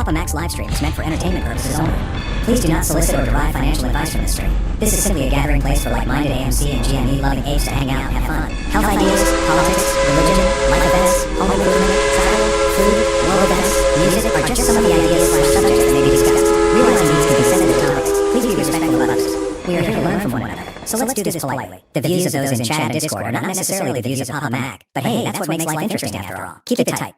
Papa Mac's livestream is meant for entertainment purposes only. Please do not solicit or derive financial advice from this stream. This is simply a gathering place for like-minded AMC and GME-loving apes to hang out and have fun. Health ideas, politics, religion, life events, home improvement, travel, food, world events, music are just some of the ideas/subjects that may be discussed. Realizing these can be sensitive topics, please be respectful of others. We are here to learn from one another, so let's do this politely. The views of those in chat and Discord are not necessarily the views of Papa Mac, but hey, that's what makes life interesting after all. Keep it tight.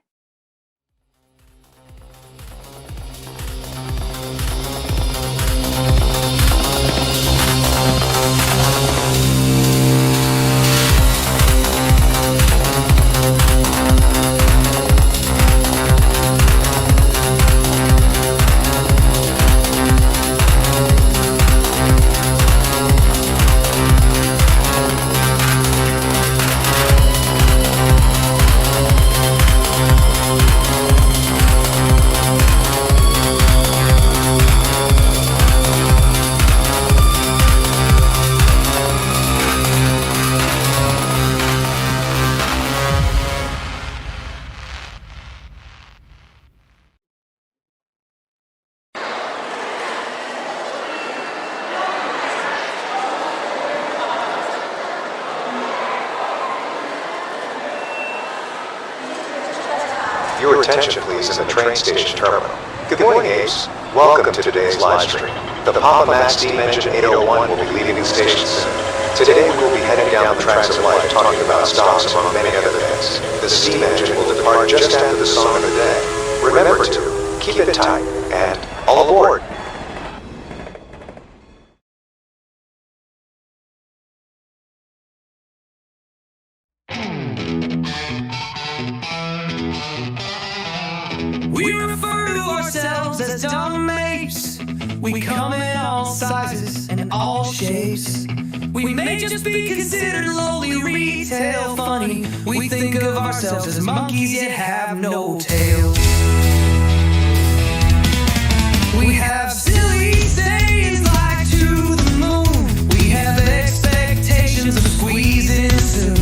Your attention, please, in the train station terminal. Good morning, apes. Welcome to today's live stream. The Papa Mac Steam Engine 801 will be leaving the station soon. Today, we will be heading down the tracks of life talking about stocks among many other things. The steam engine will depart just after the song of the day. Remember to keep it tight and all aboard. We refer to ourselves as dumb apes. We come in all sizes and all shapes. We may just be considered lowly retail funny. We think of ourselves as monkeys yet have no tail. We have silly sayings like to the moon. We have expectations of squeezing soon.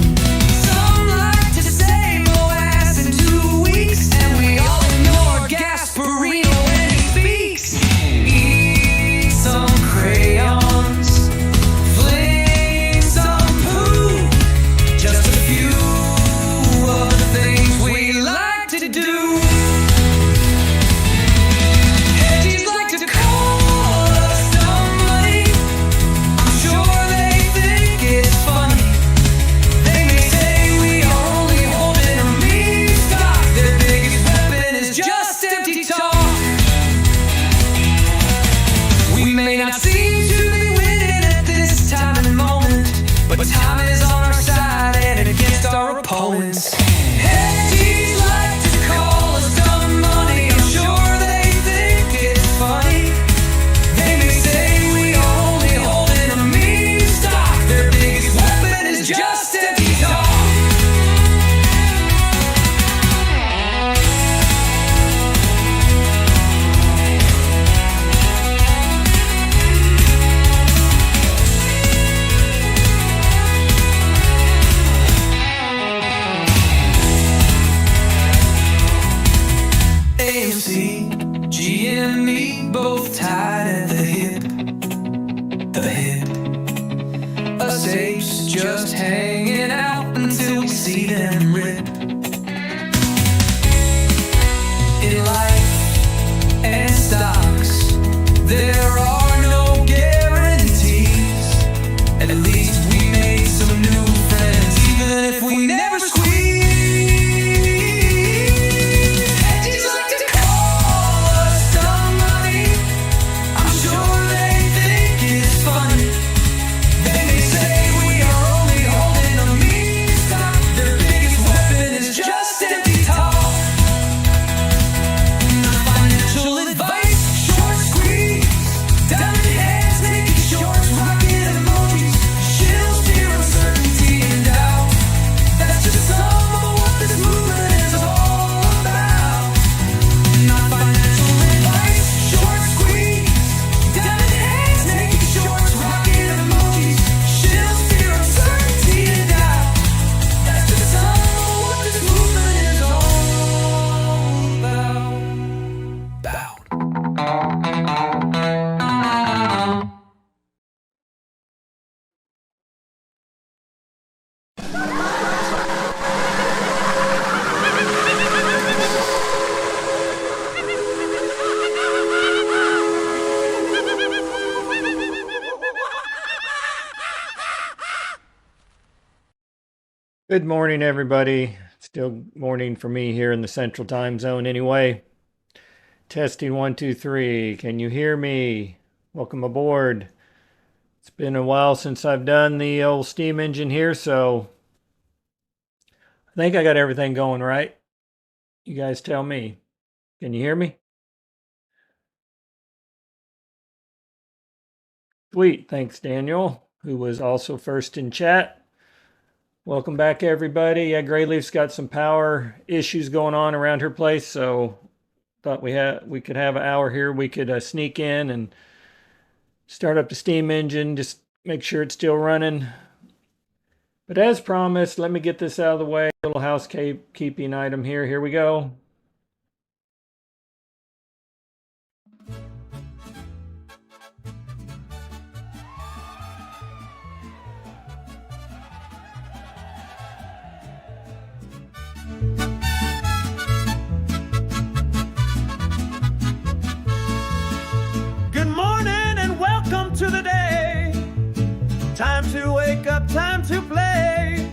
Some like to say moass in 2 weeks, and we all ignore Gasparino when he speaks. Eat some crayons, fling some poo. Just a few of the things we like to do. Hedgies like to call us somebody. I'm sure they think it's funny. They may say we are only holding a meme stock. Their biggest weapon is just empty talk. We may not seem to be winning at this time and moment, but time is on our side and against our opponents. Hedgies like to call us dumb money. I'm sure they think it's funny. They may say we are only holding a meme stock. Their biggest weapon is just empty talk. Good morning, everybody. Still morning for me here in the Central Time Zone anyway. Testing 1, 2, 3. Can you hear me? Welcome aboard. It's been a while since I've done the old steam engine here, so I think I got everything going right. You guys tell me. Can you hear me? Sweet. Thanks, Daniel, who was also first in chat. Welcome back, everybody. Yeah, GrayLeaf's got some power issues going on around her place, so thought we could have an hour here. We could sneak in and start up the steam engine, just make sure it's still running. But as promised, let me get this out of the way. A little housekeeping item here. Here we go. Good morning and welcome to the day. Time to wake up, time to play.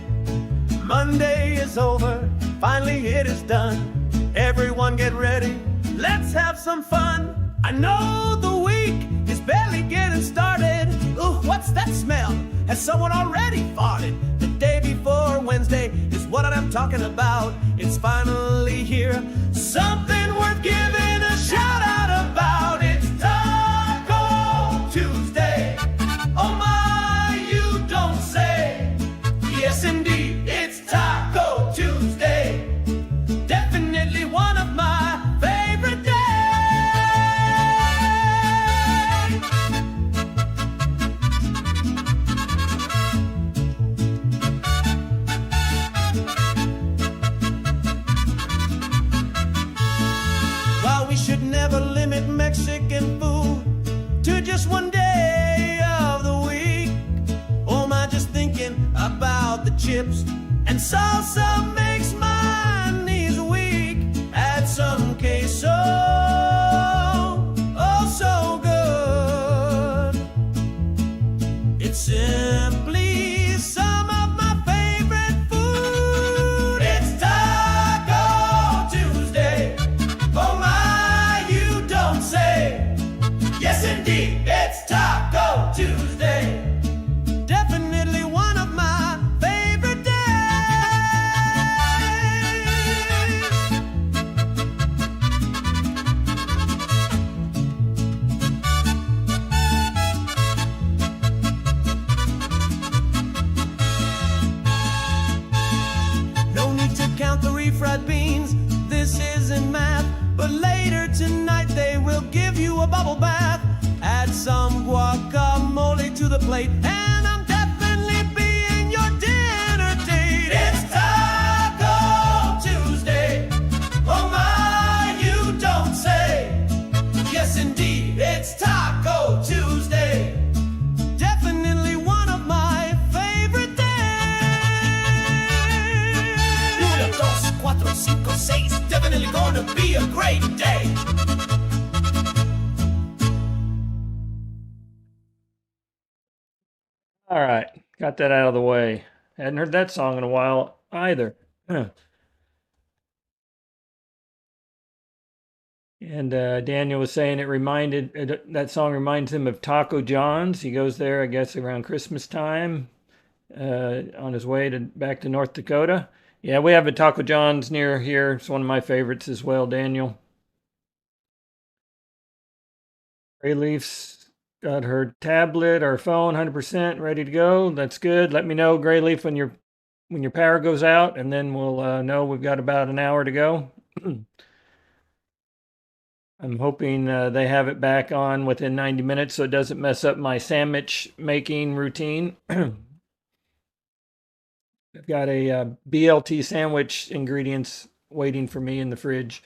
Monday is over, finally it is done. Everyone get ready, let's have some fun. I know the week is barely getting started. Ooh, what's that smell? Has someone already farted? The day before Wednesday is what I'm talking about. It's finally here, something worth giving a shout out about. It's Taco Tuesday. Oh my, you don't say. Yes indeed, it's Taco Tuesday. Definitely one of my favorite days. While we should never limit Mexican food to just one day of the week, or am I just thinking about the chips and salsa makes my knees weak? Add some queso, oh so good. It's simply some of my favorite food. It's Taco Tuesday. Oh my, you don't say. Yes indeed, it's Taco Tuesday. Definitely one of my favorite days. No need to count the refried beans, this isn't math. But later tonight they will give you a bubble bath. Add some guacamole to the plate, and I'm definitely being your dinner date. It's Taco Tuesday. Oh my, you don't say. Yes indeed, it's Taco Tuesday. Definitely one of my favorite days. 1, 2, 4, 5, 6. Definitely gonna be a great day. All right, got that out of the way. Hadn't heard that song in a while either. And Daniel was saying that song reminds him of Taco John's. He goes there, I guess, around Christmas time on his way back to North Dakota. Yeah, we have a Taco John's near here. It's one of my favorites as well, Daniel. GrayLeaf's got her tablet or phone 100% ready to go. That's good. Let me know, GrayLeaf, when your power goes out, and then we'll know we've got about an hour to go. I'm hoping they have it back on within 90 minutes so it doesn't mess up my sandwich making routine. I've got a BLT sandwich ingredients waiting for me in the fridge,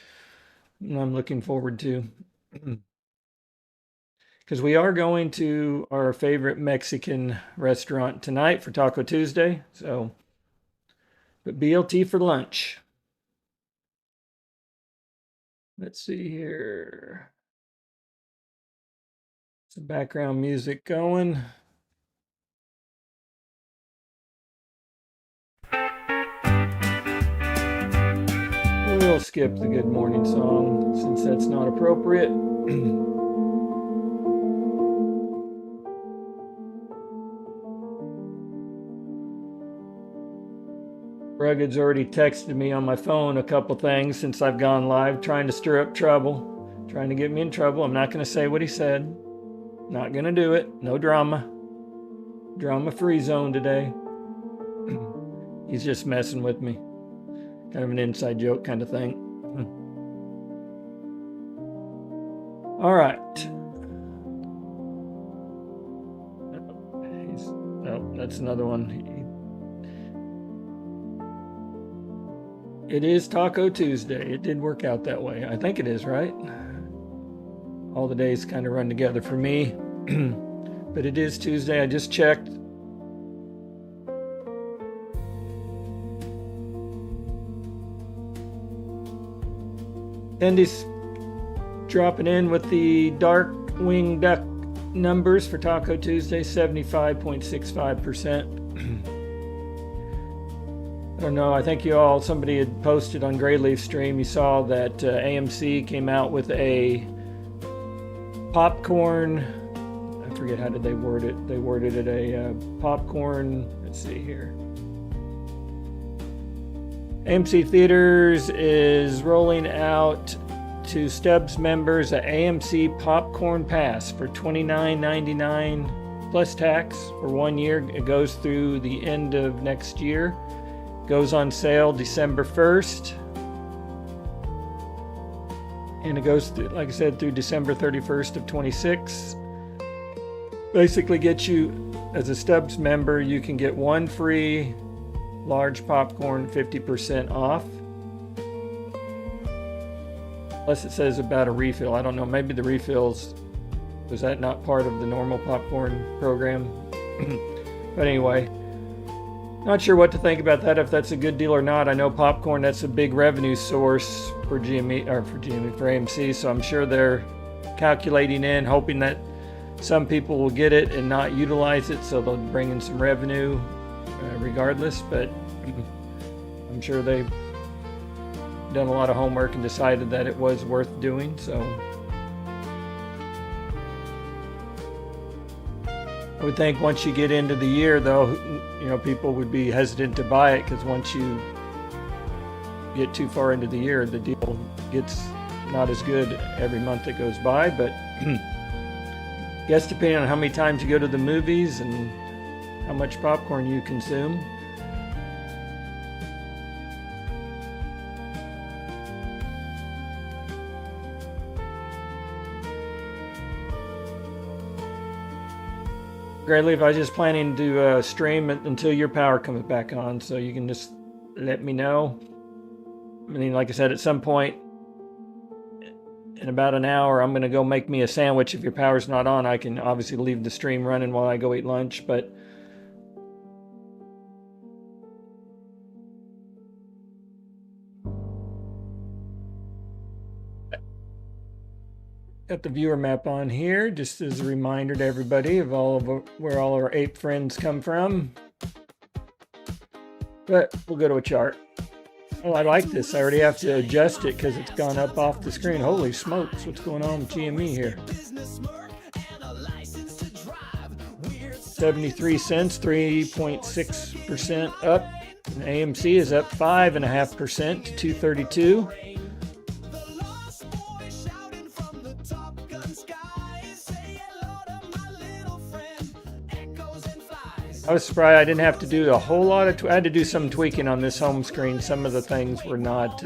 and I'm looking forward to. Because we are going to our favorite Mexican restaurant tonight for Taco Tuesday. So, but BLT for lunch. Let's see here. Some background music going. will skip the good morning song since that's not appropriate. Rugged's already texted me on my phone a couple things since I've gone live, trying to stir up trouble, trying to get me in trouble. I'm not going to say what he said. Not going to do it. No drama. Drama-free zone today. He's just messing with me. Kind of an inside joke kind of thing. All right. Oh, that's another one. It is Taco Tuesday. It did work out that way. I think it is, right? All the days kind of run together for me. But it is Tuesday. I just checked. Andy's dropping in with the dark wing duck numbers for Taco Tuesday, 75.65%. I don't know, I think somebody had posted on GrayLeaf stream, you saw that AMC came out with a popcorn, I forget how did they word it, they worded it a popcorn, let's see here. AMC Theaters is rolling out to Stubbs members an AMC Popcorn Pass for $29.99 plus tax for 1 year. It goes through the end of next year. Goes on sale December 1st. And it goes through, like I said, through December 31st of 26. Basically gets you, as a Stubbs member, you can get one free large popcorn 50% off. Unless it says about a refill. I don't know. Maybe the refills, was that not part of the normal popcorn program? But anyway, not sure what to think about that, if that's a good deal or not. I know popcorn, that's a big revenue source for for AMC, so I'm sure they're calculating in, hoping that some people will get it and not utilize it, so they'll bring in some revenue regardless, but I'm sure they've done a lot of homework and decided that it was worth doing, so I would think once you get into the year, though, people would be hesitant to buy it, because once you get too far into the year, the deal gets not as good every month that goes by. But I guess depending on how many times you go to the movies and how much popcorn you consume. GrayLeaf, I was just planning to stream it until your power comes back on, so you can just let me know. I mean, like I said, at some point in about an hour, I'm going to go make me a sandwich. If your power's not on, I can obviously leave the stream running while I go eat lunch, but got the viewer map on here, just as a reminder to everybody of where all our ape friends come from. But we'll go to a chart. Oh, I like this. I already have to adjust it because it's gone up off the screen. Holy smokes, what's going on with GME here? 73 cents, 3.6% up. And AMC is up 5.5% to 232. I was surprised I didn't have to do a whole lot of I had to do some tweaking on this home screen. Some of the things were not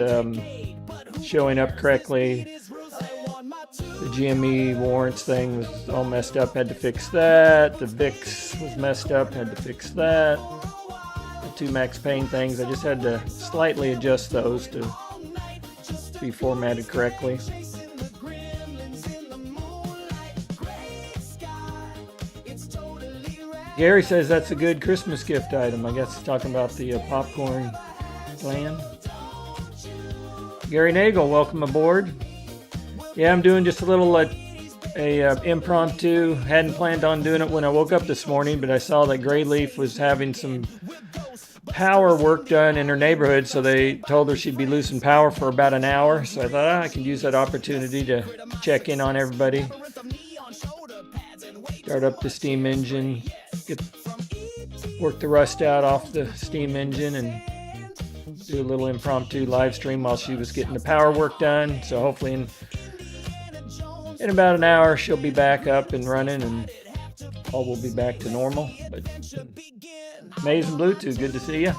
showing up correctly. The GME warrants thing was all messed up, had to fix that. The VIX was messed up, had to fix that. The two Max Payne things, I just had to slightly adjust those to be formatted correctly. Gary says that's a good Christmas gift item. I guess he's talking about the popcorn plan. Gary Nagel, welcome aboard. Yeah, I'm doing just a little impromptu. Hadn't planned on doing it when I woke up this morning, but I saw that GrayLeaf was having some power work done in her neighborhood, so they told her she'd be losing power for about an hour. So I thought I could use that opportunity to check in on everybody. Start up the steam engine, work the rust out off the steam engine, and do a little impromptu live stream while she was getting the power work done. So hopefully in about an hour she'll be back up and running, and all will be back to normal. But Amazing Bluetooth, good to see you.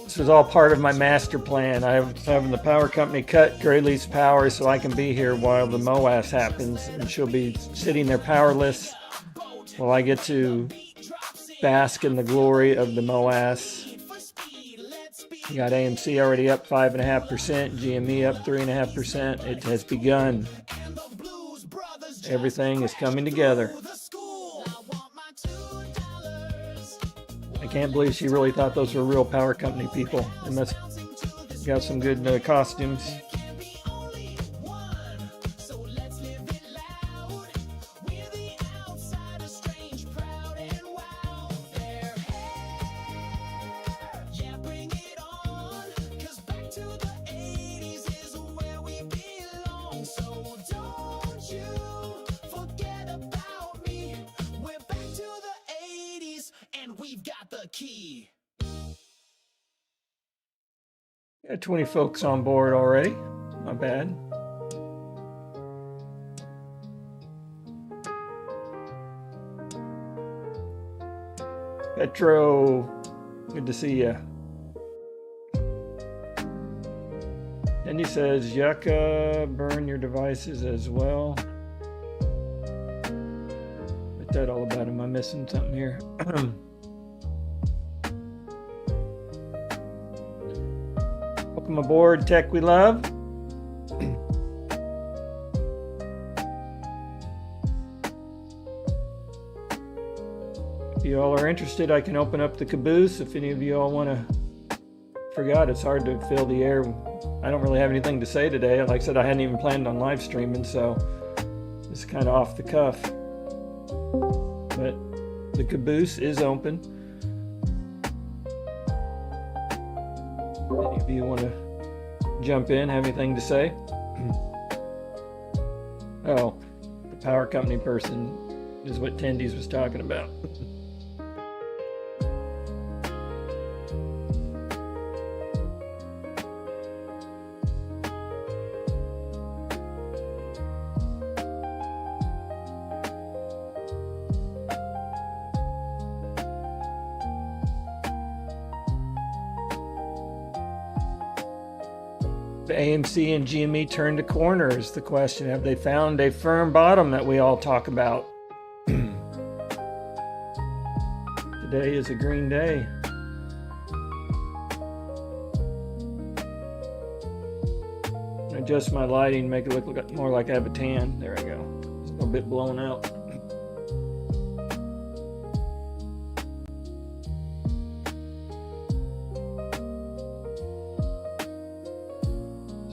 This is all part of my master plan. I'm having the power company cut GrayLeaf's power so I can be here while the MOAS happens, and she'll be sitting there powerless while I get to bask in the glory of the MOAS. You got AMC already up 5.5%, GME up 3.5%. It has begun. Everything is coming together. I can't believe she really thought those were real power company people. And that's got some good costumes. Got 20 folks on board already. Not bad. Petro, good to see you. And he says, Yucca, burn your devices as well. What's that all about? Am I missing something here? Welcome aboard, Tech We Love. If you all are interested, I can open up the caboose. If any of you all want to, forgot it's hard to fill the air. I don't really have anything to say today. Like I said, I hadn't even planned on live streaming, so it's kind of off the cuff. But the caboose is open. Any of you want to jump in, have anything to say? Oh, the power company person is what Tendies was talking about. The AMC and GME turned a corner is the question. Have they found a firm bottom that we all talk about? Today is a green day. Adjust my lighting, make it look more like I have a tan. There I go. It's a little bit blown out.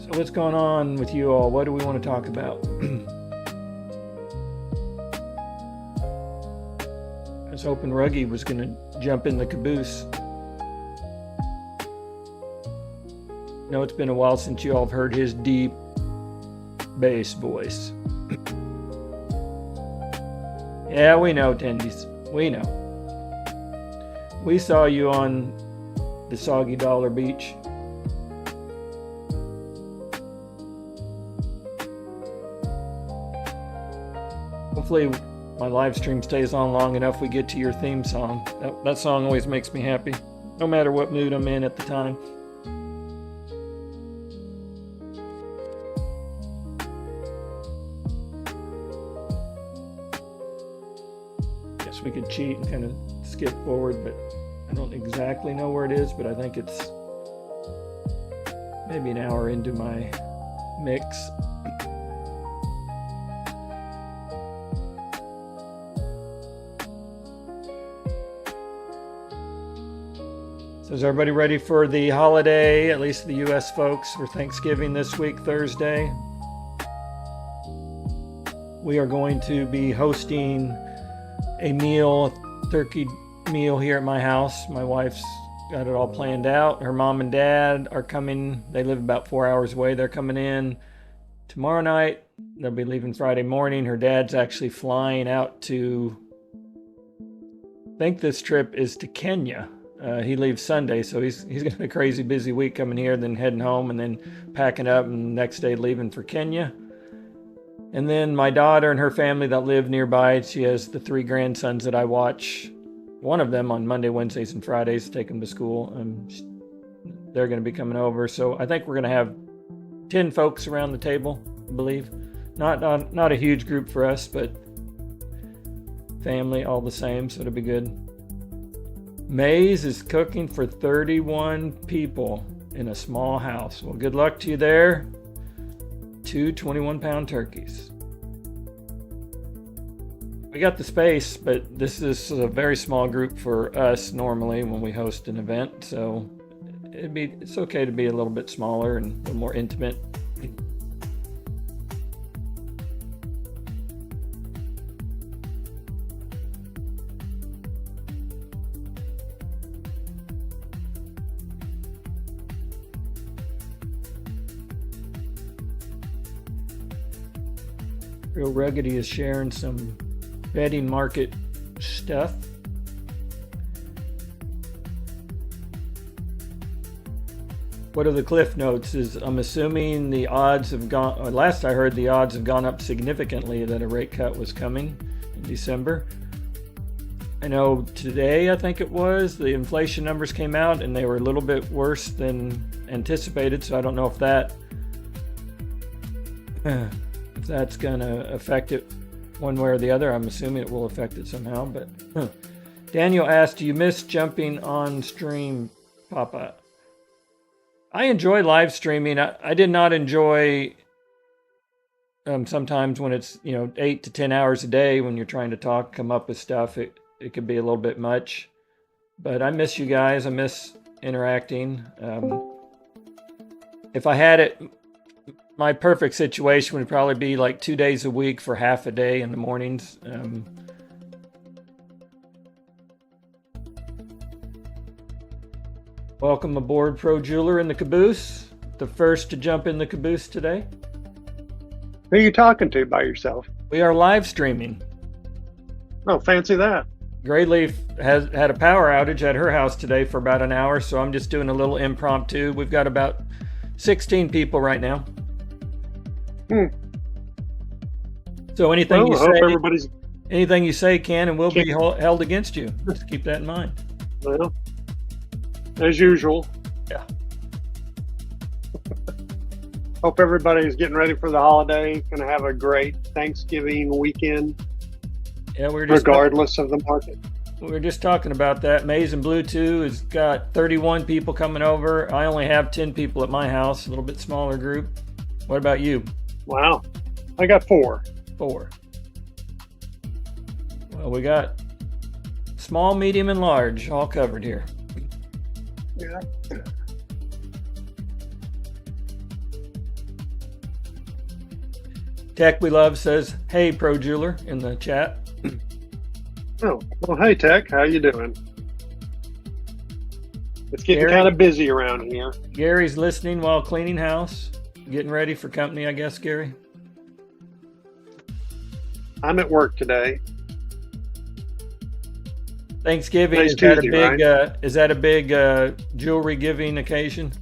What's going on with you all? What do we want to talk about? I was hoping Ruggy was going to jump in the caboose. No, it's been a while since you all have heard his deep bass voice. Yeah, we know, Tendies. We know. We saw you on the Soggy Dollar Beach. Hopefully my live stream stays on long enough we get to your theme song. That song always makes me happy, no matter what mood I'm in at the time. Guess we could cheat and kind of skip forward, but I don't exactly know where it is, but I think it's maybe an hour into my mix. So is everybody ready for the holiday, at least the U.S. folks, for Thanksgiving this week, Thursday? We are going to be hosting a meal, turkey meal here at my house. My wife's got it all planned out. Her mom and dad are coming. They live about 4 hours away. They're coming in tomorrow night. They'll be leaving Friday morning. Her dad's actually flying out to, I think this trip is to Kenya. He leaves Sunday, so he's got a crazy busy week coming here, then heading home, and then packing up, and next day leaving for Kenya. And then my daughter and her family that live nearby, she has the 3 grandsons that I watch. One of them on Monday, Wednesdays, and Fridays, take them to school. They're going to be coming over. So I think we're going to have 10 folks around the table, I believe. Not a huge group for us, but family all the same, so it'll be good. Maze is cooking for 31 people in a small house. Well, good luck to you there. 2 21-pound turkeys. We got the space, but this is a very small group for us normally when we host an event, so it's okay to be a little bit smaller and a little more intimate. Real Ruggedy is sharing some bedding market stuff. What are the cliff notes? I'm assuming the odds have gone, or last I heard the odds have gone up significantly that a rate cut was coming in December. I know today, I think it was, the inflation numbers came out and they were a little bit worse than anticipated, so I don't know if that's going to affect it one way or the other. I'm assuming it will affect it somehow. But Daniel asked, do you miss jumping on stream, Papa? I enjoy live streaming. I did not enjoy sometimes when it's 8 to 10 hours a day when you're trying to come up with stuff. It could be a little bit much. But I miss you guys. I miss interacting. If I had it, my perfect situation would probably be like 2 days a week for half a day in the mornings. Welcome aboard, Pro Jeweler in the caboose. The first to jump in the caboose today. Who are you talking to by yourself? We are live streaming. Oh, fancy that. GrayLeaf has had a power outage at her house today for about an hour, so I'm just doing a little impromptu. We've got about 16 people right now. So anything you say can and will be held against you. Just keep that in mind. Well, as usual. Yeah. Hope everybody's getting ready for the holiday. Going to have a great Thanksgiving weekend. Yeah, regardless of the market. We were just talking about that. Maize and Blue 2 has got 31 people coming over. I only have 10 people at my house, a little bit smaller group. What about you? Wow. I got 4. 4. Well, we got small, medium, and large all covered here. Yeah. Tech We Love says, hey, Pro Jeweler, in the chat. Oh, well, hey, Tech. How you doing? It's getting kind of busy around here. Gary's listening while cleaning house. Getting ready for company, I guess, Gary? I'm at work today. Thanksgiving, is that a big jewelry giving occasion?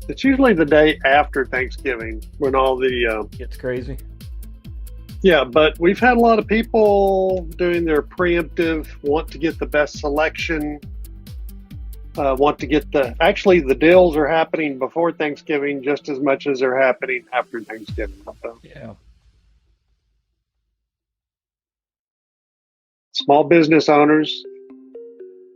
It's usually the day after Thanksgiving when all the... gets crazy. Yeah, but we've had a lot of people doing their preemptive, want to get the best selection, want to get the deals are happening before Thanksgiving just as much as they're happening after Thanksgiving. So. Yeah. Small business owners,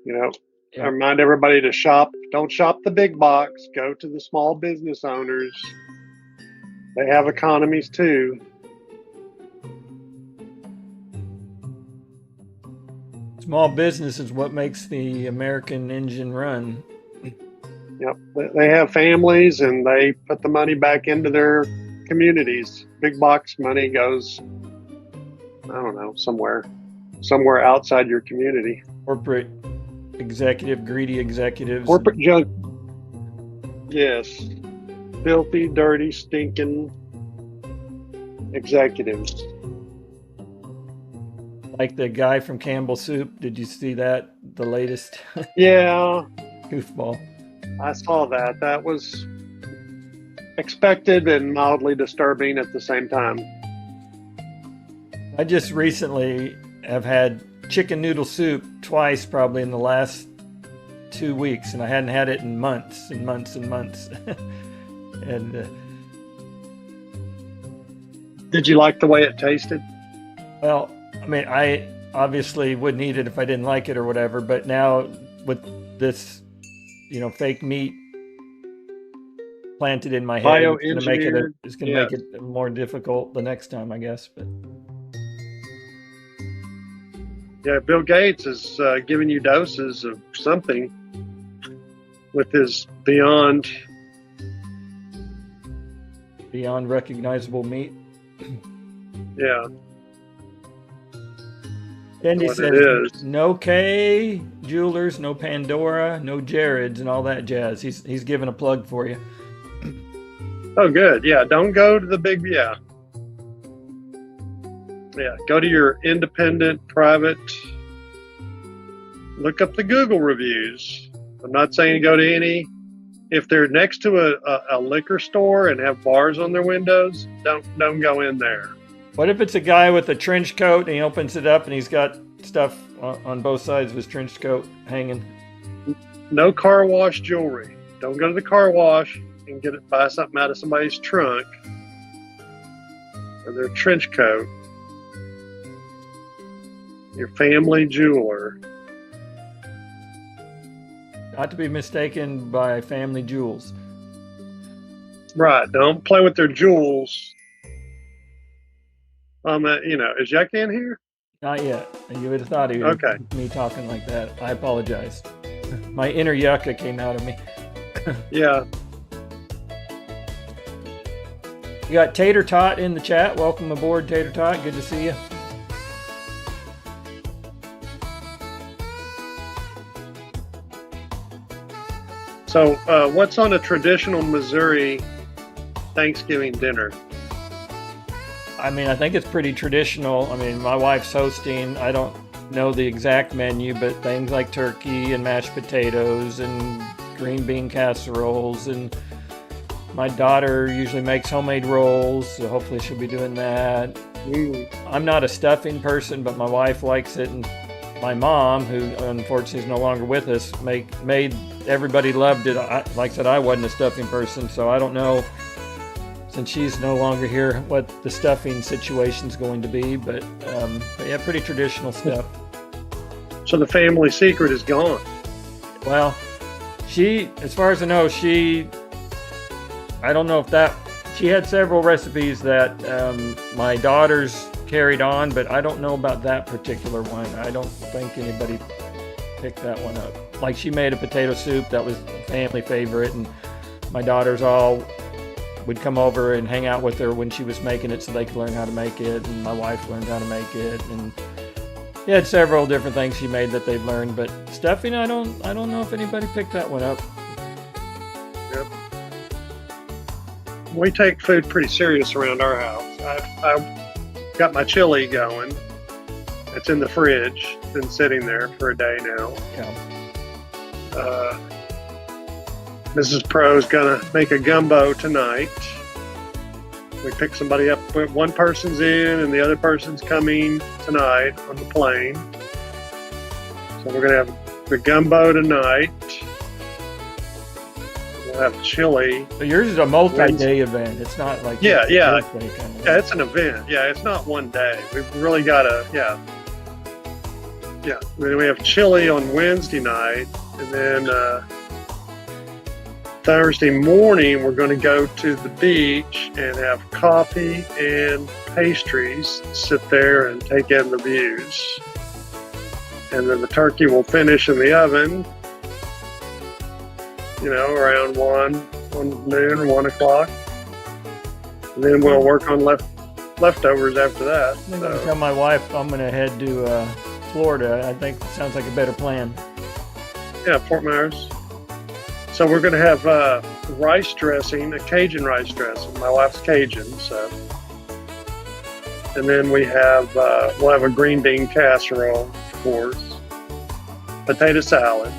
I remind everybody to shop. Don't shop the big box. Go to the small business owners. They have economies too. Small business is what makes the American engine run. Yep. They have families and they put the money back into their communities. Big box money goes, I don't know, somewhere outside your community. Corporate executive, greedy executives. Corporate junk. Yes. Filthy, dirty, stinking executives. Like the guy from Campbell Soup. Did you see that? The latest Yeah, goofball. I saw that. That was expected and mildly disturbing at the same time. I just recently have had chicken noodle soup twice, probably in the last 2 weeks, and I hadn't had it in months and months and months. And Did you like the way it tasted? well, I mean, I obviously wouldn't eat it if I didn't like it or whatever, but now with this, fake meat planted in my head, Bioengineered, it's going to make it more difficult the next time, I guess. But Yeah, Bill Gates is giving you doses of something with his beyond recognizable meat. Yeah. Andy What says, it is. no K Jewelers, no Pandora, no Jared's, and all that jazz. He's giving a plug for you. Oh, good. Yeah, don't go to the big. Yeah, go to your independent, private. Look up the Google reviews. I'm not saying go to any. If they're next to a liquor store and have bars on their windows, don't go in there. What if it's a guy with a trench coat and he opens it up and he's got stuff on both sides of his trench coat hanging? No car wash jewelry. Don't go to the car wash and buy something out of somebody's trunk or their trench coat. Your family jeweler. Not to be mistaken by family jewels. Right. Don't play with their jewels. Is Jack in here? Not yet. You would have thought he was me talking like that. I apologize. My inner yucca came out of me. Yeah. You got Tater Tot in the chat. Welcome aboard, Tater Tot. Good to see you. So, what's on a traditional Missouri Thanksgiving dinner? I mean, I think it's pretty traditional. I mean, my wife's hosting. I don't know the exact menu, but things like turkey and mashed potatoes and green bean casseroles. And my daughter usually makes homemade rolls, so hopefully she'll be doing that. I'm not a stuffing person, but my wife likes it. And my mom, who unfortunately is no longer with us, made everybody loved it. Like I said, I wasn't a stuffing person, so I don't know, since she's no longer here, what the stuffing situation's going to be. But yeah, pretty traditional stuff. So the family secret is gone. Well, as far as I know, I don't know if she had several recipes that my daughters carried on, but I don't know about that particular one. I don't think anybody picked that one up. Like, she made a potato soup that was a family favorite, and my daughters all would come over and hang out with her when she was making it so they could learn how to make it, and my wife learned how to make it, and she had several different things she made that they'd learned. But stuffing, I don't know if anybody picked that one up. Yep. We take food pretty serious around our house. I've got my chili going. It's in the fridge. It's been sitting there for a day now. Yeah. Mrs. Pro's gonna make a gumbo tonight. We pick somebody up. One person's in and the other person's coming tonight on the plane. So we're gonna have the gumbo tonight. We'll have chili. So yours is a multi-day event. It's not like Yeah. birthday kind of Yeah, it's an event. Yeah, it's not one day. We've really got to, yeah. Then we have chili on Wednesday night, and then Thursday morning we're going to go to the beach and have coffee and pastries, sit there and take in the views. and then the turkey will finish in the oven, around 1 noon or 1 o'clock. And then we'll work on leftovers after that. I'm going to tell my wife I'm going to head to Florida. I think it sounds like a better plan. Yeah, Fort Myers. So we're going to have rice dressing, a Cajun rice dressing. My wife's Cajun, so. And then we'll have a green bean casserole, of course. Potato salad.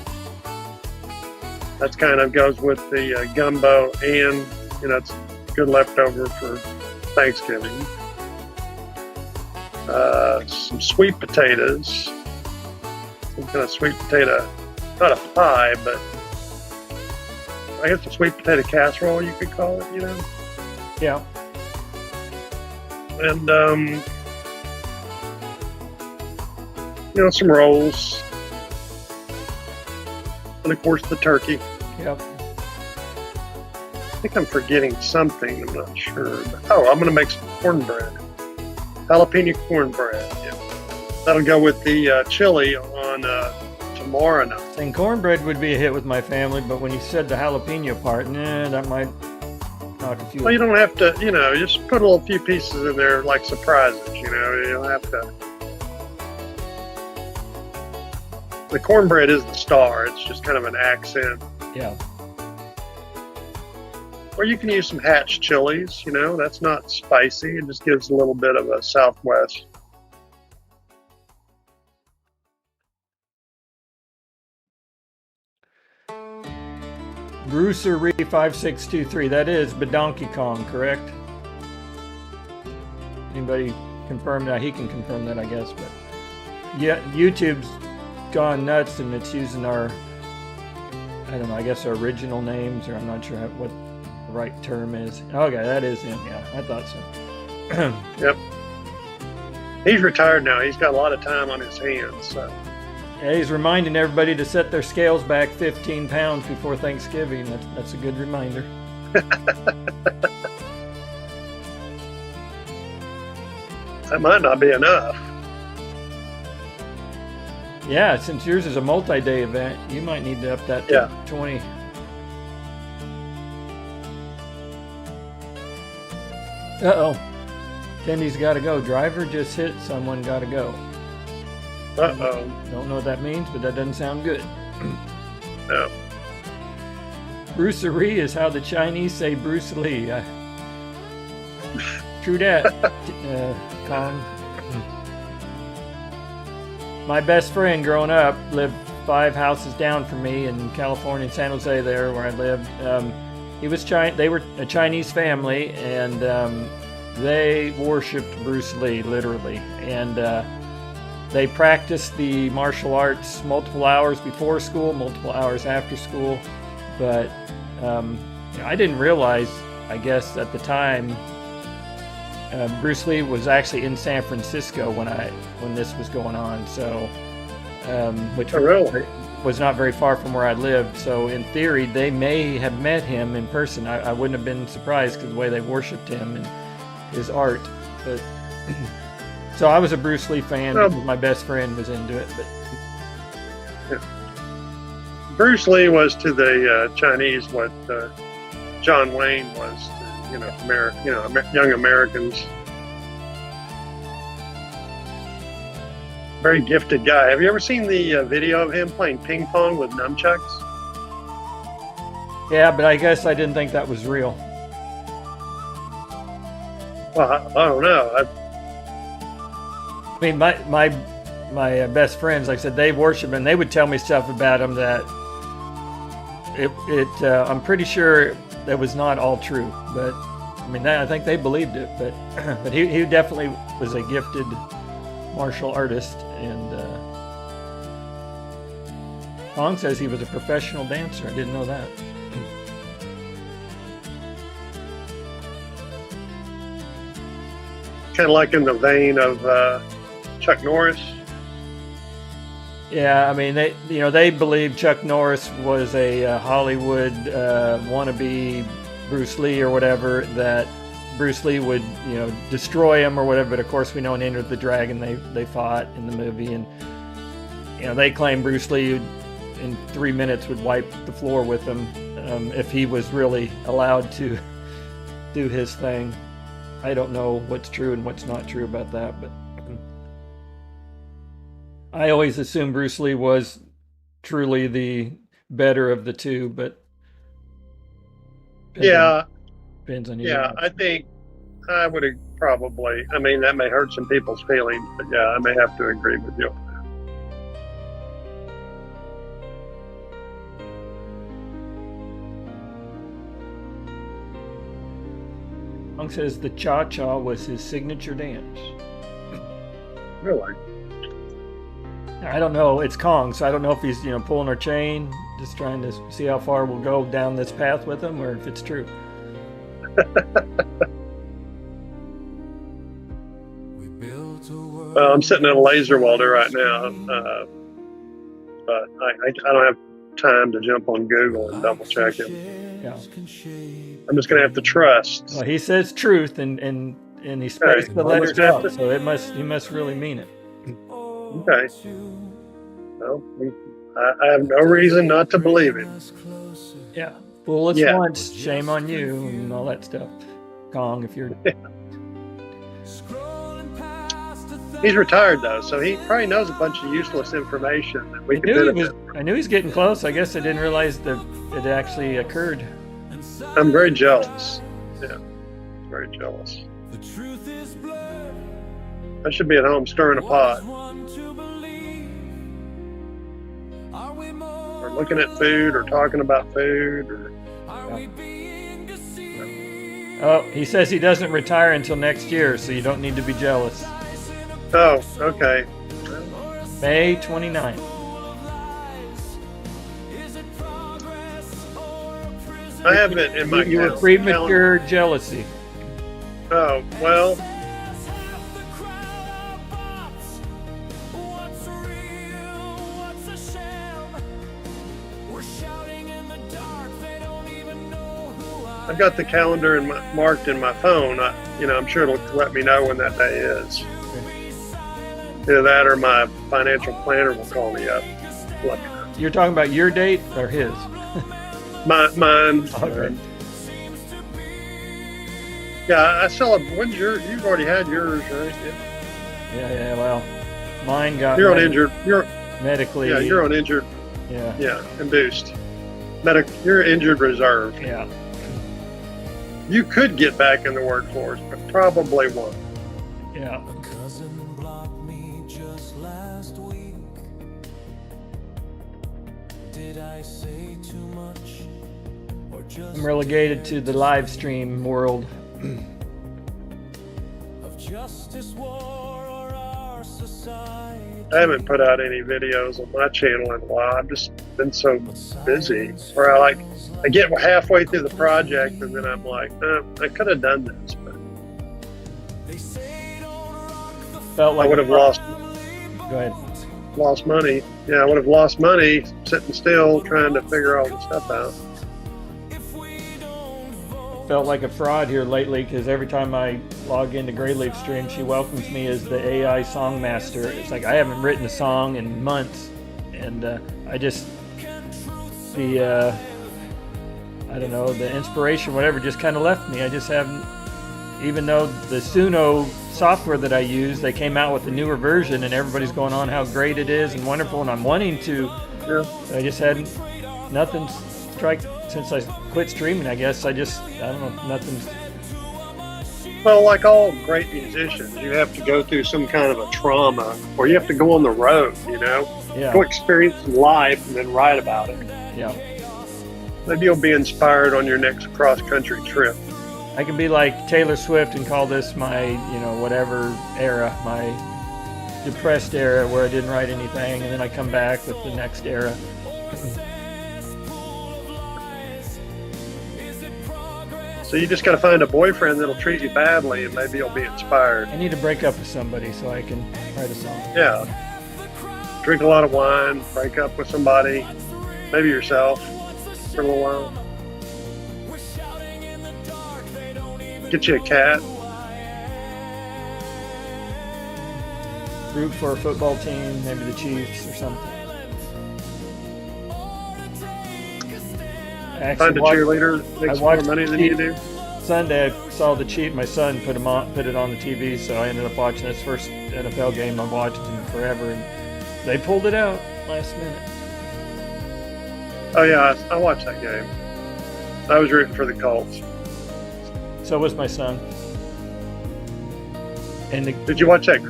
That kind of goes with the gumbo, and it's good leftover for Thanksgiving. Some sweet potatoes. Some kind of sweet potato, not a pie, but I guess a sweet potato casserole, you could call it, Yeah. And, some rolls. And, of course, the turkey. Yep. I think I'm forgetting something. I'm not sure. But, I'm going to make some cornbread. Jalapeno cornbread. Yeah. That'll go with the chili on tomorrow night. And cornbread would be a hit with my family, but when you said the jalapeno part, that might knock a few. Well, you don't have to, just put a few pieces in there like surprises, you don't have to. The cornbread is the star. It's just kind of an accent. Yeah. Or you can use some hatch chilies, that's not spicy. It just gives a little bit of a Southwest. Brucery 5623. That is Donkey Kong, correct? Anybody confirm that? He can confirm that, I guess. But yeah, YouTube's gone nuts and it's using our, I don't know, I guess our original names, or I'm not sure what the right term is. Okay, that is him. Yeah, I thought so. Yep. He's retired now. He's got a lot of time on his hands. So. Yeah, he's reminding everybody to set their scales back 15 pounds before Thanksgiving. That's a good reminder. That might not be enough. Yeah, since yours is a multi-day event, you might need to up that to 20. Uh-oh. Tendy's got to go. Driver just hit someone, got to go. Uh-oh. Don't know what that means, but that doesn't sound good. No. Brucery is how the Chinese say Bruce Lee. True that, Kong. My best friend growing up lived 5 houses down from me in California, in San Jose, there where I lived. They were a Chinese family, and they worshipped Bruce Lee, literally. And they practiced the martial arts multiple hours before school, multiple hours after school. But I didn't realize, I guess, at the time, Bruce Lee was actually in San Francisco when this was going on. So, which really? was not very far from where I lived. So, in theory, they may have met him in person. I wouldn't have been surprised because the way they worshipped him and his art. But so I was a Bruce Lee fan because my best friend was into it. But Bruce Lee was to the Chinese what John Wayne was to young Americans. Very gifted guy. Have you ever seen the video of him playing ping pong with nunchucks? Yeah, but I guess I didn't think that was real. Well, I don't know. I mean, my best friends, like I said, they worship him, and they would tell me stuff about him that I'm pretty sure that was not all true. But I mean, I think they believed it. But he definitely was a gifted martial artist, and Hong says he was a professional dancer. I didn't know that. Kind of like in the vein of Chuck Norris. Yeah, I mean, they believe Chuck Norris was a Hollywood wannabe Bruce Lee or whatever, that Bruce Lee would, destroy him or whatever. But of course, we know in Enter the Dragon they fought in the movie, and they claim Bruce Lee in 3 minutes would wipe the floor with him if he was really allowed to do his thing. I don't know what's true and what's not true about that, but I always assumed Bruce Lee was truly the better of the two, but depends on you. Yeah, I think I would probably, I mean, that may hurt some people's feelings, but yeah, I may have to agree with you. Kong says the cha-cha was his signature dance. Really? I don't know. It's Kong, so I don't know if he's pulling our chain, just trying to see how far we'll go down this path with him, or if it's true. Well, I'm sitting in a laser welder right now, but I don't have time to jump on Google and double check it. Yeah. I'm just going to have to trust. Well, he says truth, and he spaced the letters out, so he must really mean it. Okay. Well, I have no reason not to believe him. Yeah. Fool us once, shame on you, and all that stuff. Kong, if you're... He's retired, though, so he probably knows a bunch of useless information that we could benefit from. I knew he was getting close. I guess I didn't realize that it actually occurred. I'm very jealous. Yeah, very jealous. I should be at home stirring a pot. Or looking at food, or talking about food. Or... Oh, he says he doesn't retire until next year, so you don't need to be jealous. Oh, okay. May 29th. I have it in my You were premature jealousy. Oh, well. I've got the calendar marked in my phone. I'm sure it'll let me know when that day is. Either that or my financial planner will call me up. You're talking about your date or his? Mine. Okay. Yeah, I celebrate. You've already had yours, right? Yeah. Well, mine got. You're on injured. Medically. Yeah, you're on injured. Yeah. Yeah, induced. You're injured reserve. Yeah. You could get back in the workforce, but probably won't. Yeah. I'm relegated to the live stream world. I haven't put out any videos on my channel in a while. I've just been so busy. Where I get halfway through the project and then I'm like, I could have done this, but Felt like I would have lost. Go ahead. Lost money. Yeah, I would have lost money sitting still trying to figure all this stuff out. Felt like a fraud here lately because every time I log into GrayLeaf stream, she welcomes me as the AI song master. It's like I haven't written a song in months, and I don't know, the inspiration, whatever, just kind of left me. I just haven't, even though the Suno software that I use, they came out with a newer version, and everybody's going on how great it is and wonderful, and I'm wanting to. Yeah. I just hadn't, nothing strike since I quit streaming. I guess I don't know, nothing's. Well, like all great musicians, you have to go through some kind of a trauma, or you have to go on the road, Yeah. go experience life and then write about it. Yeah. Maybe you'll be inspired on your next cross-country trip. I can be like Taylor Swift and call this my, whatever era, my depressed era where I didn't write anything, and then I come back with the next era. So you just got to find a boyfriend that'll treat you badly, and maybe you'll be inspired. I need to break up with somebody so I can write a song. Yeah. Drink a lot of wine, break up with somebody, maybe yourself for a little while. Get you a cat. Root for a football team, maybe the Chiefs or something. Find a cheerleader that makes more watched money than the- you do. Sunday, I saw the cheat. My son put it on the TV, so I ended up watching this first NFL game I've watched in forever, and they pulled it out last minute. Oh yeah, I watched that game. I was rooting for the Colts. So was my son. And Did you watch that?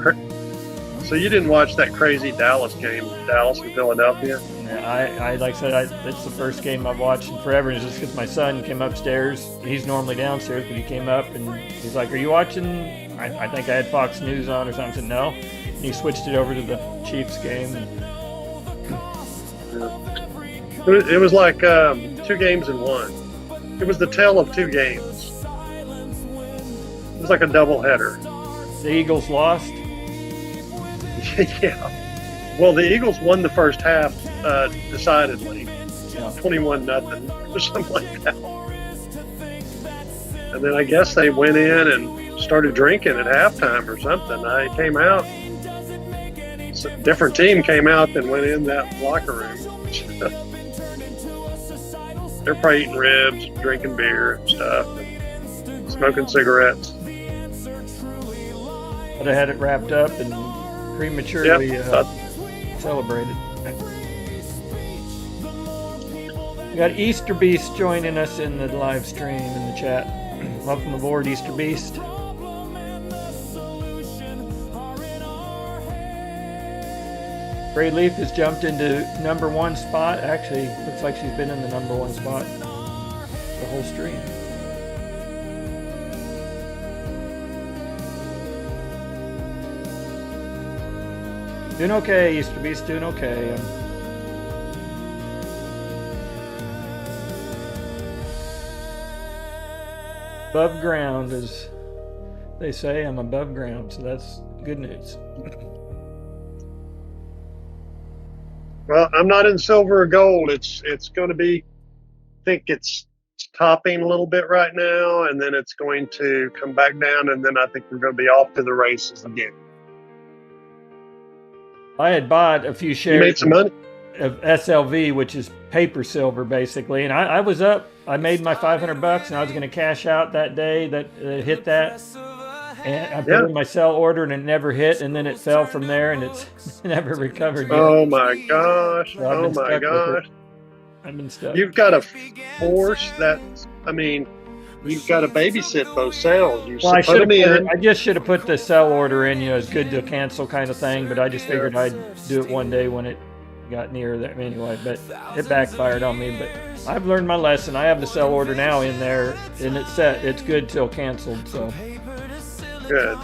So you didn't watch that crazy Dallas game, Dallas and Philadelphia? I like I said, it's the first game I've watched in forever. And it's just because my son came upstairs. He's normally downstairs, but he came up and he's like, "Are you watching?" I think I had Fox News on or something. I said, "No." And he switched it over to the Chiefs game. It was like 2 games in one. It was the tale of 2 games. It was like a double-header. The Eagles lost. Yeah. Well, the Eagles won the first half decidedly, 21-0 or something like that. And then I guess they went in and started drinking at halftime or something. I came out. A different team came out than went in that locker room. They're probably eating ribs, drinking beer and stuff, and smoking cigarettes. But I had it wrapped up and prematurely celebrated. We got Easter Beast joining us in the live stream in the chat. Welcome aboard, Easter Beast. GrayLeaf has jumped into #1 spot. Actually, looks like she's been in the #1 spot the whole stream. Doing okay, Easter Beast, doing okay. Above ground, as they say, I'm above ground, so that's good news. Well, I'm not in silver or gold. It's going to be, I think it's topping a little bit right now, and then it's going to come back down, and then I think we're going to be off to the races again. I had bought a few shares. You made some money? Of SLV, which is paper silver, basically. And I was up. I made my $500, and I was going to cash out that day that hit that. And I put in my sell order, and it never hit, and then it fell from there, and it's never recovered yet. Oh my gosh! So oh my gosh! I've been stuck. You've got to force that. I mean, you've got to babysit those sales. You Well, I put them in. I just should have put the sell order in. You know, it's good to cancel kind of thing. But I just figured I'd do it one day when it got near there anyway. But it backfired on me. But I've learned my lesson. I have the sell order now in there, and it's set. It's good till canceled. So good.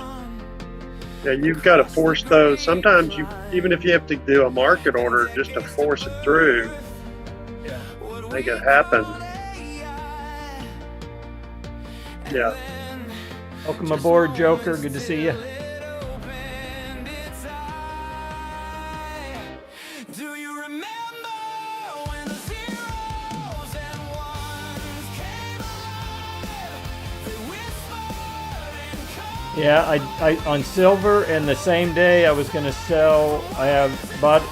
Yeah, you've got to force those. Sometimes even if you have to do a market order just to force it through, make it happen. Yeah. Welcome aboard, Joker. Good to see you. Yeah, I on silver, and the same day I was going to sell. I have bought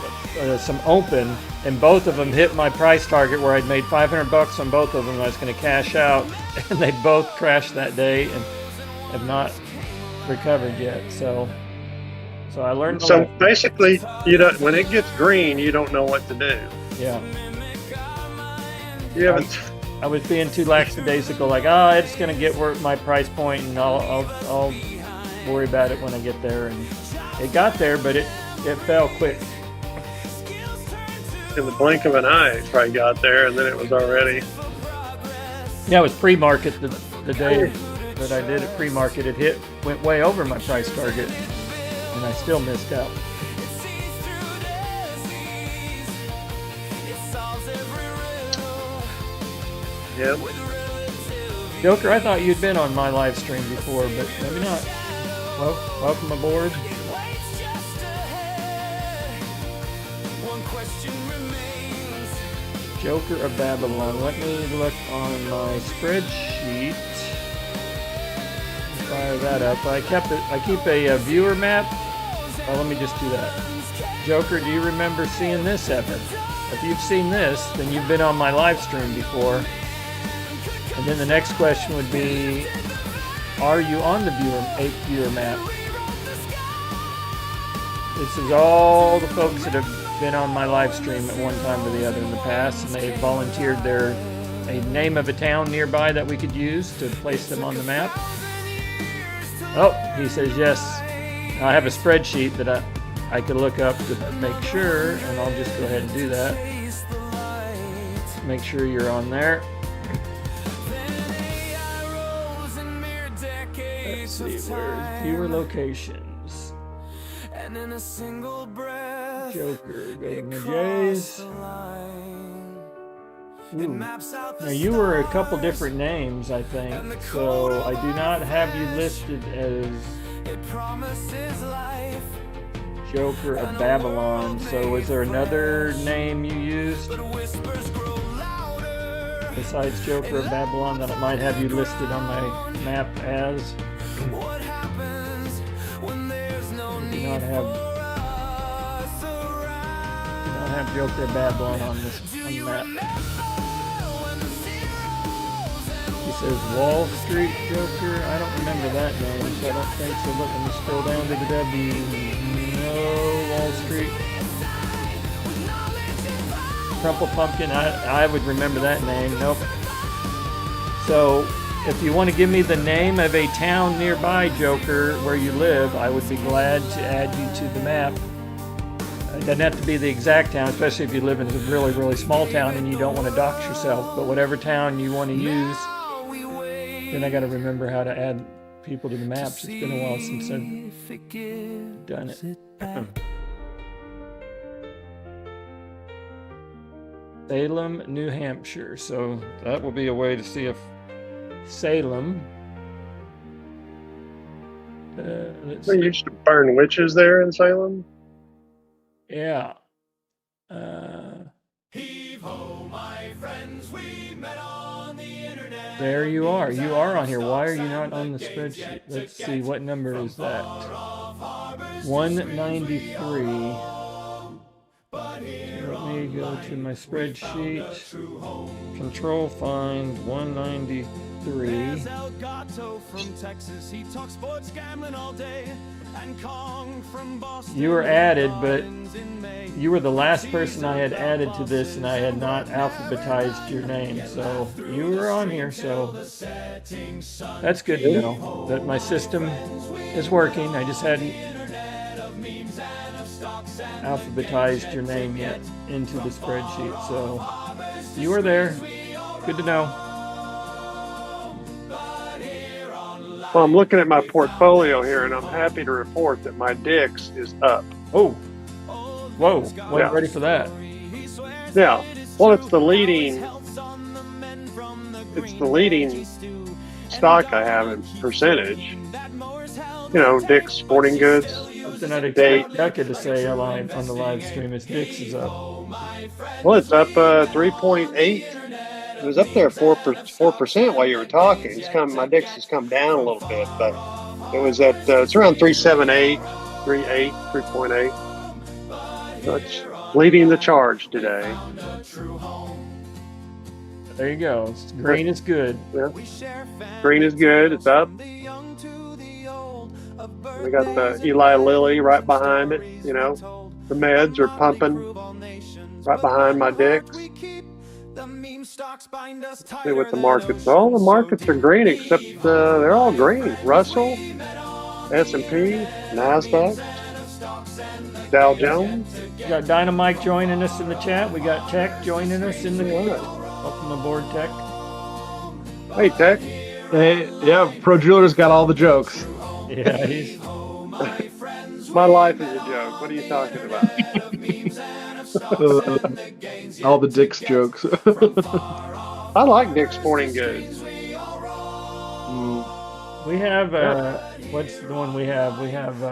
some open, and both of them hit my price target where I'd made $500 on both of them. I was going to cash out, and they both crashed that day and have not recovered yet. So I learned. So basically, you don't. When it gets green, you don't know what to do. Yeah. You haven't. I was being too lackadaisical, like, it's going to get my price point, and I'll worry about it when I get there. And it got there, but it fell quick. In the blink of an eye, it probably got there, and then it was already. Yeah, it was pre-market the day that I did it. Pre-market, it went way over my price target, and I still missed out. Yeah. Joker, I thought you'd been on my live stream before, but maybe not. Well, welcome aboard. Joker of Babylon. Let me look on my spreadsheet. Fire that up. I keep a viewer map. Oh, let me just do that. Joker, do you remember seeing this ever? If you've seen this, then you've been on my live stream before. And then the next question would be, are you on the viewer map? This is all the folks that have been on my live stream at one time or the other in the past, and they volunteered a name of a town nearby that we could use to place them on the map. Oh, he says yes. I have a spreadsheet that I could look up to make sure, and I'll just go ahead and do that. Make sure you're on there. Let's see, where's viewer locations? And in a single breath, Joker, go to Jays. it maps out the Now you were a couple different names, I think, so I do not have you listed as it promises life. Joker of Babylon. So is there another name you used Whispers grow louder. besides Joker of Babylon that it might have you listed on my map as? What happens when there's no Do need not have us around? do not have Joker of Babylon on the map. He says Wall Street Joker. I don't remember that name, so I don't think so. Look, let me scroll down to the W. No, Wall Street. Crumple Pumpkin. I would remember that name. Nope. So, if you want to give me the name of a town nearby, Joker, where you live, I would be glad to add you to the map. It doesn't have to be the exact town, especially if you live in a really, really small town and you don't want to dox yourself. But whatever town you want to use, then I got to remember how to add people to the maps. It's been a while since I've done it. Salem, New Hampshire. So that will be a way to see if Salem. Let's They see. used to burn witches there in Salem. Yeah. There you are. You are on here. Why are you not on the spreadsheet? Let's see. What number is that? 193. Let me go to my spreadsheet. Control find 193. El Gato from Texas, he talks sports gambling all day. And Kong from Boston. You were added, but you were the last person I had added to this, and I had not alphabetized your name. So you were on here, so that's good to know that my system is working. I just hadn't alphabetized your name yet into the spreadsheet. So you were there. Good to know. Well, I'm looking at my portfolio here, and I'm happy to report that my Dix is up. Oh, whoa! Wasn't Yeah. ready for that. Yeah. Well, it's the leading stock I have in percentage. You know, Dick's Sporting Goods. Something I'd expect Becca to say on the live stream is Dix is up. Well, it's up 3.8. It was up there 4% while you were talking. My Dix has come down a little bit, but it was at it's around 3.78, 3.8. So it's leading the charge today. There you go. Green is good. Yeah. Green is good. It's up. We got the Eli Lilly right behind it. You know, the meds are pumping right behind my Dix. See what the markets. All the markets are green except they're all green. Russell, S&P, NASDAQ, Dow Jones. We got Dynamite joining us in the chat. We got Tech joining us in the welcome aboard, Tech. Hey, Tech. Hey, yeah, Pro Jeweler's got all the jokes. Yeah, he's My life is a joke. What are you talking about? All the Dick's jokes. I like Dick's Sporting Goods. we have what's the one we have? We have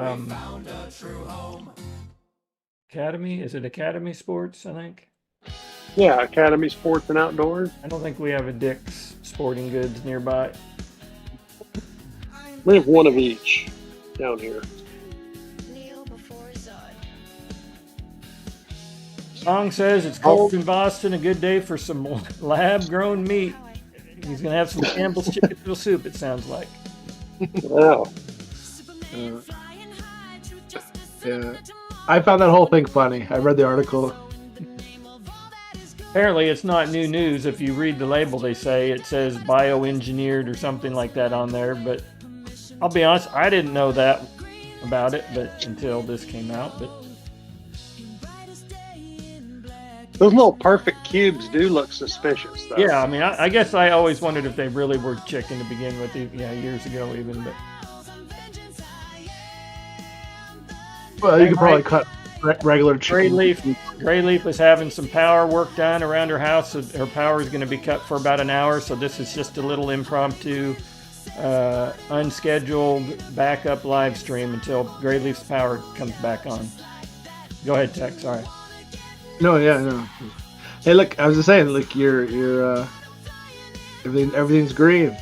Academy. Is it Academy Sports? I think. Yeah, Academy Sports and Outdoors. I don't think we have a Dick's Sporting Goods nearby. We have one of each down here. Song says it's cold in Boston. A good day for some lab-grown meat. He's gonna have some Campbell's chicken noodle soup. It sounds like. Wow. Yeah. I found that whole thing funny. I read the article. Apparently, it's not new news. If you read the label, they say it says bioengineered or something like that on there. But I'll be honest, I didn't know that about it, but until this came out. But Those little perfect cubes do look suspicious, though. yeah, I mean, I guess I always wondered if they really were chicken to begin with. Yeah, years ago even. But Well, you could probably cut regular chicken. GrayLeaf is having some power work done around her house. So her power is going to be cut for about an hour. So this is just a little impromptu, unscheduled backup live stream until GrayLeaf's power comes back on. Go ahead, Tech. Sorry. No, yeah, no. Hey, look, I was just saying, look, you're everything's green.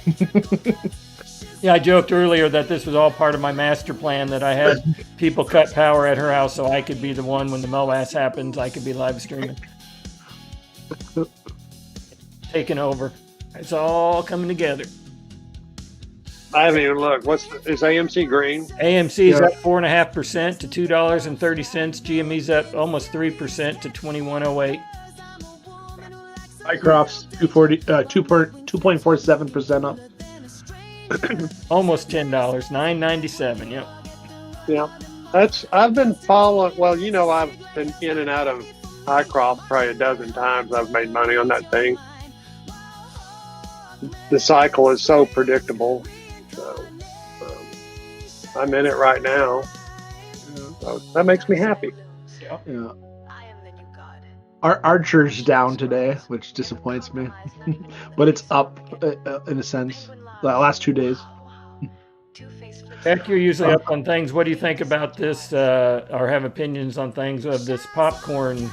Yeah, I joked earlier that this was all part of my master plan, that I had people cut power at her house so I could be the one when the MOAS happens. I could be live streaming. Taking over. It's all coming together. I haven't even looked. Is AMC green? AMC is up 4.5% to $2.30. GME's up almost 3% to $21.08. Mycroft's 2.47% up. Almost $10. $9.97. Yep. Yeah. I've been following. Well, I've been in and out of Mycroft probably a dozen times. I've made money on that thing. The cycle is so predictable. So I'm in it right now. So that makes me happy. Yeah. Archer's down today, which disappoints me, but it's up in a sense. The last 2 days. Heck, you're usually up on things. What do you think about this, or have opinions on things of this popcorn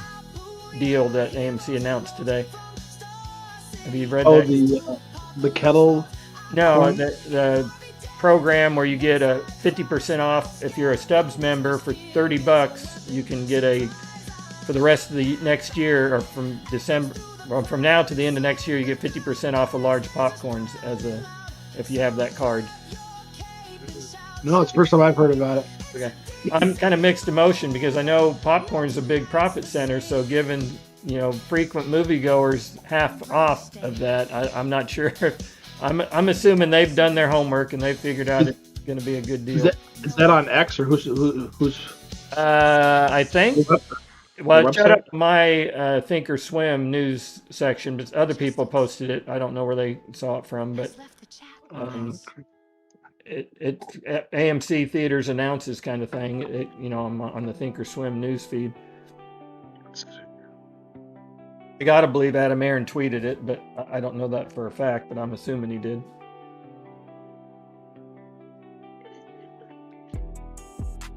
deal that AMC announced today? Have you read that? The kettle? No, the program where you get a 50% off if you're a Stubbs member. For $30 you can get for the rest of the next year, or from December, or from now to the end of next year, you get 50% off of large popcorns if you have that card. No, it's the first time I've heard about it. Okay. I'm kind of mixed emotion because I know popcorn's a big profit center, so giving frequent moviegoers half off of that, I'm not sure. I'm assuming they've done their homework and they've figured out it's going to be a good deal. Is that on X or who's? I think. Well, shut up my Thinkorswim news section, but other people posted it. I don't know where they saw it from, but it AMC Theaters announces kind of thing. On the Thinkorswim news feed. I gotta believe Adam Aaron tweeted it, but I don't know that for a fact. But I'm assuming he did.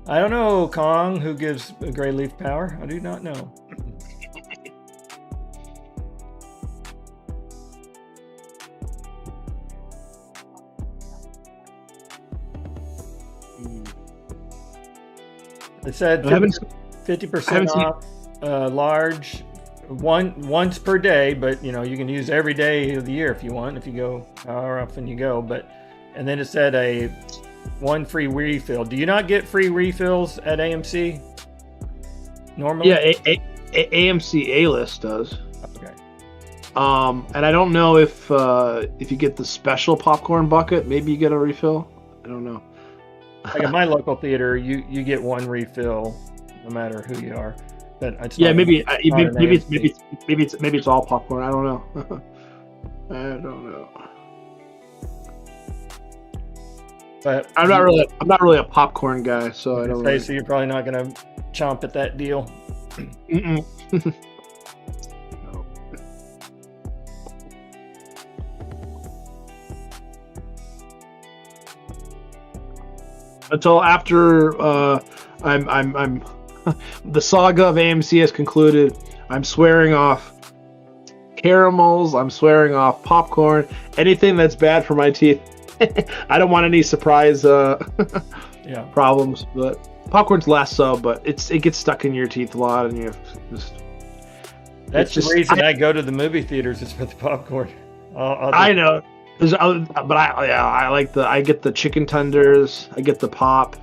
I don't know, Kong, who gives GrayLeaf power. I do not know. It said 50% off large once per day, but you can use every day of the year if you want, if you go however often you go. And then it said a one free refill. Do you not get free refills at AMC normally? Yeah, AMC A-List does. Okay. And I don't know if you get the special popcorn bucket, maybe you get a refill. I don't know. Like at my local theater, you get one refill no matter who you are. But it's maybe it's all popcorn. I don't know. I don't know. But I'm not really a popcorn guy, so I don't. Okay, so you're probably not going to chomp at that deal. Mm-mm. No. Until after I'm the saga of AMC has concluded. I'm swearing off caramels. I'm swearing off popcorn. Anything that's bad for my teeth. I don't want any surprise problems, but popcorn's less so. But it gets stuck in your teeth a lot, and you have just. That's the reason I go to the movie theaters is for the popcorn. I know. But I get the chicken tenders. I get the pop.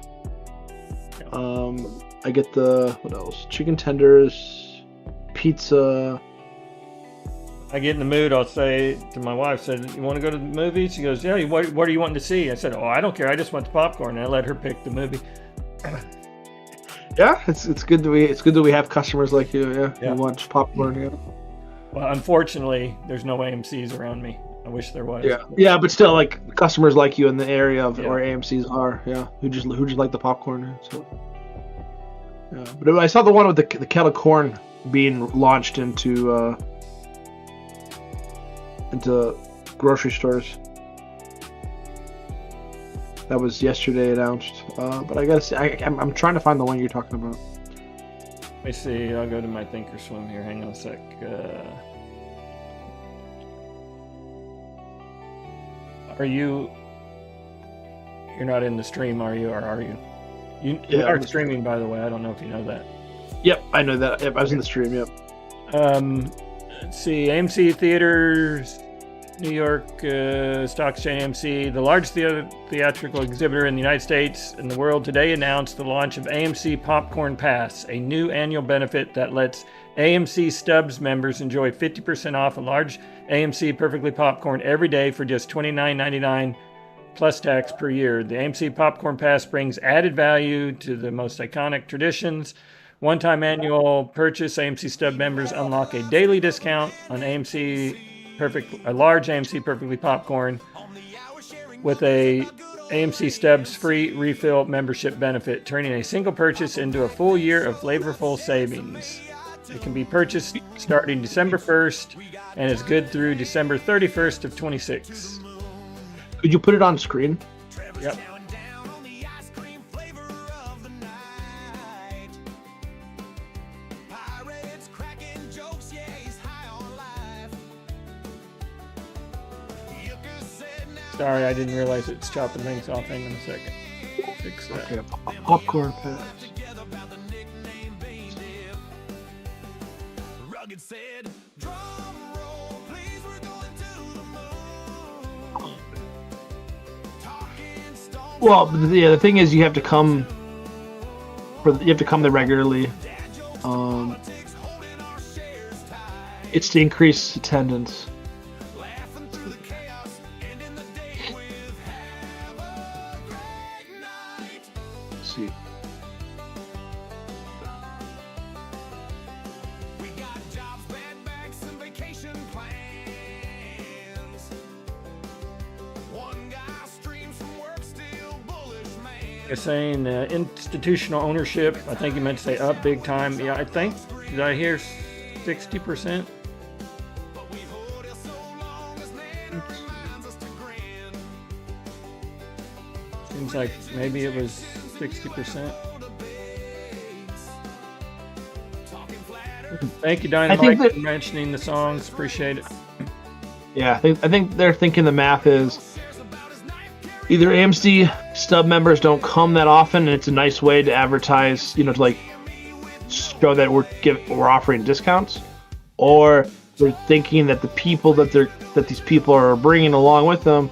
I get the what else? Chicken tenders, pizza. I get in the mood, I'll say to my wife, said, "You want to go to the movies?" She goes, "Yeah, what are you wanting to see?" I said, "Oh, I don't care. I just want the popcorn." And I let her pick the movie. Yeah, it's good that we have customers like you. Yeah. Who watch popcorn. Yeah. Well, unfortunately, there's no AMC's around me. I wish there was. Yeah, but still, like customers like you in the area of where AMC's are. Yeah, who just like the popcorn. So. Yeah, but I saw the one with the kettle corn being launched into grocery stores. That was yesterday announced. But I gotta say, I'm trying to find the one you're talking about. Let me see. I'll go to my Thinkorswim here. Hang on a sec. You're not in the stream, are you? Or are you? You are streaming, by the way. I don't know if you know that. Yep, I know that. Yep, I was in the stream. Yep. Let's see. AMC Theaters, New York Stock Exchange AMC, the largest theatrical exhibitor in the United States and the world, today announced the launch of AMC Popcorn Pass, a new annual benefit that lets AMC Stubs members enjoy 50% off a large AMC Perfectly Popcorn every day for just $29.99 plus tax per year. The AMC Popcorn Pass brings added value to the most iconic traditions. One-time annual purchase, AMC Stub members unlock a daily discount on a large AMC Perfectly Popcorn with a AMC Stubs free refill membership benefit, turning a single purchase into a full year of flavorful savings. It can be purchased starting December 1st and is good through December 31st of 26. Could you put it on screen? Yep. Sorry, I didn't realize it's chopping things off. Hang on a second. Fix that. Okay, popcorn pass. Well, the thing is, you have to come there regularly. It's to increase attendance. Let's see. You're saying institutional ownership. I think you meant to say up big time. Yeah, I think. Did I hear 60%? Seems like maybe it was 60%. Thank you, Dynamite, for mentioning the songs. Appreciate it. Yeah, I think they're thinking the math is either AMC Stub members don't come that often, and it's a nice way to advertise, to like show that we're offering discounts, or they're thinking that the people that these people are bringing along with them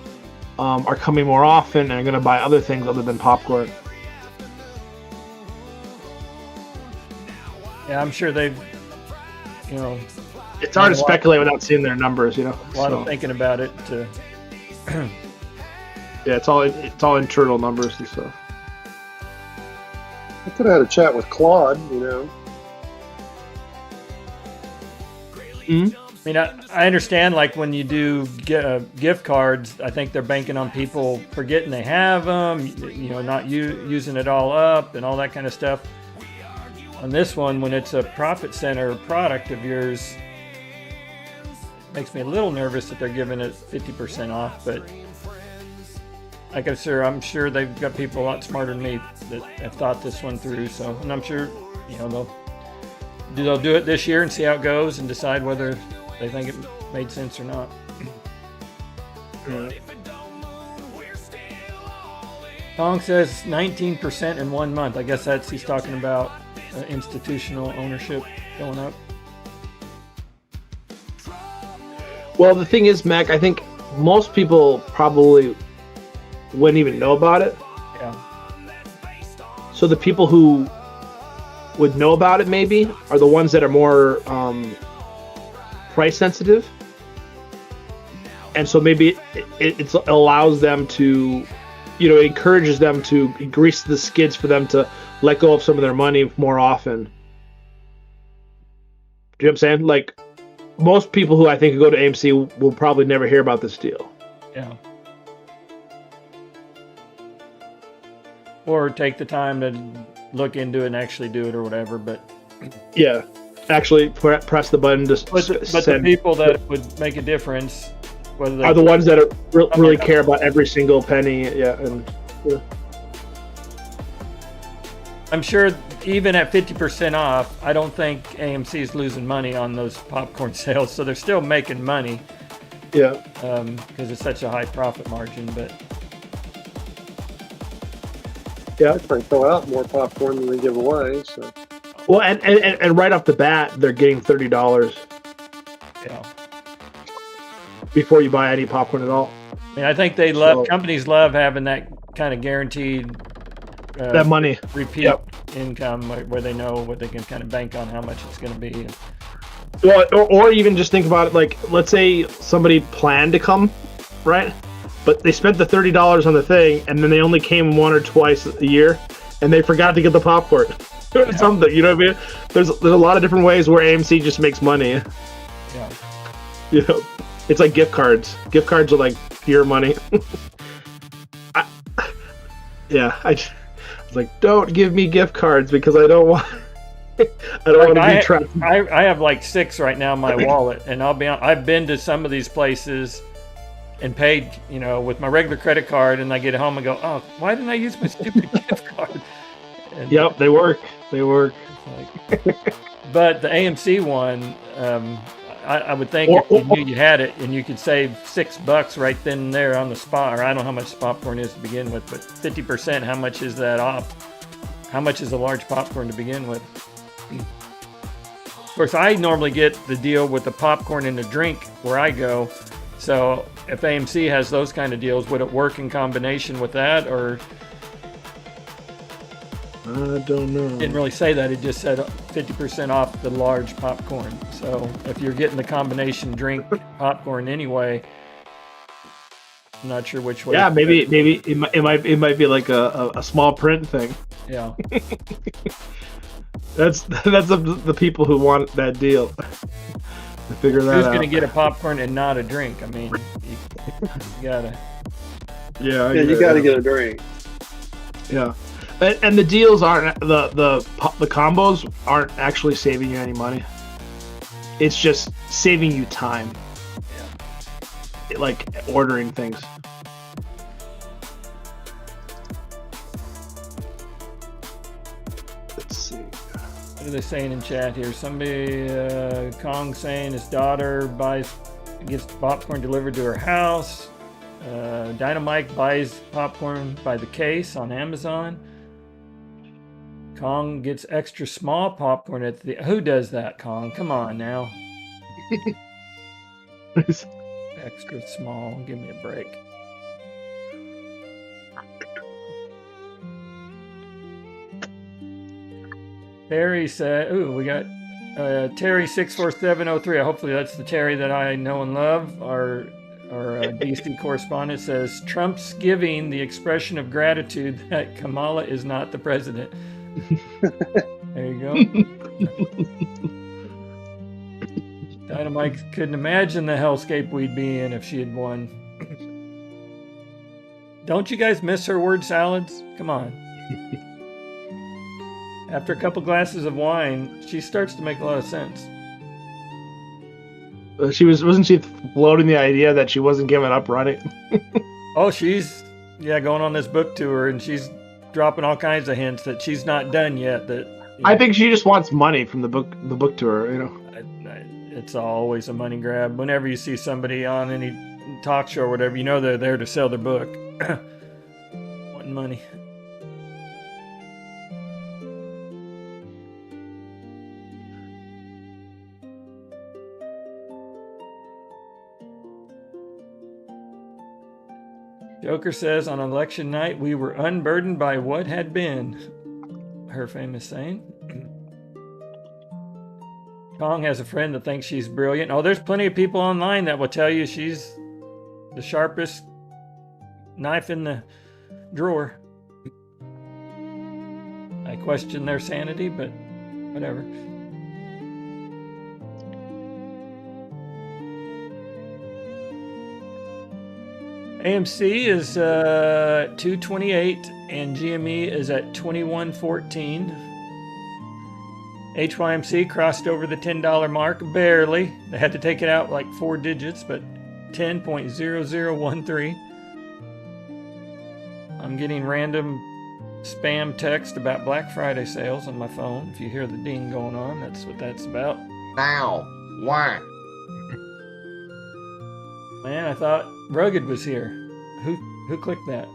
are coming more often and are going to buy other things other than popcorn. Yeah, I'm sure they've, it's hard to speculate without seeing their numbers, A lot of thinking about it. Yeah, it's all internal numbers and stuff. I could have had a chat with Claude, Mm-hmm. I mean, I understand, like, when you do gift cards, I think they're banking on people forgetting they have them, not using it all up and all that kind of stuff. On this one, when it's a profit center product of yours, it makes me a little nervous that they're giving it 50% off, but like I said, I'm sure they've got people a lot smarter than me that have thought this one through. So, and I'm sure, they'll do it this year and see how it goes and decide whether they think it made sense or not. Tong says 19% in 1 month. I guess he's talking about institutional ownership going up. Well, the thing is, Mac, I think most people probably wouldn't even know about it. Yeah. So the people who would know about it maybe are the ones that are more price sensitive. And so maybe it allows them to, it encourages them to grease the skids for them to let go of some of their money more often. Do you know what I'm saying? Like, most people who I think go to AMC will probably never hear about this deal. Yeah. Or take the time to look into it and actually do it or whatever. But yeah, actually press the button to but the people that would make a difference, whether they are the ones that really care about every single penny. Yeah, and yeah. I'm sure even at 50% off, I don't think AMC is losing money on those popcorn sales. So they're still making money. Yeah. Because it's such a high profit margin. But Yeah, they probably throw out more popcorn than they give away. So. Well, and right off the bat, they're getting $30. Yeah. Before you buy any popcorn at all. I mean, I think companies love having that kind of guaranteed that money repeat income where they know what they can kind of bank on how much it's going to be. Well, or even just think about it, like, let's say somebody planned to come, right? But they spent the $30 on the thing, and then they only came one or twice a year, and they forgot to get the popcorn. Something, you know what I mean? There's a lot of different ways where AMC just makes money. Yeah. It's like gift cards. Gift cards are like pure money. I was like, don't give me gift cards because I don't want. I don't want to be trapped. I have like 6 right now in my wallet, and I've been to some of these places and paid, with my regular credit card, and I get home and go, oh, why didn't I use my stupid gift card? And yep, they work. But the AMC one, I would think if you knew you had it and you could save $6 right then and there on the spot, or I don't know how much popcorn is to begin with, but 50%, how much is that off? How much is a large popcorn to begin with? Of course, I normally get the deal with the popcorn and the drink where I go. So if AMC has those kind of deals, would it work in combination with that, or? I don't know. Didn't really say that. It just said 50% off the large popcorn. So if you're getting the combination drink popcorn anyway, I'm not sure which way. Yeah, maybe it might be like a small print thing. Yeah. That's the people who want that deal. To figure that out. Who's gonna get a popcorn and not a drink? I mean, you gotta. Yeah, you gotta get a drink. Yeah. And the deals aren't the combos aren't actually saving you any money. It's just saving you time. Yeah. Like ordering things. Let's see. What are they saying in chat here? Somebody, Kong saying his daughter gets popcorn delivered to her house. Dynamite buys popcorn by the case on Amazon. Kong gets extra small popcorn at the... Who does that, Kong? Come on now. Extra small. Give me a break. Terry said... Ooh, we got Terry64703. Hopefully that's the Terry that I know and love. Our DC correspondent says, Trump's giving the expression of gratitude that Kamala is not the president. There you go. Dynamite couldn't imagine the hellscape we'd be in if she had won. Don't you guys miss her word salads? Come on. After a couple glasses of wine, she starts to make a lot of sense. Wasn't she floating the idea that she wasn't giving up running? Oh, she's going on this book tour, and she's dropping all kinds of hints that she's not done yet. I think she just wants money from the book tour. It's always a money grab. Whenever you see somebody on any talk show or whatever, they're there to sell their book. Wanting money. Joker says on election night, we were unburdened by what had been. Her famous saying. Kong has a friend that thinks she's brilliant. Oh, there's plenty of people online that will tell you she's the sharpest knife in the drawer. I question their sanity, but whatever. AMC is 228 and GME is at 2114. HYMC crossed over the $10 mark, barely. They had to take it out like 4 digits, but 10.0013. I'm getting random spam text about Black Friday sales on my phone. If you hear the ding going on, that's what that's about. Now, why? Man, I thought Rugged was here. Who clicked that?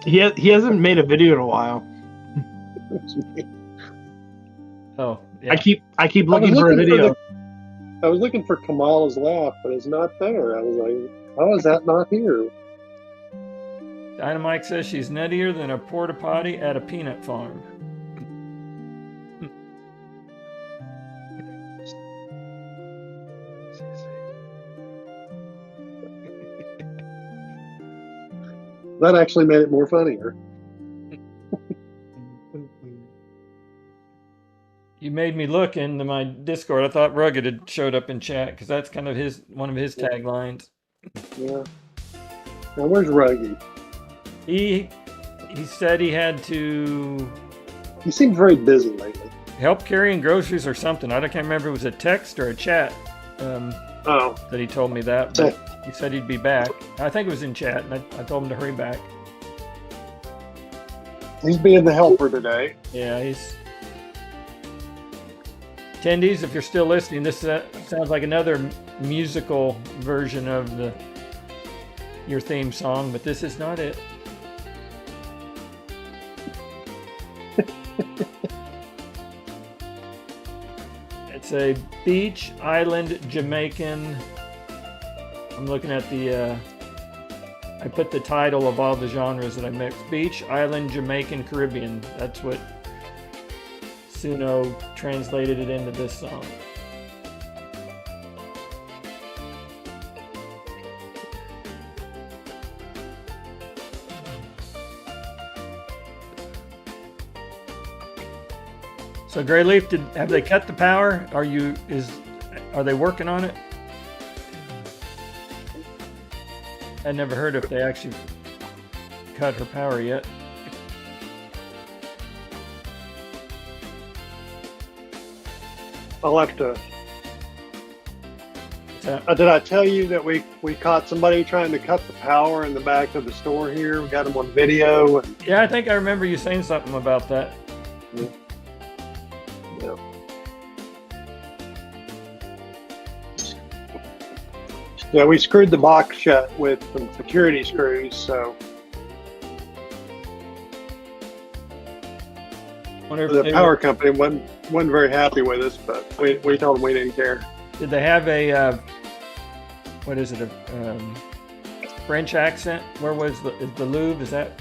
He hasn't made a video in a while. Oh, yeah. I keep looking for a video. I was looking for Kamala's laugh, but it's not there. I was like, how is that not here? Dynamite says she's nuttier than a porta potty at a peanut farm. That actually made it more funnier. You made me look into my Discord. I thought Rugged had showed up in chat because that's kind of one of his taglines. Yeah. Now where's Ruggy? He said he had to He seems very busy lately. help carrying groceries or something. I can't remember if it was a text or a chat that he told me that. But he said he'd be back. I think it was in chat, and I told him to hurry back. He's being the helper today. Yeah, he's... Attendees, if you're still listening, this sounds like another musical version of your theme song, but this is not it. It's a beach island Jamaican. I'm looking at the I put the title of all the genres that I mixed. Beach island Jamaican Caribbean. That's what Suno translated it into this song. So GrayLeaf, have they cut the power? Are they working on it? I never heard if they actually cut her power yet. I'll have to. Did I tell you that we caught somebody trying to cut the power in the back of the store here? We got them on video. Yeah, I think I remember you saying something about that. Yeah. Yeah, we screwed the box shut with some security screws, so the power company wasn't very happy with us, but we told them we didn't care. Did they have a what is it, a French accent? Where was the Louvre? Is that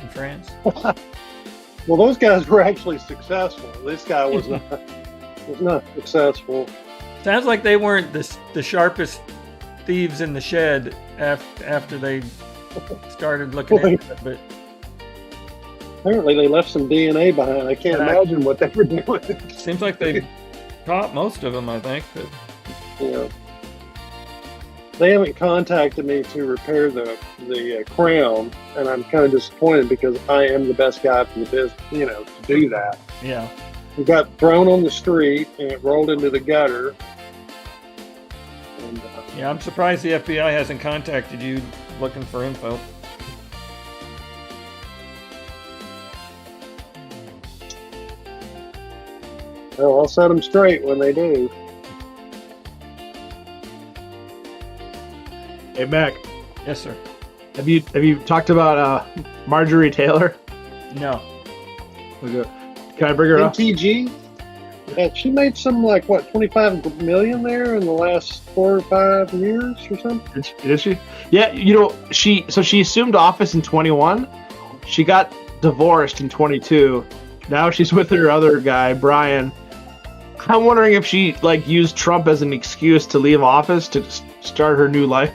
in France? Well, those guys were actually successful. This guy was not successful. Sounds like they weren't the sharpest thieves in the shed after they started looking at it, but apparently they left some DNA behind. I can't imagine what they were doing. Seems like they caught most of them, I think. But yeah, they haven't contacted me to repair the crown, and I'm kind of disappointed because I am the best guy for the business, to do that. Yeah, it got thrown on the street and it rolled into the gutter. And, yeah, I'm surprised the FBI hasn't contacted you looking for info. Well, I'll set them straight when they do. Hey, Mac. Yes, sir. Have you talked about Marjorie Taylor? No. Okay. Can I bring her up? MTG? Yeah, she made some like what 25 million there in the last 4 or 5 years or something. Did she? Yeah, she assumed office in 21. She got divorced in 22. Now she's with her other guy, Brian. I'm wondering if she like used Trump as an excuse to leave office to start her new life.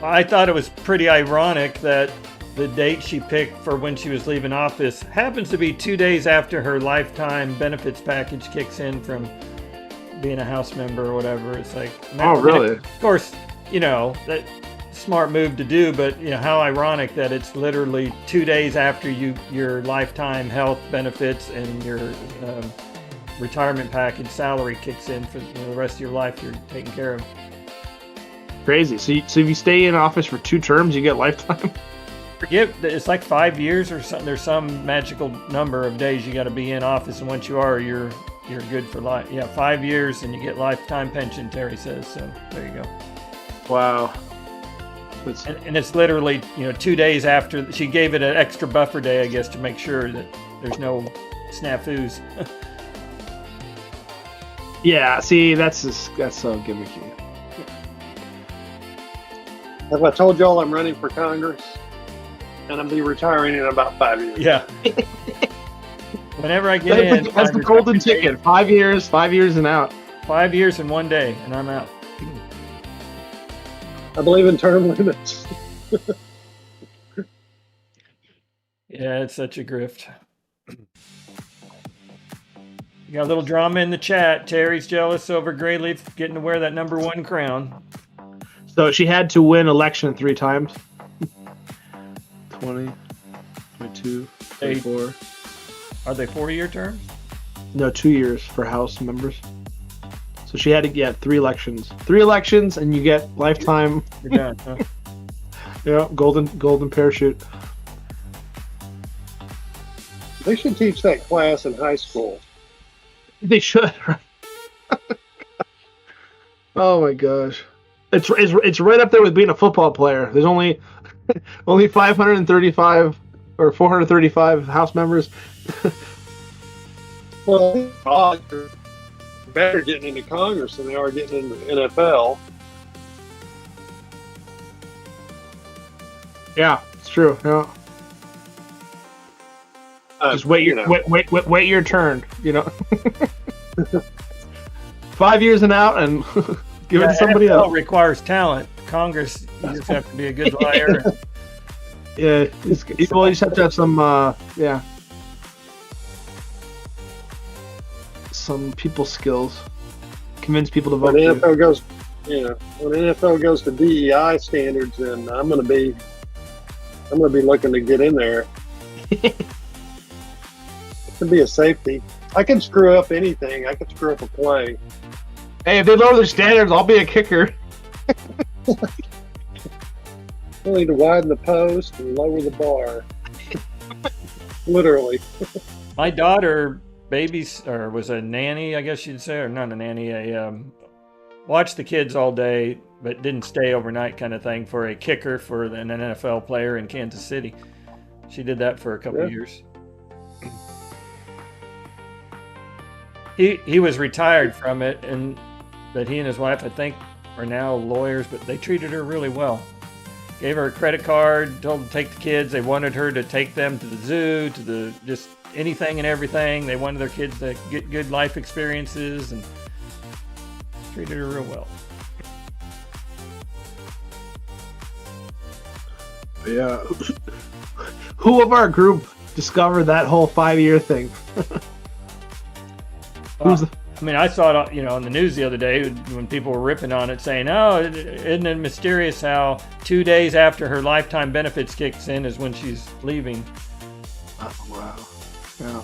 I thought it was pretty ironic that the date she picked for when she was leaving office happens to be 2 days after her lifetime benefits package kicks in from being a House member or whatever. It's like, Oh, really? Of course, that smart move to do, but how ironic that it's literally 2 days after your lifetime health benefits and your retirement package salary kicks in for the rest of your life you're taken care of. Crazy. So if you stay in office for 2 terms, you get lifetime. It's like 5 years or something. There's some magical number of days you got to be in office, and once you are, you're good for life. Yeah, 5 years and you get lifetime pension. Terry says so. There you go. Wow. And it's literally 2 days after she gave it an extra buffer day, I guess, to make sure that there's no snafus. Yeah. See, that's so gimmicky. Have I told y'all I'm running for Congress? And I'll be retiring in about 5 years. Yeah. Whenever I get in, that's the golden ticket. 5 years, 5 years and out. 5 years and 1 day, and I'm out. I believe in term limits. Yeah, it's such a grift. You got a little drama in the chat. Terry's jealous over GrayLeaf getting to wear that #1 crown. So she had to win election 3 times. 20, 22, 24. Are they 4-year terms? No, 2 years for House members. So she had to get 3 elections. 3 elections, and you get lifetime. You're done, huh? Yeah, golden parachute. They should teach that class in high school. They should. Oh my gosh, it's right up there with being a football player. There's only 535 or 435 House members. Well, odds are better getting into Congress than they are getting into the NFL. Yeah, it's true. Yeah. Just wait your turn. 5 years and out, and give it to somebody NFL else. Requires talent. Congress, you just have to be a good liar. Yeah, you just have to have some some people skills. Convince people to vote. When NFL goes to DEI standards, then I'm gonna be looking to get in there. To be a safety. I can screw up anything. I can screw up a play. Hey, if they lower their standards, I'll be a kicker. We need to widen the post and lower the bar. Literally. My daughter was a nanny, I guess you'd say, or not a nanny, watched the kids all day, but didn't stay overnight kind of thing for a kicker for an NFL player in Kansas City. She did that for a couple of years. He was retired from it, but he and his wife, I think, are now lawyers, but they treated her really well. Gave her a credit card, told her to take the kids. They wanted her to take them to the zoo, to just anything and everything. They wanted their kids to get good life experiences and treated her real well. Yeah. Who of our group discovered that whole 5-year thing? I saw it, on the news the other day when people were ripping on it, saying, "Oh, isn't it mysterious how 2 days after her lifetime benefits kicks in is when she's leaving?" Oh, wow. Yeah.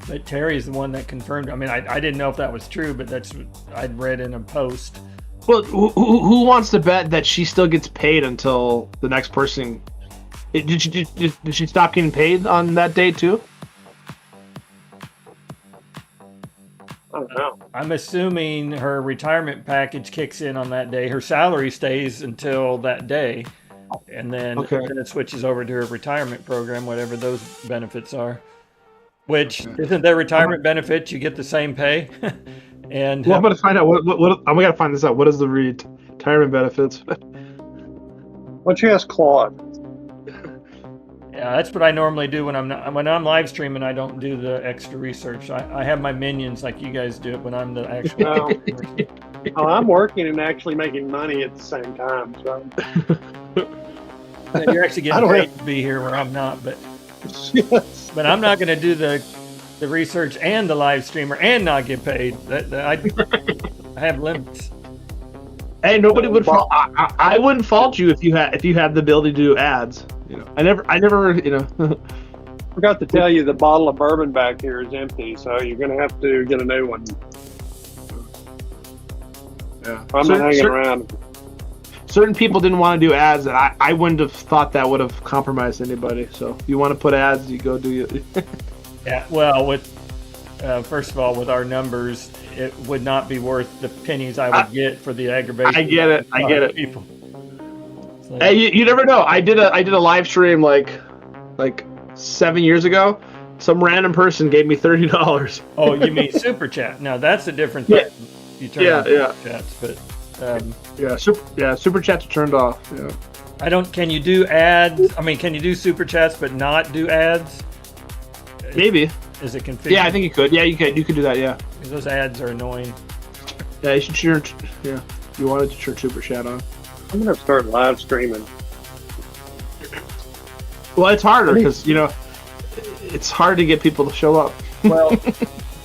But Terry's the one that confirmed. I didn't know if that was true, but that's what I'd read in a post. Well, who wants to bet that she still gets paid until the next person? Did she stop getting paid on that day too? I don't know. I'm assuming her retirement package kicks in on that day. Her salary stays until that day, and then it switches over to her retirement program, whatever those benefits are. which isn't their retirement benefit. You get the same pay. And Well, I'm gonna find out what I'm gonna find this out. What is the retirement benefits? Why don't you ask Claude? yeah, that's what I normally do when I'm live streaming. I don't do the extra research. I have my minions like you guys do it when I'm the actual. Oh, I'm working and actually making money at the same time. So You're actually getting paid to be here where I'm not, but yes. but I'm not going to do the research and the live streamer and not get paid. I have limits. Hey, nobody would fault. I wouldn't fault you if you had the ability to do ads. You know, I never. You know. Forgot to tell you the bottle of bourbon back here is empty, so you're gonna have to get a new one. Yeah. I'm not hanging around. Certain people didn't want to do ads, and I wouldn't have thought that would have compromised anybody. So if you want to put ads, you go do it. Yeah, well, with first of all, with our numbers, it would not be worth the pennies I would get for the aggravation. I get it. People. So, Hey, you never know. I did a live stream like 7 years ago. Some random person gave me $30. oh, you mean super chat? No, that's a different thing. You turn on super chats, but super chats are turned off. Yeah. I don't. Can you do ads? I mean, can you do super chats but not do ads? Maybe. Is it configured? Yeah, I think you could. Yeah, you could do that. Yeah. Because those ads are annoying. Yeah, you should turn. Yeah, you wanted to turn super chat on. I'm gonna start live streaming. Well, it's harder because it's hard to get people to show up. Well,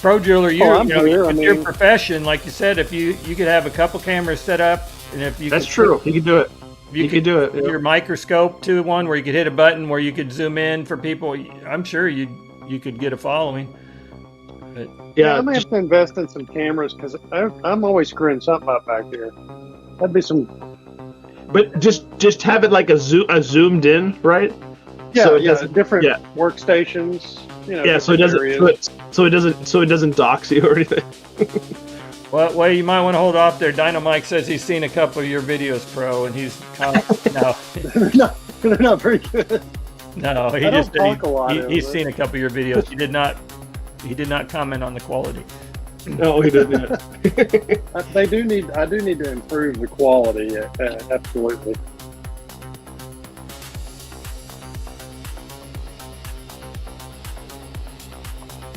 Pro Jeweler, your profession, like you said, if you could have a couple cameras set up, and if you that's true, you could do it. You could do it. Your microscope to one where you could hit a button where you could zoom in for people. I'm sure you could get a following. But, yeah, I may have to invest in some cameras because I'm always screwing something up back here. That'd be some. But just have it like a zoomed in, right? Yeah, so different workstations. So it doesn't dox you or anything. Well, you might want to hold off there. Dino Mike says he's seen a couple of your videos, Pro, and he's no, they're not very good. No, he's seen a couple of your videos. He did not comment on the quality. No, he didn't. I do need to improve the quality. Absolutely.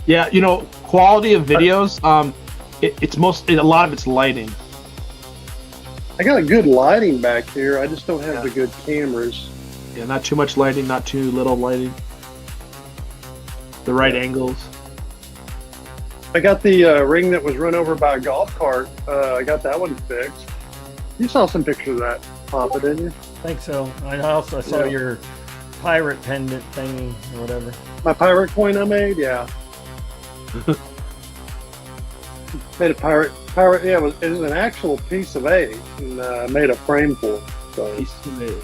Yeah, quality of videos. A lot of it's lighting. I got a good lighting back here. I just don't have the good cameras. Yeah, not too much lighting, not too little lighting. The right angles. I got the ring that was run over by a golf cart. I got that one fixed. You saw some pictures of that, Papa, didn't you? I think so. I also saw your pirate pendant thingy or whatever. My pirate coin I made, yeah. Made a pirate. Yeah, it was an actual piece of egg, and made a frame for it. So, piece of egg.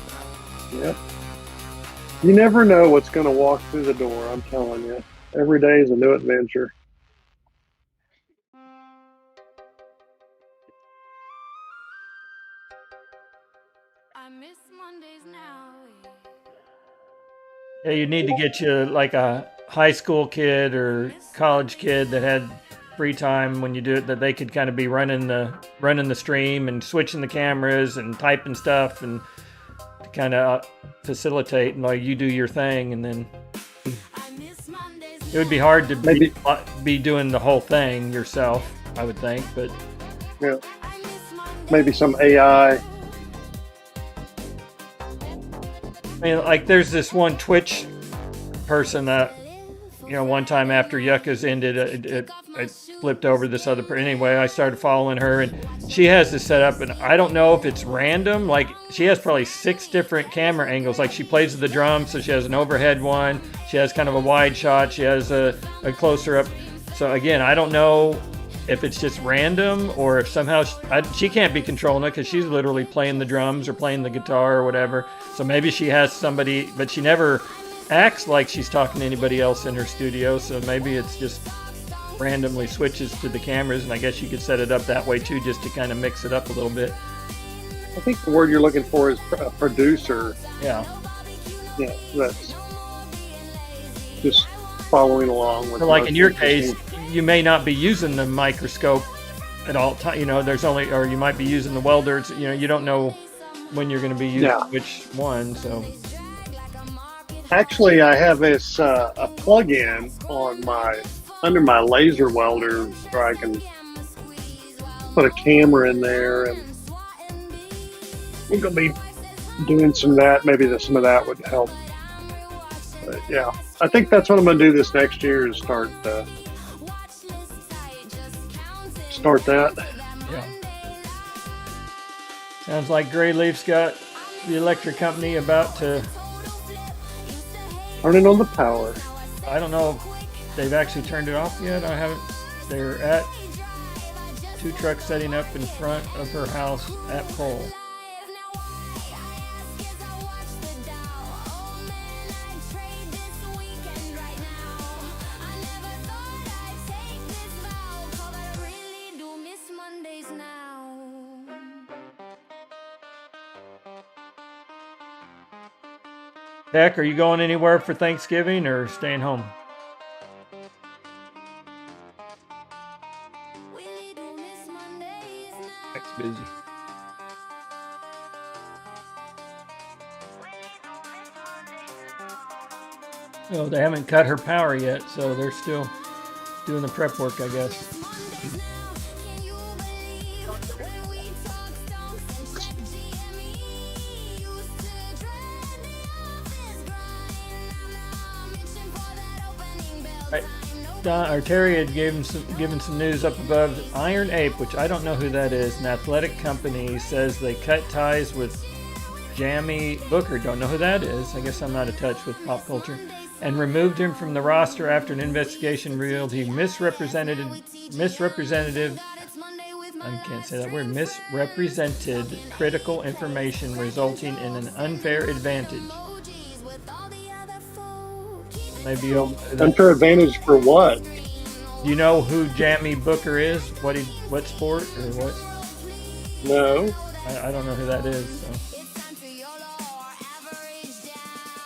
Yep. You never know what's going to walk through the door. I'm telling you, every day is a new adventure. I miss Mondays now. Yeah, you need to get you like a high school kid or college kid that had free time when you do it, that they could kind of be running the stream and switching the cameras and typing stuff and to kind of facilitate, and like you do your thing, and then it would be hard to be doing the whole thing yourself, I would think, but yeah, maybe some AI. I mean, like there's this one Twitch person that, one time after Yucca's ended, I flipped over this other person. Anyway, I started following her, and she has this set up, and I don't know if it's random. Like, she has probably 6 different camera angles. Like, she plays the drums, so she has an overhead one. She has kind of a wide shot. She has a closer up. So, again, I don't know if it's just random or if somehow she can't be controlling it because she's literally playing the drums or playing the guitar or whatever. So maybe she has somebody, but she never acts like she's talking to anybody else in her studio, so maybe it's just randomly switches to the cameras, and I guess you could set it up that way too, just to kind of mix it up a little bit. I think the word you're looking for is a producer. Yeah, that's just following along with. So like most in your interesting- case, you may not be using the microscope at all time. You know, there's only, or you might be using the welders. You know, you don't know when you're going to be using Yeah. which one. So Actually, I have this a plug-in on under my laser welder where I can put a camera in there, and we're gonna be doing some of that. Maybe some of that would help. But yeah, I think that's what I'm gonna do this next year is start that. yeah, sounds like GrayLeaf's got the electric company about to. Turning on the power. I don't know if they've actually turned it off yet. I haven't. They're at 2 trucks setting up in front of her house at pole. Beck, are you going anywhere for Thanksgiving or staying home? Beck's busy. Oh, they haven't cut her power yet, so they're still doing the prep work, I guess. Terry had given some news up above. Iron Ape, which I don't know who that is, an athletic company, says they cut ties with Jamie Booker. Don't know who that is. I guess I'm not in touch with pop culture. And removed him from the roster after an investigation revealed he misrepresented, I can't say that word, misrepresented critical information, resulting in an unfair advantage. Maybe Unfair advantage for what? Do you know who Jamie Booker is? What sport or what? No. I don't know who that is. So.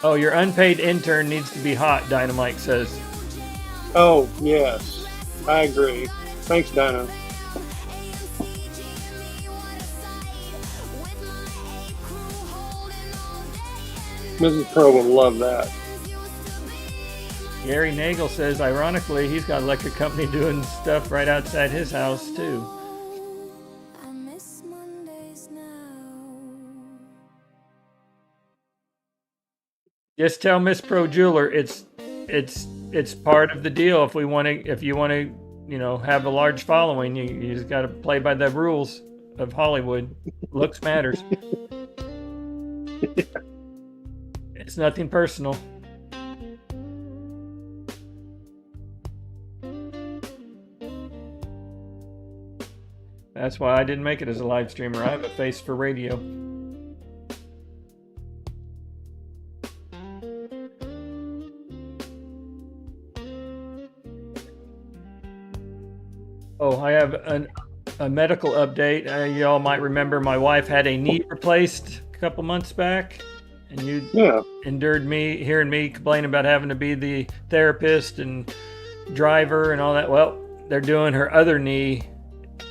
Oh, your unpaid intern needs to be hot, Dynamite says. Oh, yes. I agree. Thanks, Dino. Mrs. Pro would love that. Gary Nagel says, ironically, he's got an electric company doing stuff right outside his house, too. Just tell Miss Pro Jeweler it's part of the deal. If you want to, have a large following, you just got to play by the rules of Hollywood. Looks matters. It's nothing personal. That's why I didn't make it as a live streamer. I have a face for radio. Oh, I have a medical update. Y'all might remember my wife had a knee replaced a couple months back, and you endured hearing me complain about having to be the therapist and driver and all that. Well, they're doing her other knee.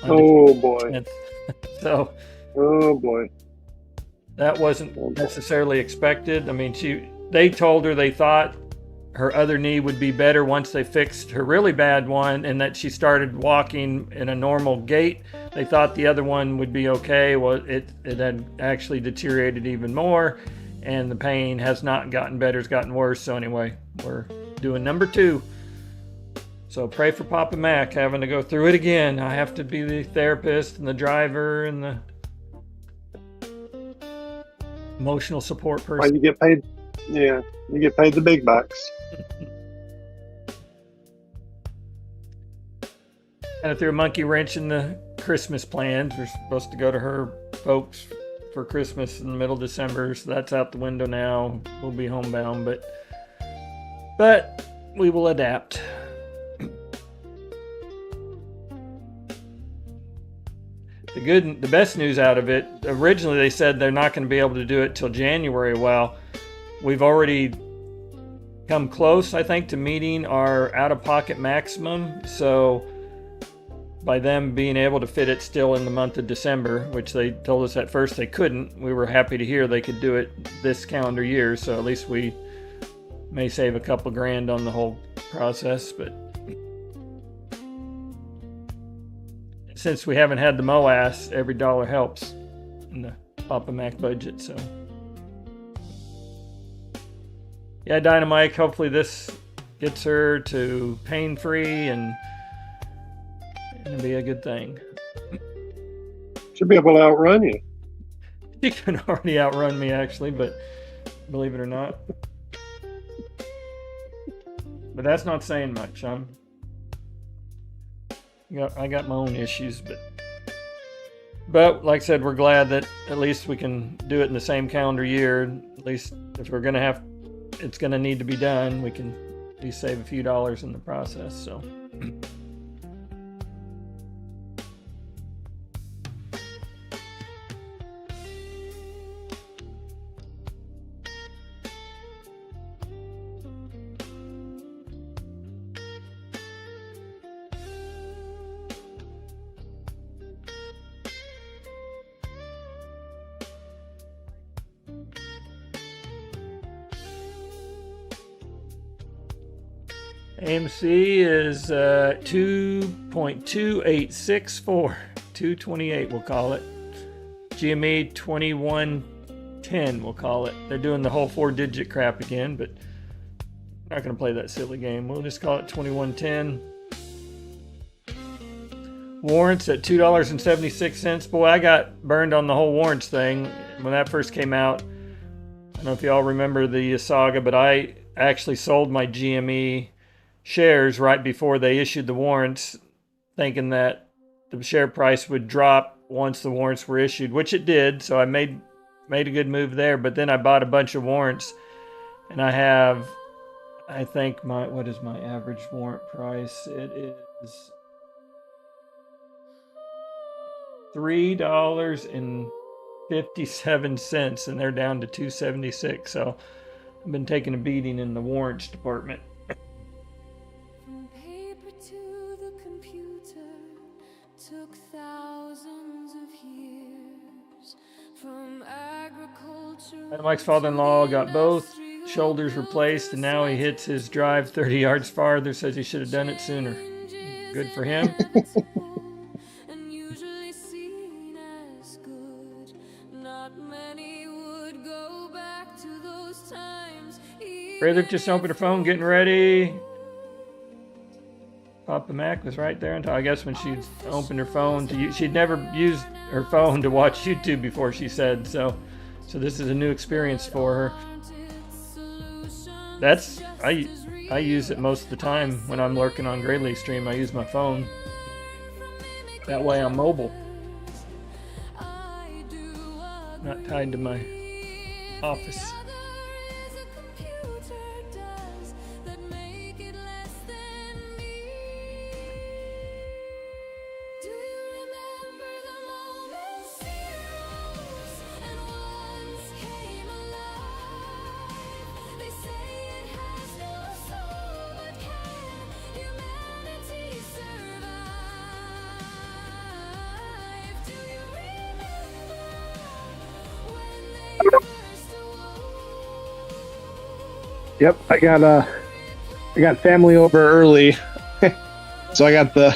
Oh boy. So. Oh boy. That wasn't necessarily expected. I mean, they told her they thought her other knee would be better once they fixed her really bad one, and that she started walking in a normal gait. They thought the other one would be okay. Well, it had actually deteriorated even more, and the pain has not gotten better. It's gotten worse. So anyway, we're doing number 2. So pray for Papa Mac having to go through it again. I have to be the therapist and the driver and the emotional support person. Well, you get paid. Yeah, you get paid the big bucks. Kind of threw a monkey wrench in the Christmas plans. We're supposed to go to her folks for Christmas in the middle of December, so that's out the window now. We'll be homebound, but we will adapt. The best news out of it, originally they said they're not going to be able to do it till January. Well, we've already come close, I think, to meeting our out-of-pocket maximum. So by them being able to fit it still in the month of December, which they told us at first they couldn't, we were happy to hear they could do it this calendar year. So at least we may save a couple grand on the whole process. But since we haven't had the MOAS, every dollar helps in the Papa Mac budget. So yeah, Dynamite, hopefully this gets her to pain-free and it'll be a good thing. Should be able to outrun you. She can already outrun me, actually, but believe it or not. But that's not saying much. I got my own issues, but like I said, we're glad that at least we can do it in the same calendar year. At least if we're gonna have, it's gonna need to be done, we can at least save a few dollars in the process. So. AMC is 2.2864, 228 we'll call it. GME 2110 we'll call it. They're doing the whole 4-digit crap again, but I'm not going to play that silly game. We'll just call it 2110. Warrants at $2.76. Boy, I got burned on the whole warrants thing when that first came out. I don't know if y'all remember the saga, but I actually sold my GME shares right before they issued the warrants, thinking that the share price would drop once the warrants were issued, which it did. So I made a good move there. But then I bought a bunch of warrants, and I have, I think what is my average warrant price? It is $3.57, and they're down to $2.76. So I've been taking a beating in the warrants department. From paper to the computer took thousands of years. From agriculture. Mike's father-in-law got both shoulders replaced, and now he hits his drive 30 yards farther. Says he should have done it sooner. Good for him. And usually seen as good. Not many would go back to those times. GrayLeaf just opened her phone, getting ready. Papa Mac was right there until I guess when she opened her phone to use. She'd never used her phone to watch YouTube before, she said. So this is a new experience for her. I use it most of the time when I'm lurking on GrayLeaf. I use my phone. That way I'm mobile, not tied to my office. Yep, I got family over early, so I got the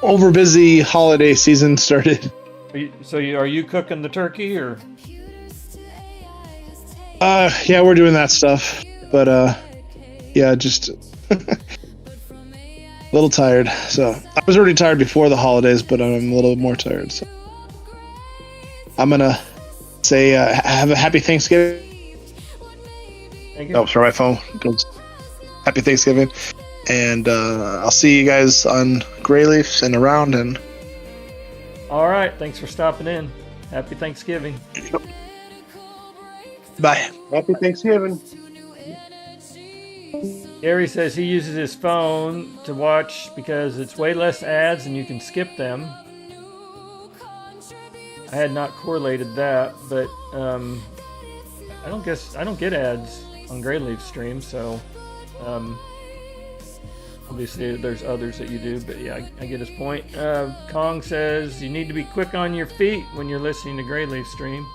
over busy holiday season started. Are you cooking the turkey or? Yeah, we're doing that stuff, but yeah, just a little tired. So I was already tired before the holidays, but I'm a little more tired. So I'm gonna say have a happy Thanksgiving. Oh, sorry, my phone goes. Happy Thanksgiving, and I'll see you guys on GrayLeaf and around. And all right, thanks for stopping in. Happy Thanksgiving. Bye. Happy Thanksgiving. Gary says he uses his phone to watch because it's way less ads and you can skip them. I had not correlated that, but I don't get ads on GrayLeaf stream, so obviously there's others that you do, but yeah, I get his point. Kong says you need to be quick on your feet when you're listening to GrayLeaf stream.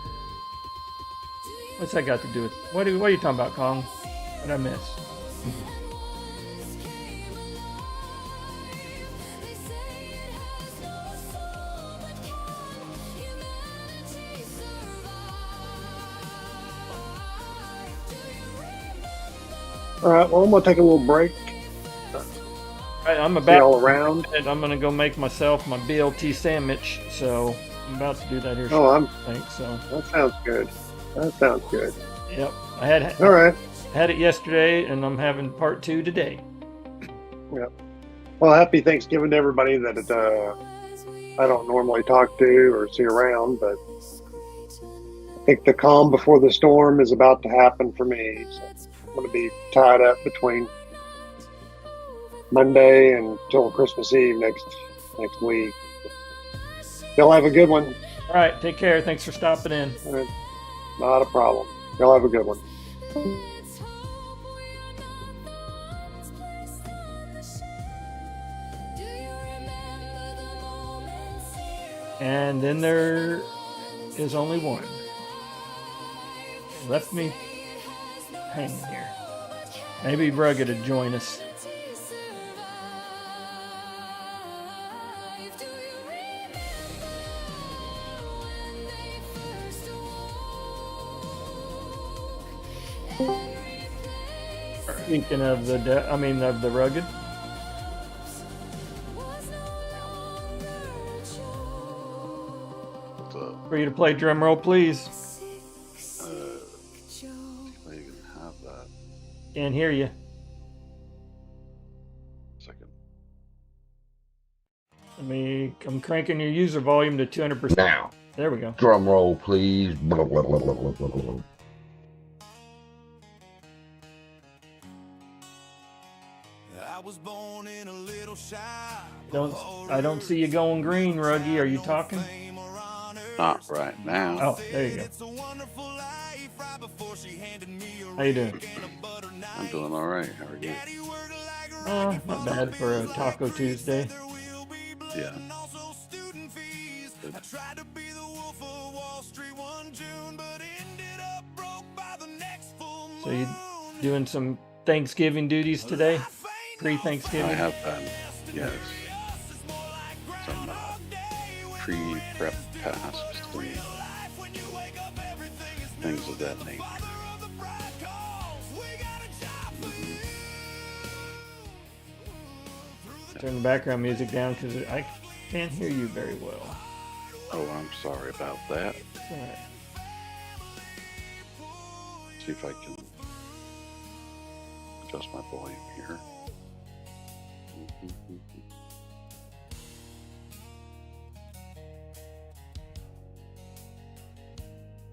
What's that got to do with what are you talking about, Kong? What did I miss? All right, well, I'm going to take a little break. Right, I'm See about y'all around. and I'm gonna go make myself my BLT sandwich, so I'm about to do that here. Oh, shortly, I think so. That sounds good. That sounds good. Yep, I had All right. had it yesterday, and I'm having part 2 today. Yep. Well, happy Thanksgiving to everybody that I don't normally talk to or see around, but I think the calm before the storm is about to happen for me. So I'm going to be tied up between Monday until Christmas Eve next week. Y'all have a good one. All right, take care. Thanks for stopping in. Not a problem. Y'all have a good one. And then there is only one. Left me hanging here. Maybe Rugged would join us. Thinking of the Rugged. For you to play drum roll, please. You can have that. Can't hear you. Second. I'm cranking your user volume to 200%. Now, There we go. drum roll, please. Blah, blah, blah, blah, blah, blah, blah. I was born in a little shop. I don't see you going green, Ruggy. Are you talking? Not right now. Oh, there you go. How you doing? I'm doing all right. How are you? Not bad for a Taco Tuesday. Yeah. So you doing some Thanksgiving duties today? Pre-Thanksgiving? I have been, yes. Some pre-prep tasks and things of that nature. Turn the background music down because I can't hear you very well. Oh, I'm sorry about that. All right. See if I can adjust my volume here.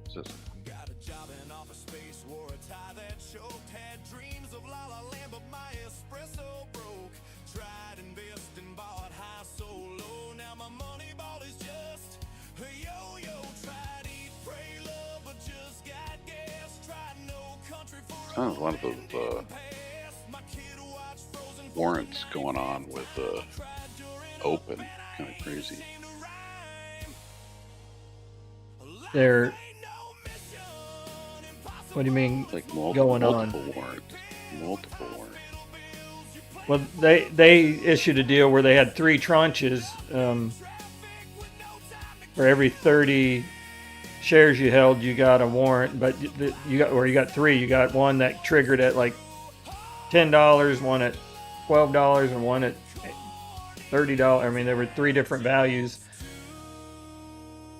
Is this- Got a job in office space, wore a tie that choked, had dreams of La La Land, but my espresso broke. Tried investing, bought high, so low. Now my money ball is just a yo-yo. Tried eat, pray, love, but just got gas. Tried no country for Kind of one of those warrants going on with open, kind of crazy. They're. What do you mean Like going on? Multiple warrants. Well, they issued a deal where they had 3 tranches. For every 30 shares you held, you got a warrant, but you got 3. You got one that triggered at like $10, one at $12, and one at $30. I mean, there were 3 different values.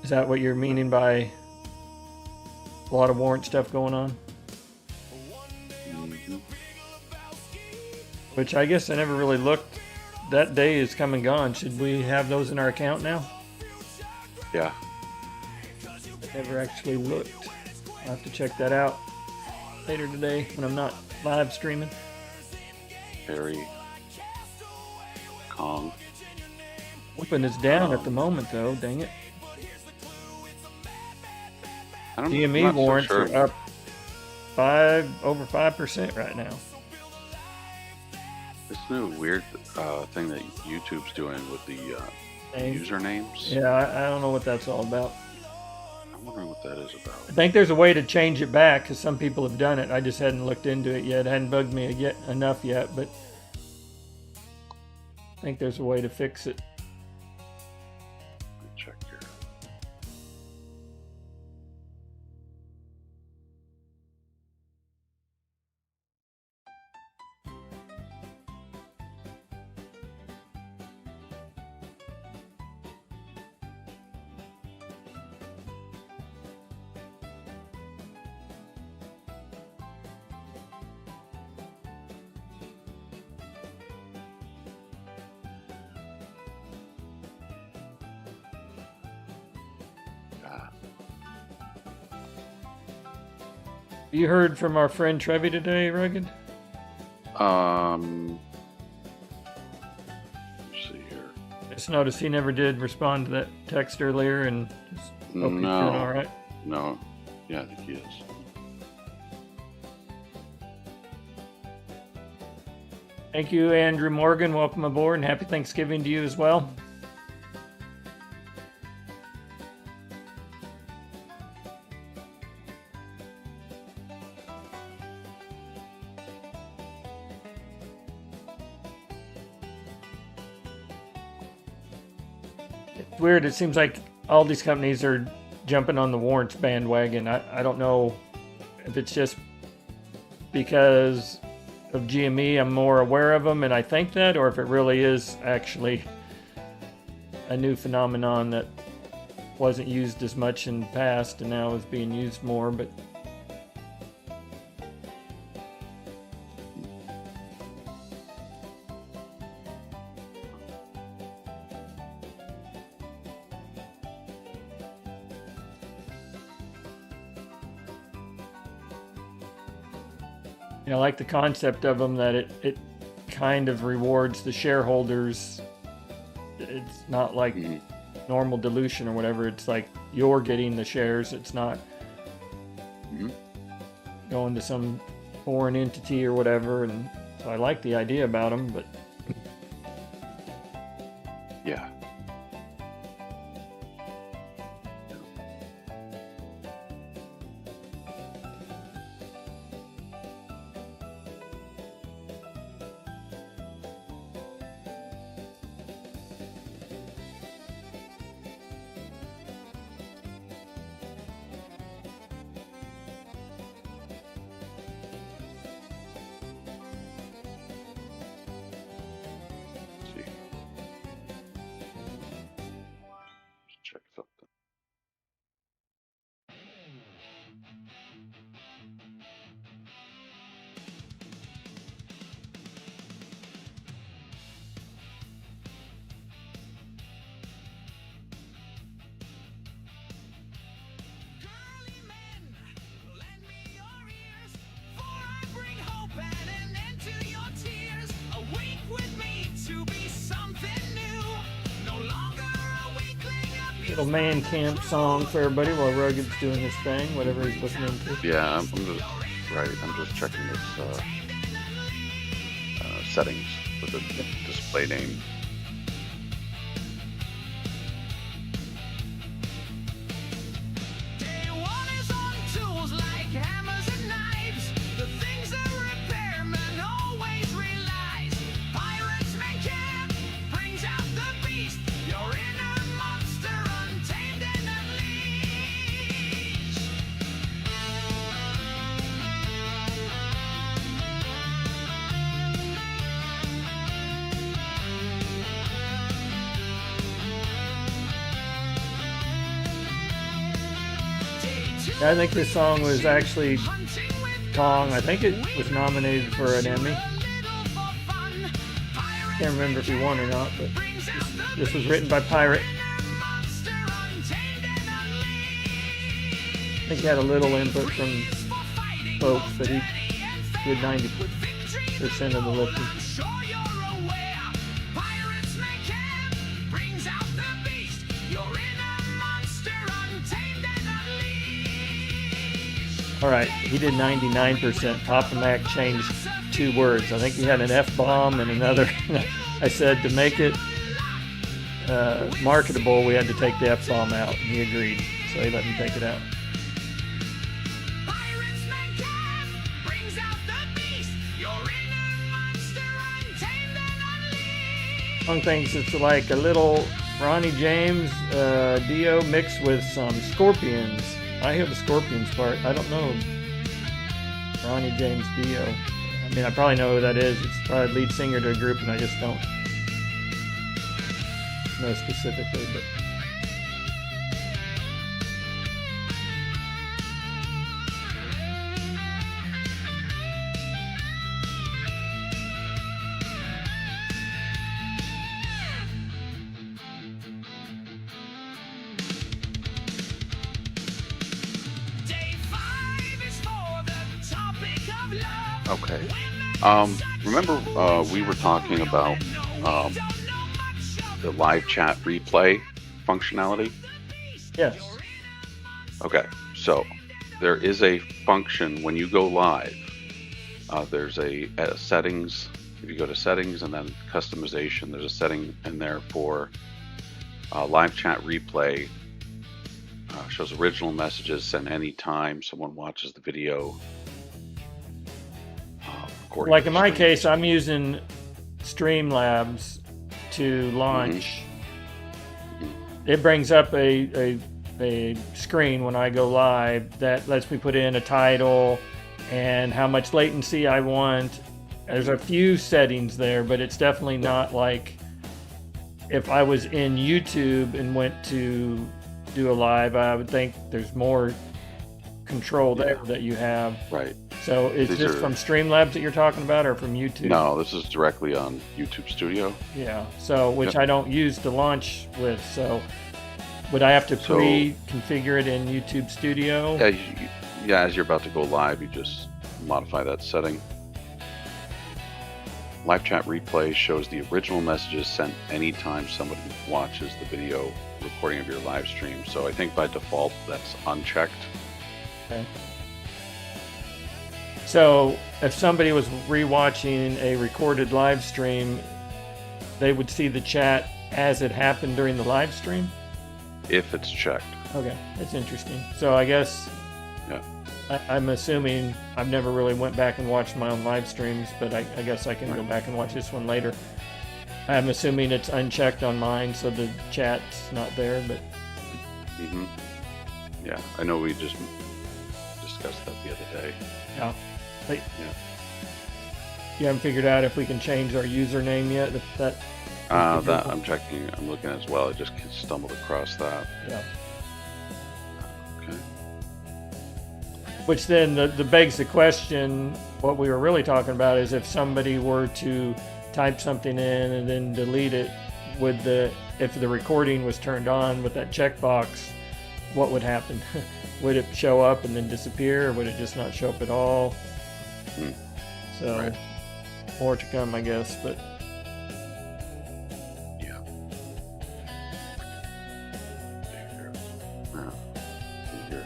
Is that what you're meaning by a lot of warrant stuff going on? Mm-hmm. Which I guess I never really looked. That day is come and gone. Should we have those in our account now? Yeah. I never actually looked. I'll have to check that out later today when I'm not live streaming. Harry. Kong. Open is down at the moment though, dang it. I'm DME not so warrants sure. are up over 5% right now. This new weird thing that YouTube's doing with the usernames. Yeah, I don't know what that's all about. I'm wondering what that is about. I think there's a way to change it back because some people have done it. I just hadn't looked into it yet. It hadn't bugged me enough yet, but I think there's a way to fix it. Let me check here. You heard from our friend Trevi today, Rugged? Let's see here. Just noticed he never did respond to that text earlier, and just hope he's doing all right. No. Yeah, I think he is. Thank you, Andrew Morgan. Welcome aboard, and happy Thanksgiving to you as well. It's weird. It seems like all these companies are jumping on the warrants bandwagon. I don't know if it's just because of GME I'm more aware of them and I think that, or if it really is actually a new phenomenon that wasn't used as much in the past and now is being used more. But I like the concept of them, that it kind of rewards the shareholders. It's not like normal dilution or whatever. It's like you're getting the shares. It's not going to some foreign entity or whatever. And so I like the idea about them, but yeah. Check something. Curly men, lend me your ears, for I bring hope and an end to your tears. Awake with me to be something new, no longer a weakling. little man camp song for everybody while Rugged's doing his thing, whatever he's listening to. Yeah, I'm just right. I'm just checking this settings for the display name. Day one is on tools like hammers and knives, the things a repairman always relies. Pirates man camp brings out the beast, your inner monster untamed and unleashed. I think this song was actually Tong. I think it was nominated for an Emmy. Can't remember if he won or not, but this was written by Pirate. I think he had a little input from folks, but he did 90% of the lifting. All right, he did 99%. Papa Mac changed 2 words. I think he had an F-bomb and another. I said to make it marketable, we had to take the F-bomb out, and he agreed. So he let me take it out. One thinks it's like a little Ronnie James Dio mixed with some Scorpions. I hear the Scorpions part. I don't know Ronnie James Dio. I mean, I probably know who that is. It's probably lead singer to a group, and I just don't know specifically. But Okay. Remember we were talking about the live chat replay functionality? yes. Okay. So there is a function when you go live. There's a settings. If you go to settings and then customization, there's a setting in there for live chat replay. Shows original messages sent anytime someone watches the video. Like in my case, I'm using Streamlabs to launch. It brings up a screen when I go live that lets me put in a title and how much latency I want. There's a few settings there, but it's definitely not like if I was in YouTube and went to do a live. I would think there's more control there that you have. Right. So is These this are- from Streamlabs that you're talking about, or from YouTube? No, this is directly on YouTube Studio. Yeah. So which Yep. I don't use to launch with. So would I have to So- pre-configure it in YouTube Studio? Yeah, as you're about to go live, you just modify that setting. Live chat replay shows the original messages sent anytime somebody watches the video recording of your live stream. So I think by default that's unchecked. Okay. So if somebody was rewatching a recorded live stream, they would see the chat as it happened during the live stream? If it's checked. Okay, that's interesting. So I guess Yeah. I'm assuming I've never really went back and watched my own live streams, but I guess I can go back and watch this one later. I'm assuming it's unchecked on mine, so the chat's not there, but Yeah, I know we just discussed that the other day. yeah. But Yeah. you haven't figured out if we can change our username yet? If that That I'm checking. I'm looking as well. I just stumbled across that. yeah. Okay. Which then the begs the question, what we were really talking about is if somebody were to type something in and then delete it, if the recording was turned on with that checkbox, what would happen? Would it show up and then disappear, or would it just not show up at all? So Right. more to come, I guess, but Yeah. Here. Now, here.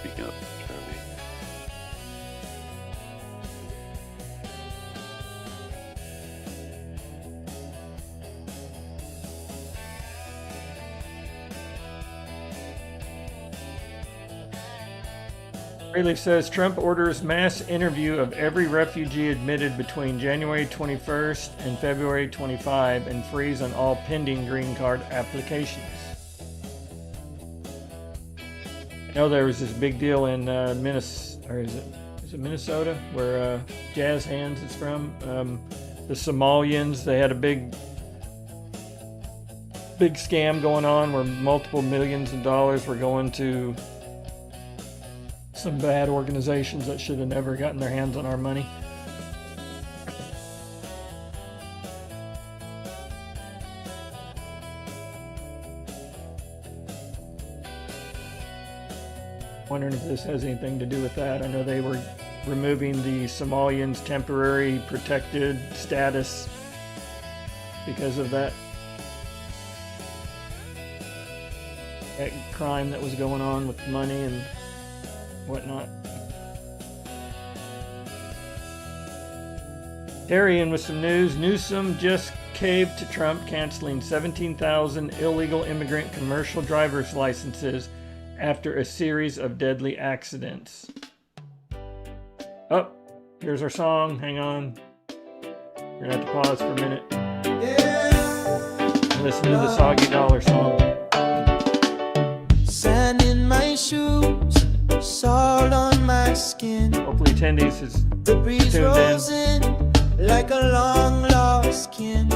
Speaking of Charlie. GrayLeaf says Trump orders mass interview of every refugee admitted between January 21st and February 25 and freeze on all pending green card applications. I know there was this big deal in Minnesota, or is it Minnesota, where Jazz Hands is from. The Somalians, they had a big scam going on where multiple millions of dollars were going to some bad organizations that should have never gotten their hands on our money. Wondering if this has anything to do with that. I know they were removing the Somalians' temporary protected status because of that crime that was going on with money and whatnot. Terry in with some news. Newsom just caved to Trump, canceling 17,000 illegal immigrant commercial driver's licenses after a series of deadly accidents. Oh, here's our song. Hang on. We're gonna have to pause for a minute. Listen to the Soggy Dollar song. Sand in my shoes, salt on my skin. Hopefully attendees is The breeze tuned rolls in. in like a long lost kin.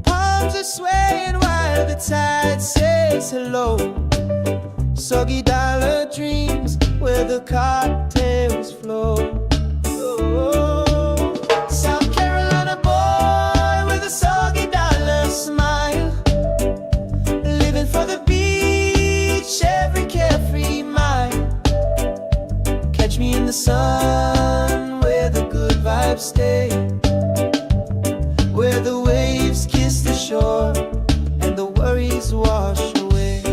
Palms are swaying while the tide says hello. Soggy dollar dreams where the cocktails flow. Oh, South Carolina boy with a soggy dollar smile, living for the beach every carefree mile. Catch me in the sun where the good vibes stay, where the waves kiss the shore and the worries wash away.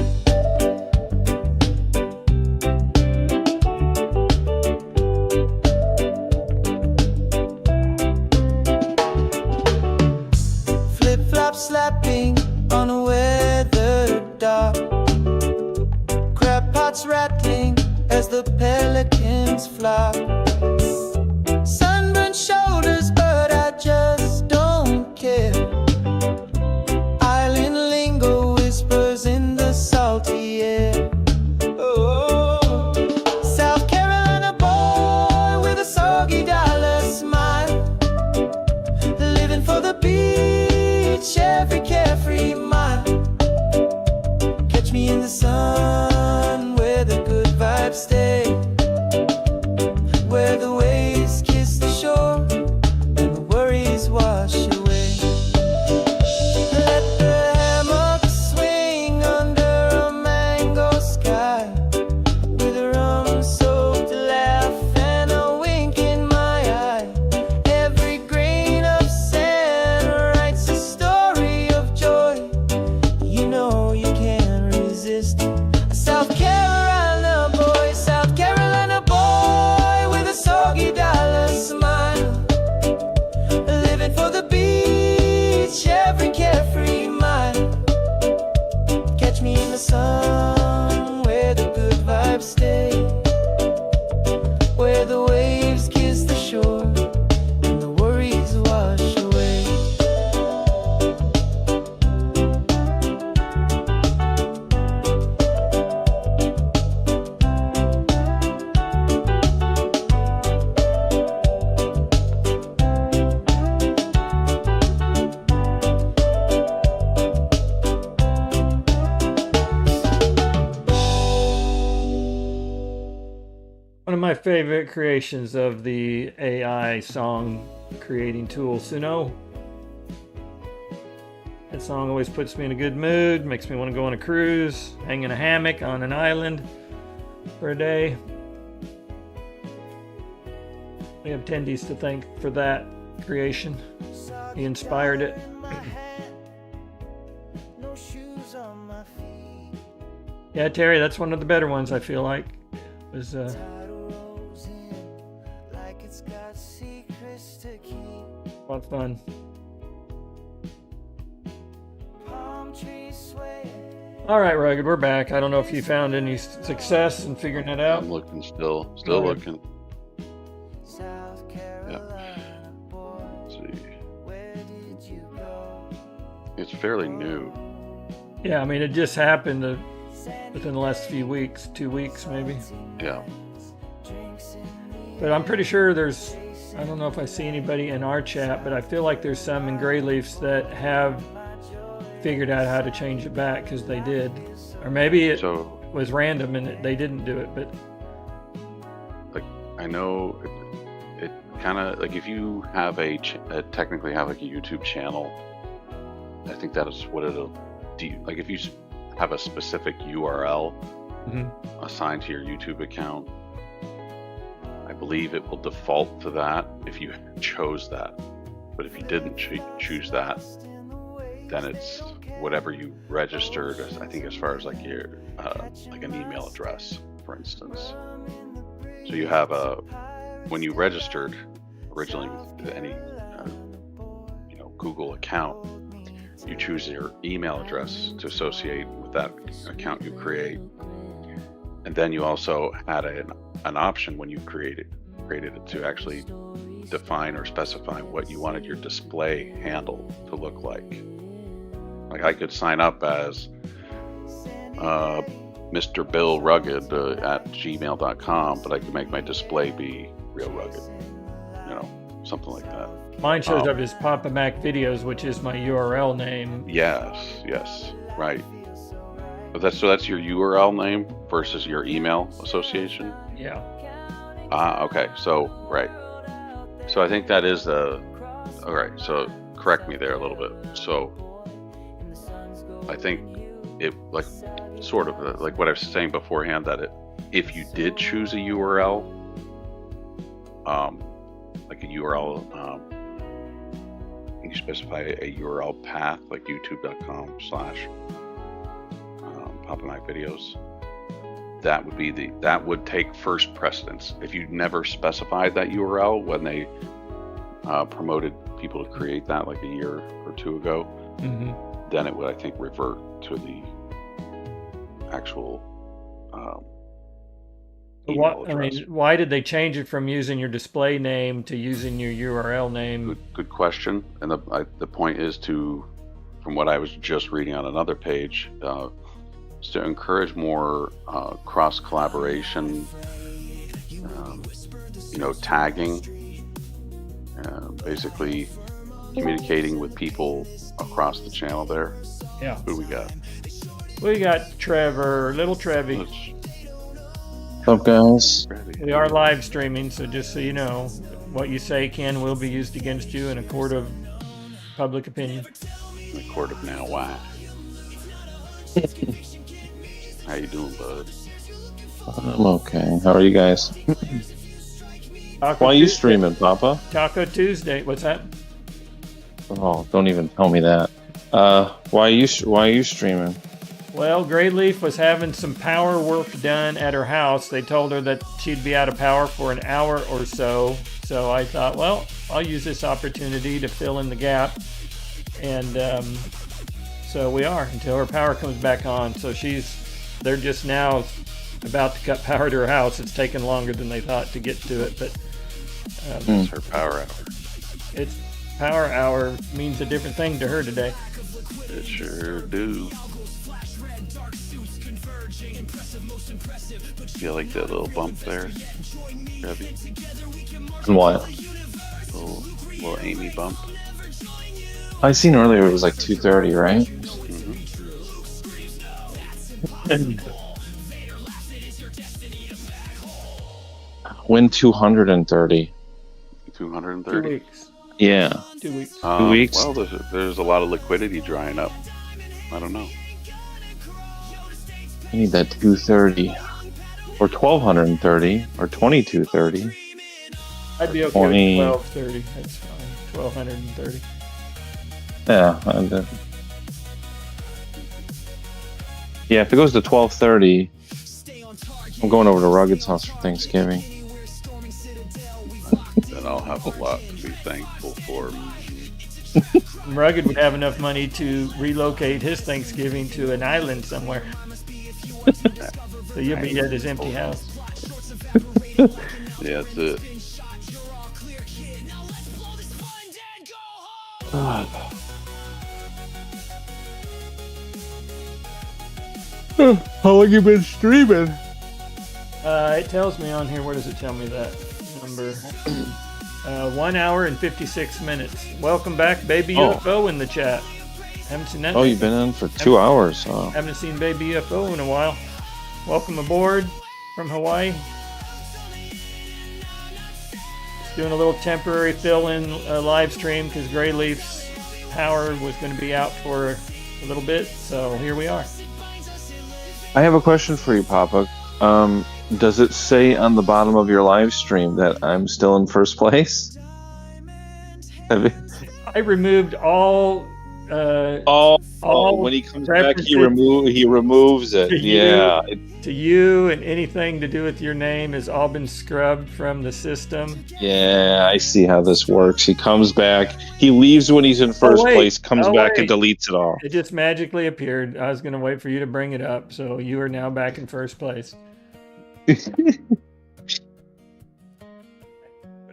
Flip-flop slapping on a weathered dock, crab pots rattling as the pelicans flock. Sunburned shoulders, but I just don't care. Island lingo whispers in the salty air. Oh, South Carolina boy with a soggy dollar smile, living for the beach every carefree mile. Catch me in the sun where the good vibes stay, where the waves kiss the shore and the worries wash away. Let the hammock swing under a mango sky, with a rum-soaked laugh and a wink in my eye. Every grain of sand writes a story of joy. You know you can't resist. South Carolina boy, South Carolina boy with a soggy dollar smile, living for the beach every carefree mile. Catch me in the sun where the good vibes stay, where the waves kiss the shore and the worries wash away. One of my favorite creations of the AI song creating tool, Suno. That song always puts me in a good mood, makes me want to go on a cruise, hang in a hammock on an island for a day. We have attendees to thank for that creation. He inspired it. No shoes on my feet. Yeah, Terry, that's one of the better ones, I feel like. It was Tide rolls in like it's got secrets to keep. a lot of fun. Palm trees sway. All right, Rugged, we're back. I don't know if you found any success in figuring it out. I'm looking still Go ahead. looking. South Carolina boy, Let's see. where did you go? It's fairly new. Yeah, I mean, it just happened within the last few weeks, 2 weeks maybe. Yeah. But I'm pretty sure there's, I don't know if I see anybody in our chat, but I feel like there's some in GrayLeafs that have figured out how to change it back because they did. Or maybe it So was random and they didn't do it, but like I know it kind of like if you have technically have like a YouTube channel, I think that is what it'll do. Like if you have a specific URL Mhm. assigned to your YouTube account, I believe it will default to that if you chose that. But if you didn't choose that, then it's whatever you registered. I think as far as like your like an email address, for instance. So you have when you registered originally with any Google account, you choose your email address to associate with that account you create, and then you also had an option when you created it to actually define or specify what you wanted your display handle to look like. Like I could sign up as Mr. Bill Rugged at gmail.com, but I could make my display be Real Rugged, something like that. Mine shows up as Papa Mac Videos, which is my URL name. Yes, right. But that's your URL name versus your email association. Yeah. Okay. So right. So I think that is all right. So correct me there a little bit. So I think it like sort of like what I was saying beforehand, that if you did choose a URL, like a URL, you specify a URL path like youtube.com/Papa Mac Videos. That would take first precedence. If you never specified that URL when they promoted people to create that like a year or two ago, then it would, I think, revert to the actual email address. Why did they change it from using your display name to using your URL name? Good question. And the point is from what I was just reading on another page, is to encourage more cross collaboration, tagging, basically communicating with people across the channel there. Yeah. Who do we got? We got Trevor, little Trevi. What's up, guys? We are live streaming, so just so you know, what you say will be used against you in a court of public opinion. In the court of now, why? How you doing, bud? I'm okay. How are you guys? Why are you streaming, Papa? Taco Tuesday. What's that? Oh, don't even tell me that. Why are you streaming? Well, GrayLeaf was having some power work done at her house. They told her that she'd be out of power for an hour or so. So I thought, well, I'll use this opportunity to fill in the gap. And so we are until her power comes back on. So they're just now about to cut power to her house. It's taken longer than they thought to get to it, but it's her power hour. It's power hour means a different thing to her today. It sure do. You like that little bump there, Debbie? And what? Little Amy bump. I seen earlier it was like 230, right? Win 230. 230. 2 weeks. Yeah. 2 weeks. 2 weeks. Well, there's a lot of liquidity drying up. I don't know. I need that 230, or 1230, or 2230. I'd be okay with 1230. That's fine. 1230. Yeah. Yeah, if it goes to 1230, I'm going over to Rugged's house for Thanksgiving. Then I'll have a lot to be thankful for. Rugged would have enough money to relocate his Thanksgiving to an island somewhere. So you'll be at his empty house. Yeah, that's it. How long you been streaming? It tells me on here. Where does it tell me that number? 1 hour and 56 minutes. Welcome back, Baby UFO in the chat. Haven't seen that. Oh, you've been in for 2 hours. Oh. Haven't seen Baby UFO in a while. Welcome aboard from Hawaii. Just doing a little temporary fill-in live stream because GrayLeaf's power was going to be out for a little bit. So here we are. I have a question for you, Papa. Does it say on the bottom of your live stream that I'm still in first place? I removed all. When he comes back, he removes it. To Yeah. to you, and anything to do with your name has all been scrubbed from the system. Yeah, I see how this works. He comes back. He leaves when he's in first place, comes back and deletes it all. It just magically appeared. I was going to wait for you to bring it up, so you are now back in first place.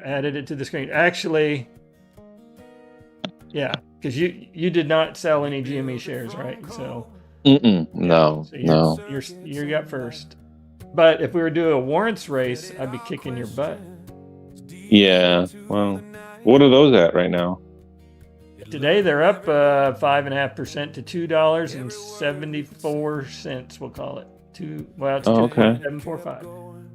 Added it to the screen. Actually, yeah, because you did not sell any GME shares, right? So. No, so no. You got first. But if we were doing a warrants race, I'd be kicking your butt. Yeah. Well, what are those at right now? Today they're up 5.5% to $2.74. We'll call it it's okay. 2.745.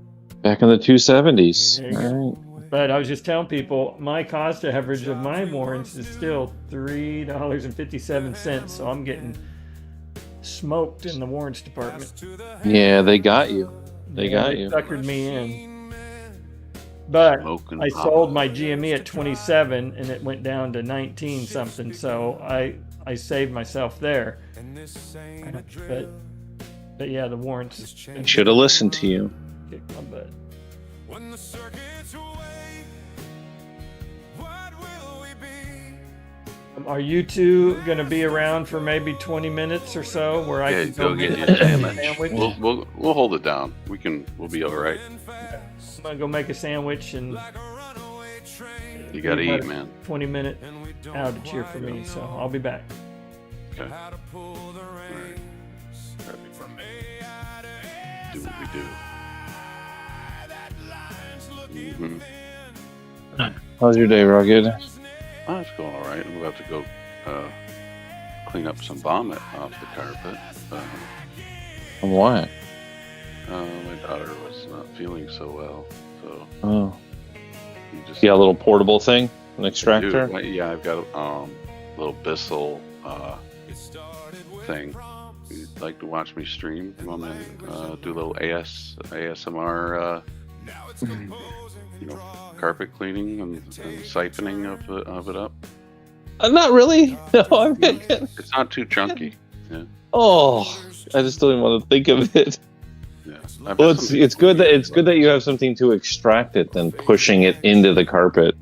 Back in the 270s. There you go. But I was just telling people my cost average of my warrants is still $3.57. So I'm getting smoked in the warrants department. Yeah, they got you. They got you. Suckered me in. But I sold my GME at 27 and it went down to 19 something. So I saved myself there. But yeah, the warrants. Should have listened to you. Kicked my butt. Are you two going to be around for maybe 20 minutes or so where I can go get you a sandwich? We'll hold it down. We'll be all right. I'm going to go make a sandwich and you got to eat, man. 20-minute outage here for me, so I'll be back. Okay. All right. Do what we do. Mm-hmm. How's your day, Rugged? Oh, it's going all right. I'm about to go clean up some vomit off the carpet. From what? My daughter was not feeling so well, so. Oh. You got a little portable thing, an extractor? Yeah, I've got a little Bissell thing. You'd like to watch me stream? You want me to do a little ASMR, carpet cleaning and siphoning of it up? Not really. No, it's not too chunky. Yeah. Oh, I just don't even want to think of it. Yeah. Well, it's good that you have something to extract it than pushing it into the carpet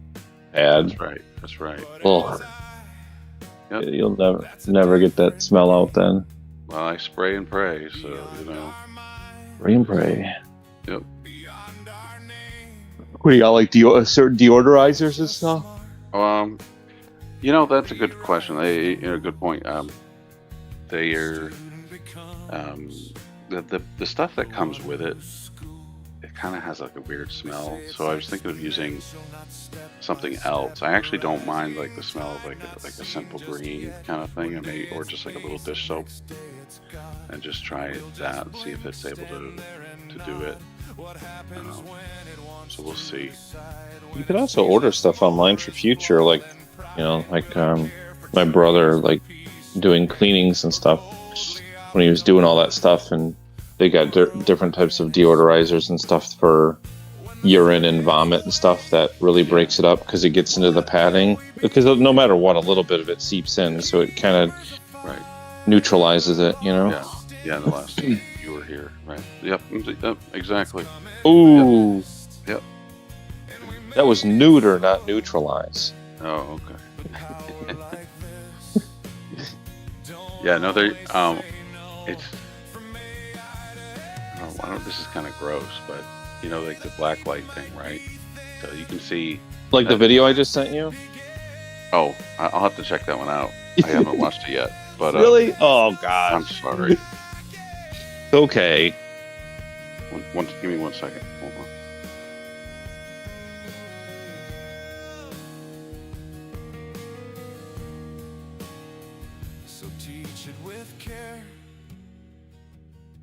pad. That's right. Oh, yep. You'll never get that smell out then. Well, I spray and pray, so Spray and pray. Yep. What do you got, like certain deodorizers and stuff? That's a good question. Good point. They are the stuff that comes with it. It kind of has like a weird smell. So I was thinking of using something else. I actually don't mind like the smell of like a simple green kind of thing, or just like a little dish soap, and just try that and see if it's able to do it. So we'll see. You could also order stuff online for future, like my brother, like doing cleanings and stuff when he was doing all that stuff, and they got different types of deodorizers and stuff for urine and vomit and stuff that really breaks it up because it gets into the padding. Because no matter what, a little bit of it seeps in, so it kind of neutralizes it, Yeah, the last time you were here, right? Yep, exactly. Ooh. Yep. That was neuter, not neutralize. Oh, okay. Yeah, no, this is kind of gross, but like the black light thing, right? So you can see, like the video I just sent you. Oh, I'll have to check that one out. I haven't watched it yet, but really, oh god, I'm sorry. Okay. Give me 1 second. Hold on. So teach it with care.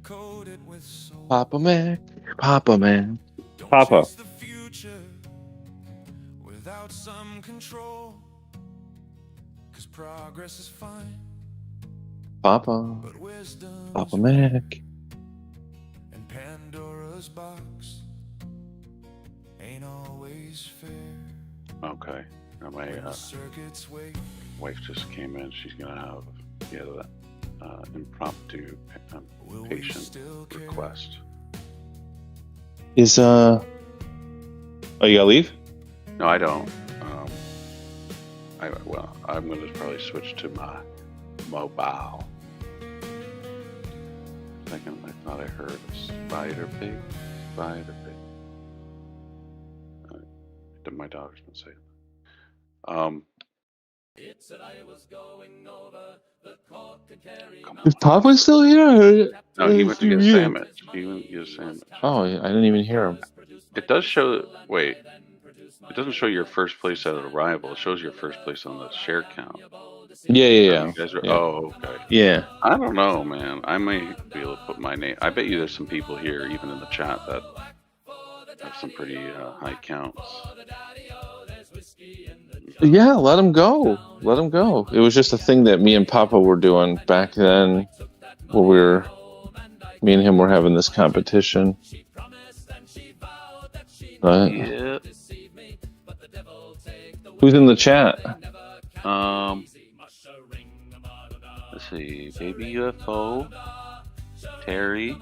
Code it with soul. Papa Man. Don't chase the future without some control. 'Cause progress is fine. Papa But wisdom Mac. and Pandora's Pandora's box ain't always fair. Okay. Now my When the circuits wake, wife just came in. She's gonna have that impromptu will we patient still care? request. Is oh, you gotta leave? No, I don't. I'm gonna probably switch to my mobile. Second, I thought I heard a spider pig. Spider pig. My daughter's been saying that. Is Papa still here? No, he went to get a sandwich. He went to get a sandwich. Oh, I didn't even hear him. It does show. Wait, it doesn't show your first place at arrival. It shows your first place on the share count. Yeah. You guys are, Yeah. Oh, okay. Yeah. I don't know, man. I may be able to put my name. I bet you there's some people here, even in the chat, that have some pretty high counts. Yeah, let him go. Let him go. It was just a thing that me and Papa were doing back then, where me and him were having this competition. But Yeah. who's in the chat? Let's see. Baby UFO, Terry,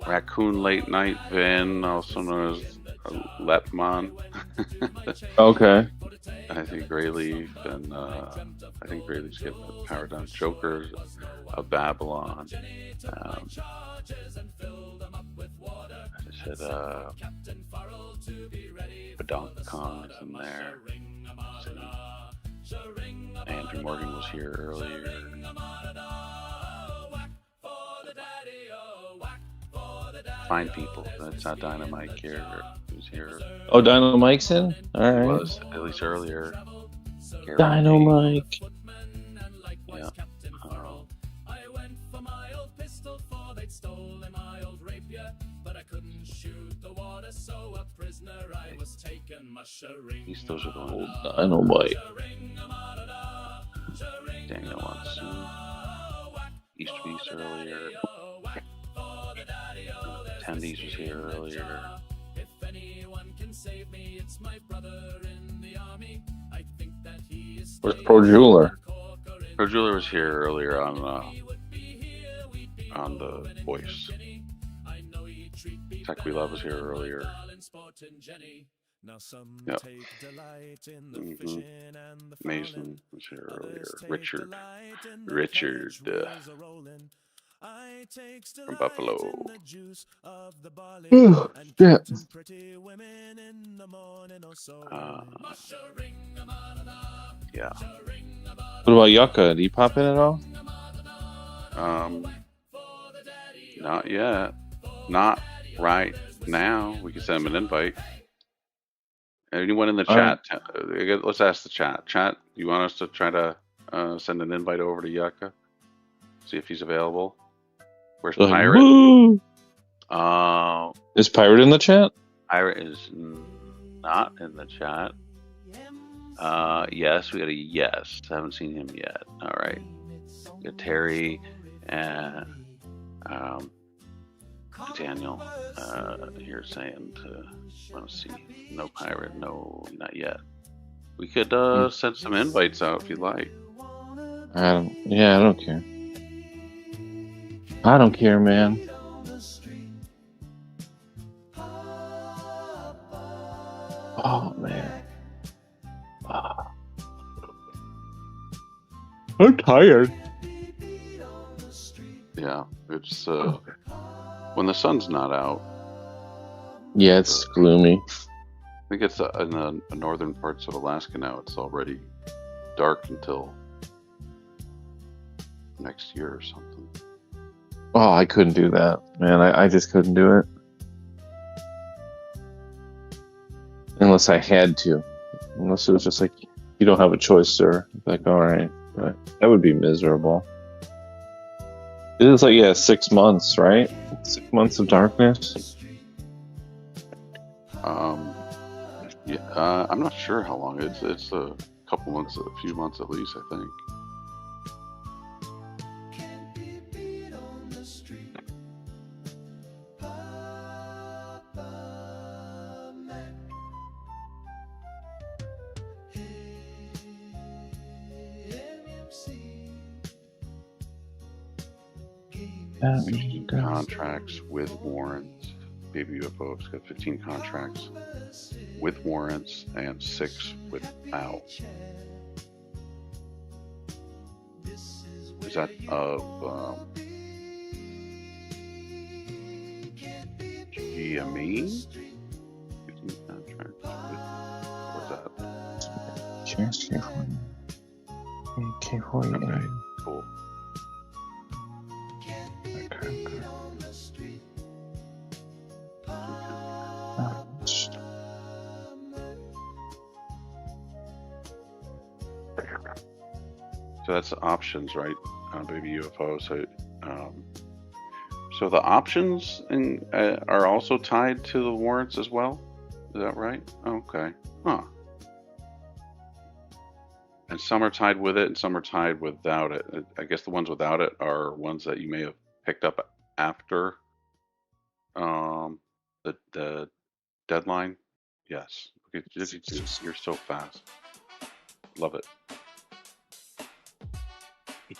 Raccoon Late Night Vin, also known as Lepmon. Okay. I think GrayLeaf, and I think GrayLeaf's getting the power down. Joker of Babylon. I just said Donkey Kong is in there. Andrew Morgan was here earlier. Fine people. That's not Dynamite here. Who's here? Oh, Dino Mike's in? All He right. was, at least earlier. Dino Mike. Yeah. Those are the old Dino Mike. Daniel Watson. East Beast earlier. Attendees was here earlier. Where's Pro Jeweler? Pro Jeweler was here earlier on the voice. Tech We Love was here earlier. Yep. Mason was here earlier. Richard from Buffalo. Oh, shit. Yeah. What about Yucca? Did he pop in at all? Not yet. Not right now. We can send him an invite. Anyone in the chat? Let's ask the chat. Chat, you want us to try to send an invite over to Yucca? See if he's available. Where's Pirate? Woo! Is Pirate in the chat? Pirate is not in the chat. Yes, we got a yes. I haven't seen him yet. All right. We got Terry and Daniel here saying want to see. No Pirate, no, not yet. We could send some invites out if you'd like. I don't care. I don't care, man. Oh, man. I'm tired. Yeah, it's when the sun's not out. Yeah, it's gloomy. I think it's in the northern parts of Alaska now. It's already dark until next year or something. Oh, I couldn't do that, man. I just couldn't do it. Unless I had to. Unless it was just like, you don't have a choice, sir. Like, all right. But that would be miserable. It is like, 6 months, right? 6 months of darkness. I'm not sure how long. It's a couple months, a few months at least, I think. that. Contracts with warrants. Baby UFO's got 15 contracts with warrants and 6 without. Is that of GME? 15 contracts with, what's that? Cheers, K40. K40. Okay, cool. So that's the options, right? Baby UFO. So the options are also tied to the warrants as well. Is that right? Okay. Huh. And some are tied with it, and some are tied without it. I guess the ones without it are ones that you may have picked up after the deadline. Yes. Okay, you're so fast. Love it.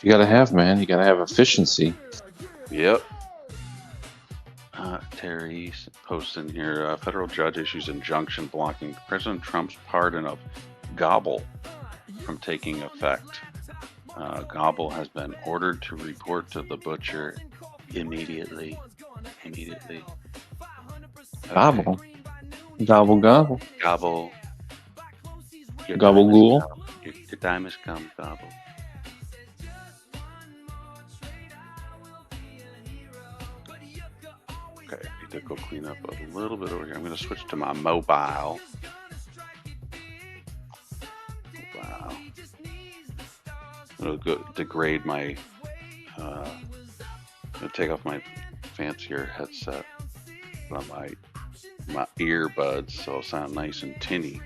You gotta have, man. You gotta have efficiency. Yep. Terry posts in here, federal judge issues injunction blocking President Trump's pardon of Gobble from taking effect. Gobble has been ordered to report to the butcher immediately. Gobble. Gobble, gobble. Gobble. Your Gobble time ghoul. has come. Your time has come, Gobble. Okay, I need to go clean up a little bit over here. I'm going to switch to my mobile. Wow. I'm going to go degrade my, I'm going to take off my fancier headset, put on my earbuds so it'll sound nice and tinny.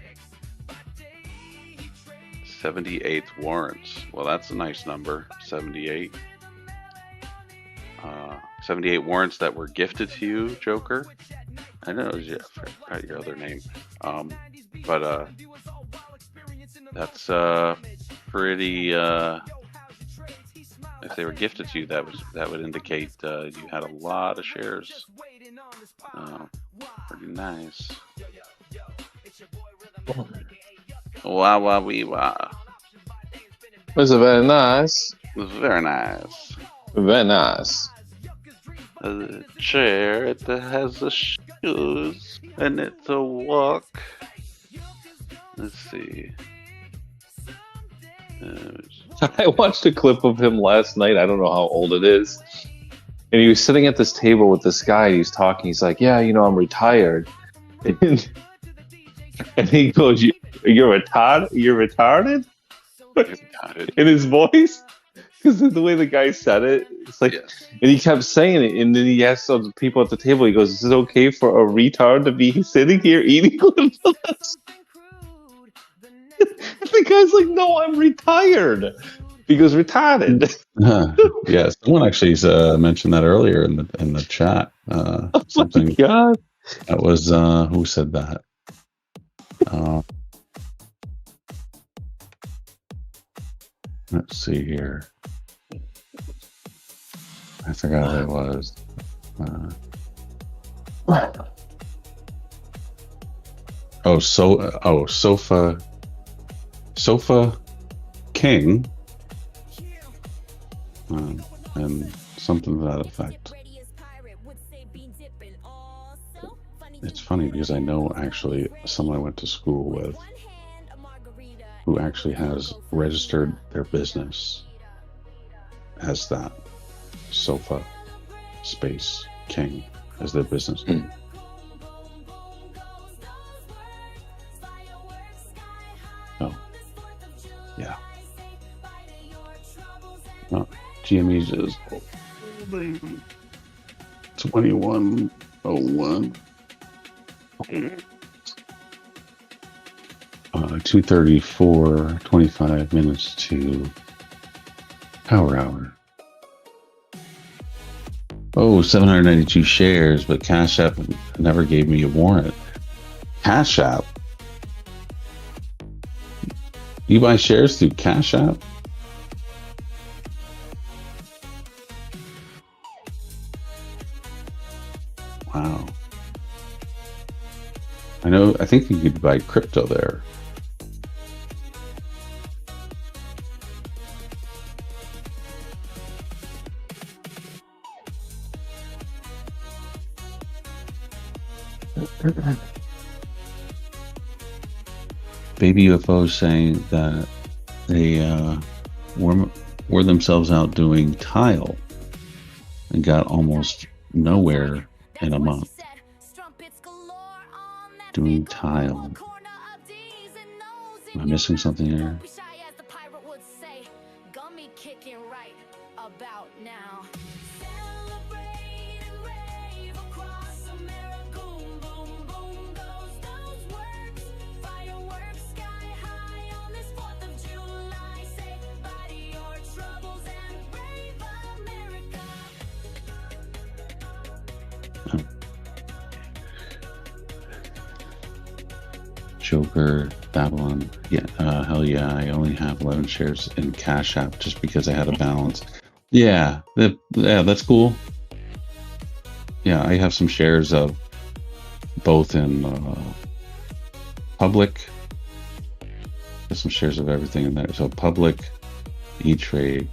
78th warrants. Well, that's a nice number, 78. 78 warrants that were gifted to you, Joker. I know it was, I forgot your other name. But that's pretty. If they were gifted to you, that would indicate you had a lot of shares. Pretty nice. Wow, wow, wee, wow. Was it very nice? It was very nice. Very nice. A chair that has the shoes and it's a walk. Let's see. I watched a clip of him last night. I don't know how old it is. And he was sitting at this table with this guy. And he's talking. He's like, yeah, I'm retired. And he goes, you're retarded? You're retarded? In his voice? Because of the way the guy said it. It's like, Yes. And he kept saying it. And then he asked other people at the table, he goes, is it okay for a retard to be sitting here eating with us? The guy's like, no, I'm retired. He goes, retarded. Yeah, someone actually mentioned that earlier in the chat. Something Oh my God. that was who said that? Let's see here. I forgot who it was. Sofa King, and something to that effect. It's funny because I know actually someone I went to school with who actually has registered their business as that, Sofa Space King, as their business name. Oh, yeah. No, GME is 2101. 2:34, 25 minutes to power hour. Oh, 792 shares, but Cash App never gave me a warrant. Cash App? You buy shares through Cash App? I think you could buy crypto there. Baby UFO saying that they wore themselves out doing tile and got almost nowhere in a month doing tile. Am I missing something here? Joker, Babylon. Yeah, hell yeah. I only have 11 shares in Cash App just because I had a balance. Yeah, that's cool. Yeah, I have some shares of both in Public. There's some shares of everything in there. So Public, E-Trade,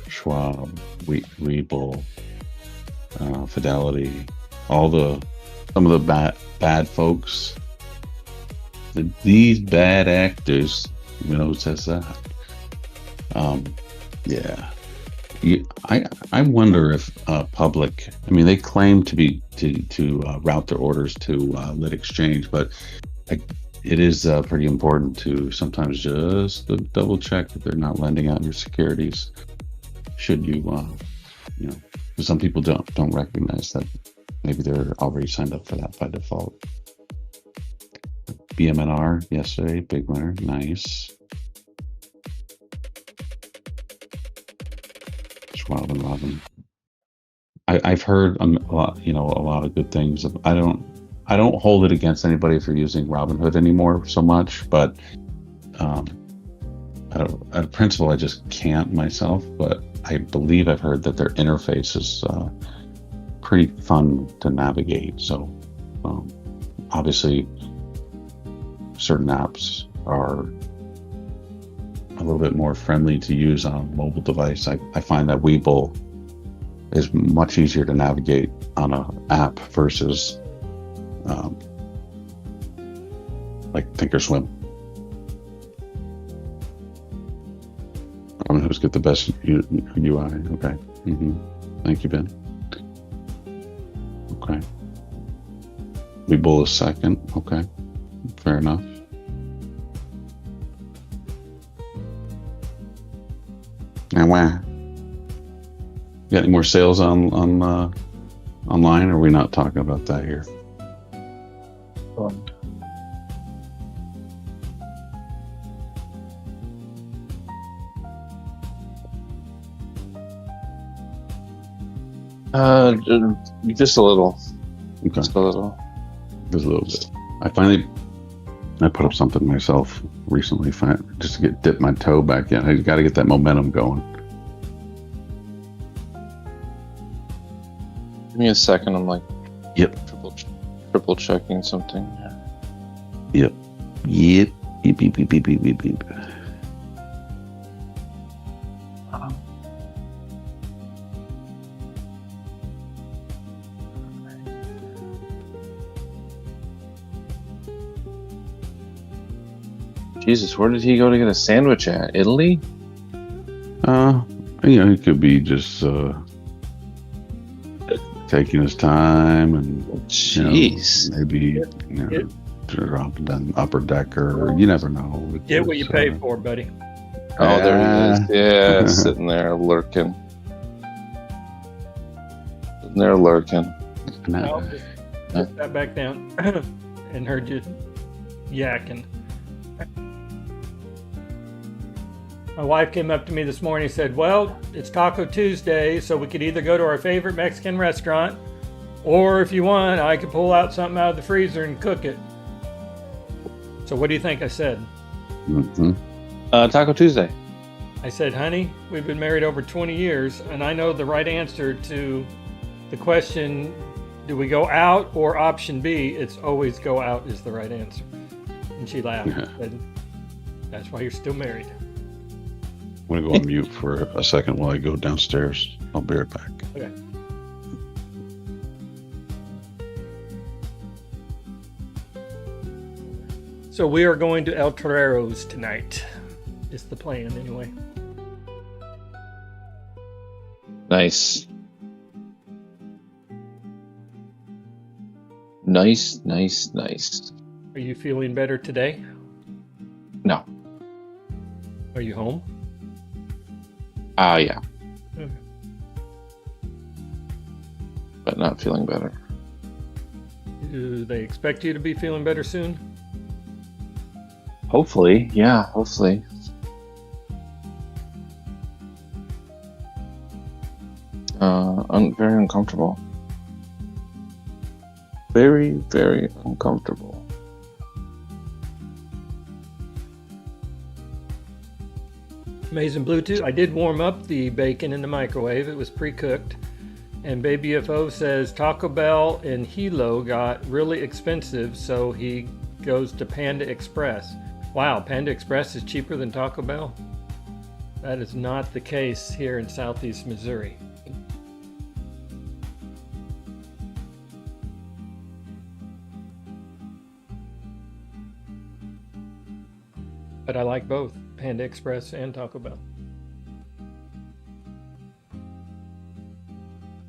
Schwab, Webull, Fidelity, some of the bad folks. These bad actors, you know who says that? Yeah. I wonder if Public. I mean, they claim to route their orders to Lit Exchange, but it is pretty important to sometimes just double check that they're not lending out your securities. Should you, you know, because some people don't recognize that maybe they're already signed up for that by default. BMNR yesterday, big winner, nice. Schwab and Robin. I've heard a lot of good things. I don't hold it against anybody for using Robinhood anymore so much, but at principle, I just can't myself. But I believe I've heard that their interface is pretty fun to navigate. So obviously, certain apps are a little bit more friendly to use on a mobile device. I find that Webull is much easier to navigate on an app versus like Thinkorswim. Who's get the best UI? Okay. Thank you, Ben. Okay. Webull is second. Okay. Fair enough. And wow. Got any more sales on online? Or are we not talking about that here? Just a little. Okay. Just a little. Just a little bit. I put up something myself recently, just to dip my toe back in. I got to get that momentum going. Give me a second. I'm like, yep, triple checking something. Yep. Beep, beep, beep, beep, beep, beep, beep. Jesus, where did he go to get a sandwich at? Italy? He could be just taking his time and jeez, maybe dropping down Upper Decker, or you never know. Get what you pay for, buddy. Oh, there he is. Yeah, sitting there lurking. Sitting there lurking. No, just sat back down and heard you yakking. My wife came up to me this morning and said, well, it's Taco Tuesday, so we could either go to our favorite Mexican restaurant, or if you want, I could pull out something out of the freezer and cook it. So what do you think I said? Taco Tuesday. I said, honey, we've been married over 20 years, and I know the right answer to the question, do we go out or option B? It's always go out is the right answer. And she laughed. And that's why you're still married. I'm going to go on mute for a second while I go downstairs. I'll be right back. Okay. So we are going to El Toreros tonight. Is the plan anyway. Nice. Nice. Are you feeling better today? No. Are you home? Yeah. Okay. But not feeling better. Do they expect you to be feeling better soon? Hopefully, yeah, hopefully. I'm very uncomfortable. Very, very uncomfortable. Amazing Bluetooth. I did warm up the bacon in the microwave. It was pre-cooked. And Baby FO says Taco Bell in Hilo got really expensive, so he goes to Panda Express. Wow, Panda Express is cheaper than Taco Bell? That is not the case here in Southeast Missouri. But I like both, Panda Express and Taco Bell.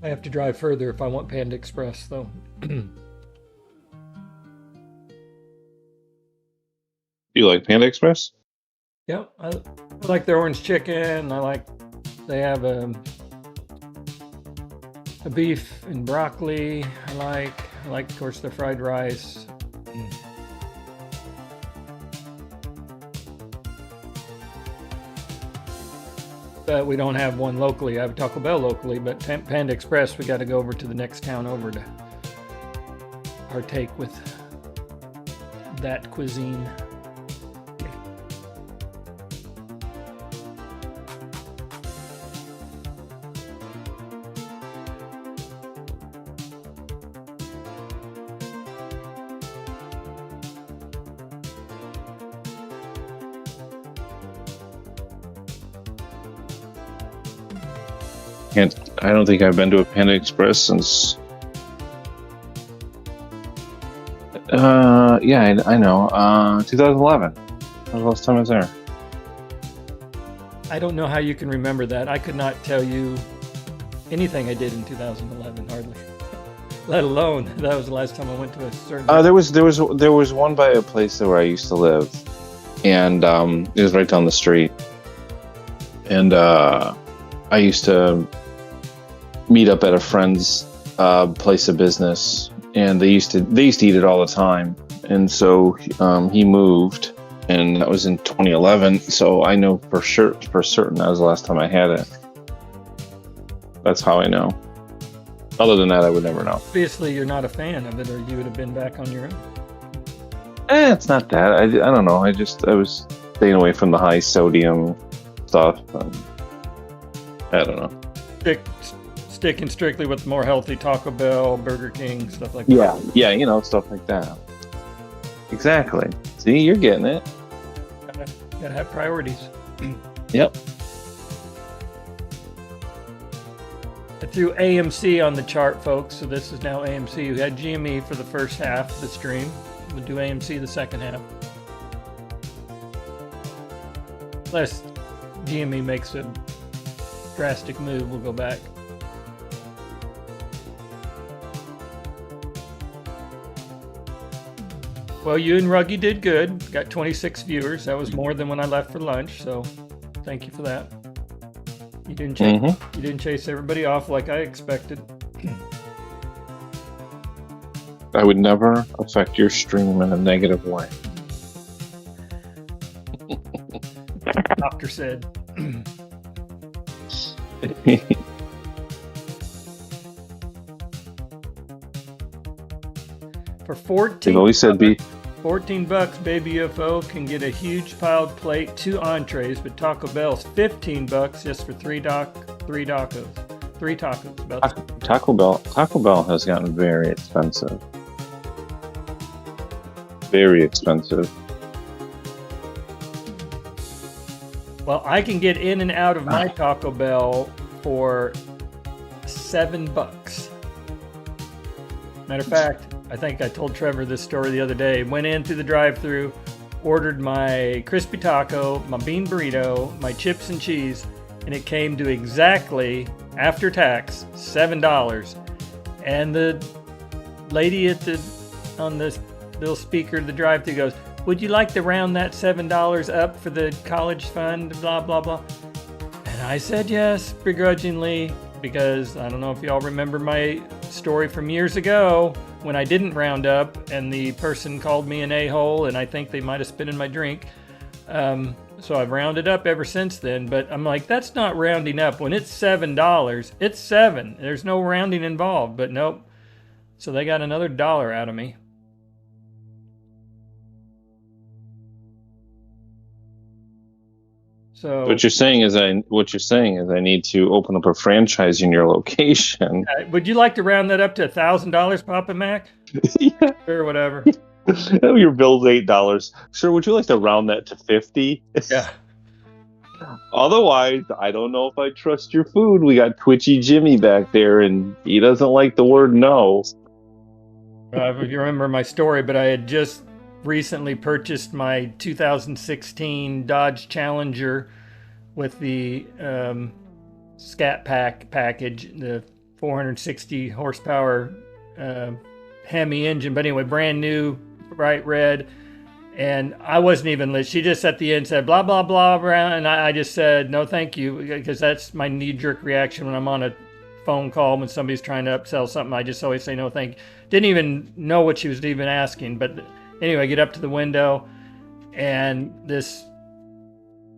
I have to drive further if I want Panda Express, though. Do you like Panda Express? Yeah, I like their orange chicken. They have a beef and broccoli. I like, of course, their fried rice. But we don't have one locally. I have Taco Bell locally, but Panda Express, we got to go over to the next town over to partake with that cuisine. I don't think I've been to a Panda Express since. Yeah, I know. 2011. That was the last time I was there. I don't know how you can remember that. I could not tell you anything I did in 2011, hardly. Let alone that was the last time I went to a certain. There was one by a place where I used to live, and it was right down the street. And I used to meet up at a friend's place of business, and they used to eat it all the time. And so he moved, and that was in 2011. So I know for certain that was the last time I had it. That's how I know. Other than that, I would never know. Obviously, you're not a fan of it, or you would have been back on your own. It's not that. I don't know. I was staying away from the high sodium stuff. I don't know. Sticking strictly with more healthy Taco Bell, Burger King, stuff like that. Yeah, stuff like that. Exactly. See, you're getting it. Gotta have priorities. Yep. I threw AMC on the chart, folks, so this is now AMC. We had GME for the first half of the stream. We'll do AMC the second half. Unless GME makes a drastic move, we'll go back. Well, you and Ruggy did good. Got 26 viewers. That was more than when I left for lunch, so thank you for that. You didn't chase everybody off like I expected. I would never affect your stream in a negative way. Doctor said. For 14, They've always said be. $14, Baby UFO can get a huge piled plate, 2 entrees, but Taco Bell's $15 just for three tacos. 3 tacos. About Taco Bell has gotten very expensive. Very expensive. Well, I can get in and out of my Taco Bell for $7. Matter of fact, I think I told Trevor this story the other day. Went in through the drive-thru, ordered my crispy taco, my bean burrito, my chips and cheese, and it came to exactly, after tax, $7. And the lady on the little speaker of the drive-thru goes, "Would you like to round that $7 up for the college fund, blah, blah, blah?" And I said yes, begrudgingly, because I don't know if y'all remember my story from years ago when I didn't round up and the person called me an a-hole and I think they might have spit in my drink. So I've rounded up ever since then, but I'm like, that's not rounding up. When it's $7, it's 7. There's no rounding involved, but nope. So they got another $1 out of me. So What you're saying is I need to open up a franchise in your location. would you like to round that up to $1,000, Papa Mac? Yeah. Or whatever. Your bill's $8. Sure, would you like to round that to 50? Yeah. Otherwise, I don't know if I trust your food. We got Twitchy Jimmy back there, and he doesn't like the word no. If you remember my story, but I had just recently purchased my 2016 Dodge Challenger with the Scat Pack package, the 460 horsepower Hemi engine. But anyway, brand new, bright red. And I wasn't even lit. She just at the end said, blah, blah, blah, and I just said, no, thank you, because that's my knee-jerk reaction when I'm on a phone call when somebody's trying to upsell something. I just always say no, thank you. Didn't even know what she was even asking. But anyway, I get up to the window, and this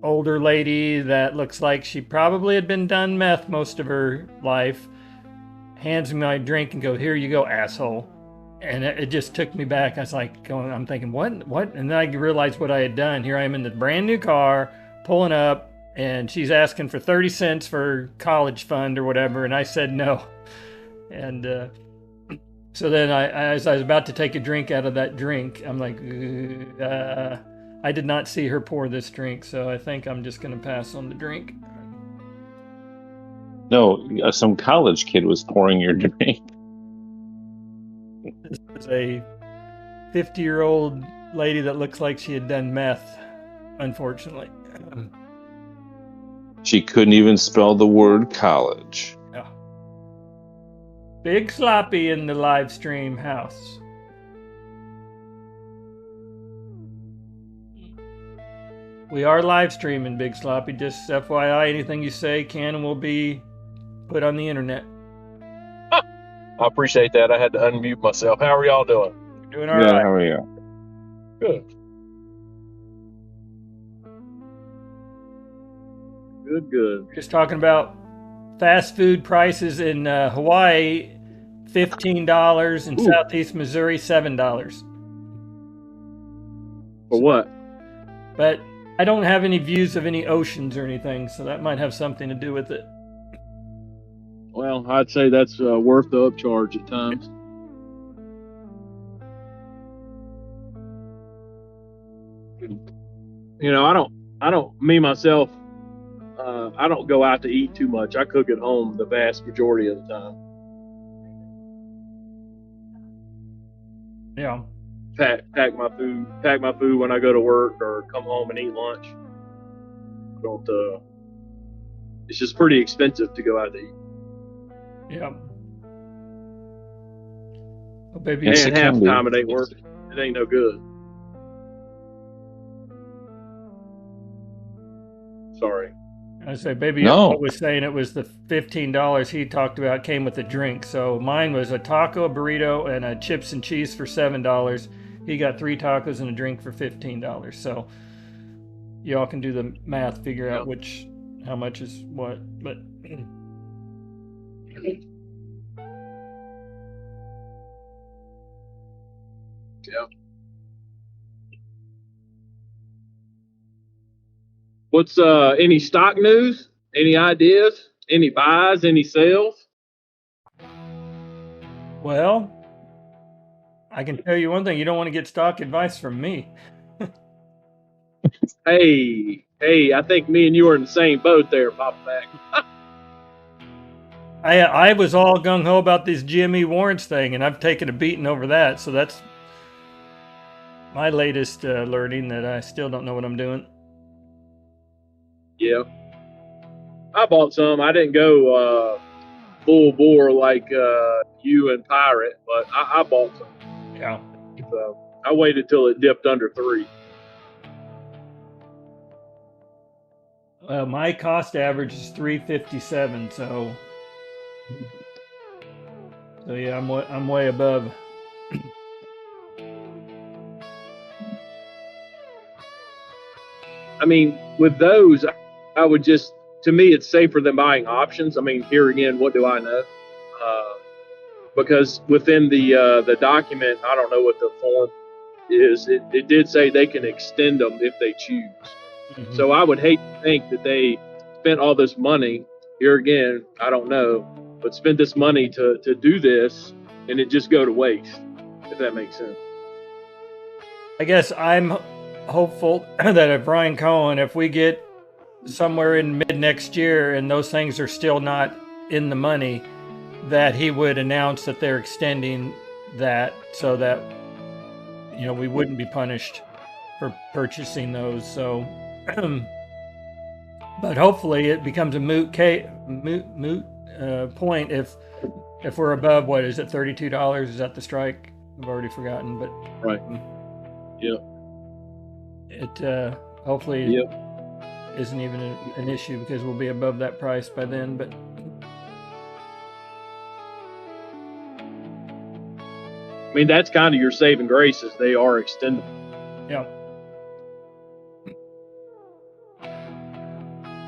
older lady that looks like she probably had been done meth most of her life hands me my drink and go, "Here you go, asshole." And it just took me back. I was like, I'm thinking, what? And then I realized what I had done. Here I am in the brand new car, pulling up, and she's asking for 30 cents for college fund or whatever. And I said no. And so then as I was about to take a drink out of that drink, I'm like, I did not see her pour this drink. So I think I'm just going to pass on the drink. No, some college kid was pouring your drink. This is a 50-year-old lady that looks like she had done meth, unfortunately. She couldn't even spell the word college. Yeah. Big Sloppy in the live stream house. We are live streaming, Big Sloppy. Just FYI, anything you say can and will be put on the internet. I appreciate that. I had to unmute myself. How are y'all doing? Doing all right. How are you? Good. Good. Just talking about fast food prices in Hawaii, $15, in Southeast Missouri, $7. For what? But I don't have any views of any oceans or anything, so that might have something to do with it. Well, I'd say that's worth the upcharge at times. You know, I don't, me myself, I don't go out to eat too much. I cook at home the vast majority of the time. Yeah. Pack my food when I go to work or come home and eat lunch. I don't, it's just pretty expensive to go out to eat. Yeah. Oh, baby. And half the time it ain't worth it. It ain't no good. Sorry. I say, baby, No. I was saying it was the $15 he talked about came with a drink. So mine was a taco, a burrito, and a chips and cheese for $7. He got 3 tacos and a drink for $15. So y'all can do the math, figure out how much is what. But yeah. What's any stock news? Any ideas? Any buys? Any sales? Well, I can tell you one thing: you don't want to get stock advice from me. Hey, I think me and you are in the same boat there, Papa Mac. I was all gung ho about this GME warrants thing, and I've taken a beating over that. So that's my latest learning, that I still don't know what I'm doing. Yeah. I bought some. I didn't go full bore like you and Pirate, but I bought some. Yeah. So I waited till it dipped under 3. My cost average is 357, so yeah, I'm way above. I mean, with those, I would just, to me, it's safer than buying options. I mean, here again, what do I know? Because within the document, I don't know what the form is. It did say they can extend them if they choose. Mm-hmm. So I would hate to think that they spent all this money. Here again, I don't know, but spend this money to do this and it just go to waste, if that makes sense. I guess I'm hopeful that if Brian Cohen, if we get somewhere in mid next year and those things are still not in the money, that he would announce that they're extending that, so that, you know, we wouldn't be punished for purchasing those. So, but hopefully it becomes a moot point if we're above, what is it, $32? Is that the strike? I've already forgotten, but right. Yep. It hopefully yep. isn't even an issue, because we'll be above that price by then. But I mean, that's kind of your saving grace, is they are extendable. Yeah.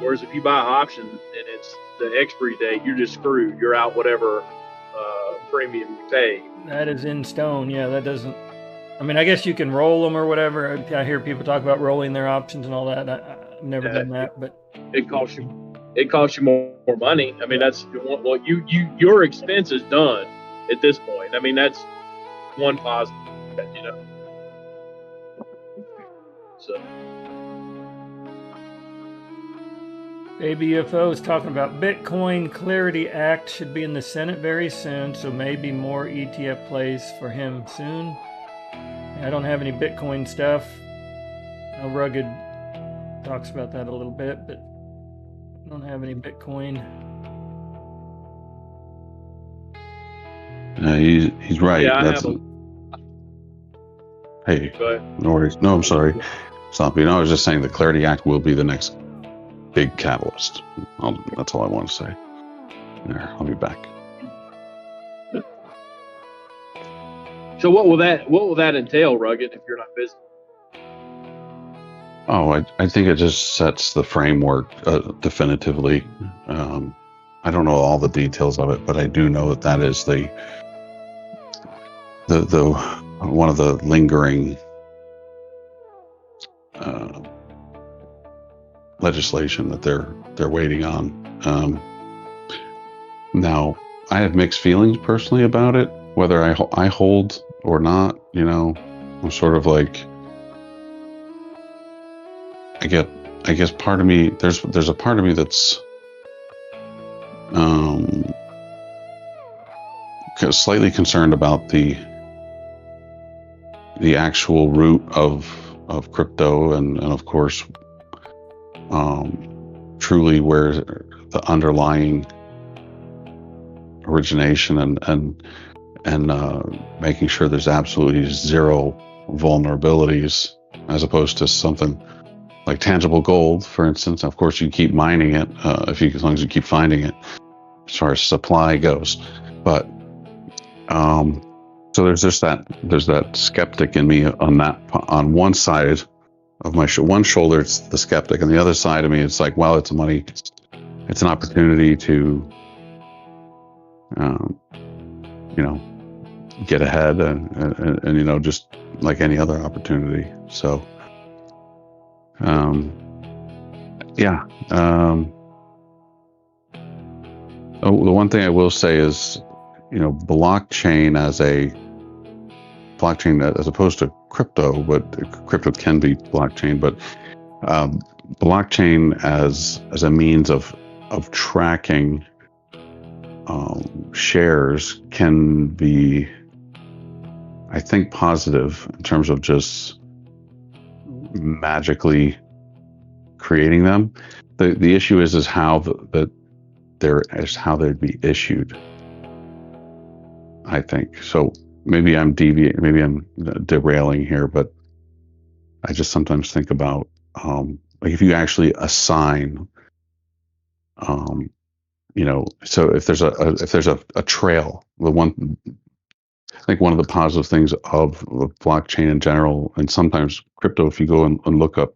Whereas if you buy options and it's the expiry date, you're just screwed. You're out whatever premium you pay. That is in stone. Yeah, that doesn't. I mean, I guess you can roll them or whatever. I hear people talk about rolling their options and all that. I've never done that, but it costs you more money. I mean, that's what your expense is done at this point. I mean, that's one positive, you know. So. Baby UFO is talking about Bitcoin Clarity Act should be in the Senate very soon, so maybe more ETF plays for him soon. I don't have any Bitcoin stuff. Rugged talks about that a little bit, but I don't have any Bitcoin. He's right. Yeah, That's Hey, no worries. No, I'm sorry. Stop you. No, I was just saying the Clarity Act will be the next big catalyst. That's all I want to say. There, I'll be back. So what will that entail, Rugged, if you're not busy? Oh, I think it just sets the framework definitively. I don't know all the details of it, but I do know that is the one of the lingering legislation that they're waiting on. Now, I have mixed feelings personally about it, whether I hold or not. You know, I'm sort of like, I guess part of me, there's a part of me that's slightly concerned about the actual root of crypto, and of course truly where the underlying origination and making sure there's absolutely zero vulnerabilities, as opposed to something like tangible gold, for instance. Of course, you keep mining it as long as you keep finding it, as far as supply goes. But so there's that skeptic in me on one side of my one shoulder. It's the skeptic, and the other side of me, it's like, well, it's an opportunity to get ahead and just like any other opportunity. So Oh, the one thing I will say is, blockchain as opposed to crypto, but crypto can be blockchain, but blockchain as a means of tracking shares can be, I think, positive in terms of just magically creating them. The issue is how how they'd be issued. I think so. Maybe I'm derailing here, but I just sometimes think about like if you actually assign, so if there's a trail, I think one of the positive things of blockchain in general, and sometimes crypto, if you go and look up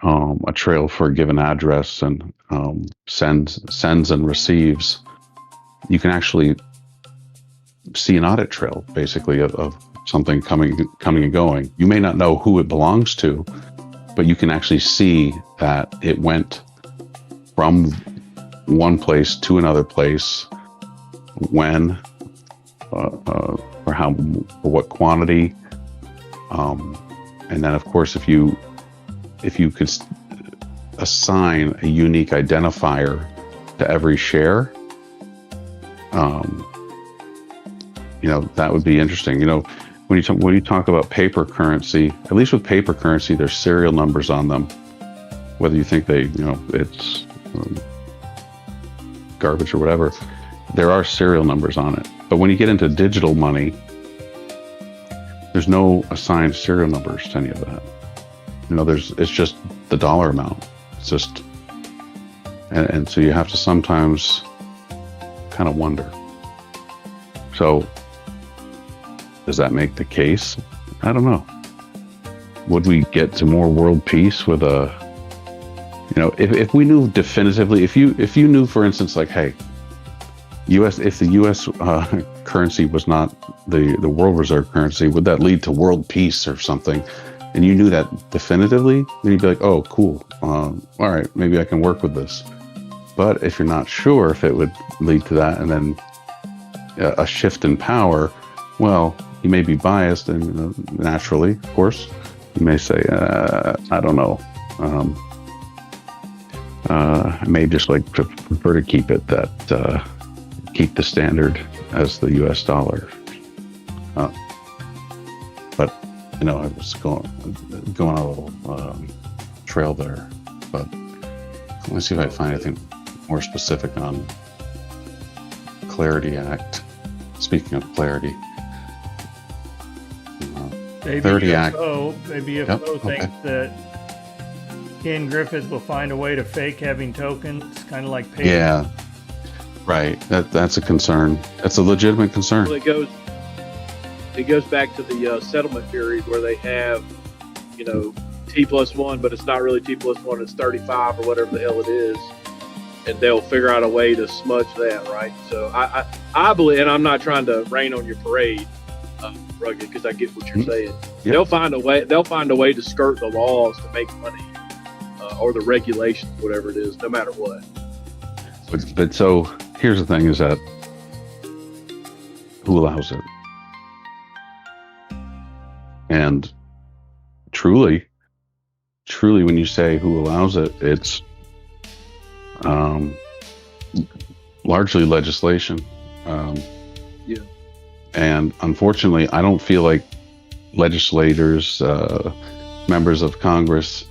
a trail for a given address and sends and receives, you can actually see an audit trail, basically, of something coming and going. You may not know who it belongs to, but you can actually see that it went from one place to another place, when, for what quantity, and then of course if you could assign a unique identifier to every share, that would be interesting. When you talk about paper currency, at least with paper currency, there's serial numbers on them. Whether you think it's garbage or whatever, there are serial numbers on it. But when you get into digital money, there's no assigned serial numbers to any of that. It's just the dollar amount. It's just, and so you have to sometimes kind of wonder. So, does that make the case? I don't know. Would we get to more world peace with if we knew definitively, if you knew, for instance, like, hey, if the U.S. Currency was not the world reserve currency, would that lead to world peace or something? And you knew that definitively, then you'd be like, oh, cool. All right, maybe I can work with this. But if you're not sure if it would lead to that, and then a shift in power, well, you may be biased, and naturally, of course, you may say, I don't know. I may just like to prefer to keep it keep the standard as the U.S. dollar. But I was going on a little trail there. But let me see if I find anything more specific on Clarity Act. Speaking of clarity, Clarity Act. Maybe UFO thinks that Ken Griffith will find a way to fake having tokens, kind of like paper. Yeah, right. That's a concern. That's a legitimate concern. Well, it goes back to the settlement period where they have, T+1, but it's not really T+1. It's 35 or whatever the hell it is, and they'll figure out a way to smudge that, right? So I believe, and I'm not trying to rain on your parade, Rugged, because I get what you're saying. Yep. They'll find a way to skirt the laws to make money, or the regulations, whatever it is, no matter what. But so here's the thing: is that who allows it? And truly, when you say who allows it, it's largely legislation. Yeah. And unfortunately, I don't feel like legislators, members of Congress,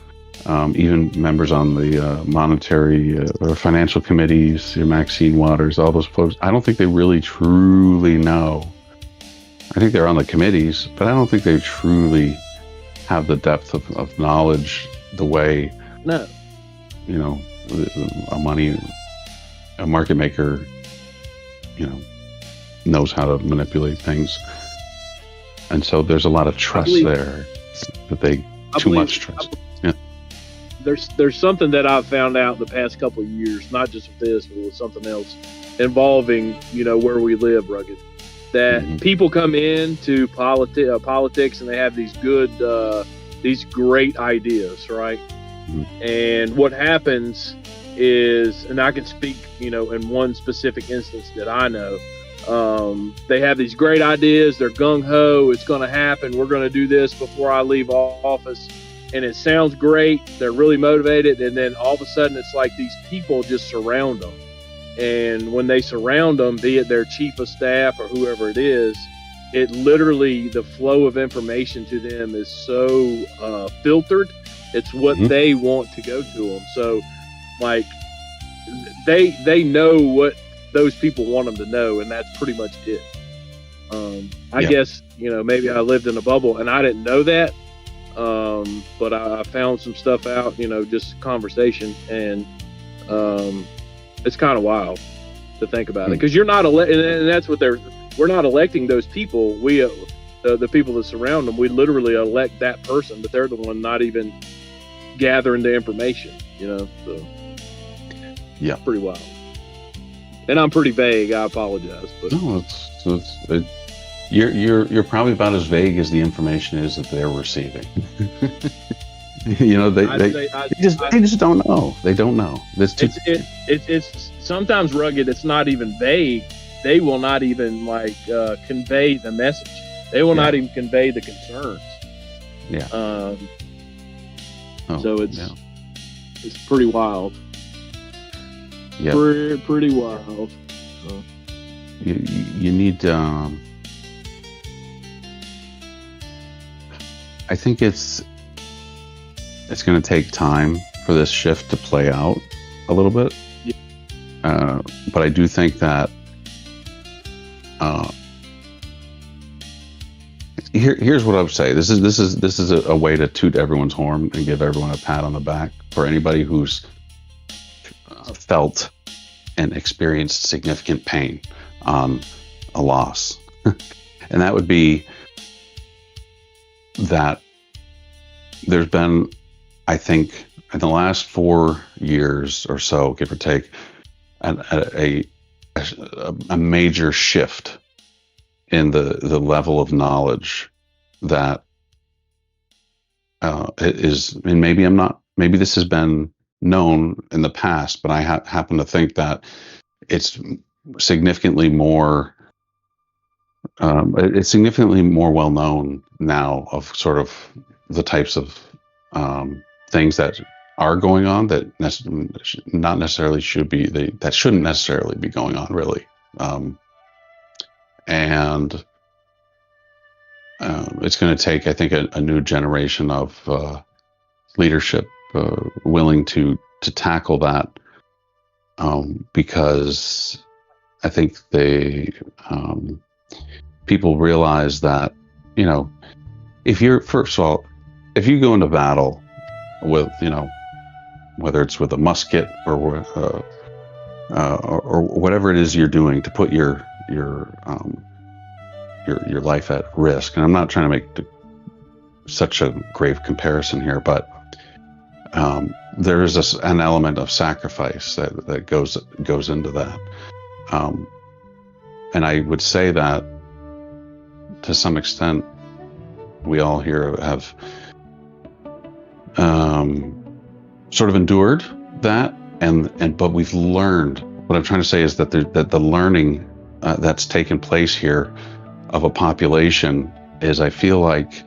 even members on the monetary or financial committees, your Maxine Waters, all those folks, I don't think they really truly know. I think they're on the committees, but I don't think they truly have the depth of knowledge the way, a market maker, knows how to manipulate things. And so there's a lot of trust there that too much trust. Yeah. There's something that I've found out the past couple of years, not just with this, but with something else involving, where we live, Rugged, that people come into politics and they have these great ideas, right? And what happens is, and I can speak, in one specific instance that I know. They have these great ideas. They're gung-ho. It's going to happen. We're going to do this before I leave office. And it sounds great. They're really motivated. And then all of a sudden, it's like these people just surround them. And when they surround them, be it their chief of staff or whoever it is, it literally, the flow of information to them is so filtered. It's what they want to go to them. So, like, they know what those people want them to know, and that's pretty much it. I guess, maybe I lived in a bubble and I didn't know that. But I found some stuff out, just conversation, and it's kind of wild to think about it, because you're not and that's what we're not electing those people. We the people that surround them, we literally elect that person, but they're the one not even gathering the information, so yeah, pretty wild. And I'm pretty vague. I apologize, but no, you're probably about as vague as the information is that they're receiving. They just don't know. They don't know. It's sometimes rugged. It's not even vague. They will not even convey the message. They will not even convey the concerns. Yeah. So it's pretty wild. Yeah. Pretty wild. You need. I think it's going to take time for this shift to play out a little bit. Yeah. But I do think that here's what I would say. This is a way to toot everyone's horn and give everyone a pat on the back for anybody who's felt and experienced significant pain on a loss. And that would be that there's been, I think, in the last 4 years or so, give or take, a major shift in the level of knowledge that it is, and maybe this has been known in the past, but I happen to think that it's significantly more well known now of sort of the types of things that are going on that not necessarily should be, that shouldn't necessarily be going on, really. And it's going to take, I think, a new generation of leadership willing to tackle that, because I think people realize that, if you go into battle with, whether it's with a musket or whatever it is you're doing to put your life at risk, and I'm not trying to make such a grave comparison here, but there is an element of sacrifice that goes into that, and I would say that to some extent we all here have sort of endured that, but we've learned. What I'm trying to say is that the learning that's taken place here of a population is, I feel like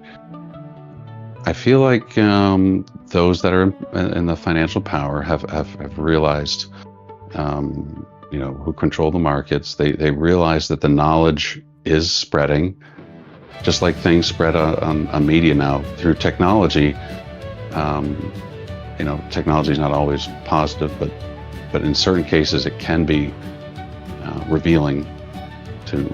those that are in the financial power have realized, who control the markets, they realize that the knowledge is spreading, just like things spread on media now through technology. Technology is not always positive, but in certain cases it can be revealing to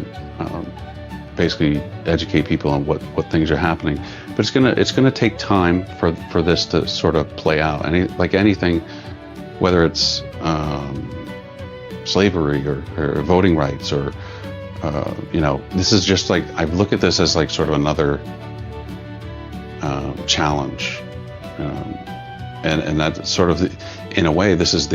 basically educate people on what things are happening. But it's gonna take time for this to sort of play out. Like anything, whether it's slavery or voting rights or this is just like, I look at this as like sort of another challenge, and that sort of, in a way, this is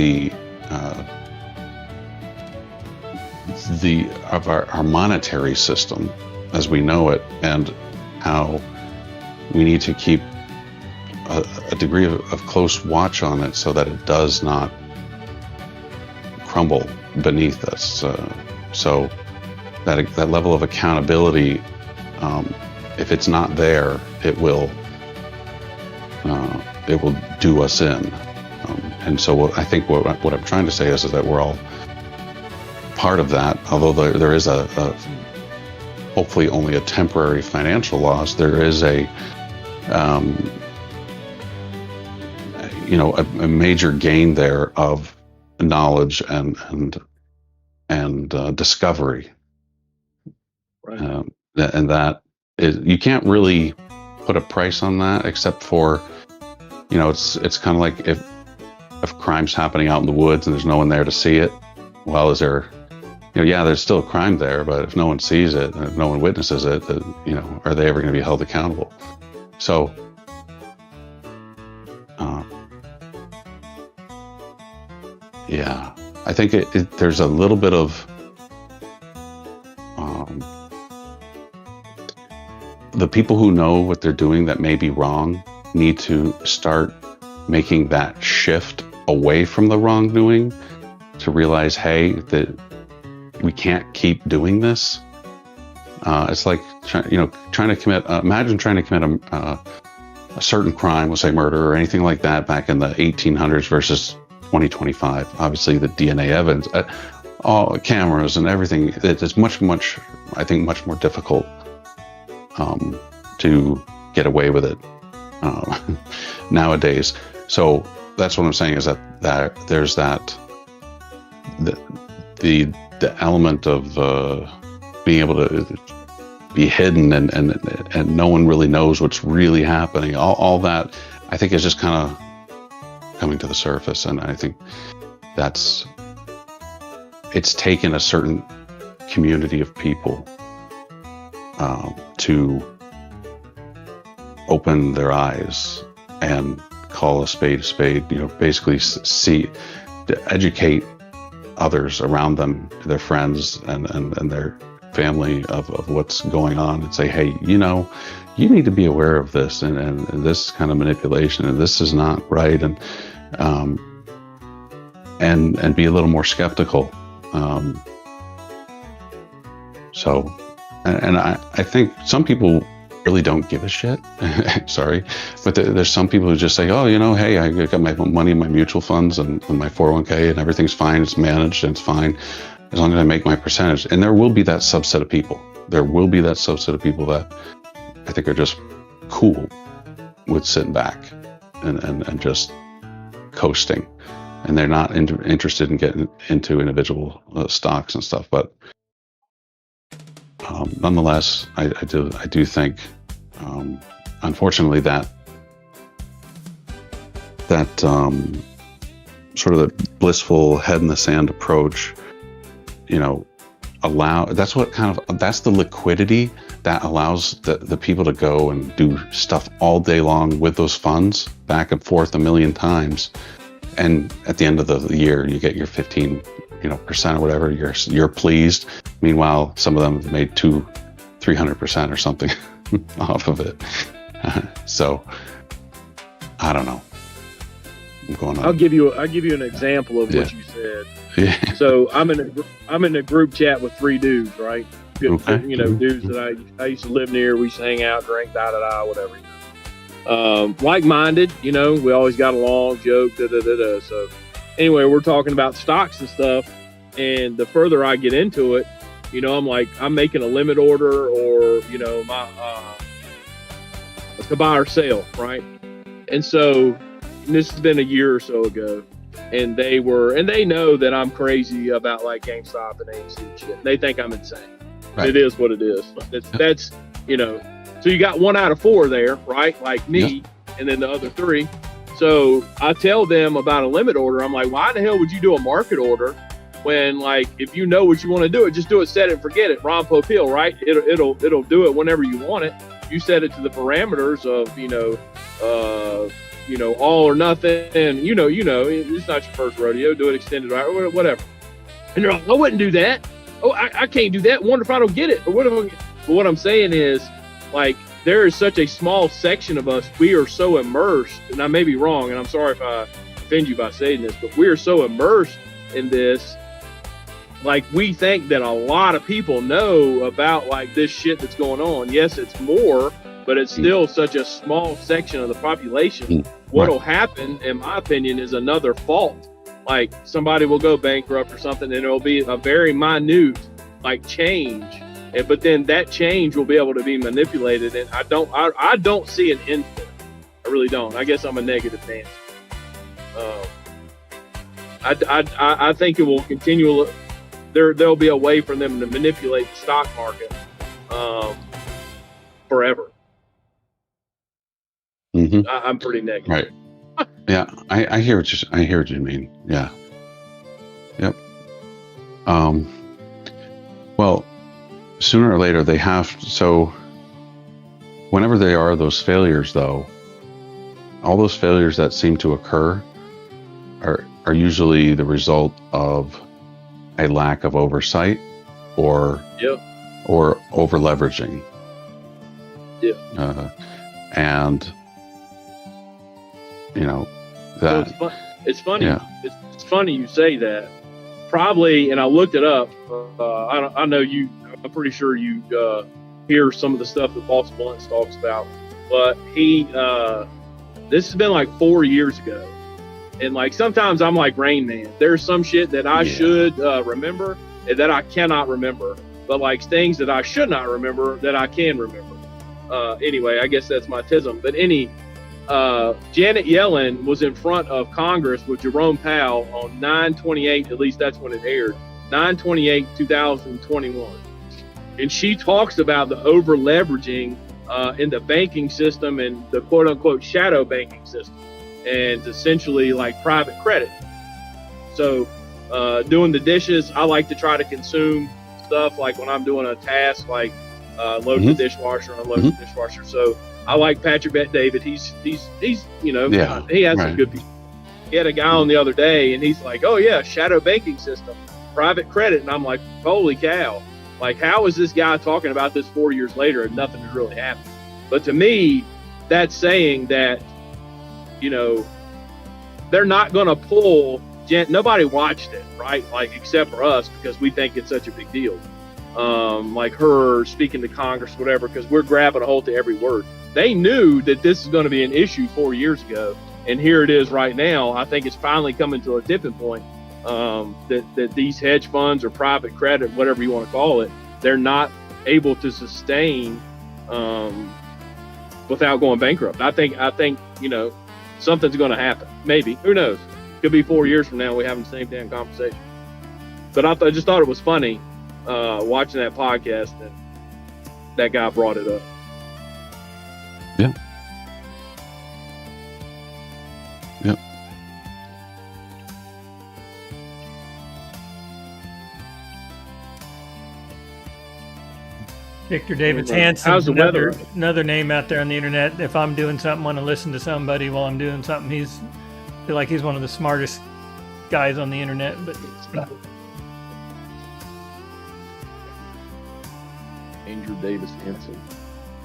of our monetary system as we know it, and how we need to keep a degree of close watch on it so that it does not crumble beneath us. So that level of accountability, if it's not there, it will do us in. And so I think what I'm trying to say is that we're all part of that. Although there is a hopefully only a temporary financial loss, there is a major gain there of knowledge and discovery. Right. And that is, you can't really put a price on that, except for, it's kind of like if crime's happening out in the woods and there's no one there to see it. Well, is there, there's still a crime there, but if no one sees it and if no one witnesses it, are they ever going to be held accountable? So, I think there's a little bit of the people who know what they're doing that may be wrong need to start making that shift away from the wrongdoing to realize, hey, that we can't keep doing this. It's like, trying to commit, imagine trying to commit a certain crime, let's say murder or anything like that back in the 1800s versus 2025. Obviously the DNA evidence, all cameras and everything, it's much more difficult to get away with it nowadays. So that's what I'm saying, is that there's that the element of being able to be hidden and no one really knows what's really happening. All that I think is just kind of coming to the surface, and I think it's taken a certain community of people to open their eyes and call a spade, basically to educate others around them, their friends and their family of what's going on, and say, hey, you need to be aware of this and this kind of manipulation, and this is not right, and be a little more skeptical. I think some people really don't give a shit. Sorry, but there's some people who just say, oh, hey, I got my money in my mutual funds and my 401k and everything's fine, it's managed and it's fine as long as I make my percentage. And there will be that subset of people. There will be that subset of people that I think are just cool with sitting back and just coasting, and they're not interested in getting into individual stocks and stuff. But nonetheless, I do think, unfortunately, that sort of the blissful head in the sand approach, that's the liquidity that allows the people to go and do stuff all day long with those funds back and forth a million times, and at the end of the year you get your 15% or whatever, you're pleased. Meanwhile, some of them have made 200-300% or something off of it. So I don't know. I'm going on. I'll give you an example of what you said. Yeah. So I'm in a group chat with 3 dudes, right? Okay. Dudes that I used to live near. We used to hang out, drink, whatever. Like-minded, we always got along, joke, So anyway, we're talking about stocks and stuff, and the further I get into it, I'm making a limit order, or my to buy or sell, right? And so this has been a year or so ago, and they know that I'm crazy about like GameStop and AMC and shit. They think I'm insane. Right. It is what it is. That's So you got 1 out of 4 there, right? Like me, and then the other 3. So I tell them about a limit order. I'm like, why the hell would you do a market order when, like, if you know what you want to do it, just do it, set it, and forget it. Ron Popeil, right? It'll do it whenever you want it. You set it to the parameters of, all or nothing. And, it's not your first rodeo. Do it extended, right? Or whatever. And they're like, I wouldn't do that. Oh, I can't do that. Wonder if I don't get it. Or whatever. But what I'm saying is, like, there is such a small section of us. We are so immersed, and I may be wrong, and I'm sorry if I offend you by saying this, but we are so immersed in this like we think that a lot of people know about like this shit that's going on. Yes, it's more, but it's still such a small section of the population. What'll happen, in my opinion, is another fault. Like somebody will go bankrupt or something, and it'll be a very minute like change. But then that change will be able to be manipulated, and I don't see an end to it. I really don't. I guess I'm a negative Nancy. I think it will continue. There'll be a way for them to manipulate the stock market forever. I'm pretty negative. Right. Yeah, I hear what you mean. Yeah. Yep. Well, sooner or later they have. So, whenever they are those failures, though, all those failures that seem to occur are usually the result of a lack of oversight or over leveraging. Yeah. And you know that so it's funny. Yeah. It's funny you say that. Probably, and I looked it up. I know you. I'm pretty sure you hear some of the stuff that Boss Blunt talks about. But this has been like 4 years ago, and like sometimes I'm like Rain Man. There's some shit that I should remember and that I cannot remember, but like things that I should not remember that I can remember. Anyway, I guess that's my tism. But Janet Yellen was in front of Congress with Jerome Powell on 9/28, at least that's when it aired, 9/28/2021. And she talks about the over leveraging in the banking system and the quote unquote shadow banking system, and essentially like private credit. So doing the dishes, I like to try to consume stuff like when I'm doing a task like load the dishwasher, unload the dishwasher. So I like Patrick Bet-David. He's you know, he has some good people. He had a guy on the other day, and he's like, "Oh yeah, shadow banking system, private credit," and I'm like, "Holy cow!" Like, how is this guy talking about this 4 years later and nothing has really happened? But to me, that's saying that, you know, they're not going to pull. Nobody watched it, right? Like, except for us, because we think it's such a big deal. Like her speaking to Congress, whatever, because we're grabbing a hold to every word. They knew that this is going to be an issue 4 years ago, and here it is right now. I think it's finally coming to a tipping point. That these hedge funds or private credit, whatever you want to call it, they're not able to sustain without going bankrupt. I think you know, something's going to happen. Maybe, who knows? Could be 4 years from now we having the same damn conversation. But I just thought it was funny watching that podcast and that guy brought it up. Yeah. Yep. Victor Davis Hanson. How's the weather? Another name out there on the internet. If I'm doing something, want to listen to somebody while I'm doing something, I feel like he's one of the smartest guys on the internet. But Andrew Davis Hanson.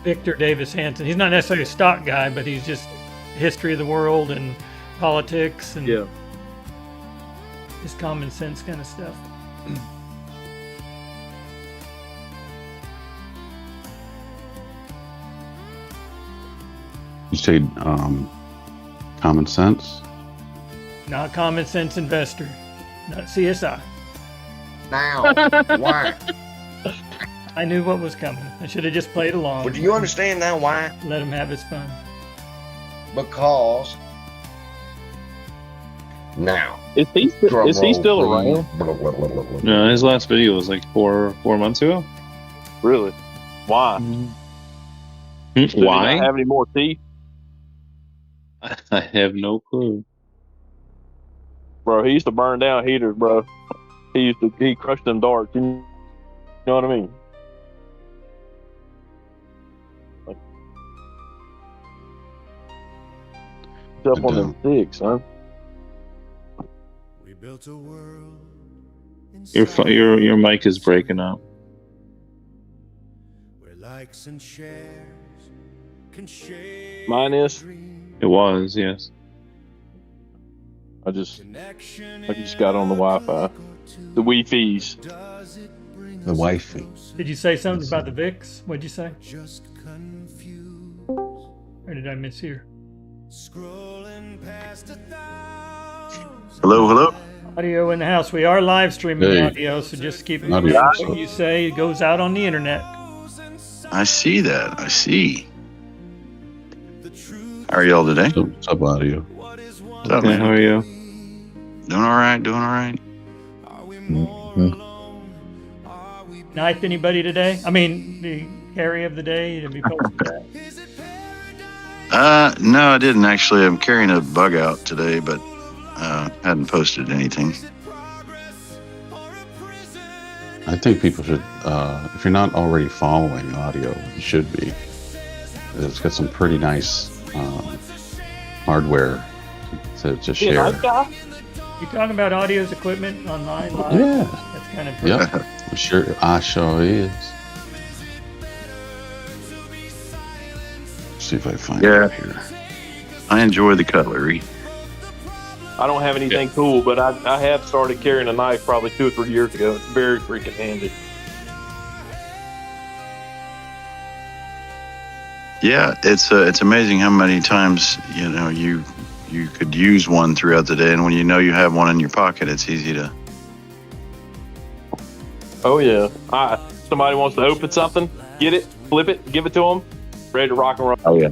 Victor Davis Hanson. He's not necessarily a stock guy, but he's just history of the world and politics and just common sense kind of stuff. You say common sense? Not common sense investor. Not CSI. Now, why? I knew what was coming. I should have just played along. Well, do you understand now why? Let him have his fun. Because now. Is he still around? No, his last video was like four months ago. Really? Why? Does he Why? not have any more teeth? I have no clue. Bro, he used to burn down heaters, bro. He crushed them darts. You know what I mean? Like, up on them sticks, son. We built a world Your mic is breaking up. where likes and shares can share. Mine is. It was, yes. I just got on the Wi-Fi. The Wi-Fi's. The wifey. Did you say something about the VIX? What'd you say? Or did I mishear? Hello, hello. Audio in the house. We are live streaming Hey. audio, so just keep in mind Audio. what you say goes out on the internet. I see that. I see. How are y'all today? What's up, audio? What's up, Okay, man? how are you? Doing all right. Doing all right. Mhm. Knife anybody today? I mean, the carry of the day. Have you posted that? No, I didn't actually. I'm carrying a bug out today, but hadn't posted anything. I think people should, if you're not already following audio, you should be. It's got some pretty nice hardware to share. You talking about audio's equipment online? Live? Yeah. That's kind of Yep. I'm sure. I sure is. See if I find Yeah. it here. I enjoy the cutlery. I don't have anything cool, but I have started carrying a knife probably 2 or 3 years ago. It's very freaking handy. Yeah, it's amazing how many times you could use one throughout the day, and when you know you have one in your pocket, it's easy to. Oh yeah. Somebody wants to open something, get it, flip it, give it to them, ready to rock and roll. Oh yeah.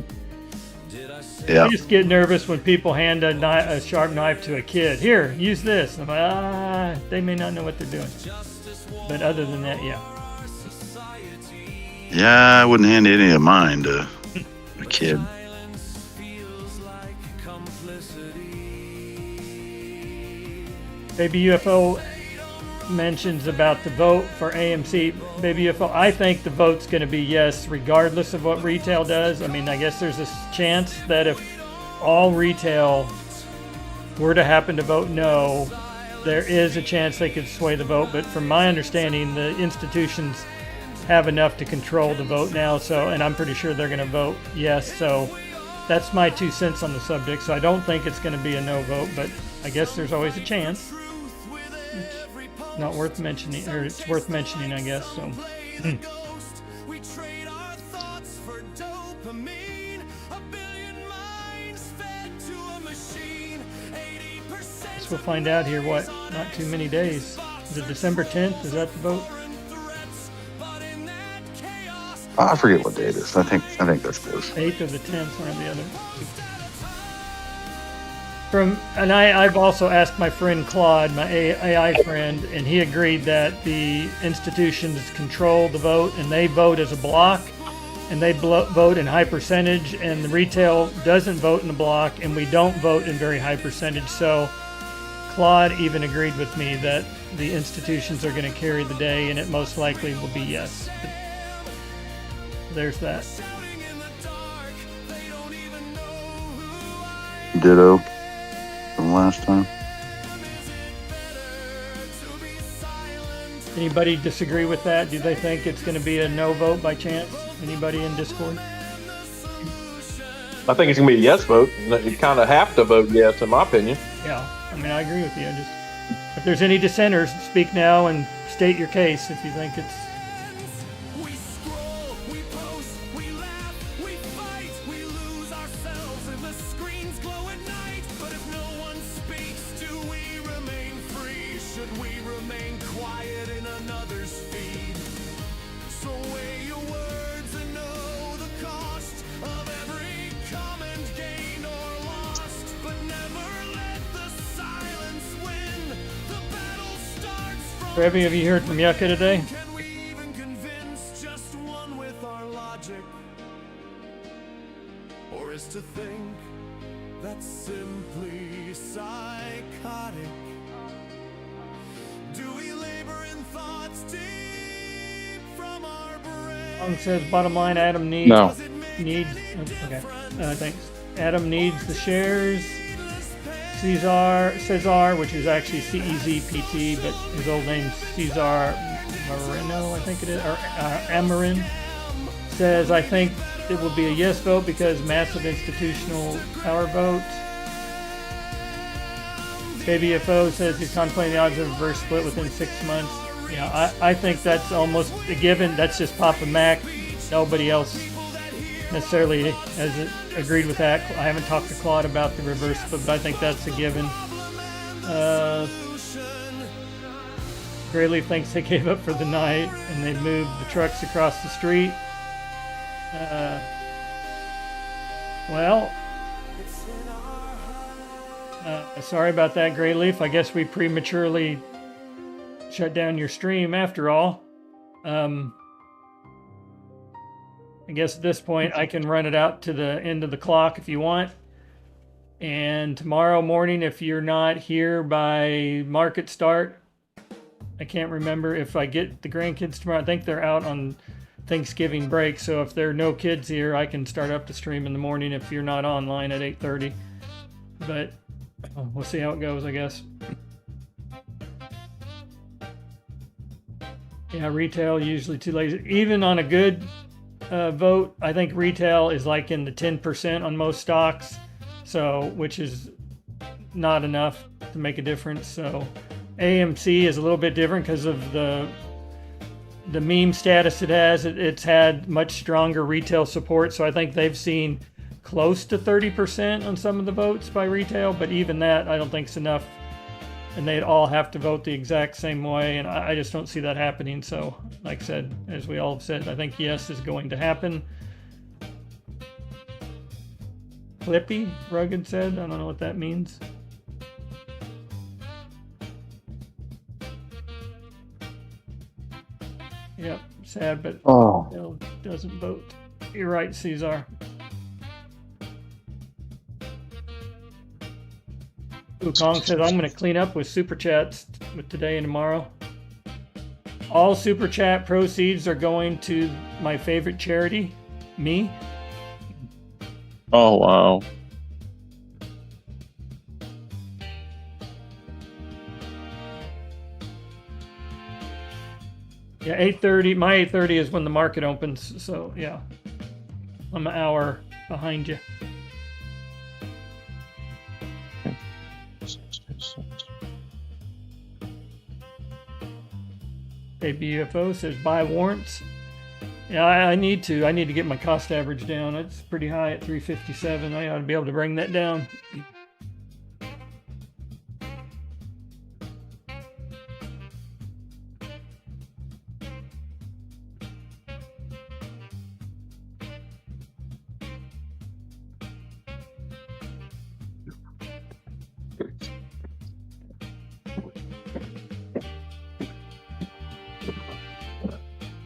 Yeah. I just get nervous when people hand a sharp knife to a kid. Here, use this. I'm like, they may not know what they're doing. But other than that, yeah. Yeah, I wouldn't hand any of mine to a kid. Baby UFO mentions about the vote for AMC. Baby UFO, I think the vote's going to be yes, regardless of what retail does. I mean, I guess there's a chance that if all retail were to happen to vote no, there is a chance they could sway the vote. But from my understanding, the institutions have enough to control the vote now. So, and I'm pretty sure they're going to vote yes. So that's my 2 cents on the subject. So I don't think it's going to be a no vote, but I guess there's always a chance. Not worth mentioning, or it's worth mentioning, I guess. So, guess we'll find out here. What? Not too many days. Is it December 10th? Is that the vote? I forget what day it is. I think that's close. 8th or the 10th, one or the other. I've also asked my friend Claude, my AI friend, and he agreed that the institutions control the vote and they vote as a block and they vote in high percentage, and the retail doesn't vote in a block and we don't vote in very high percentage. So Claude even agreed with me that the institutions are going to carry the day, and it most likely will be yes. But there's that. Ditto from last time. Anybody disagree with that? Do they think it's going to be a no vote by chance? Anybody in Discord? I think it's gonna be a yes vote. You kind of have to vote yes, in my opinion. Yeah, I mean, I agree with you. If there's any dissenters, speak now and state your case if you think it's. Revy, have you heard from Yucca today? Or is to think that's simply psychotic? Do we labor in thoughts deep from our brain? Long says, bottom line, Adam needs. No. Okay. Thanks. Adam needs the shares. Cesar, which is actually CEZPT, but his old name's Cesar Moreno, I think it is, or Amarin, says, I think it will be a yes vote because massive institutional power vote. KBFO says he's contemplating the odds of a reverse split within 6 months. Yeah, I think that's almost a given. That's just Papa Mac. Nobody else necessarily has agreed with that. I haven't talked to Claude about the reverse split, but I think that's a given. GrayLeaf thinks they gave up for the night and they moved the trucks across the street. Sorry about that, GrayLeaf. I guess we prematurely shut down your stream after all. I guess at this point I can run it out to the end of the clock if you want. And tomorrow morning, if you're not here by market start, I can't remember if I get the grandkids tomorrow. I think they're out on Thanksgiving break, so if there are no kids here, I can start up the stream in the morning if you're not online at 8:30. But we'll see how it goes, I guess. Yeah, retail usually too lazy. Even on a good vote, I think retail is like in the 10% on most stocks, so which is not enough to make a difference. So AMC is a little bit different because of the meme status it has. It's had much stronger retail support, so I think they've seen close to 30% on some of the votes by retail, but even that I don't think is enough, and they'd all have to vote the exact same way, and I just don't see that happening. So like I said, as we all have said, I think yes is going to happen. Clippy, Rugged said, I don't know what that means. Yep, sad, but Bill doesn't vote. You're right, Cesar. Wukong says, I'm going to clean up with Super Chats with today and tomorrow. All Super Chat proceeds are going to my favorite charity, me. Oh, wow. Yeah, 8:30. My 8:30 is when the market opens, so yeah. I'm an hour behind you. ABUFO says buy warrants. Yeah, I need to. I need to get my cost average down. It's pretty high at 357. I ought to be able to bring that down.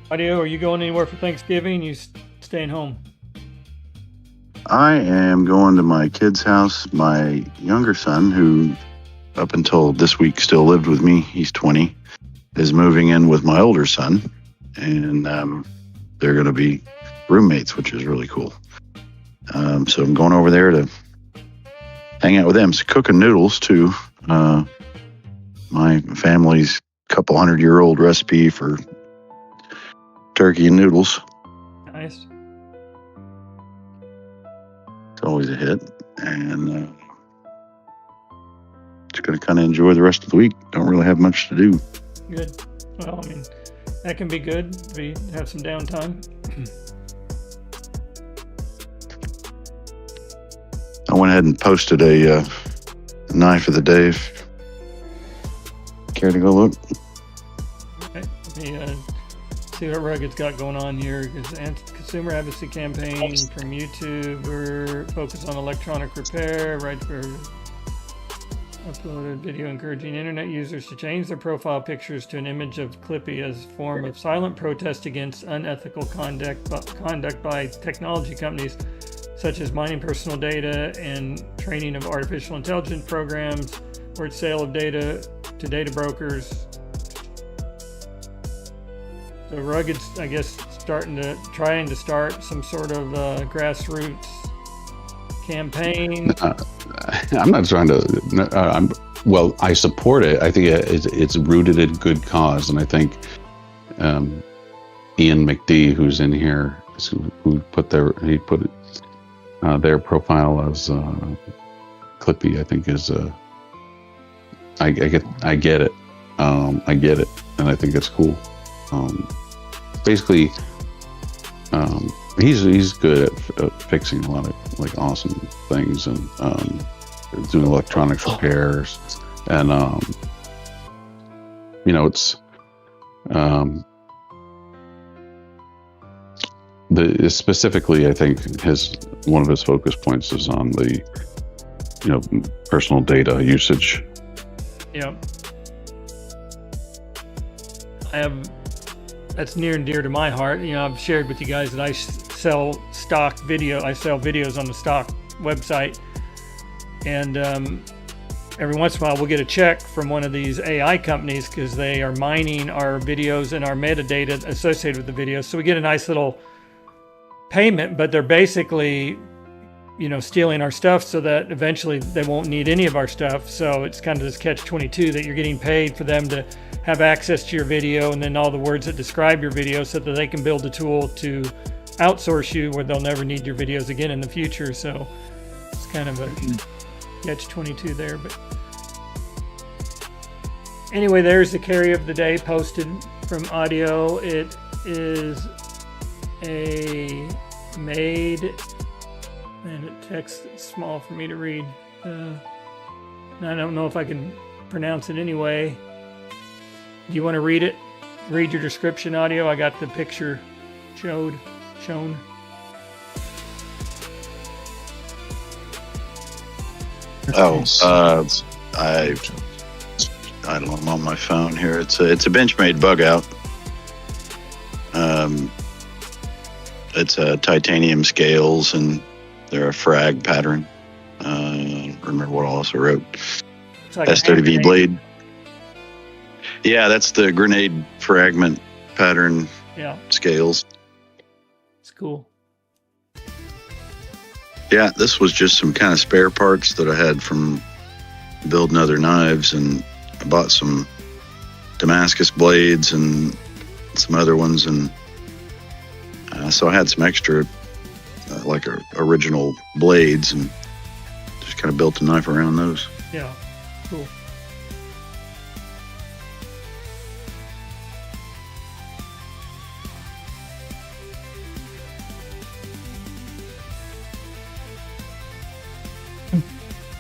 Audio, are you going anywhere for Thanksgiving? You staying home? I am going to my kid's house. My younger son, who up until this week still lived with me, he's 20, is moving in with my older son, and they're going to be roommates, which is really cool. So I'm going over there to hang out with them. So cooking noodles too. My family's couple 100-year-old recipe for turkey and noodles. Nice. It's always a hit, and just going to kind of enjoy the rest of the week. Don't really have much to do. Good. Well, I mean, that can be good. Have some downtime. I went ahead and posted a knife of the day. If care to go look? Okay. Let me see what Rugged's got going on here. Consumer advocacy campaign from YouTuber, focus on electronic repair, right for uploaded video encouraging internet users to change their profile pictures to an image of Clippy as a form of silent protest against unethical conduct by technology companies such as mining personal data and training of artificial intelligence programs or its sale of data to data brokers. So Rugged's, I guess, trying to start some sort of grassroots campaign. I'm not trying to. Well, I support it. I think it's rooted in good cause, and I think Ian McD, who's in here, who put their profile as Clippy, I think is I get it. I get it, and I think it's cool. Basically, he's good at fixing a lot of like awesome things and doing electronics repairs, and it's specifically I think one of his focus points is on the personal data usage. Yep. That's near and dear to my heart. I've shared with you guys that I sell videos on the stock website, and every once in a while we'll get a check from one of these AI companies because they are mining our videos and our metadata associated with the videos. So we get a nice little payment, but they're basically stealing our stuff so that eventually they won't need any of our stuff. So it's kind of this catch-22 that you're getting paid for them to have access to your video and then all the words that describe your video so that they can build a tool to outsource you where they'll never need your videos again in the future. So it's kind of a catch-22 there. But anyway, there's the carry of the day posted from audio. It is a made, and it text is small for me to read. I don't know if I can pronounce it anyway. Do you want to read it? Read your description audio. I got the picture shown. Oh, I don't know. I'm on my phone here. It's a Benchmade bug out. It's a titanium scales and they're a frag pattern. I don't remember what I also wrote. Like S30V blade. Yeah, that's the grenade fragment pattern. Yeah. Scales. It's cool. Yeah, this was just some kind of spare parts that I had from building other knives, and I bought some Damascus blades and some other ones, and so I had some extra original blades and just kind of built a knife around those. Yeah, cool.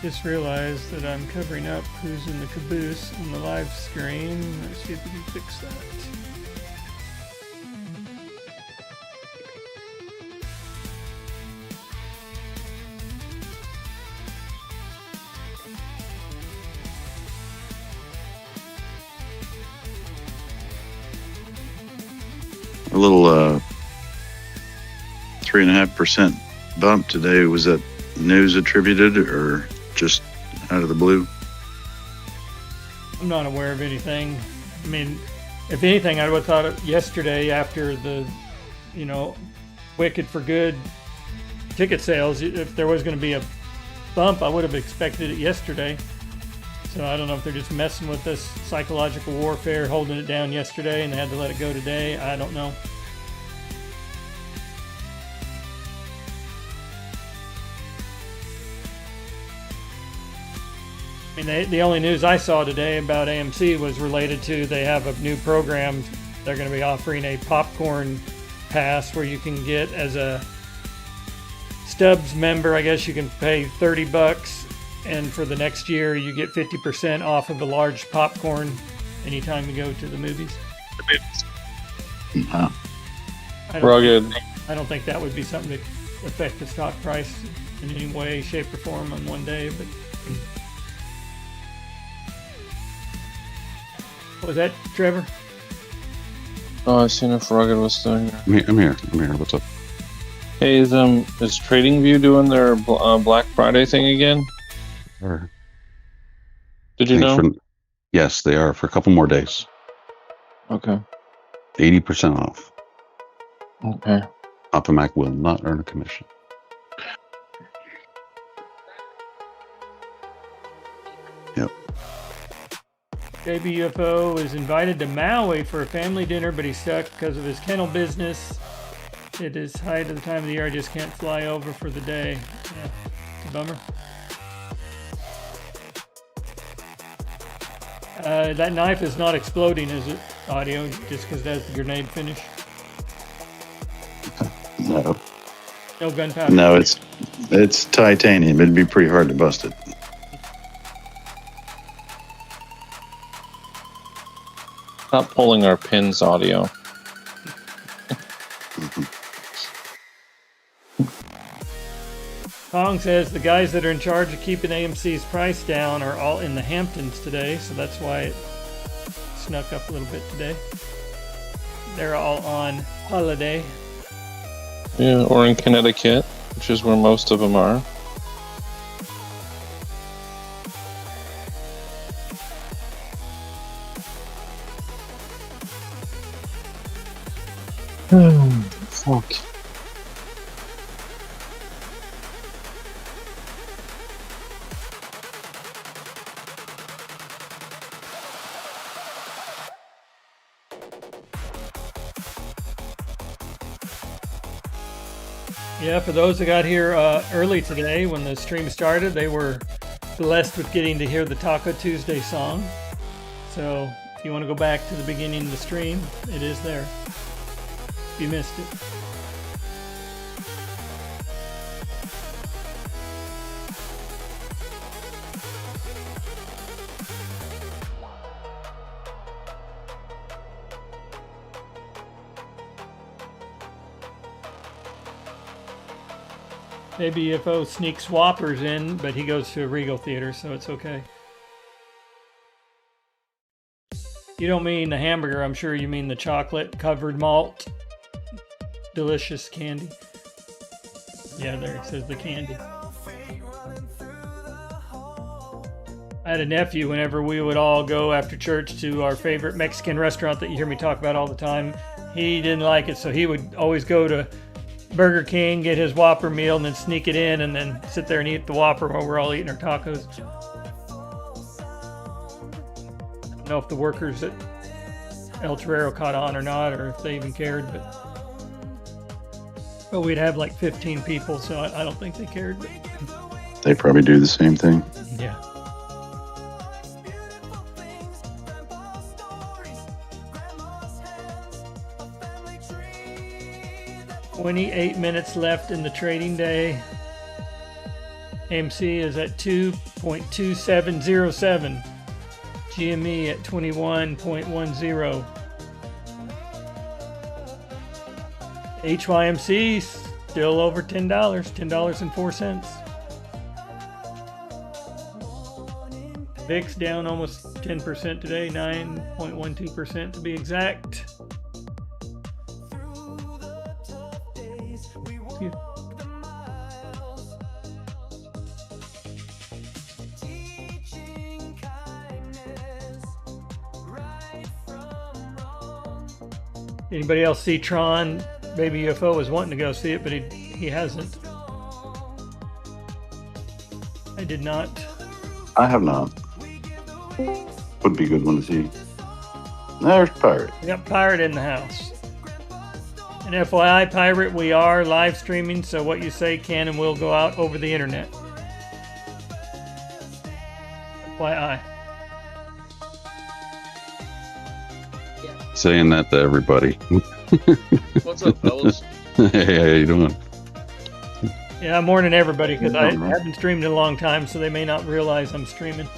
Just realized that I'm covering up who's in the caboose on the live screen. Let's see if we can fix that. A little 3.5% bump today. Was that news attributed or just out of the blue? I'm not aware of anything. I mean, if anything, I would have thought it yesterday after the, Wicked for Good ticket sales. If there was going to be a bump, I would have expected it yesterday. So I don't know if they're just messing with this psychological warfare, holding it down yesterday, and they had to let it go today. I don't know. I mean, the only news I saw today about AMC was related to they have a new program. They're going to be offering a popcorn pass where you can get, as a Stubbs member, I guess you can pay $30, and for the next year you get 50% off of a large popcorn anytime you go to the movies. Wow. Rugged. I don't think that would be something to affect the stock price in any way, shape, or form on one day, but. What was that, Trevor? Oh, I seen if Rugged was still here. I'm here. What's up? Hey, is TradingView doing their Black Friday thing again? Sure. Did you know? Yes, they are for a couple more days. Okay. 80% off. Okay. Papa Mac will not earn a commission. Yep. JBUFO is invited to Maui for a family dinner, but he's stuck because of his kennel business. It is height of the time of the year. I just can't fly over for the day. Yeah, it's a bummer. That knife is not exploding, is it? Audio, just because that's the grenade finish. No. No gunpowder. No, it's titanium. It'd be pretty hard to bust it. Stop pulling our pins, Audio. Kong says the guys that are in charge of keeping AMC's price down are all in the Hamptons today, so that's why it snuck up a little bit today. They're all on holiday. Yeah, or in Connecticut, which is where most of them are. Fuck. Yeah, for those that got here early today when the stream started, they were blessed with getting to hear the Taco Tuesday song. So if you want to go back to the beginning of the stream, it is there. If you missed it. Maybe if O sneaks Whoppers in, but he goes to a Regal Theater, so it's okay. You don't mean the hamburger, I'm sure you mean the chocolate covered malt. Delicious candy. Yeah, there it says the candy. I had a nephew, whenever we would all go after church to our favorite Mexican restaurant that you hear me talk about all the time, he didn't like it, so he would always go to Burger King, get his Whopper meal, and then sneak it in, and then sit there and eat the Whopper while we're all eating our tacos. I don't know if the workers at El Torero caught on or not, or if they even cared, but we'd have like 15 people, so I don't think they cared. But They probably do the same thing. yeah. 28 minutes left in the trading day. AMC is at 2.2707. GME at 21.10. HYMC still over $10, $10.04. VIX down almost 10% today, 9.12% to be exact. Excuse me. Anybody else see Tron? Baby UFO was wanting to go see it, but he hasn't. I did not. I have not. Would be a good one to see. There's Pirate. We got Pirate in the house. And FYI, Pirate, we are live streaming, so what you say can and will go out over the internet. FYI. Saying that to everybody. What's up, fellas? Hey, how you doing? Yeah, I'm warning everybody because I haven't streamed in a long time, so they may not realize I'm streaming.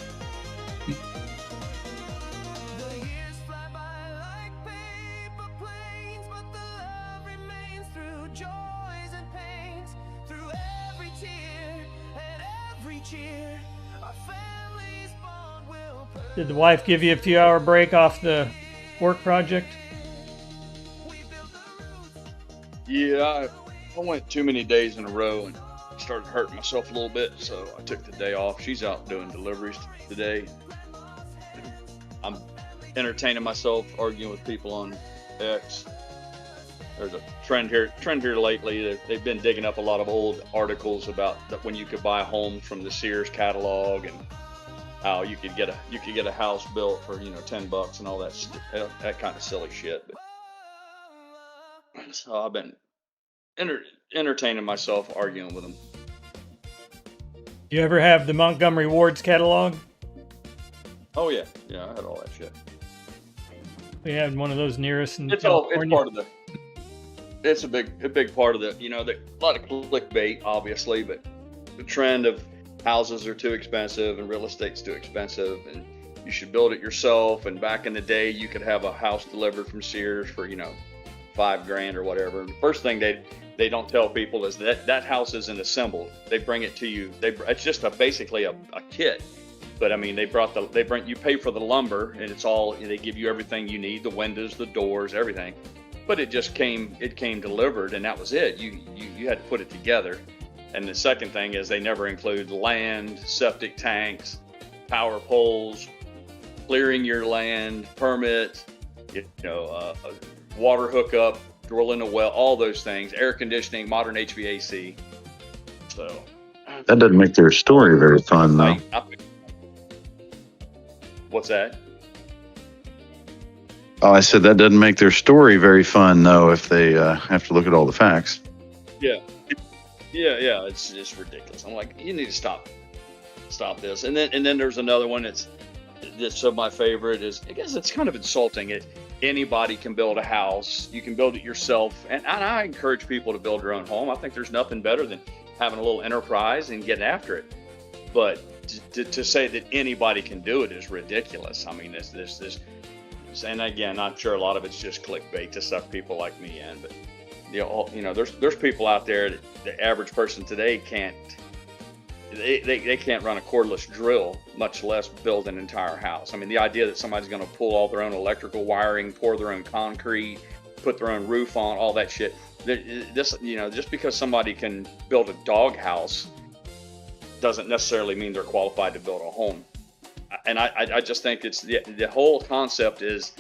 Did the wife give you a few hour break off the work project? Yeah, I went too many days in a row and started hurting myself a little bit, so I took the day off. She's out doing deliveries today. I'm entertaining myself, arguing with people on X. There's a trend here lately. They've been digging up a lot of old articles about when you could buy homes from the Sears catalog and how you could get a house built for $10 and all that kind of silly shit. But, so I've been entertaining myself, arguing with them. You ever have the Montgomery Ward's catalog? Oh yeah, yeah, I had all that shit. We had one of those near us in It's California. part of the. It's a big part of the. You know, a lot of clickbait, obviously, but the trend of houses are too expensive and real estate's too expensive, and you should build it yourself. And back in the day, you could have a house delivered from Sears for $5,000 or whatever. And the first thing they don't tell people is that house isn't assembled. They bring it to you. It's just basically a kit. But I mean, you pay for the lumber, and it's all, they give you everything you need, the windows, the doors, everything. But it came delivered, and that was it. You had to put it together. And the second thing is they never include land, septic tanks, power poles, clearing your land, permits, water hookup, drilling a well, all those things, air conditioning, modern HVAC. So That doesn't make their story very fun, though. What's that? Oh, I said that doesn't make their story very fun, though, if they have to look at all the facts. Yeah. It's just ridiculous. I'm like, you need to stop this. And then there's another one. That's my favorite is, I guess it's kind of insulting. Anybody can build a house. You can build it yourself. And I encourage people to build their own home. I think there's nothing better than having a little enterprise and getting after it. But to say that anybody can do it is ridiculous. I mean, this, and again, I'm sure a lot of it's just clickbait to suck people like me in. But there's people out there that the average person today can't run a cordless drill, much less build an entire house. I mean, the idea that somebody's going to pull all their own electrical wiring, pour their own concrete, put their own roof on, all that shit. Just because somebody can build a dog house doesn't necessarily mean they're qualified to build a home. And I just think it's the whole concept is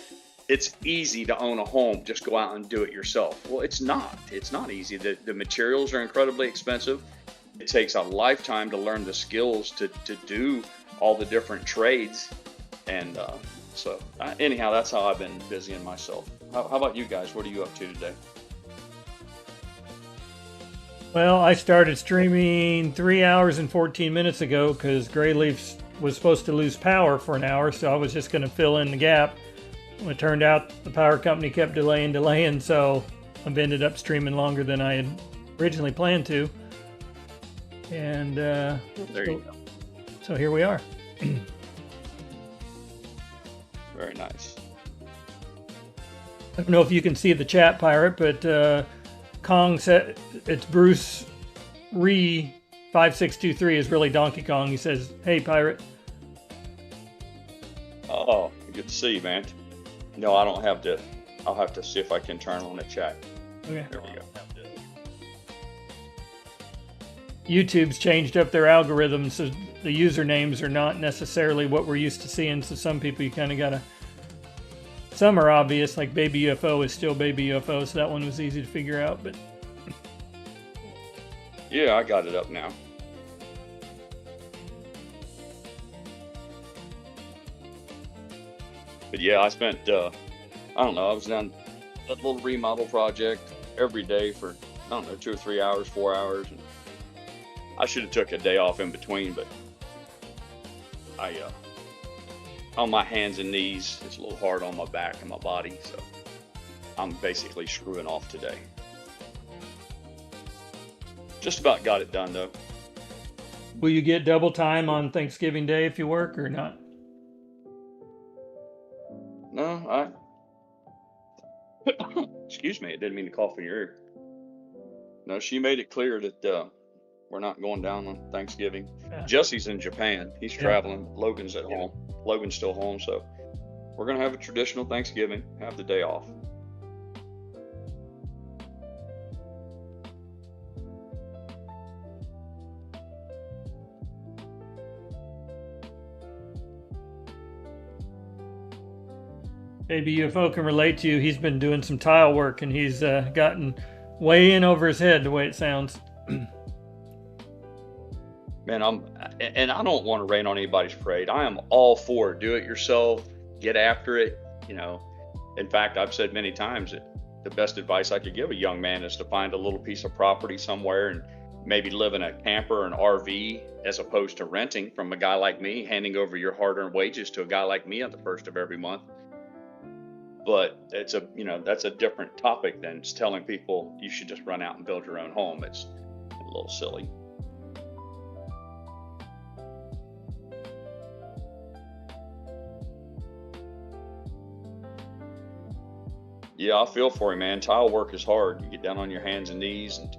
it's easy to own a home. Just go out and do it yourself. Well, it's not. It's not easy. The materials are incredibly expensive. It takes a lifetime to learn the skills to do all the different trades. And anyhow, that's how I've been busying myself. How about you guys? What are you up to today? Well, I started streaming 3 hours and 14 minutes ago because GrayLeaf was supposed to lose power for an hour, so I was just going to fill in the gap. Well, it turned out the power company kept delaying, so I've ended up streaming longer than I had originally planned to. And there you go. So here we are. Very nice. I don't know if you can see the chat, Pirate, but Kong said it's Bruce Ree 5623 is really Donkey Kong. He says, "Hey, Pirate." Oh, good to see you, man. No, I don't have to. I'll have to see if I can turn on the chat. Okay. There we go. YouTube's changed up their algorithms, so the usernames are not necessarily what we're used to seeing. So some people you kind of gotta. Some are obvious, like Baby UFO is still Baby UFO, so that one was easy to figure out. But yeah, I got it up now. But yeah, I spent, I was on that little remodel project every day for, 2 or 3 hours, 4 hours. And I should have took a day off in between, but on my hands and knees, it's a little hard on my back and my body, so I'm basically screwing off today. Just about got it done, though. will you get double time on Thanksgiving Day if you work or not? No, excuse me, I didn't mean to cough in your ear. No, she made it clear that we're not going down on Thanksgiving. Yeah. Jesse's in Japan. He's traveling. Logan's at home. Logan's still home, so we're going to have a traditional Thanksgiving, have the day off. Baby UFO can relate to you. He's been doing some tile work and he's gotten way in over his head the way it sounds. Man, I don't want to rain on anybody's parade. I am all for do it yourself, get after it. In fact, I've said many times that the best advice I could give a young man is to find a little piece of property somewhere and maybe live in a camper or an RV as opposed to renting from a guy like me, handing over your hard-earned wages to a guy like me on the first of every month. But it's a, that's a different topic than just telling people you should just run out and build your own home. It's a little silly. Yeah, I feel for you, man. Tile work is hard. You get down on your hands and knees, and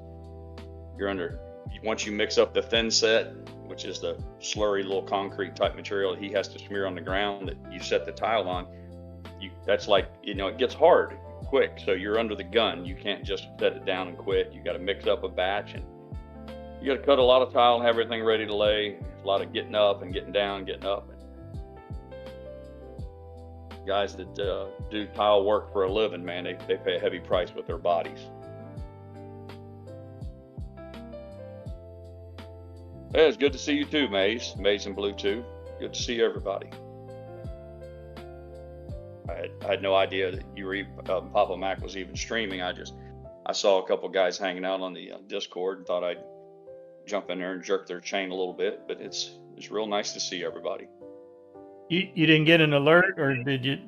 once you mix up the thin set, which is the slurry little concrete type material he has to smear on the ground that you set the tile on, that's like, it gets hard quick. So you're under the gun. You can't just set it down and quit. You got to mix up a batch, and you got to cut a lot of tile and have everything ready to lay. A lot of getting up and getting down, getting up. Guys that do tile work for a living, man, they pay a heavy price with their bodies. Hey, it's good to see you too, Maze and Blue too. Good to see everybody. I had no idea that you were Papa Mac was even streaming. I saw a couple guys hanging out on the Discord and thought I'd jump in there and jerk their chain a little bit. But it's real nice to see everybody. You didn't get an alert, or did you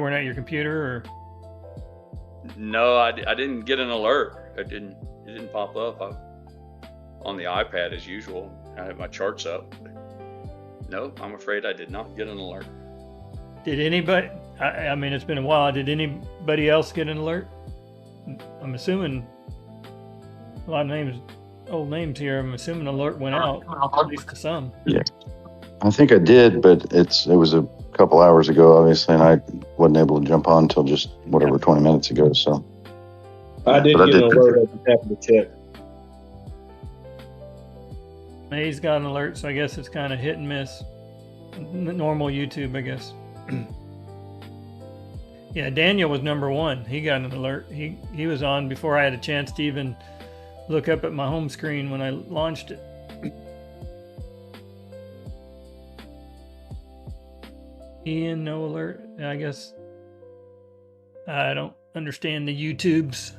weren't at your computer, or? No, I didn't get an alert. It didn't pop up. On the iPad as usual. I have my charts up. No, I'm afraid I did not get an alert. Did anybody? I mean, it's been a while. Did anybody else get an alert? I'm assuming a lot of old names here. I'm assuming an alert went out, at least to some. Yeah. I think I did, but it was a couple hours ago, obviously, and I wasn't able to jump on until just 20 minutes ago. So I did get an alert. I just happened to check. May's got an alert, so I guess it's kind of hit and miss. Normal YouTube, I guess. Yeah, Daniel was number one. He got an alert. He was on before I had a chance to even look up at my home screen when I launched it. Ian, no alert. I guess I don't understand the YouTubes.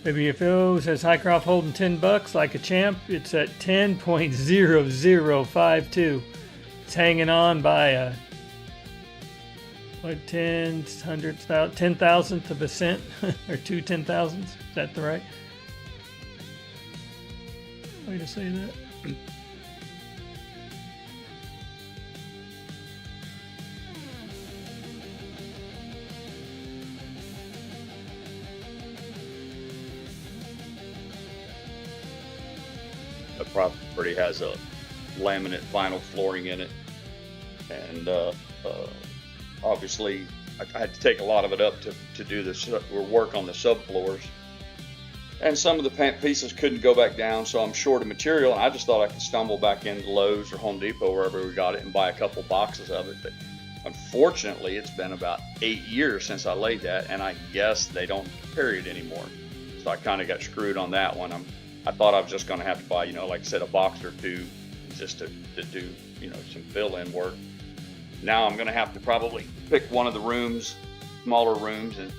WFO says Highcroft holding $10 like a champ. It's at 10.0052. It's hanging on by a 10,000th of a cent or 2 10,000ths. Is that the right way to say that? The property has a laminate vinyl flooring in it, and obviously I had to take a lot of it up to do this work on the subfloors, and some of the pieces couldn't go back down, so I'm short of material, and I just thought I could stumble back into Lowe's or Home Depot, wherever we got it, and buy a couple boxes of it. But unfortunately, it's been about 8 years since I laid that, and I guess they don't carry it anymore, so I kind of got screwed on that one. I thought I was just going to have to buy, like I said, a box or two just to do, some fill-in work. Now I'm going to have to probably pick one of the rooms, smaller rooms, and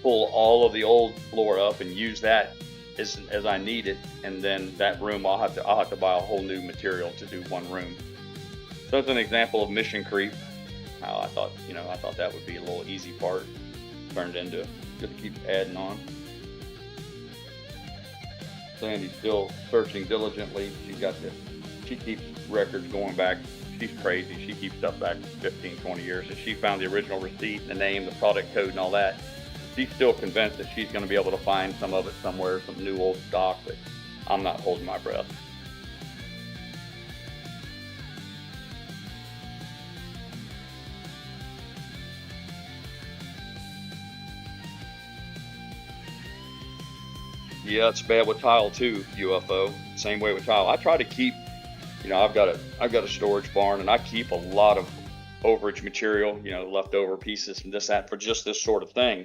pull all of the old floor up and use that as I need it. And then that room, I'll have to buy a whole new material to do one room. So that's an example of mission creep. How I thought that would be a little easy part. Turned into just keep adding on. Sandy's still searching diligently. She keeps records going back. She's crazy. She keeps stuff back 15, 20 years. And she found the original receipt, the name, the product code, and all that. She's still convinced that she's going to be able to find some of it somewhere, some new old stock, but I'm not holding my breath. Yeah, it's bad with tile too, UFO. Same way with tile. I try to keep, I've got a storage barn, and I keep a lot of overage material, leftover pieces and this, that, for just this sort of thing.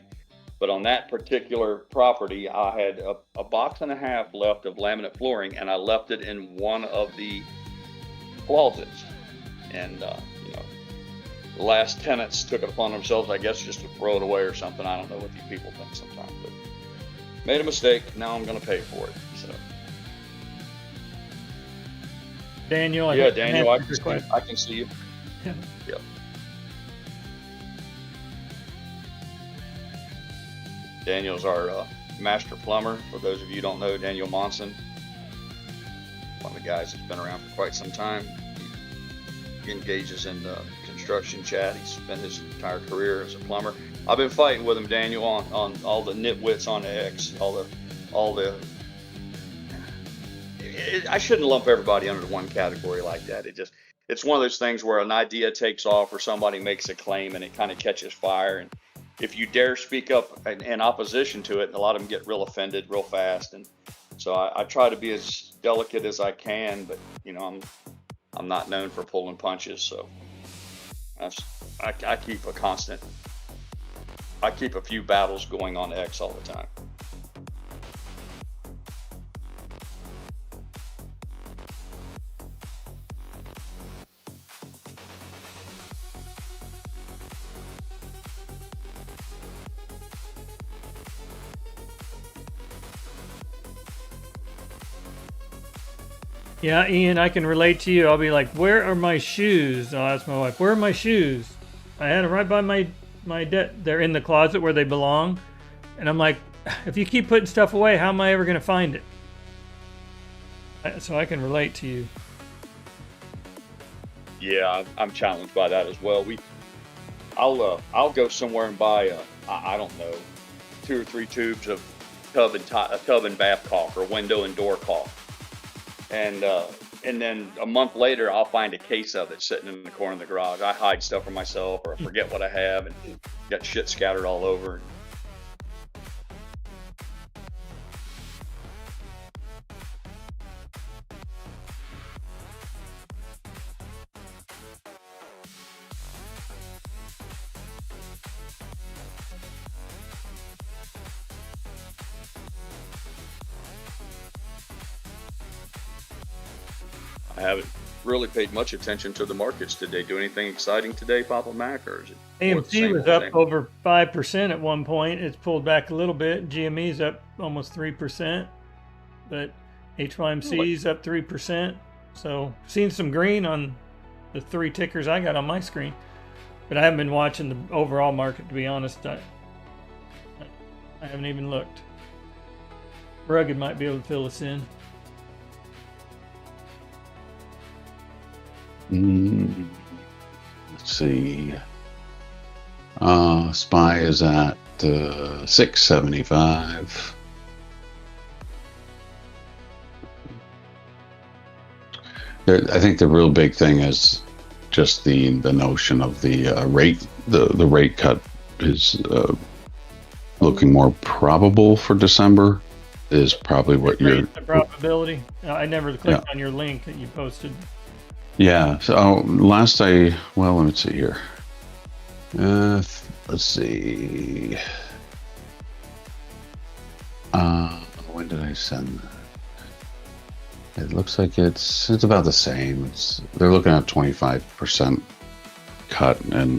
But on that particular property, I had a box and a half left of laminate flooring, and I left it in one of the closets. And, you know, the last tenants took it upon themselves, I guess, just to throw it away or something. I don't know what you people think sometimes, but made a mistake. Now I'm going to pay for it. So. Daniel, Yeah, Daniel, I can see you. Yeah. Yep. Daniel's our master plumber. For those of you who don't know, Daniel Monson, one of the guys that's been around for quite some time. He engages in construction chat. He's spent his entire career as a plumber. I've been fighting with him, Daniel, on all the nitwits on X, all the. I shouldn't lump everybody under one category like that. It's one of those things where an idea takes off or somebody makes a claim and it kind of catches fire. And if you dare speak up in opposition to it, a lot of them get real offended real fast. And so I try to be as delicate as I can, but you know, I'm not known for pulling punches. So I keep a few battles going on X all the time. Yeah, Ian, I can relate to you. I'll be like, where are my shoes? I'll ask my wife, where are my shoes? I had them right by my they're in the closet where they belong. And I'm like, if you keep putting stuff away, how am I ever going to find it? So I can relate to you. Yeah, I'm challenged by that as well. I'll go somewhere and buy I don't know, 2 or 3 tubes of tub and bath caulk or window and door caulk. And then a month later, I'll find a case of it sitting in the corner of the garage. I hide stuff from myself, or I forget what I have, and got shit scattered all over. I haven't really paid much attention to the markets. Did they do anything exciting today, Papa Mac, or is it AMC was up over 5% at one point. It's pulled back a little bit. GME's up almost 3%, but HYMC's up 3%. So seen some green on the 3 tickers I got on my screen, but I haven't been watching the overall market, to be honest. I haven't even looked. Rugged might be able to fill us in. Let's see. SPY is at 675. I think the real big thing is just the notion of the rate. The rate cut is looking more probable for December. Is probably what you're. The probability. I never clicked on your link that you posted. Yeah. So let me see here. Let's see. When did I send that? It looks like it's about the same. They're looking at 25% cut in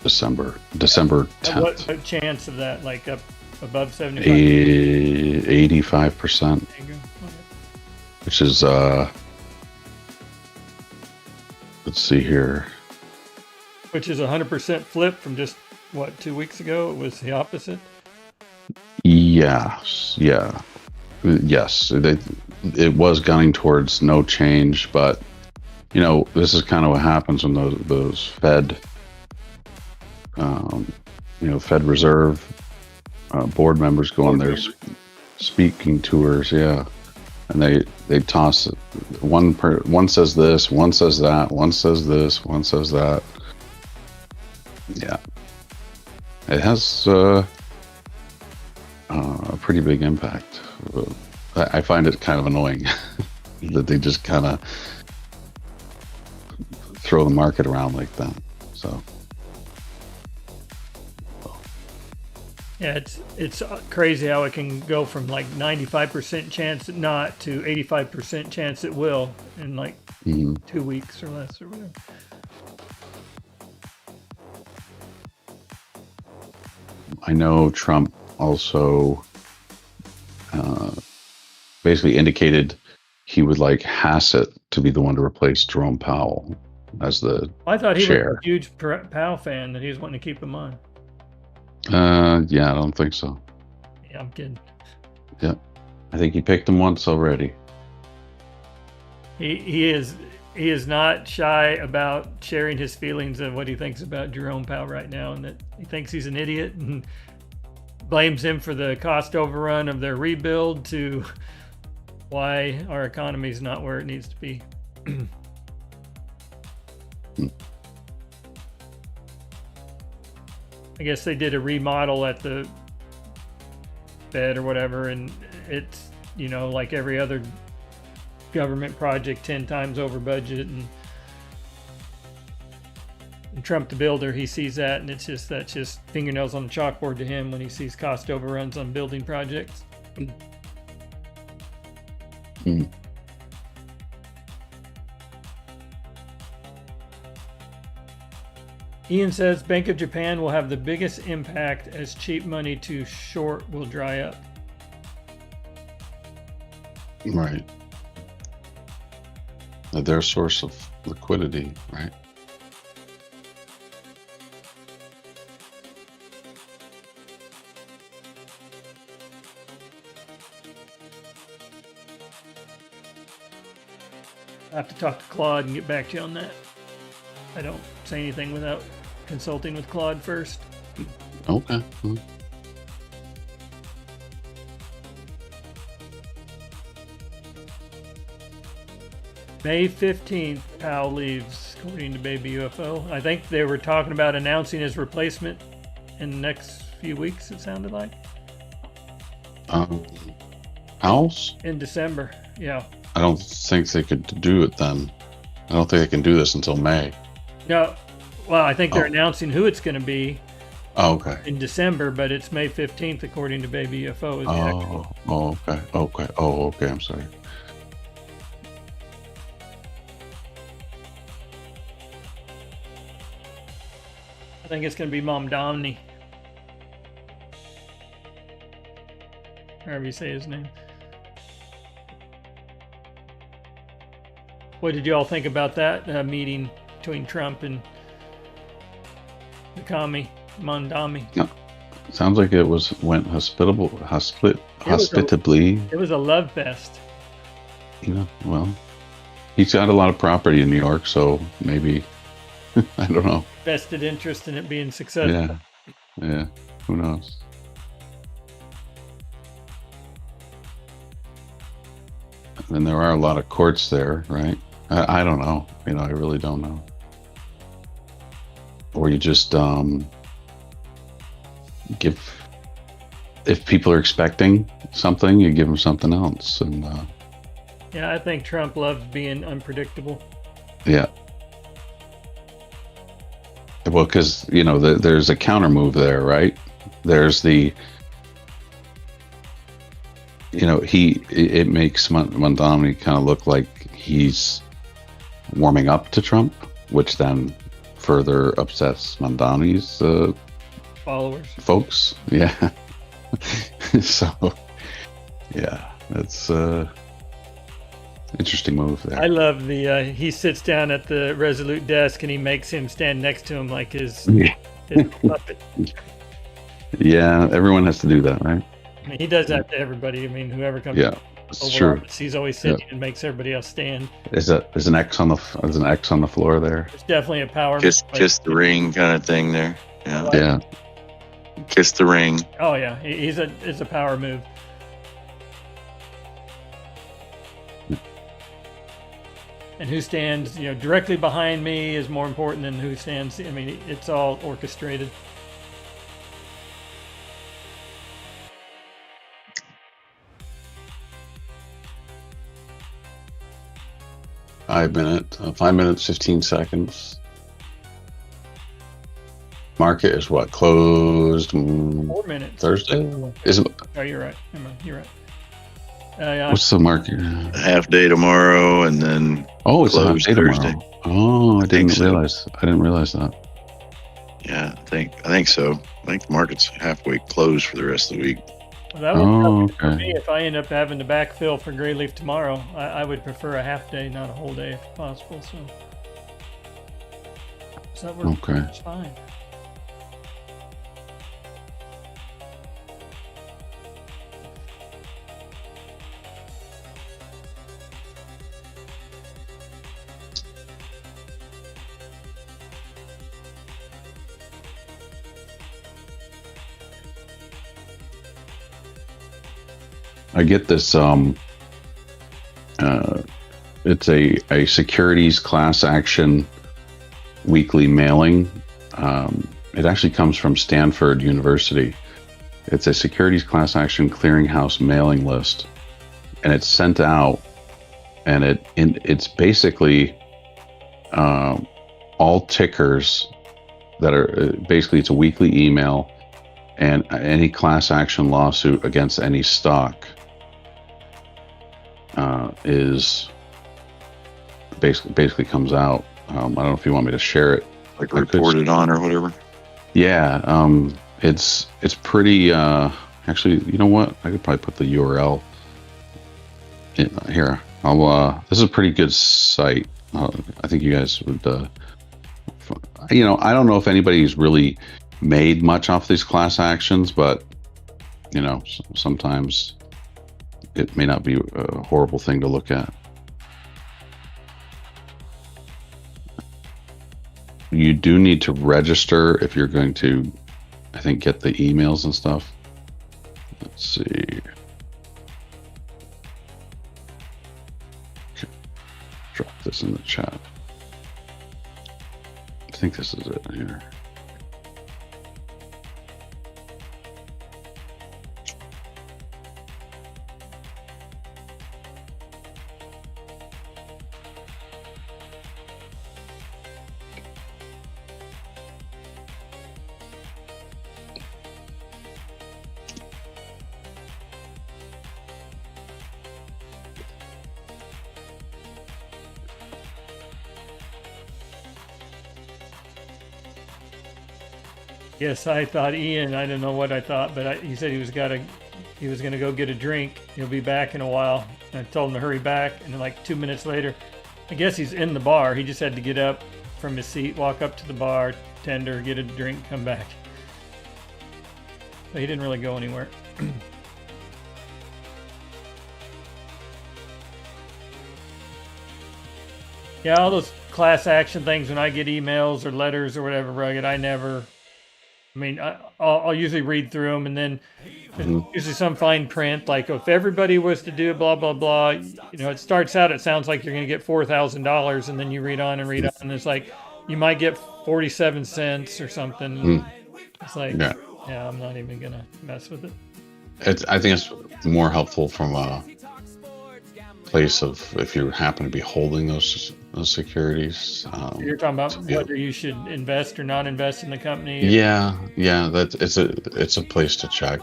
December 10th. What chance of that? Like up above 75? 85%. Which is let's see here. Which is 100% flip from just, 2 weeks ago? It was the opposite? Yes. Yeah. Yes. It was gunning towards no change, but, this is kind of what happens when those Fed, Fed Reserve board members go on their speaking tours, yeah. And they toss it. One says this, one says that, one says this, one says that. Yeah, it has a pretty big impact. I find it kind of annoying that they just kind of throw the market around like that. So. Yeah, it's crazy how it can go from like 95% chance not to 85% chance it will in like 2 weeks or less or whatever. I know Trump also basically indicated he would like Hassett to be the one to replace Jerome Powell as the I thought he chair. was a huge Powell fan that he was wanting to keep him on. Yeah, I don't think so. Yeah, I'm kidding. Yeah, I think he picked him once already. He is not shy about sharing his feelings of what he thinks about Jerome Powell right now, and that he thinks he's an idiot and blames him for the cost overrun of their rebuild to why our economy is not where it needs to be. I guess they did a remodel at the Fed or whatever, and it's, you know, like every other government project, 10 times over budget, and Trump the builder, he sees that, and that's just fingernails on the chalkboard to him when he sees cost overruns on building projects. Ian says Bank of Japan will have the biggest impact as cheap money to short will dry up. Right. Their source of liquidity, right? I have to talk to Claude and get back to you on that. I don't say anything without consulting with Claude first. Okay. May 15th, Powell leaves, according to Baby UFO. I think they were talking about announcing his replacement in the next few weeks, it sounded like. Powell's? In December, yeah. I don't think they could do it then. I don't think they can do this until May. No, well, I think they're announcing who it's going to be. Oh, okay. In December, but it's May 15th, according to Baby UFO. Is the actual. Okay. I'm sorry. I think it's going to be Mom Domney. However you say his name. What did you all think about that meeting between Trump and the commie, Mondami? No, sounds like it went hospitably. It was a love fest. You know, well, he's got a lot of property in New York, so maybe I don't know. Vested interest in it being successful. Yeah. Who knows? And there are a lot of courts there, right? I don't know. You know, I really don't know. Or you just if people are expecting something, you give them something else. And yeah, I think Trump loves being unpredictable. Yeah. Well, because, you know, there's a counter move there, right? There's the, you know, it makes Mondani kind of look like he's warming up to Trump, which then further upsets Mondani's followers, folks. Yeah. So, yeah, that's interesting move there. I love the he sits down at the Resolute desk and he makes him stand next to him like his puppet. Yeah, everyone has to do that, right? I mean, he does that to everybody. I mean, whoever comes over true. Office, he's always sitting and makes everybody else stand. There's an X on the floor there. It's definitely a power kiss the ring kind of thing there. Yeah. Kiss the ring. Oh yeah, it's a power move. And who stands, you know, directly behind me is more important than who stands. I mean, it's all orchestrated. Five minutes, 15 seconds. market is what, closed 4 minutes. Thursday? Is it, Oh, you're right. You're right. what's the market? Half day tomorrow, and then Oh, it's a half closed day Thursday. tomorrow. Oh, I didn't so. realize. I didn't realize that. Yeah, I think so. I think the market's halfway closed for the rest of the week. Well, that would be for okay. me if I end up having to backfill for GrayLeaf tomorrow. I would prefer a half day, not a whole day if possible. So that works Okay. just fine. I get this. It's a securities class action weekly mailing. It actually comes from Stanford University. It's a securities class action clearinghouse mailing list, and it's sent out, and it's basically all tickers that are basically, it's a weekly email, and any class action lawsuit against any stock is basically comes out. I don't know if you want me to share it, like reported on or whatever. Yeah, it's pretty. Actually, you know what? I could probably put the URL in here. This is a pretty good site. I think you guys would. I don't know if anybody's really made much off these class actions, but sometimes it may not be a horrible thing to look at. You do need to register if you're going to, I think, get the emails and stuff. Let's see. Okay. Drop this in the chat. I think this is it here. Yes, I thought Ian. I don't know what I thought, but he said he was gonna go get a drink. He'll be back in a while. And I told him to hurry back, and then like 2 minutes later, I guess he's in the bar. He just had to get up from his seat, walk up to the bar, tender, get a drink, come back. But he didn't really go anywhere. Yeah, all those class action things, when I get emails or letters or whatever, Rugged, I'll usually read through them, and then there's usually some fine print, like if everybody was to do blah, blah, blah, it starts out, it sounds like you're going to get $4,000, and then you read on, and it's like, you might get 47 cents or something. It's like, yeah, I'm not even going to mess with it. I think it's more helpful from a place of if you happen to be holding those securities. You're talking about whether you should invest or not invest in the company. Yeah, it's a place to check.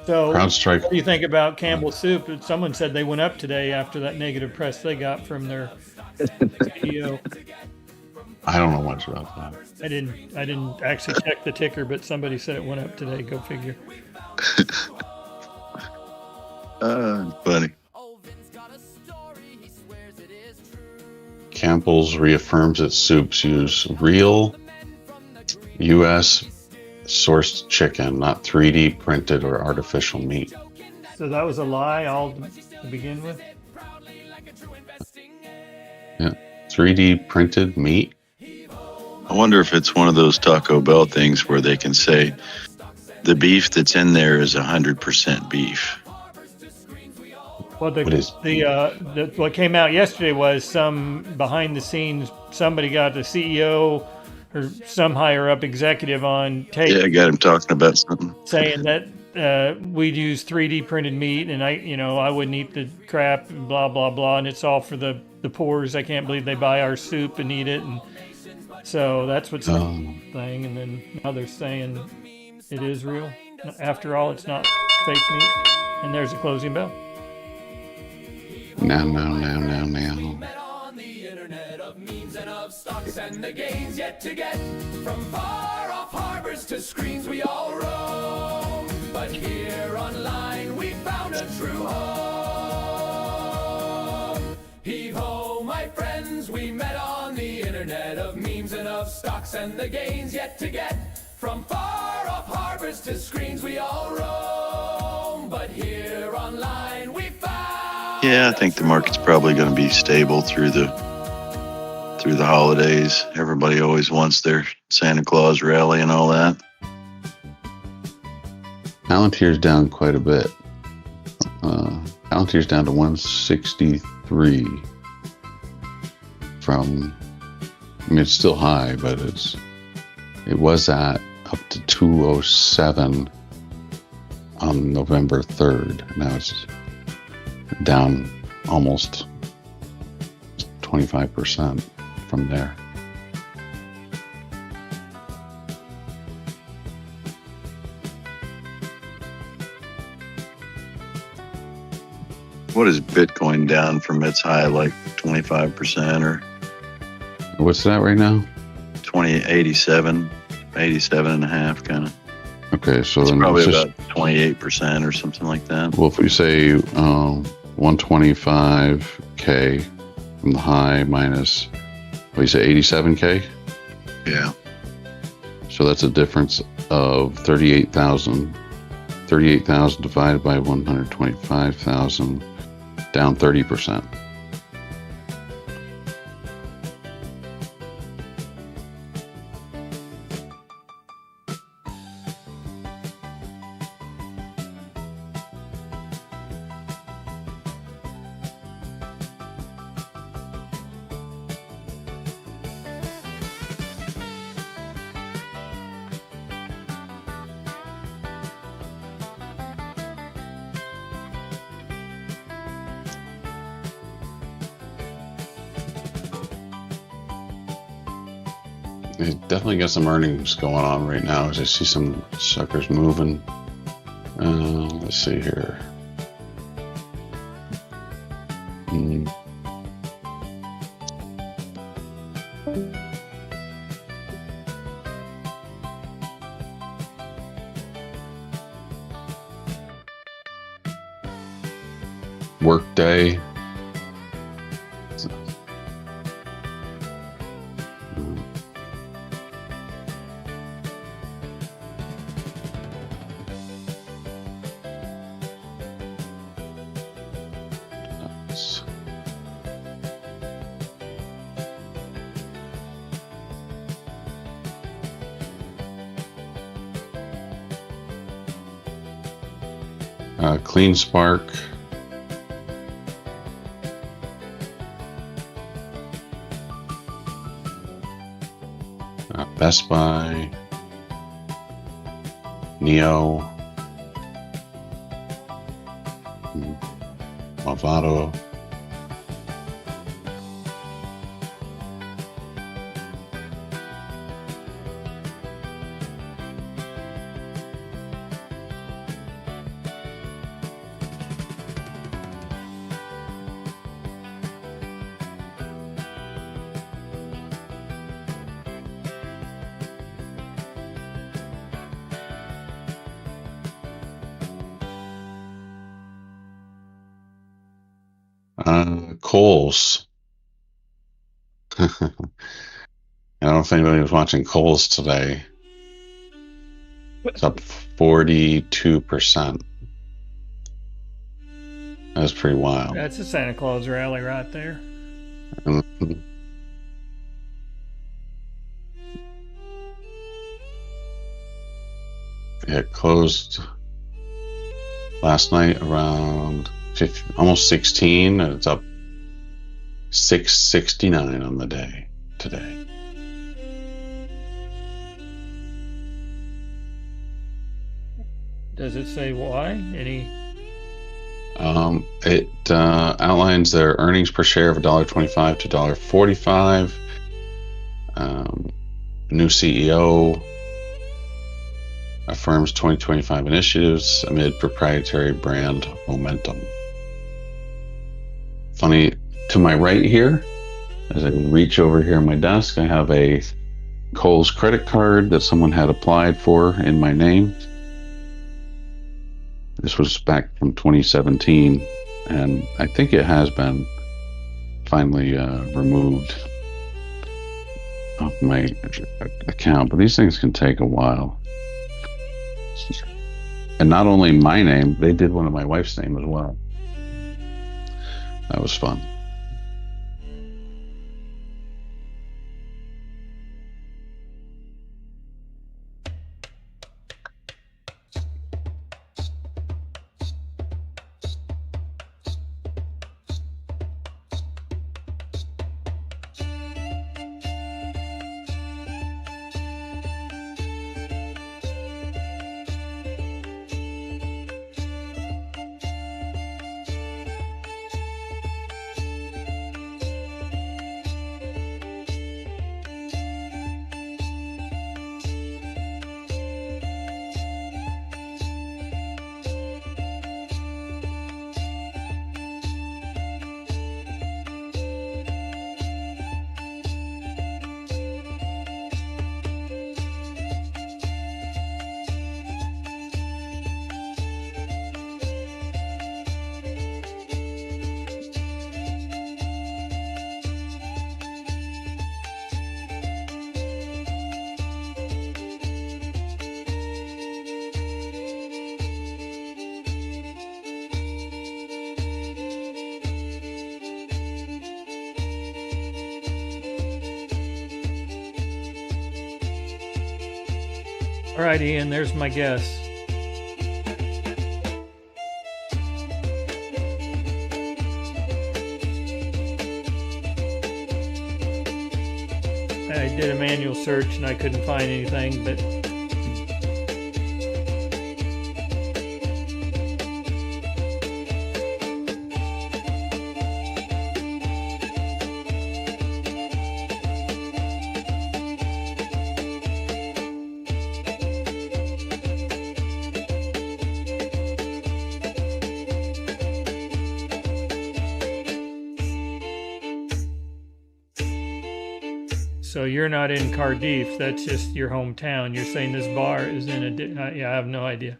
So, CrowdStrike. What do you think about Campbell Soup? Someone said they went up today after that negative press they got from their CEO. I don't know much about that. I didn't actually check the ticker, but somebody said it went up today. Go figure. Funny. Campbell's reaffirms its soups use real U.S. sourced chicken, not 3D printed or artificial meat. So that was a lie all to begin with? Yeah, 3D printed meat. I wonder if it's one of those Taco Bell things where they can say the beef that's in there is 100% beef. Well, what came out yesterday was some behind the scenes, somebody got the CEO or some higher up executive on tape. Yeah, I got him talking about something. Saying that we'd use 3D printed meat, and I wouldn't eat the crap, and blah blah blah, and it's all for the poors. I can't believe they buy our soup and eat it, and so that's what's the thing. And then now they're saying it is real. After all, it's not fake meat. And there's a closing bell. Now. On the internet of memes and of stocks and the gains yet to get. From far off harbors to screens we all roam. But here online we found a true home. Heave ho, my friends, we met on the internet of memes and of stocks and the gains yet to get. From far off harbors to screens we all roam. But here online we found. Yeah, I think the market's probably going to be stable through the holidays. Everybody always wants their Santa Claus rally and all that. Palantir's down quite a bit. Palantir's down to 163 from, I mean, it's still high, but it was at up to 207 on November 3rd. Now it's down almost 25% from there. What is Bitcoin down from its high, like 25% or? What's that right now? 87 and a half, kind of. Okay, so it's then probably it's about 28% or something like that. Well, if we say 125K from the high minus, what do you say, 87K? Yeah. So that's a difference of 38,000. 38,000 divided by 125,000, down 30%. They definitely got some earnings going on right now as I see some suckers moving. Let's see here. Workday. Clean Spark. Best Buy. Neo. Movado. Kohl's. I don't know if anybody was watching Kohl's today. It's up 42%. That's pretty wild. That's a Santa Claus rally right there. It closed last night around almost 16, and it's up 669 on the day today. Does it say why? Any? It outlines their earnings per share of $1.25 to $1.45. New CEO affirms 2025 initiatives amid proprietary brand momentum. Funny, to my right here, as I reach over here on my desk, I have a Kohl's credit card that someone had applied for in my name. This was back from 2017, and I think it has been finally removed off my account, but these things can take a while. And not only my name, they did one of my wife's name as well. That was fun. All right, Ian, there's my guess. I did a manual search and I couldn't find anything, but so you're not in Cardiff, that's just your hometown. You're saying this bar is in a... yeah, I have no idea.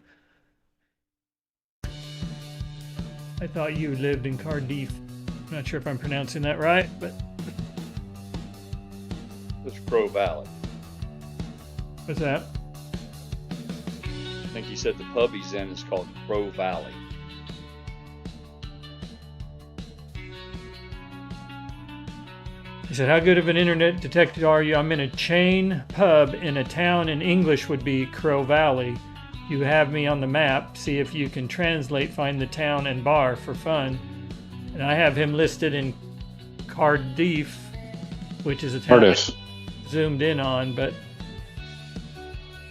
I thought you lived in Cardiff. I'm not sure if I'm pronouncing that right, but... It's Crow Valley. What's that? I think he said the pub he's in is called Crow Valley. He said, how good of an internet detective are you? I'm in a chain pub in a town in English would be Crow Valley. You have me on the map. See if you can translate, find the town and bar for fun. And I have him listed in Cardiff, which is a town I zoomed in on, but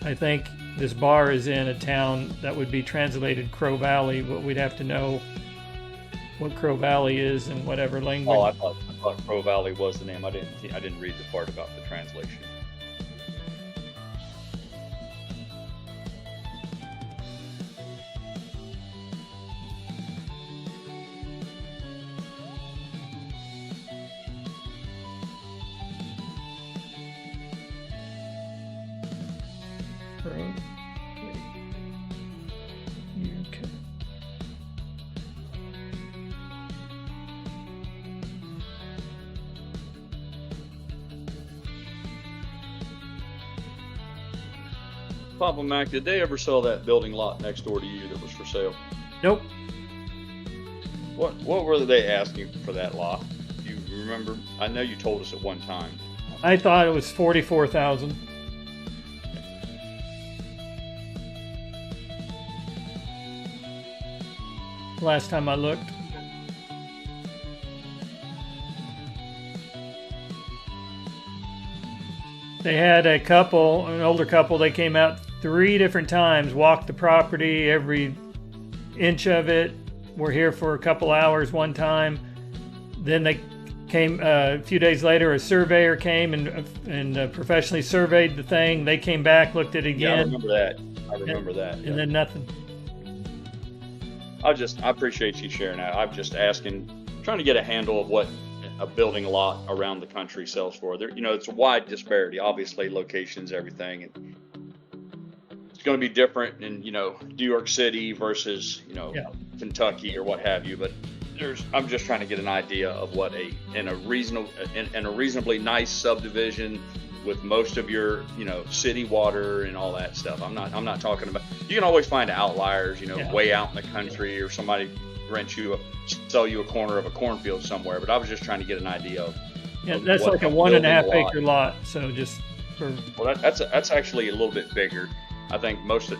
I think this bar is in a town that would be translated Crow Valley, but we'd have to know what Crow Valley is in whatever language. Oh, I thought Crow Valley was the name. I didn't read the part about the translation. UK. Papa Mac, did they ever sell that building lot next door to you that was for sale? Nope. What were they asking for that lot? Do you remember? I know you told us at one time. I thought it was 44,000. Last time I looked. They had a couple, an older couple, they came out 3 different times, walked the property, every inch of it. We're here for a couple hours one time. Then they came a few days later. A surveyor came and professionally surveyed the thing. They came back, looked at it Yeah, I again. remember that. I remember that. And then nothing. I appreciate you sharing that. I'm just trying to get a handle of what a building lot around the country sells for. There, it's a wide disparity. Obviously, locations, everything, and it's going to be different in New York City versus Kentucky or what have you. But I'm just trying to get an idea of what in a reasonably nice subdivision with most of your city water and all that stuff. I'm not talking about. You can always find outliers, way out in the country, or somebody sell you a corner of a cornfield somewhere. But I was just trying to get an idea of. Yeah, that's like a 1.5 acre lot. So just for. Well, that's actually a little bit bigger. I think most of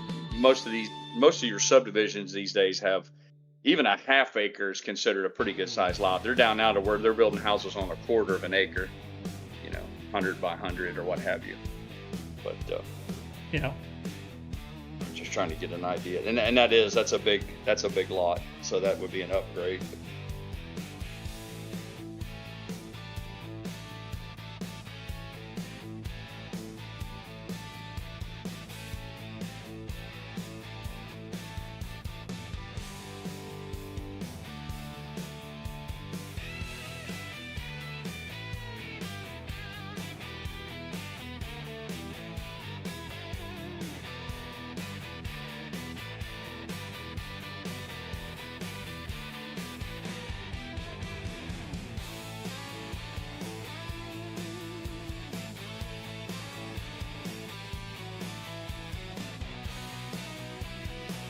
your subdivisions these days have even a half acre is considered a pretty good sized lot. They're down now to where they're building houses on a quarter of an acre, 100 by 100 or what have you. But just trying to get an idea, and that's a big lot, so that would be an upgrade.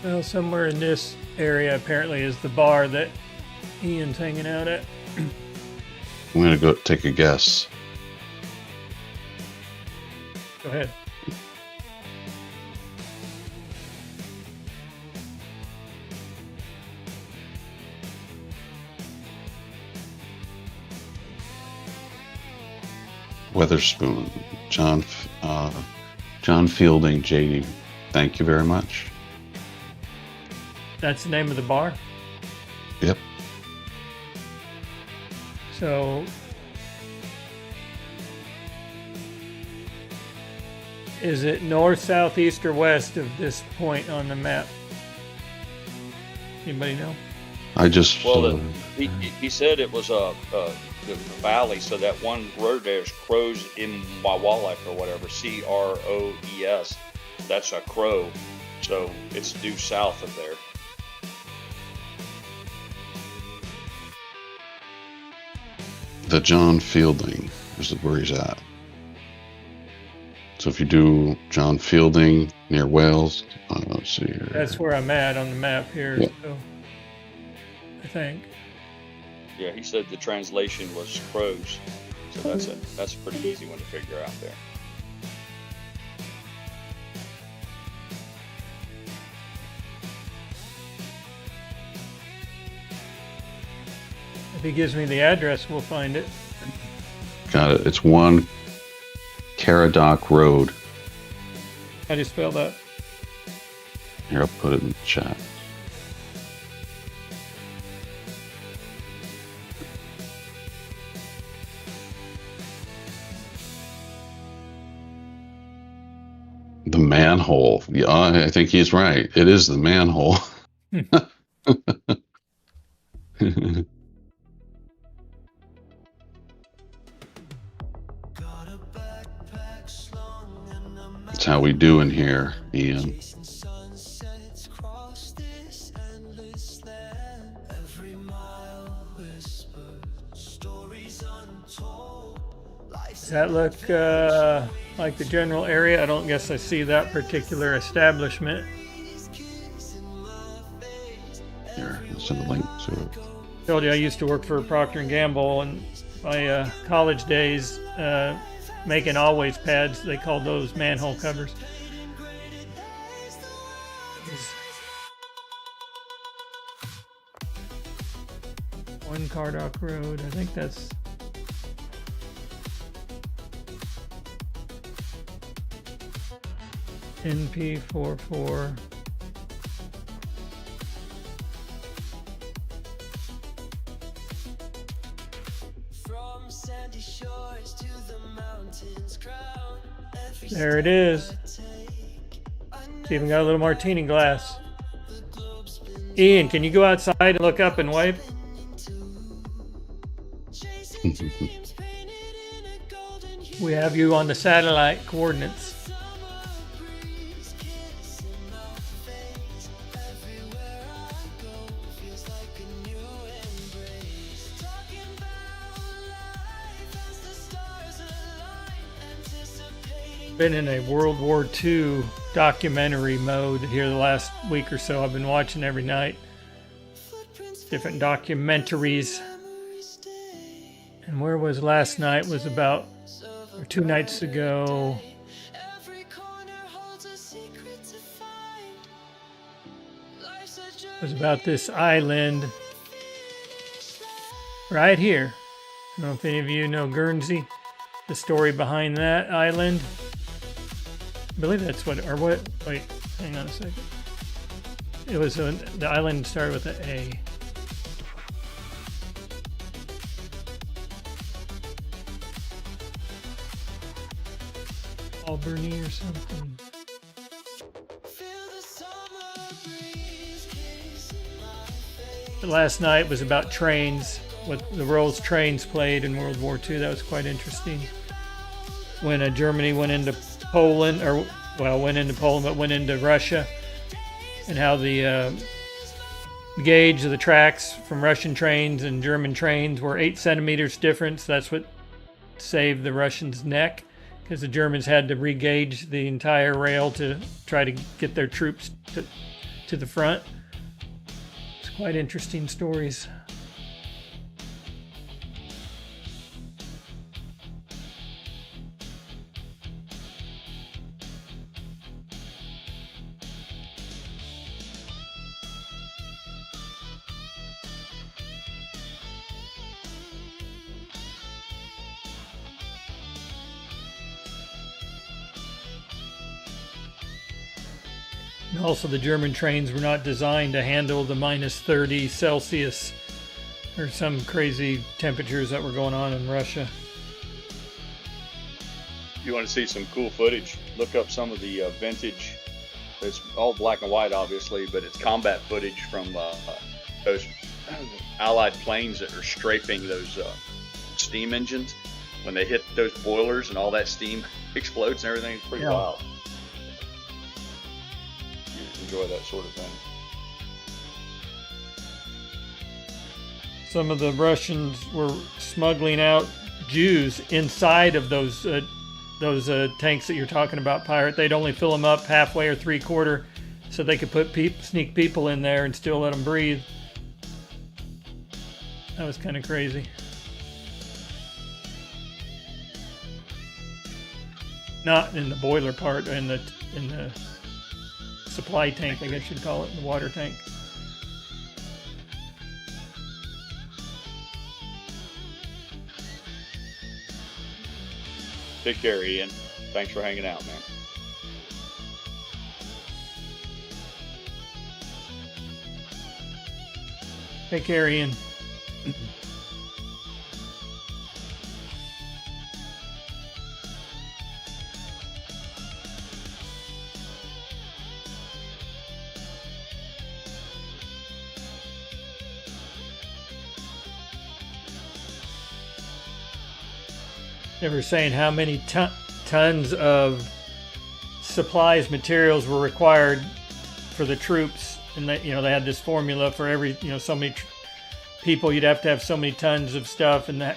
Well, somewhere in this area apparently is the bar that Ian's hanging out at. I'm going to go take a guess. Go ahead. Weatherspoon. John Fielding, JD. Thank you very much. That's the name of the bar? Yep. So, is it north, south, east, or west of this point on the map? Anybody know? I just... he said it was the valley, so that one road there is Crows in Wawalek or whatever, Croes. That's a crow, so it's due south of there. The John Fielding is where he's at. So if you do John Fielding near Wales, let's see here. That's where I'm at on the map here. Yeah. So, I think. Yeah, he said the translation was crows, so that's a pretty easy one to figure out there. If he gives me the address, we'll find it. Got it. It's 1 Caradoc Road. How do you spell that? Here, I'll put it in the chat. The manhole. Yeah, I think he's right. It is the manhole. That's how we do in here, Ian. Does that look like the general area? I don't guess I see that particular establishment. Here, I'll send a link to it. Told you I used to work for Procter & Gamble in my college days, making always pads. They called those manhole covers. One Caradoc Road. I think that's... NP44. There it is. It's even got a little martini glass. Ian, can you go outside and look up and wipe? We have you on the satellite coordinates. Been in a World War II documentary mode here the last week or so. I've been watching every night different documentaries. And where was last night was about, or 2 nights ago, was about this island right here. I don't know if any of you know Guernsey, the story behind that island. I believe that's what, or what, wait, hang on a second. It was, the island started with an A. Albany or something. But last night was about trains, what the roles trains played in World War II. That was quite interesting. When Germany went into Poland, or well, went into Poland, but went into Russia, and how the gauge of the tracks from Russian trains and German trains were 8 centimeters difference. That's what saved the Russians' neck, because the Germans had to re-gauge the entire rail to try to get their troops to the front. It's quite interesting stories. And also, the German trains were not designed to handle the minus 30 Celsius or some crazy temperatures that were going on in Russia. You want to see some cool footage? Look up some of the vintage. It's all black and white, obviously, but it's combat footage from those Allied planes that are strafing those steam engines. When they hit those boilers and all that steam explodes and everything, it's pretty wild. Enjoy that sort of thing. Some of the Russians were smuggling out Jews inside of those tanks that you're talking about, Pirate. They'd only fill them up halfway or 3/4 so they could put sneak people in there and still let them breathe. That was kind of crazy. Not in the boiler part, in the supply tank, I guess you'd call it, the water tank. Take care, Ian. Thanks for hanging out, man. Take care, Ian. They were saying how many tons of supplies, materials were required for the troops, and that, they had this formula for every, so many people, you'd have to have so many tons of stuff, and that,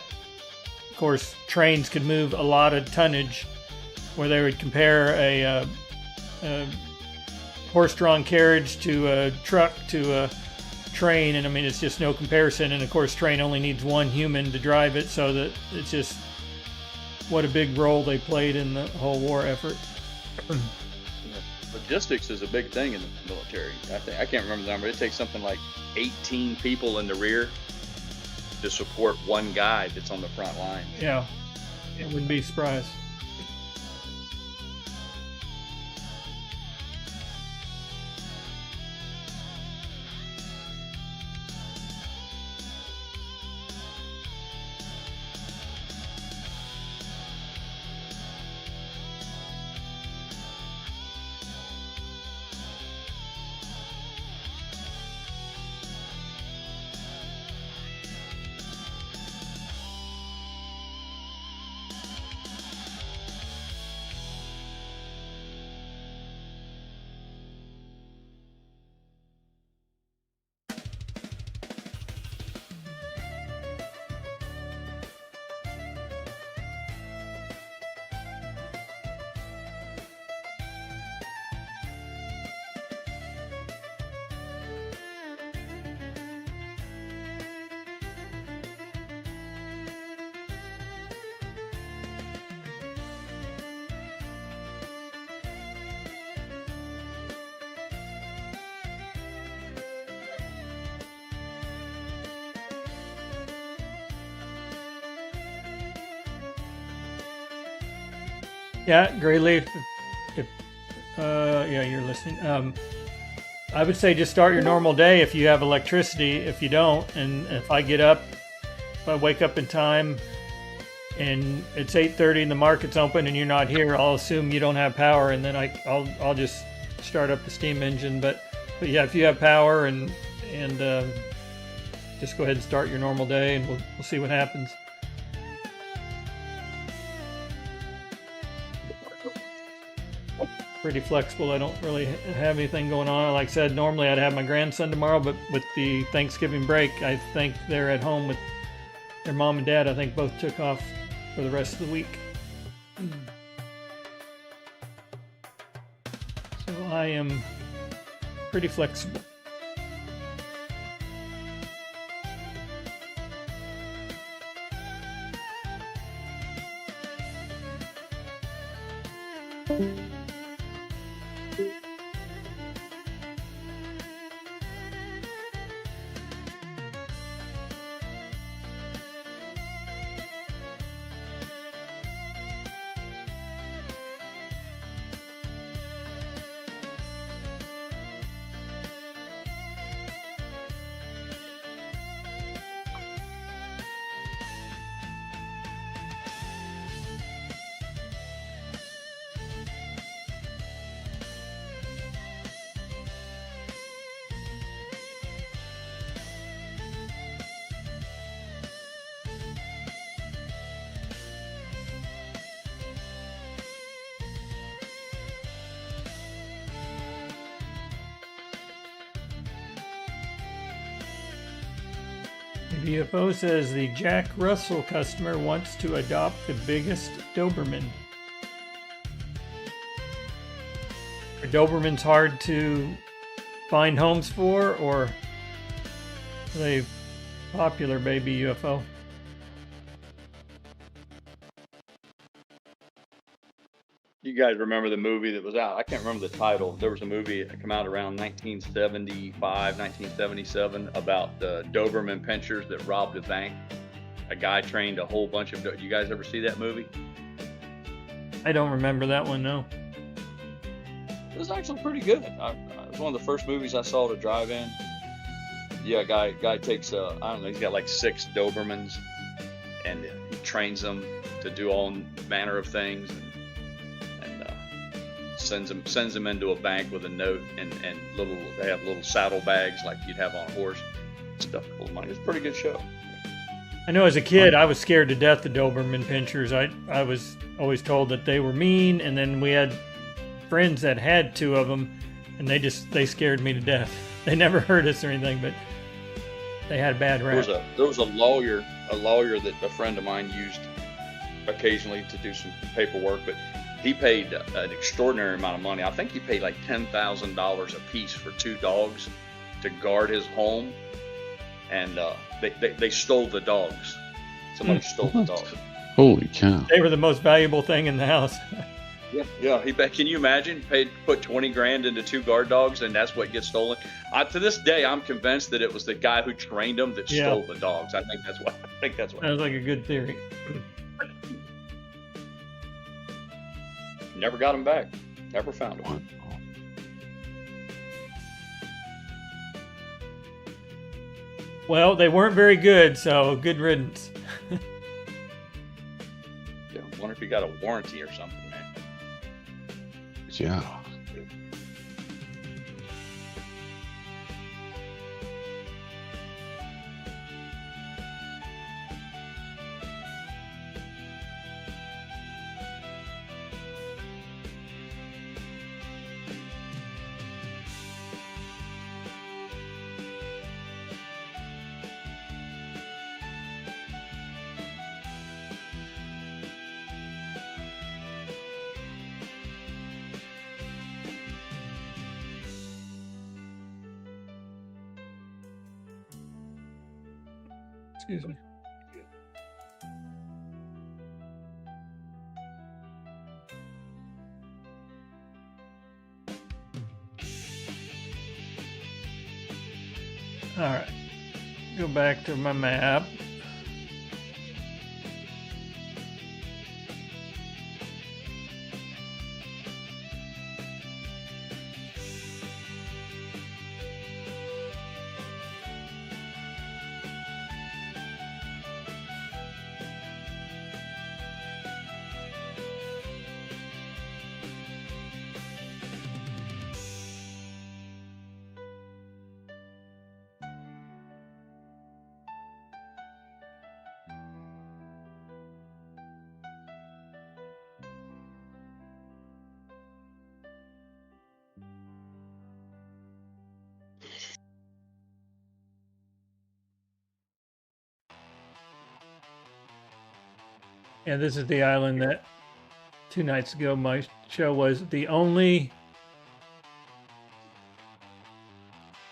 of course, trains could move a lot of tonnage, where they would compare a horse-drawn carriage to a truck to a train, and I mean, it's just no comparison. And of course, train only needs one human to drive it, so that it's just what a big role they played in the whole war effort. Logistics is a big thing in the military. I can't remember the number. It takes something like 18 people in the rear to support one guy that's on the front line. Yeah, I wouldn't be surprised. Yeah, GrayLeaf. If yeah, you're listening. I would say just start your normal day if you have electricity. If you don't, and if I get up, if I wake up in time, and it's 8:30 and the market's open and you're not here, I'll assume you don't have power, and then I'll just start up the steam engine. But yeah, if you have power and just go ahead and start your normal day, and we'll see what happens. Pretty flexible. I don't really have anything going on. Like I said, normally I'd have my grandson tomorrow, but with the Thanksgiving break, I think they're at home with their mom and dad. I think both took off for the rest of the week. So I am pretty flexible. The VFO says the Jack Russell customer wants to adopt the biggest Doberman. Are Dobermans hard to find homes for, or are they popular, baby UFO? You guys remember the movie that was out? I can't remember the title. There was a movie that came out around 1975, 1977 about the Doberman pinchers that robbed a bank. A guy trained a whole bunch of... You guys ever see that movie? I don't remember that one, no. It was actually pretty good. It was one of the first movies I saw to drive in. Yeah, guy takes, I don't know, he's got like 6 Dobermans, and he trains them to do all manner of things. Sends them into a bank with a note and they have little saddlebags like you'd have on a horse, stuff full of money. It's a pretty good show. I know as a kid I was scared to death of Doberman pinchers. I was always told that they were mean, and then we had friends that had 2 of them, and they scared me to death. They never hurt us or anything, but they had a bad rap. There was a lawyer that a friend of mine used occasionally to do some paperwork, but he paid an extraordinary amount of money. I think he paid like $10,000 a piece for 2 dogs to guard his home, and they stole the dogs. Somebody stole the dogs. Holy cow! They were the most valuable thing in the house. Yeah. Can you imagine? Put 20 grand into 2 guard dogs, and that's what gets stolen. To this day, I'm convinced that it was the guy who trained them that stole the dogs. I think that's what. Sounds like a good theory. Never got him back. Never found him. Well, they weren't very good, so good riddance. Yeah, I wonder if he got a warranty or something, man. Yeah. Excuse me. All right, go back to my map. Yeah, this is the island that 2 nights ago my show was the only,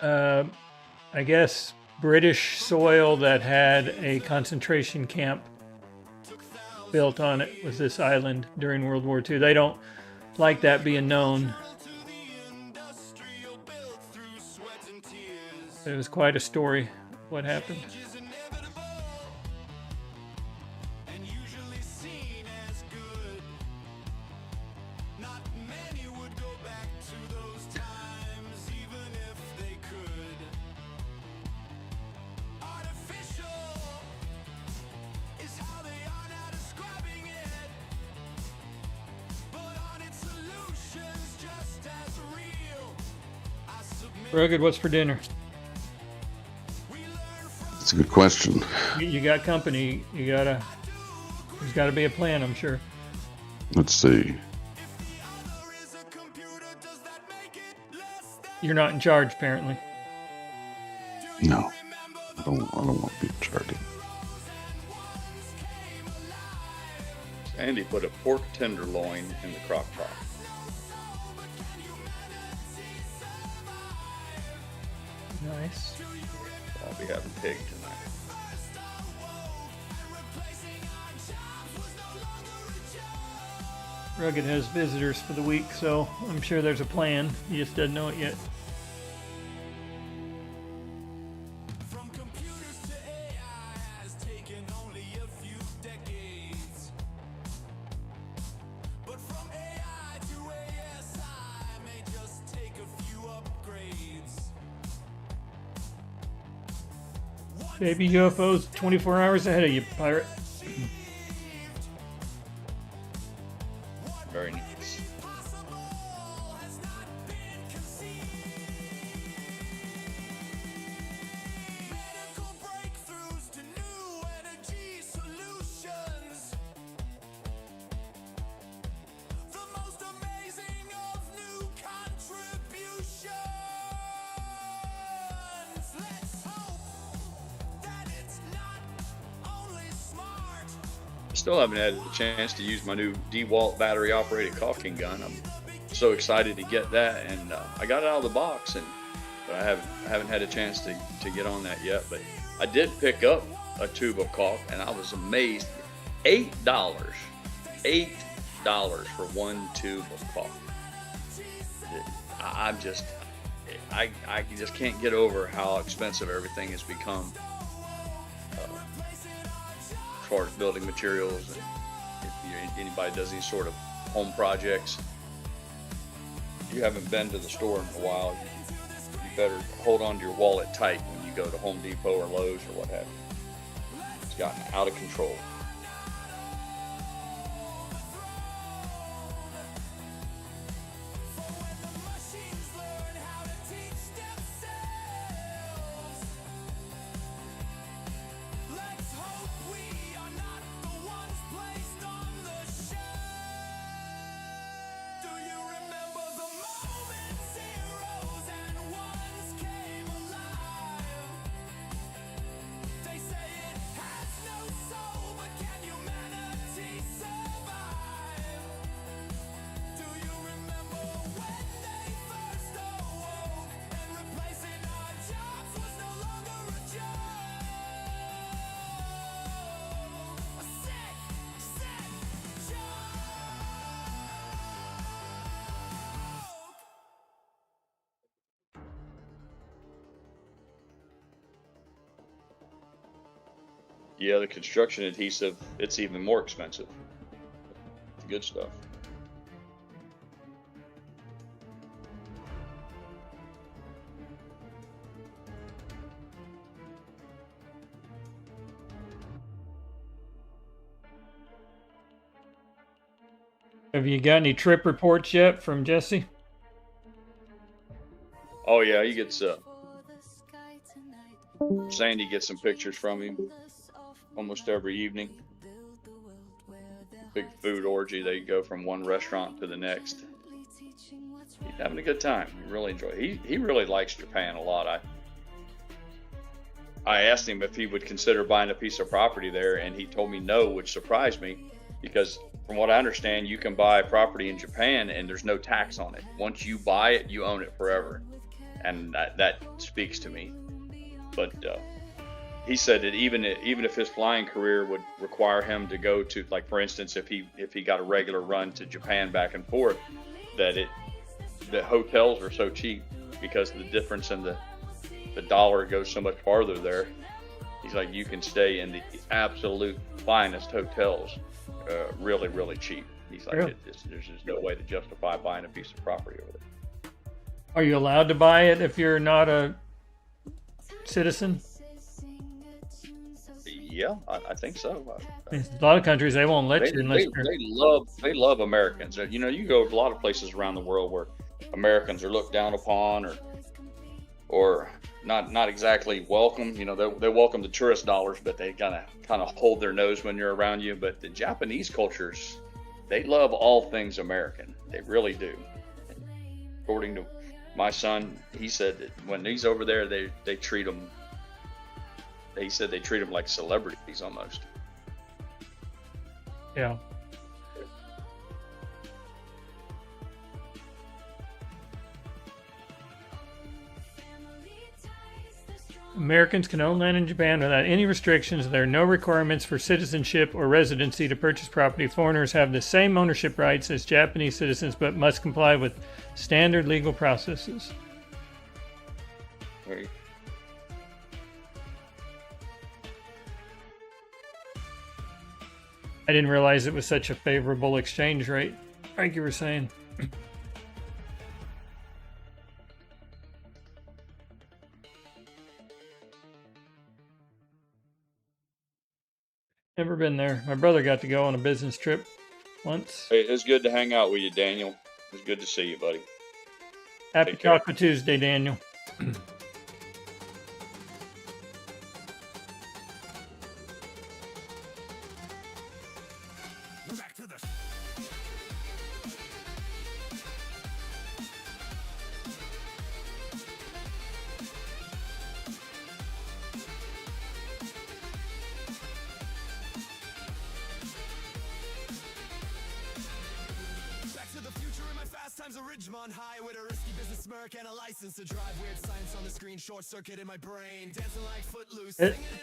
I guess, British soil that had a concentration camp built on it was this island during World War II. They don't like that being known. It was quite a story what happened. Rugged, what's for dinner? That's a good question. You got company. There's gotta be a plan, I'm sure. Let's see. You're not in charge, apparently. No, I don't want to be in charge. Andy put a pork tenderloin in the crock pot. Nice. I'll be having pig tonight. Rugged has visitors for the week, so I'm sure there's a plan. He just doesn't know it yet. Baby UFO's 24 hours ahead of you, pirate. Very nice. Still haven't had a chance to use my new DeWalt battery operated caulking gun. I'm so excited to get that, and I got it out of the box, but I haven't had a chance to get on that yet. But I did pick up a tube of caulk, and I was amazed. $8 for one tube of caulk. I just can't get over how expensive everything has become. As far as building materials, and if anybody does any sort of home projects, you haven't been to the store in a while, you better hold on to your wallet tight when you go to Home Depot or Lowe's or what have you. It's gotten out of control. Yeah, the construction adhesive, it's even more expensive. It's good stuff. Have you got any trip reports yet from Jesse? Oh yeah, he gets Sandy gets some pictures from him almost every evening. Big food orgy. They go from one restaurant to the next. He's having a good time. He really enjoys it. He really likes Japan a lot. I asked him if he would consider buying a piece of property there, and he told me no, which surprised me. because from what I understand, you can buy property in Japan and there's no tax on it. Once you buy it, you own it forever, and that speaks to me. But he said that even if his flying career would require him to go to, like, for instance, if he got a regular run to Japan back and forth, that hotels are so cheap because the difference in the dollar goes so much farther there. He's like, you can stay in the absolute finest hotels really, really cheap. He's like, Really? there's just no way to justify buying a piece of property over there. Are you allowed to buy it if you're not a citizen? Yeah, I think so. A lot of countries, they won't let you unless you're... They love Americans. You know, you go to a lot of places around the world where Americans are looked down upon or not exactly welcome. You know, they welcome the tourist dollars, but they kind of hold their nose when you're around you. But the Japanese cultures, they love all things American. They really do. According to my son, he said that when he's over there, they treat them. He said they treat them like celebrities almost. Yeah. Americans can own land in Japan without any restrictions. There are no requirements for citizenship or residency to purchase property. Foreigners have the same ownership rights as Japanese citizens, but must comply with standard legal processes. Right. I didn't realize it was such a favorable exchange rate, like you were saying. Never been there. My brother got to go on a business trip once. Hey, it's good to hang out with you, Daniel. It's good to see you, buddy. Happy Take care. Taco Tuesday, Daniel.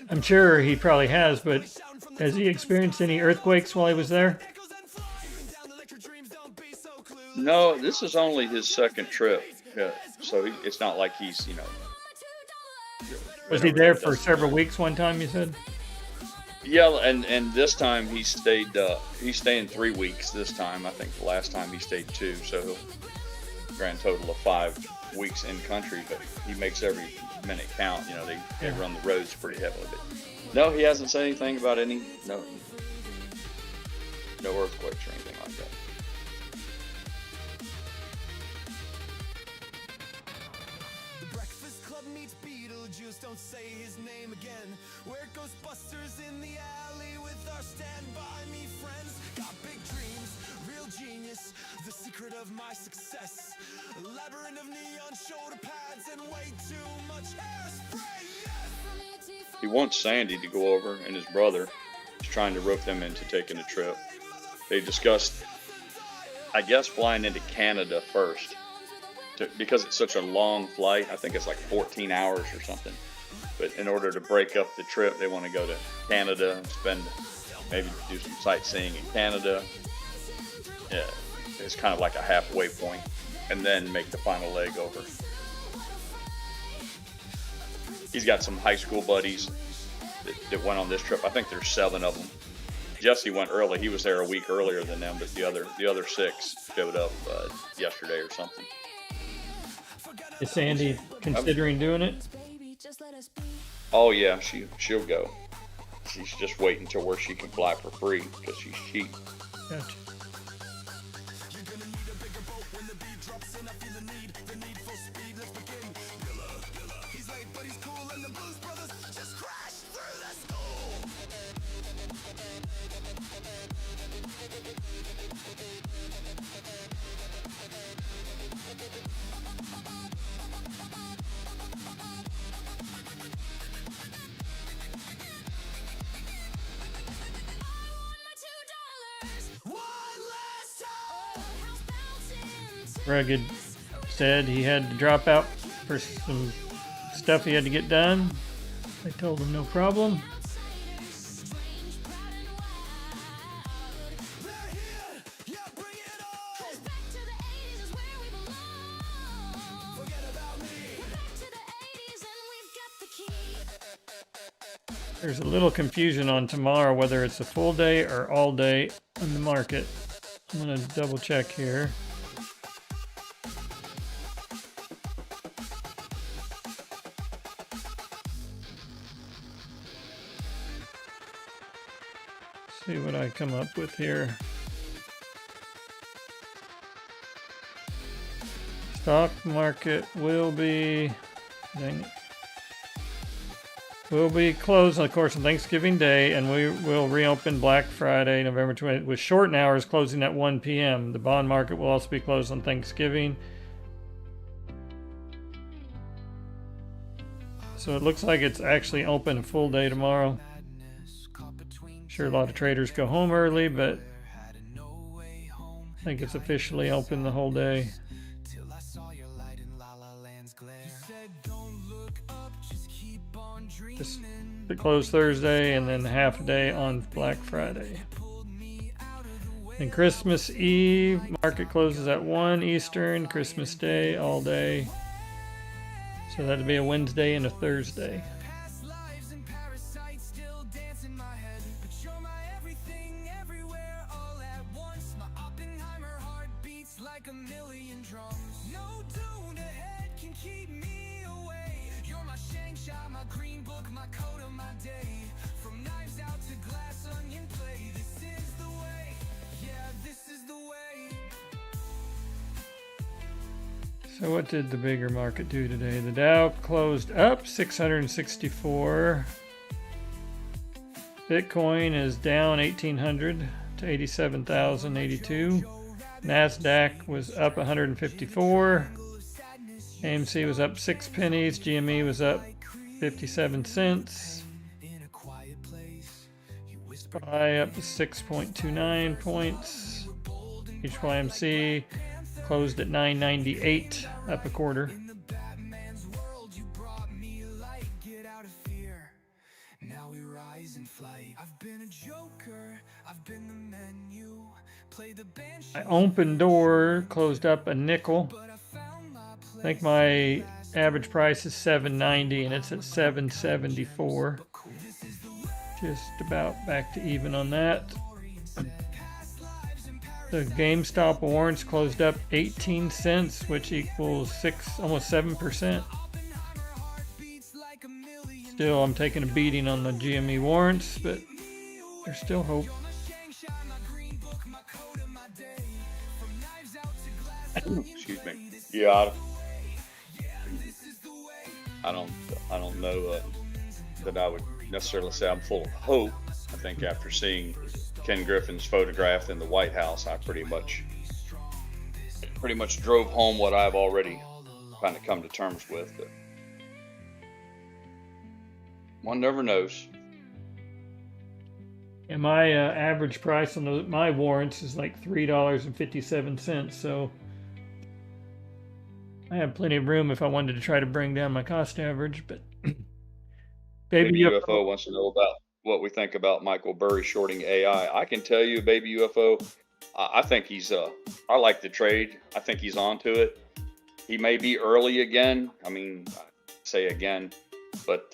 I'm sure he probably has, but has he experienced any earthquakes while he was there? No, this is only his second trip, so it's not like he's, you know. Was he there for several weeks one time, you said? Yeah, and this time he's staying 3 weeks this time. I think the last time he stayed 2, so grand total of 5 weeks in country, but he makes every minute count. You know, they run the roads pretty heavily. But no, he hasn't said anything about no earthquakes or anything like that. Don't say his name again. We're Ghostbusters in the alley with our Stand By Me friends. Got big dreams, real genius, the secret of my success. A labyrinth of neon shoulder pads and way too much hairspray. Yes! He wants Sandy to go over, and his brother is trying to rope them into taking a trip. They discussed, I guess, flying into Canada first. Because it's such a long flight, I think it's like 14 hours or something. But in order to break up the trip, they want to go to Canada and maybe do some sightseeing in Canada. Yeah, it's kind of like a halfway point, and then make the final leg over. He's got some high school buddies that went on this trip. I think there's 7 of them. Jesse went early. He was there a week earlier than them, but the other 6 showed up yesterday or something. Is Sandy considering doing it? Oh yeah, she'll go. She's just waiting till where she can fly for free because she's cheap. Gotcha. Rugged said he had to drop out for some stuff he had to get done. I told him no problem. There's a little confusion on tomorrow whether it's a full day or all day on the market. I'm going to double check here. See what I come up with here. Stock market will be, dang it, will be closed, of course, on Thanksgiving Day, and we will reopen Black Friday, November 20th, with shortened hours closing at 1 p.m. The bond market will also be closed on Thanksgiving. So it looks like it's actually open a full day tomorrow. Sure, a lot of traders go home early, but I think it's officially open the whole day. Just it closed Thursday and then half a day on Black Friday. And Christmas Eve, market closes at 1 Eastern, Christmas Day all day. So that'd be a Wednesday and a Thursday. So what did the bigger market do today? The Dow closed up 664. Bitcoin is down 1,800 to 87,082. NASDAQ was up 154. AMC was up 6 pennies. GME was up 57 cents. SPY up 6.29 points. HYMC closed at 998, up a quarter. My open door closed up a nickel. I think my average price is $7.90 and it's at $7.74. Just about back to even on that. The GameStop warrants closed up 18 cents, which equals almost 7%. Still, I'm taking a beating on the GME warrants, but there's still hope. Excuse me. Yeah, I don't know that I would necessarily say I'm full of hope. I think after seeing Ken Griffin's photograph in the White House, I pretty much drove home what I've already kind of come to terms with. But one never knows. And my average price on my warrants is like $3.57. So I have plenty of room if I wanted to try to bring down my cost average. But Baby UFO wants to know about what we think about Michael Burry shorting AI. I can tell you, Baby UFO, I think he's, I like the trade. I think he's onto it. He may be early again. I mean, I say again, but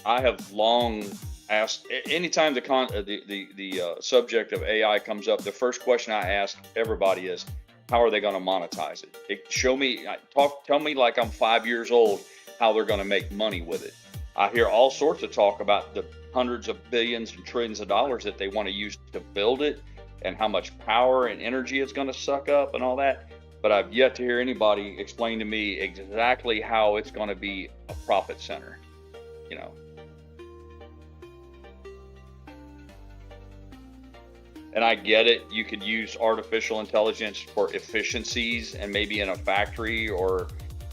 I have long asked, anytime the subject of AI comes up, the first question I ask everybody is, how are they going to monetize it? Show me, tell me like I'm 5 years old, how they're going to make money with it. I hear all sorts of talk about the hundreds of billions and trillions of dollars that they want to use to build it and how much power and energy it's going to suck up and all that. But I've yet to hear anybody explain to me exactly how it's going to be a profit center, you know. And I get it. You could use artificial intelligence for efficiencies and maybe in a factory or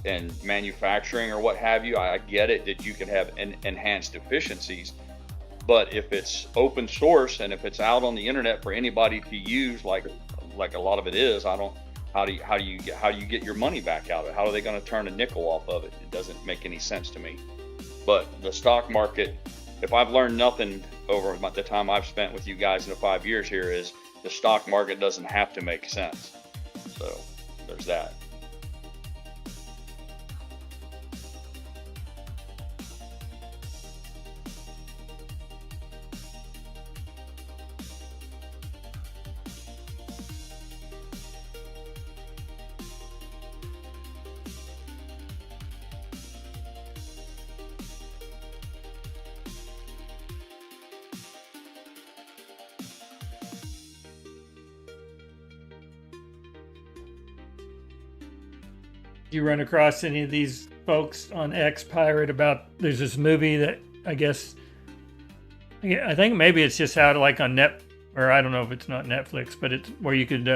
in manufacturing or what have you. I get it that you can have enhanced efficiencies. But if it's open source and if it's out on the internet for anybody to use, like a lot of it is, I how do you get your money back out of it? How are they going to turn a nickel off of it? It doesn't make any sense to me. But the stock market, if I've learned nothing over the time I've spent with you guys in the 5 years here, is the stock market doesn't have to make sense. So there's that. Do you run across any of these folks on X Pirate about there's this movie that I think maybe it's just out like on or I don't know if it's not Netflix, but it's where you could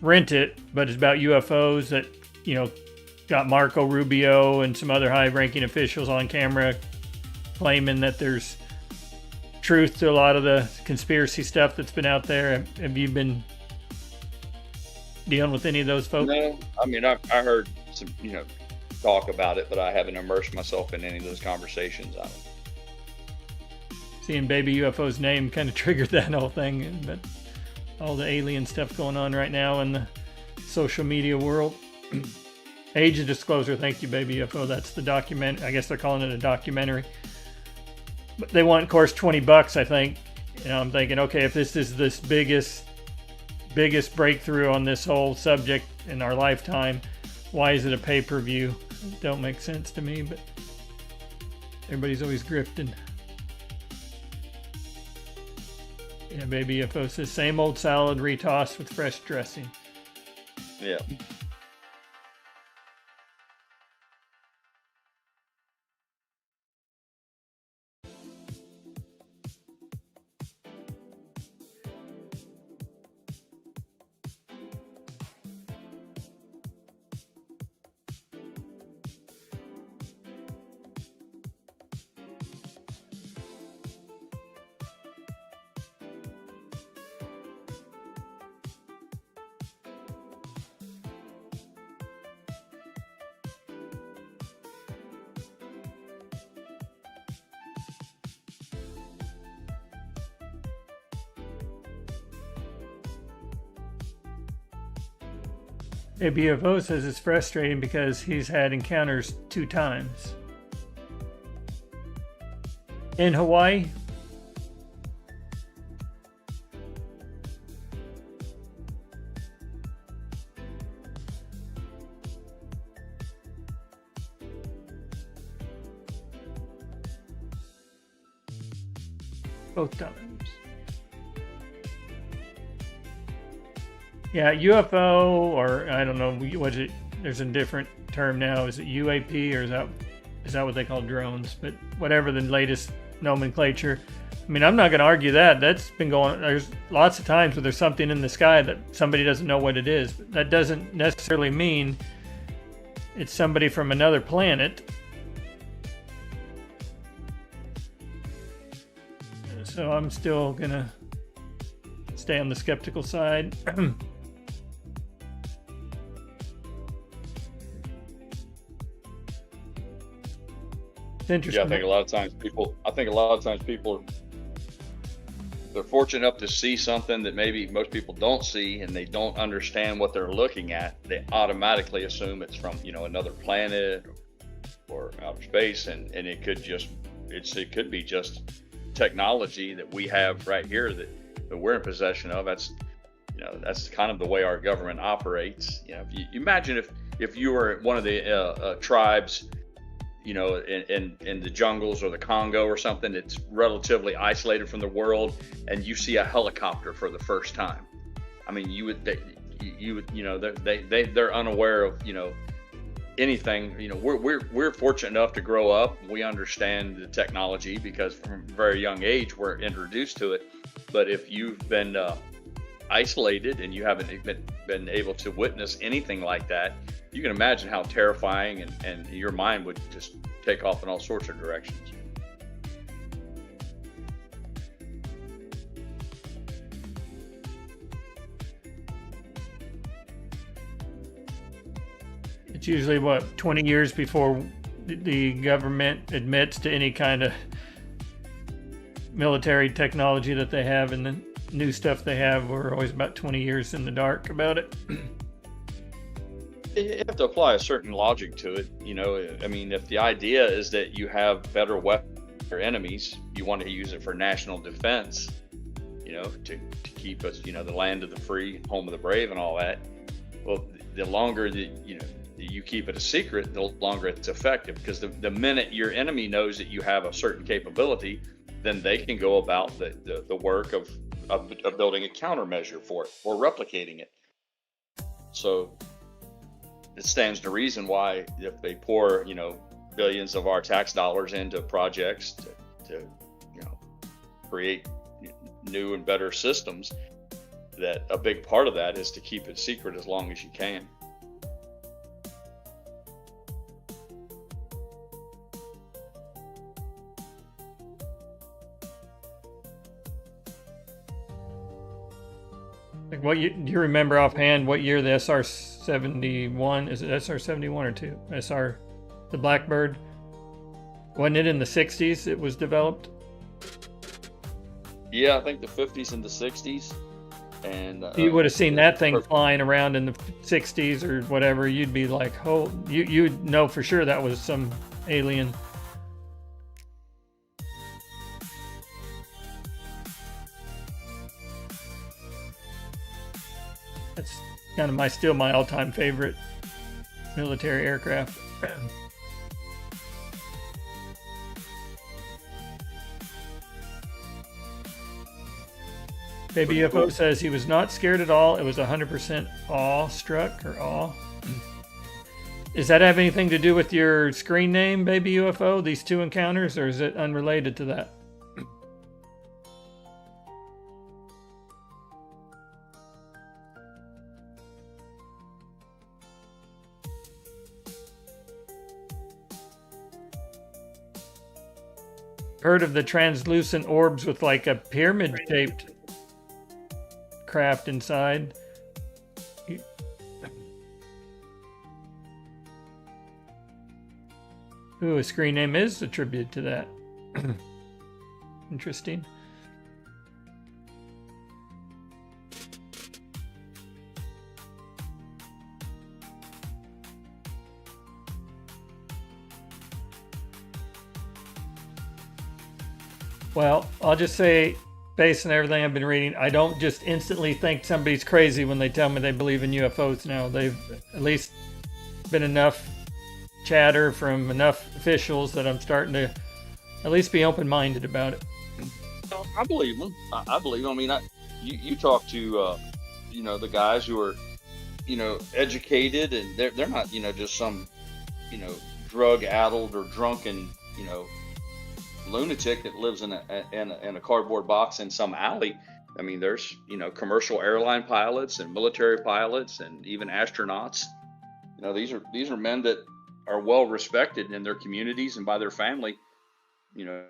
rent it, but it's about UFOs that, you know, got Marco Rubio and some other high-ranking officials on camera claiming that there's truth to a lot of the conspiracy stuff that's been out there. Have you been dealing with any of those folks? No, I mean, I heard some, talk about it, but I haven't immersed myself in any of those conversations. Seeing Baby UFO's name kind of triggered that whole thing, but all the alien stuff going on right now in the social media world. Age of Disclosure, thank you, Baby UFO. That's the document. I guess they're calling it a documentary. But they want, of course, $20, I think. I'm thinking, okay, if this is this biggest breakthrough on this whole subject in our lifetime, why is it a pay-per-view? Don't make sense to me, but everybody's always grifting. Yeah, Baby UFO says, same old salad retossed with fresh dressing. Yeah. BFO says it's frustrating because he's had encounters 2 times. In Hawaii? Both times. Yeah, UFO, or I don't know, what is it? There's a different term now. Is it UAP, or is that what they call drones? But whatever the latest nomenclature. I mean, I'm not going to argue that. That's been going. There's lots of times where there's something in the sky that somebody doesn't know what it is. But that doesn't necessarily mean it's somebody from another planet. So I'm still going to stay on the skeptical side. It's interesting. Yeah, I think a lot of times people they're fortunate enough to see something that maybe most people don't see, and they don't understand what they're looking at. They automatically assume it's from, another planet or outer space, and it could be just technology that we have right here that we're in possession of. That's kind of the way our government operates. If you imagine if you were one of the tribes, in the jungles or the Congo or something that's relatively isolated from the world, and you see a helicopter for the first time. I mean, they're unaware of, anything. We're fortunate enough to grow up. We understand the technology because from a very young age we're introduced to it. But if you've been isolated and you haven't been able to witness anything like that, you can imagine how terrifying and your mind would just take off in all sorts of directions. It's usually, what, 20 years before the government admits to any kind of military technology that they have, and the new stuff they have, we're always about 20 years in the dark about it. You have to apply a certain logic to it. You know, I mean, if the idea is that you have better weapons for enemies, you want to use it for national defense, you know, to keep us, you know, the land of the free, home of the brave and all that. Well, the longer that, you know, you keep it a secret, the longer it's effective, because the minute your enemy knows that you have a certain capability, then they can go about the work of building a countermeasure for it or replicating it. So it stands to reason why, if they pour, you know, billions of our tax dollars into projects to you know, create new and better systems, that a big part of that is to keep it secret as long as you can. Like, what do you remember offhand what year the SR-71, is it SR-71 or 2? The Blackbird, wasn't it in the 60s it was developed? Yeah, I think the 50s and the 60s. And you would have seen that thing flying around in the 60s or whatever, you'd be like, oh, you'd know for sure that was some alien. That's kind of still my all-time favorite military aircraft. Baby UFO says he was not scared at all. It was 100% awe-struck or awe. Does that have anything to do with your screen name, Baby UFO, these two encounters, or is it unrelated to that? Heard of the translucent orbs with like a pyramid-shaped craft inside. Ooh, a screen name is attributed to that. Interesting. Well, I'll just say, based on everything I've been reading, I don't just instantly think somebody's crazy when they tell me they believe in UFOs now. They've at least been enough chatter from enough officials that I'm starting to at least be open-minded about it. I believe them. I believe them. I mean, you talk to, you know, the guys who are, you know, educated, and they're not, you know, just some, you know, drug-addled or drunken, you know, lunatic that lives in a cardboard box in some alley. I mean, there's, you know, commercial airline pilots and military pilots and even astronauts. You know, these are men that are well respected in their communities and by their family, you know,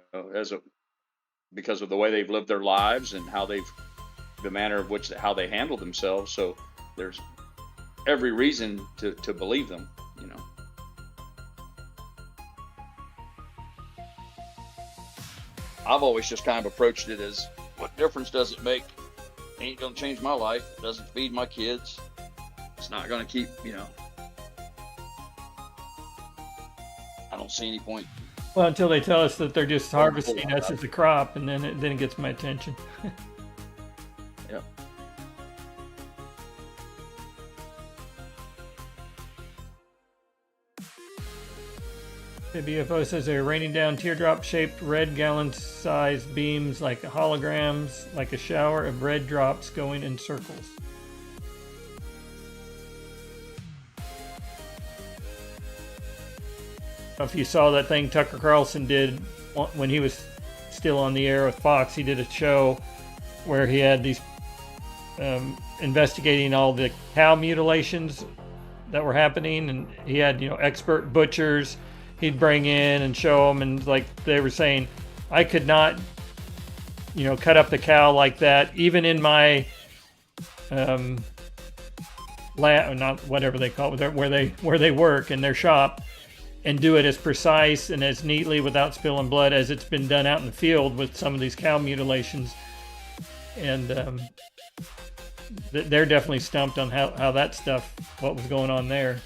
because of the way they've lived their lives and the manner of which how they handle themselves. So there's every reason to believe them, you know. I've always just kind of approached it as, what difference does it make? It ain't gonna change my life. It doesn't feed my kids. It's not gonna keep, you know. I don't see any point. Well, until they tell us that they're just harvesting us as a crop, and then it gets my attention. Yep. The BFO says they're raining down teardrop-shaped red gallon-sized beams like holograms, like a shower of red drops going in circles. If you saw that thing Tucker Carlson did when he was still on the air with Fox, he did a show where he had these investigating all the cow mutilations that were happening, and he had, you know, expert butchers he'd bring in and show them, and like they were saying, I could not, you know, cut up the cow like that, even in my lab, not whatever they call it, where they work in their shop, and do it as precise and as neatly without spilling blood as it's been done out in the field with some of these cow mutilations. And they're definitely stumped on how that stuff, what was going on there.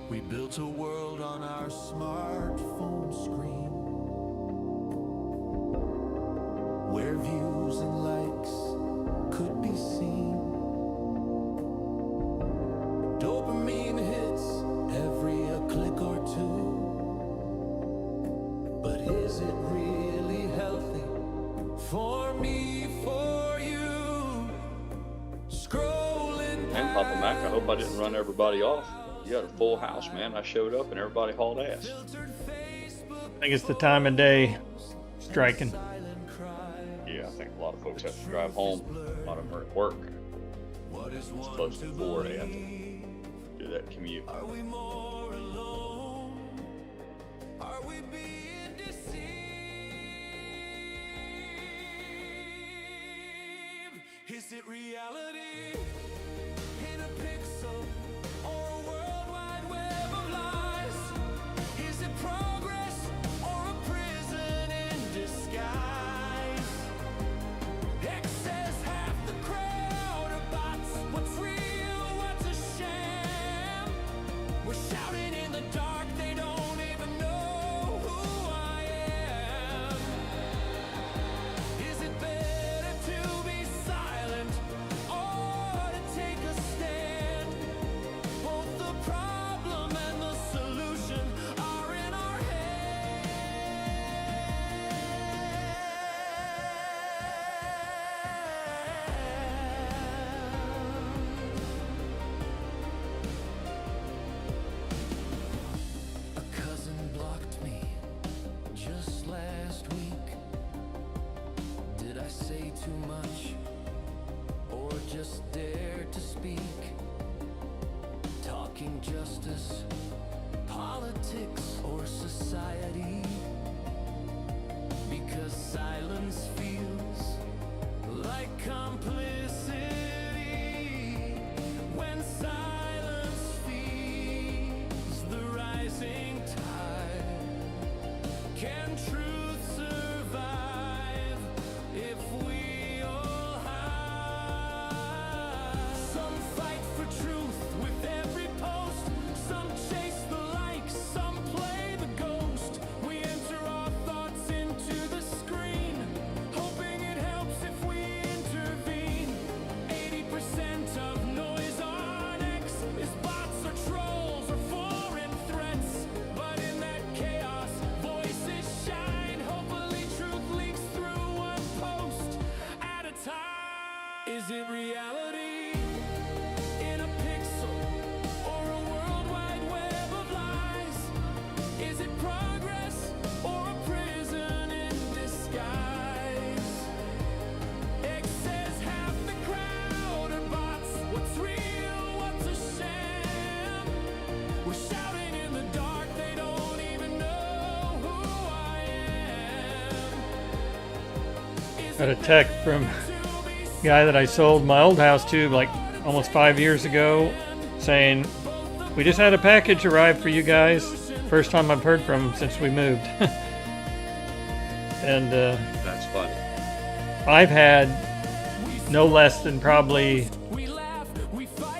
We built a world on our smartphone screen where views and likes could be seen. Dopamine hits every click or two, but is it really healthy for me, for you? Scrolling And Papa Mac, I hope I didn't run everybody off. You had a full house, man. I showed up and everybody hauled ass. I think it's the time of day striking. Yeah, I think a lot of folks have to drive home. A lot of them are at work. It's close to 4 they have to do that commute. Are we more alone? Are we being deceived? Is it reality in a pixel or a world wide web of lies? Is it progress or a prison in disguise? Excess half the crowd are bots. What's real, what's a sham? We're shouting in the dark, they don't even know who I am. Is it better to be silent or to take a stand? Both the problem and the solution are in our A cousin blocked me just last week. Did I say too much or just dare to speak? Talking justice, politics, or society? Because silence feels like complicity when Is it reality in a pixel or a worldwide web of lies? Is it progress or a prison in disguise? X says half the crowd are bots. What's real, what's a sham? We're shouting in the dark, they don't even know who I am. Got a text from guy that I sold my old house to like almost 5 years ago saying, we just had a package arrive for you guys. First time I've heard from him since we moved. And That's funny. I've had no less than probably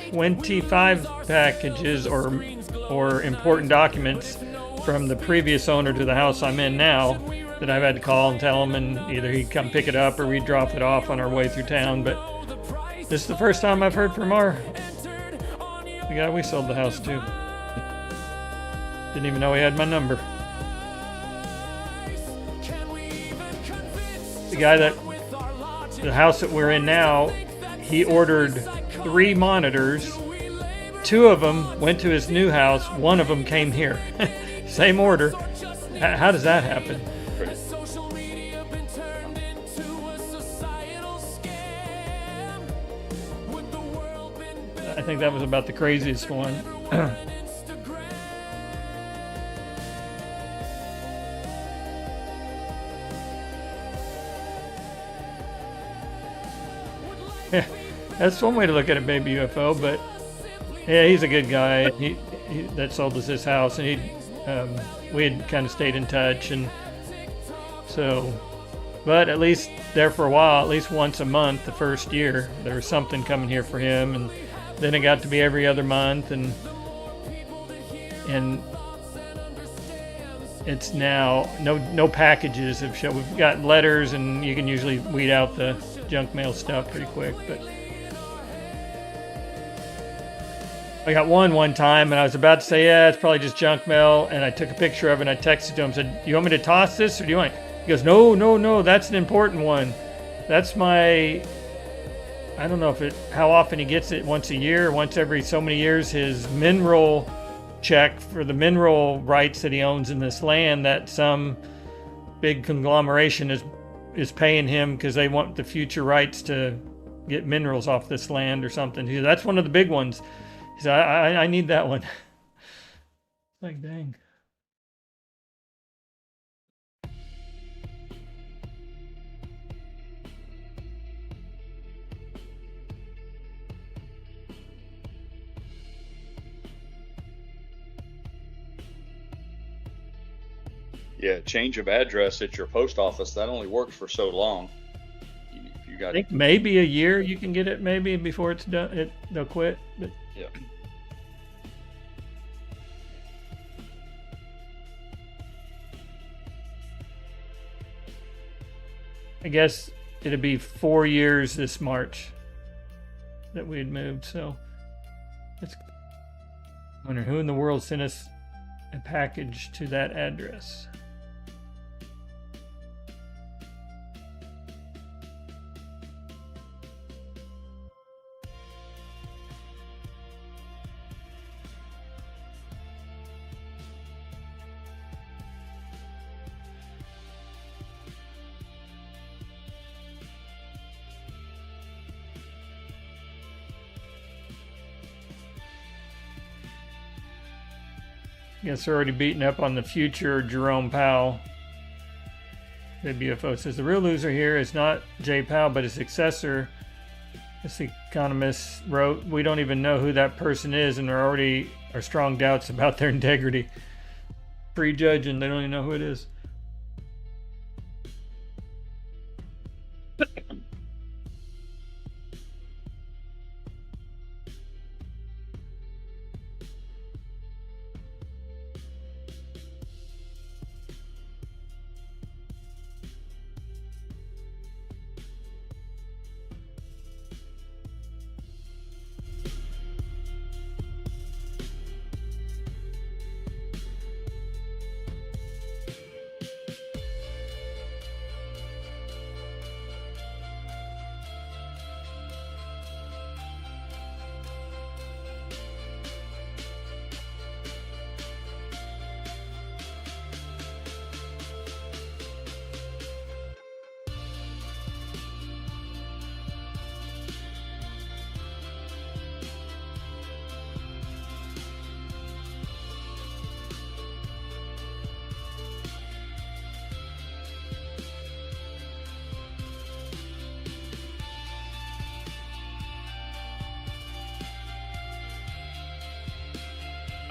25 packages or important documents from the previous owner to the house I'm in now that I've had to call and tell him, and either he'd come pick it up or we'd drop it off on our way through town. But this is the first time I've heard from the guy we sold the house to. Didn't even know he had my number. The house that we're in now, he ordered 3 monitors. 2 of them went to his new house. 1 of them came here. Same order. How does that happen? I think that was about the craziest one. Yeah, that's one way to look at a baby UFO, but yeah, he's a good guy. He that sold us his house, and we had kind of stayed in touch, and so, but at least there for a while, at least once a month the first year, there was something coming here for him, and then it got to be every other month, and it's now no packages have shown. We've got letters, and you can usually weed out the junk mail stuff pretty quick, but I got one time, and I was about to say, yeah, it's probably just junk mail, and I took a picture of it, and I texted to him, said, you want me to toss this, or do you want it? He goes, no, that's an important one. That's my, I don't know how often he gets it, once a year, once every so many years, his mineral check for the mineral rights that he owns in this land that some big conglomeration is paying him because they want the future rights to get minerals off this land or something. He said, that's one of the big ones. He said, I need that one. Like, dang. Yeah, change of address at your post office, that only works for so long. You got, I think maybe a year you can get it, maybe before it's done. They'll quit. But yeah. I guess it'd be 4 years this March that we had moved. So I wonder who in the world sent us a package to that address. Guess they're already beating up on the future Jerome Powell. The BFO says the real loser here is not Jay Powell, but his successor. This economist wrote, we don't even know who that person is, and there already are strong doubts about their integrity. Prejudging, they don't even know who it is.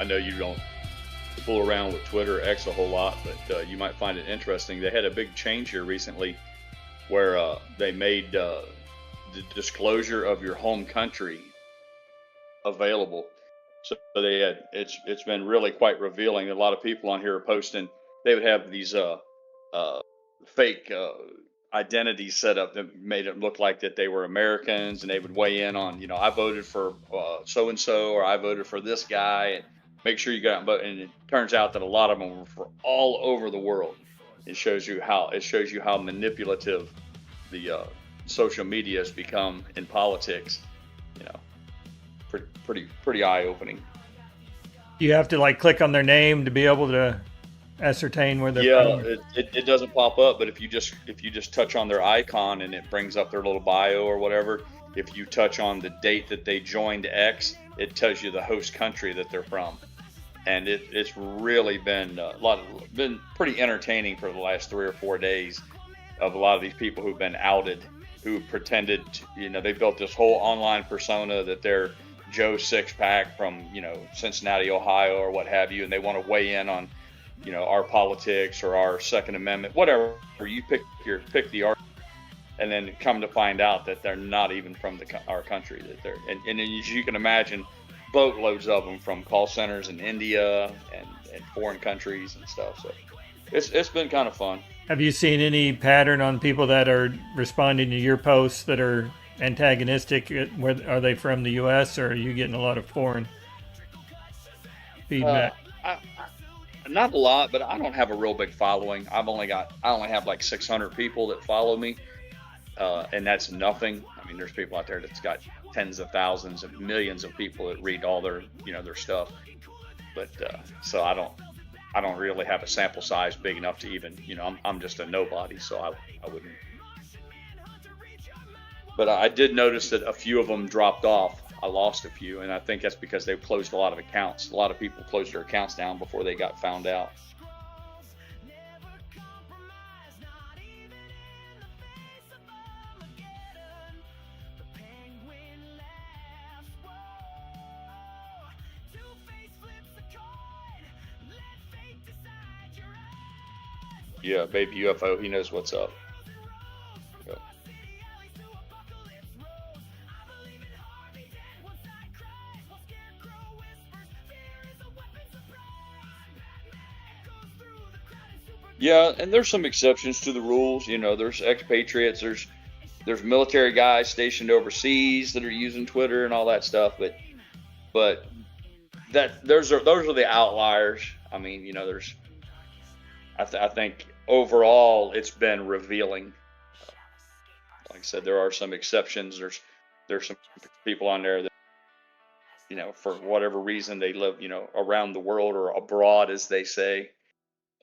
I know you don't fool around with Twitter or X a whole lot, but you might find it interesting. They had a big change here recently where they made the disclosure of your home country available. So they had it's been really quite revealing. A lot of people on here are posting. They would have these fake identities set up that made it look like that they were Americans, and they would weigh in on, I voted for so and so, or I voted for this guy, and make sure you got and vote. And it turns out that a lot of them were for all over the world. It shows you how manipulative the social media has become in politics. Pretty eye opening. You have to like click on their name to be able to ascertain where they're from. Yeah, it doesn't pop up, but if you just touch on their icon and it brings up their little bio or whatever, if you touch on the date that they joined X, it tells you the host country that they're from. And it's really been been pretty entertaining for the last 3 or 4 days of a lot of these people who've been outed, who pretended to, they built this whole online persona that they're Joe Sixpack from, Cincinnati, Ohio, or what have you, and they want to weigh in on, our politics or our Second Amendment, whatever. You pick the argument, and then come to find out that they're not even from our country. That they're and as you can imagine, boatloads of them from call centers in India and foreign countries and stuff. So it's been kind of fun. Have you seen any pattern on people that are responding to your posts that are antagonistic? Where are they from, the U.S., or are you getting a lot of foreign feedback? Not a lot, but I don't have a real big following. I only have like 600 people that follow me, and that's nothing. I mean, there's people out there that's got tens of thousands and millions of people that read all their their stuff. But so I don't really have a sample size big enough to even I'm just a nobody, so I wouldn't. But I did notice that a few of them dropped off. I lost a few, and I think that's because they've closed a lot of accounts. A lot of people closed their accounts down before they got found out. Yeah, baby UFO, he knows what's up. Yeah, and there's some exceptions to the rules. There's expatriates, there's military guys stationed overseas that are using Twitter and all that stuff. But those are the outliers. I mean, I think overall it's been revealing. Like I said, there are some exceptions. There's some people on there that, for whatever reason they live, around the world or abroad, as they say,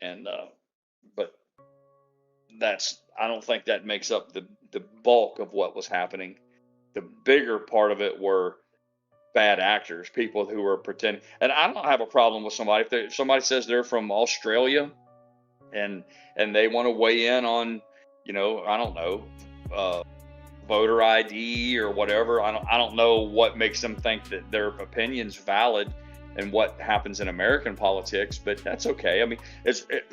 and. But I don't think that makes up the bulk of what was happening. The bigger part of it were bad actors, people who were pretending. And I don't have a problem with somebody. If somebody says they're from Australia and they want to weigh in on, I don't know, voter ID or whatever. I don't know what makes them think that their opinion's valid and what happens in American politics, but that's okay. I mean,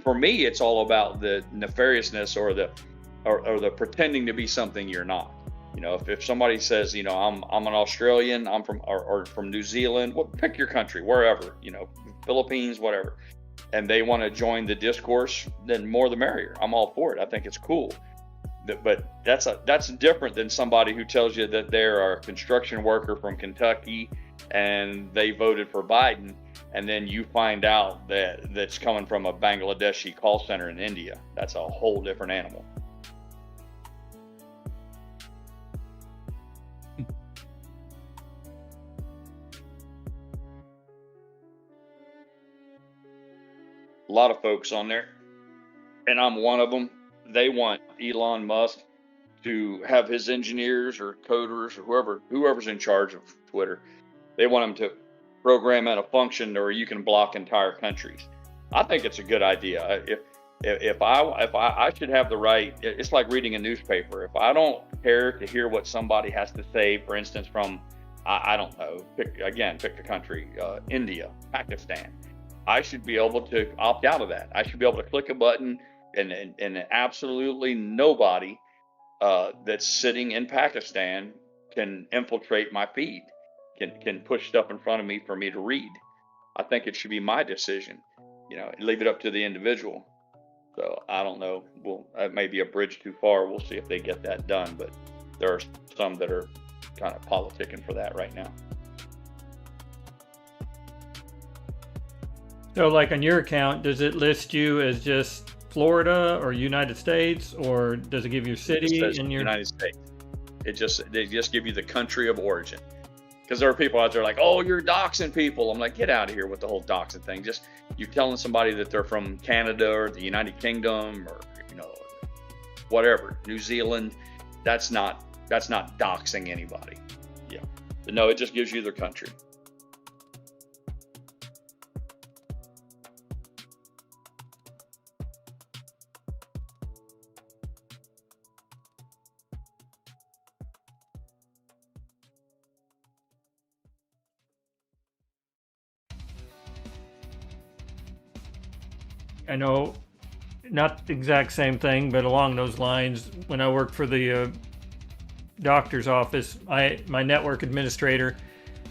for me, it's all about the nefariousness or the pretending to be something you're not. If somebody says, I'm an Australian, I'm from New Zealand, pick your country, wherever, Philippines, whatever, and they want to join the discourse, then more the merrier. I'm all for it. I think it's cool. But that's different than somebody who tells you that they're a construction worker from Kentucky and they voted for Biden, and then you find out that's coming from a Bangladeshi call center in India. That's a whole different animal. A lot of folks on there, and I'm one of them. They want Elon Musk to have his engineers or coders or whoever's in charge of Twitter. They want him to program in a function where you can block entire countries. I think it's a good idea. If I should have the right, it's like reading a newspaper. If I don't care to hear what somebody has to say, for instance, from I don't know, pick a country, India, Pakistan. I should be able to opt out of that. I should be able to click a button and absolutely nobody that's sitting in Pakistan can infiltrate my feed, can push stuff in front of me for me to read. I think it should be my decision, leave it up to the individual. So I don't know. Well, that may be a bridge too far. We'll see if they get that done. But there are some that are kind of politicking for that right now. So, like on your account, does it list you as just Florida or United States, or does it give you a city in your United States? They just give you the country of origin. Because there are people out there like, oh, you're doxing people. I'm like, get out of here with the whole doxing thing. Just you're telling somebody that they're from Canada or the United Kingdom or whatever, New Zealand. That's not doxing anybody. Yeah, but no, it just gives you their country. I know, not the exact same thing, but along those lines, when I worked for the doctor's office, my network administrator,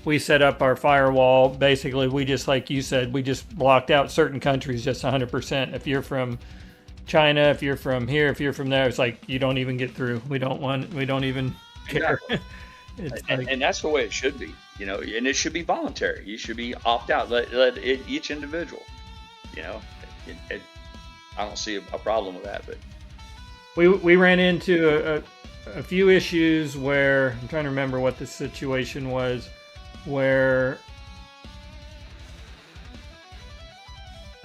we set up our firewall. Basically, we just, like you said, we just blocked out certain countries just 100%. If you're from China, if you're from here, if you're from there, it's like you don't even get through. We don't even care. Exactly. And that's the way it should be, and it should be voluntary. You should be opt out. Let each individual, I don't see a problem with that, but we ran into a few issues where I'm trying to remember what the situation was, where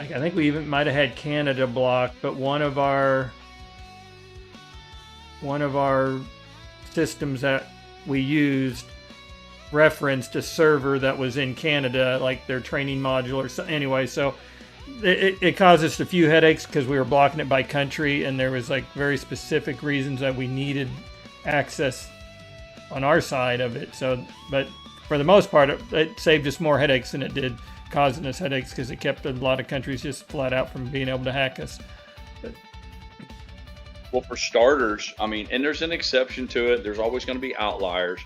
I think we even might have had Canada blocked, but one of our systems that we used referenced a server that was in Canada, like their training module or so. Anyway, so it caused us a few headaches because we were blocking it by country, and there was like very specific reasons that we needed access on our side of it. So, but for the most part, it saved us more headaches than it did causing us headaches, because it kept a lot of countries just flat out from being able to hack us. Well, for starters, and there's an exception to it. There's always going to be outliers,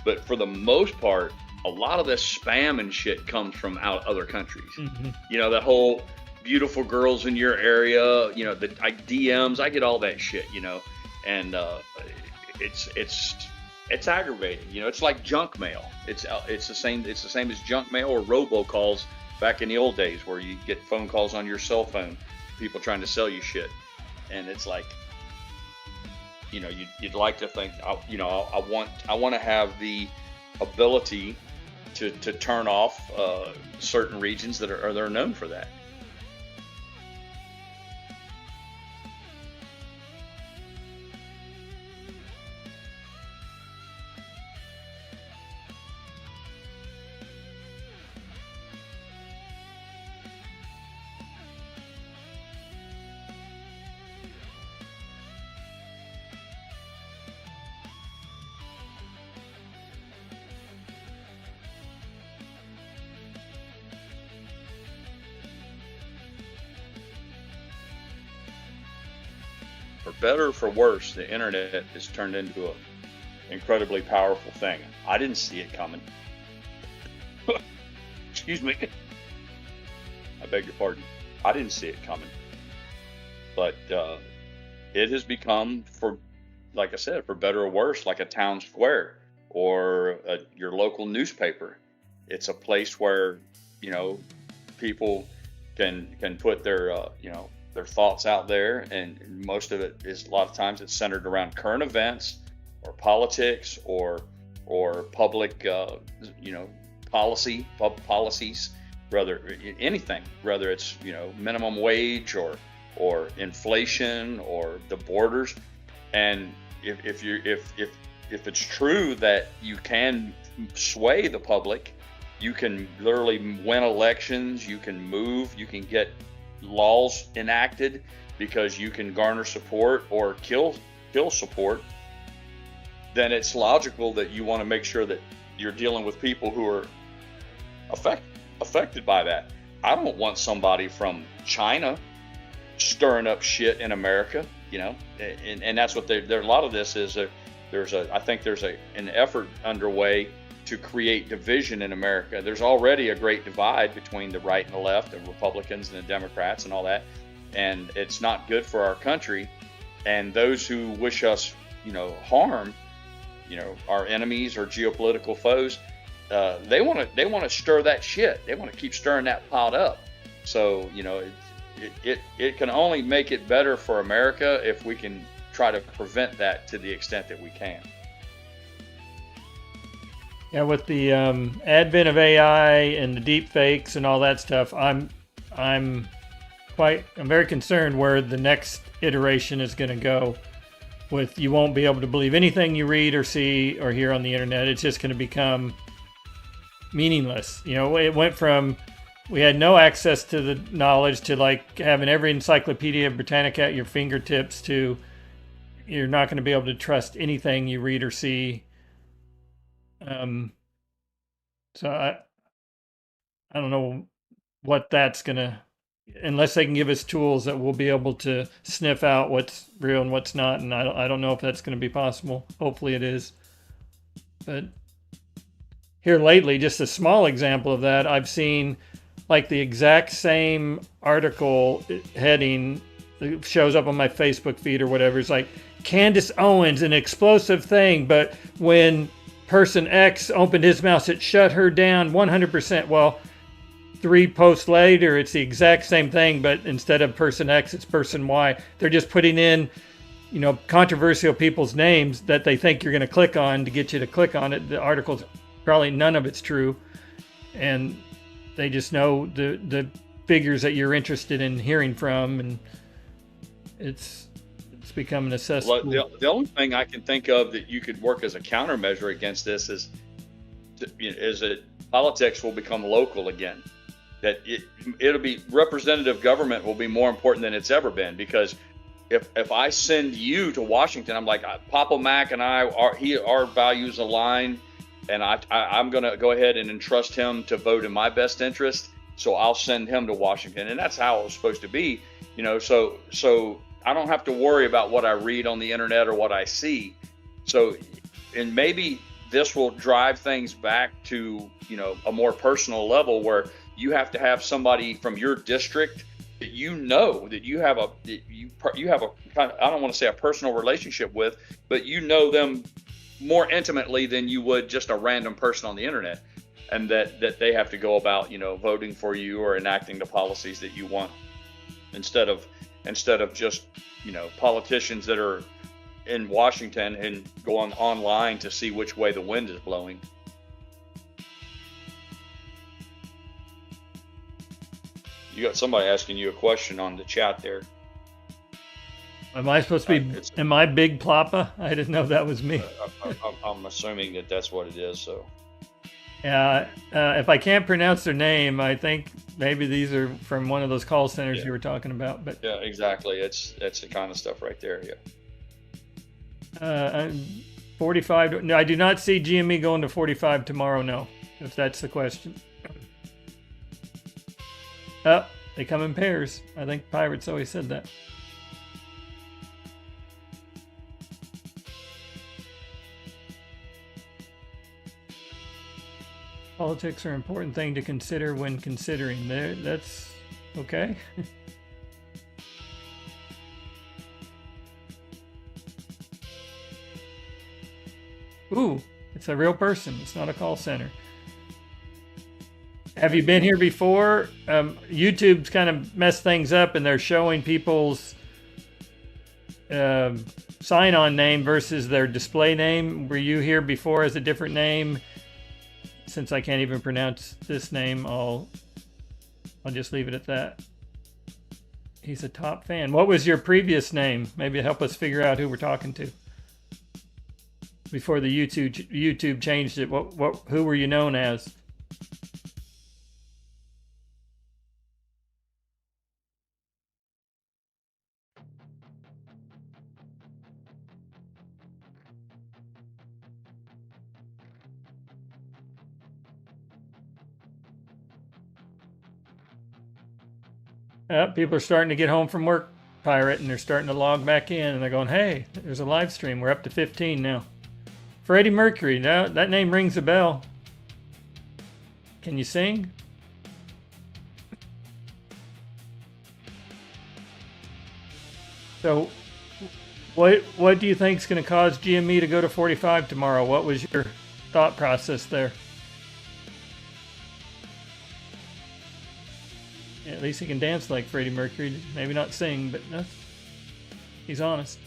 but for the most part, a lot of this spam and shit comes from other countries. Mm-hmm. That whole beautiful girls in your area, the DMs, I get all that shit, and it's aggravating. It's like junk mail. It's the same as junk mail or robocalls back in the old days, where you get phone calls on your cell phone, people trying to sell you shit, and it's like, you'd like to think, I want to have the ability to turn off certain regions that are known for that. For better or for worse, the internet has turned into an incredibly powerful thing. I didn't see it coming. Excuse me. I beg your pardon. I didn't see it coming. But it has become, like I said, for better or worse, like a town square or your local newspaper. It's a place where, people can put their thoughts out there, and most of it is, a lot of times it's centered around current events or politics or public policies, whether anything, whether it's minimum wage or inflation or the borders. And if it's true that you can sway the public, you can literally win elections, you can move, you can get laws enacted because you can garner support or kill support, then it's logical that you want to make sure that you're dealing with people who are affected by that. I don't want somebody from China stirring up shit in America, you know, and that's what there. A lot of this is I think there's an effort underway to create division in America. There's already a great divide between the right and the left, the Republicans and the Democrats and all that, and it's not good for our country. And those who wish us, you know, harm, you know, our enemies or geopolitical foes, they want to stir that shit. They want to keep stirring that pot up. So, you know, it can only make it better for America if we can try to prevent that to the extent that we can. Yeah, with the advent of AI and the deep fakes and all that stuff, I'm very concerned where the next iteration is going to go. With you won't be able to believe anything you read or see or hear on the internet. It's just going to become meaningless. You know, it went from we had no access to the knowledge to like having every Encyclopedia Britannica at your fingertips to you're not going to be able to trust anything you read or see. So I don't know what that's going to, unless they can give us tools that we'll be able to sniff out what's real and what's not. And I don't know if that's going to be possible. Hopefully it is. But here lately, just a small example of that, I've seen like the exact same article heading that shows up on my Facebook feed or whatever. It's like Candace Owens, an explosive thing, but when person X opened his mouth, it shut her down 100%. Well, 3 posts later, it's the exact same thing, but instead of person X, it's person Y. They're just putting in, you know, controversial people's names that they think you're going to click on to get you to click on it. The article's probably none of it's true, and they just know the figures that you're interested in hearing from, and it's become an cesspool. Well, the only thing I can think of that you could work as a countermeasure against this is that politics will become local again. That it'll be representative government will be more important than it's ever been, because if I send you to Washington, I'm like Papa Mac and our values align, and I'm going to go ahead and entrust him to vote in my best interest. So I'll send him to Washington, and that's how it was supposed to be, you know. So I don't have to worry about what I read on the internet or what I see. So, and maybe this will drive things back to, you know, a more personal level where you have to have somebody from your district that you know that you have a kind of, I don't want to say a personal relationship with, but you know them more intimately than you would just a random person on the internet, and that they have to go about, you know, voting for you or enacting the policies that you want, instead of just, you know, politicians that are in Washington and going online to see which way the wind is blowing. You got somebody asking you a question on the chat there. Am I supposed to be, am I Big Plappa? I didn't know that was me. I'm assuming that that's what it is, so. Yeah, if I can't pronounce their name, I think maybe these are from one of those call centers you were talking about. But yeah, exactly. That's the kind of stuff right there. Yeah. 45. No, I do not see GME going to 45 tomorrow. No, if that's the question. Oh, they come in pairs. I think Pirates always said that. Politics are an important thing to consider when considering. That's okay. Ooh, it's a real person. It's not a call center. Have you been here before? YouTube's kind of messed things up, and they're showing people's sign-on name versus their display name. Were you here before as a different name? Since I can't even pronounce this name, I'll just leave it at that. He's a top fan. What was your previous name? Maybe help us figure out who we're talking to. Before the YouTube changed it, who were you known as? People are starting to get home from work, Pirate, and they're starting to log back in, and they're going, hey, there's a live stream. We're up to 15 now. Freddie Mercury, now that name rings a bell. Can you sing? So, what do you think is going to cause GME to go to 45 tomorrow? What was your thought process there? Yeah, at least he can dance like Freddie Mercury. Maybe not sing, but no, he's honest.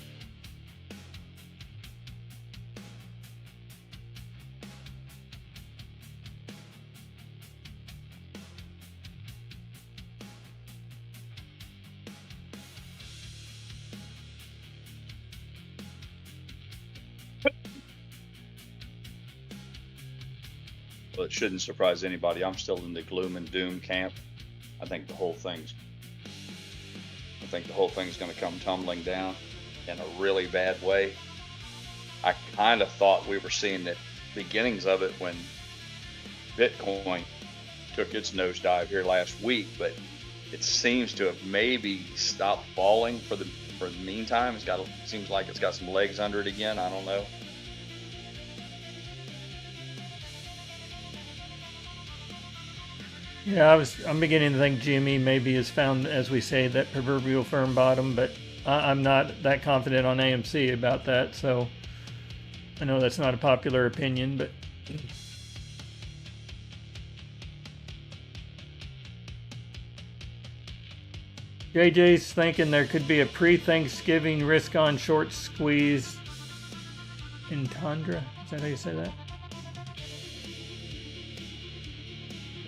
Well, it shouldn't surprise anybody. I'm still in the gloom and doom camp. I think the whole thing's going to come tumbling down in a really bad way. I kind of thought we were seeing the beginnings of it when Bitcoin took its nosedive here last week, but it seems to have maybe stopped falling for the meantime. It seems like it's got some legs under it again. I don't know. Yeah, I'm beginning to think GME maybe has found, as we say, that proverbial firm bottom, but I'm not that confident on AMC about that. So I know that's not a popular opinion, but JJ's thinking there could be a pre-Thanksgiving risk-on short squeeze in Tundra. Is that how you say that?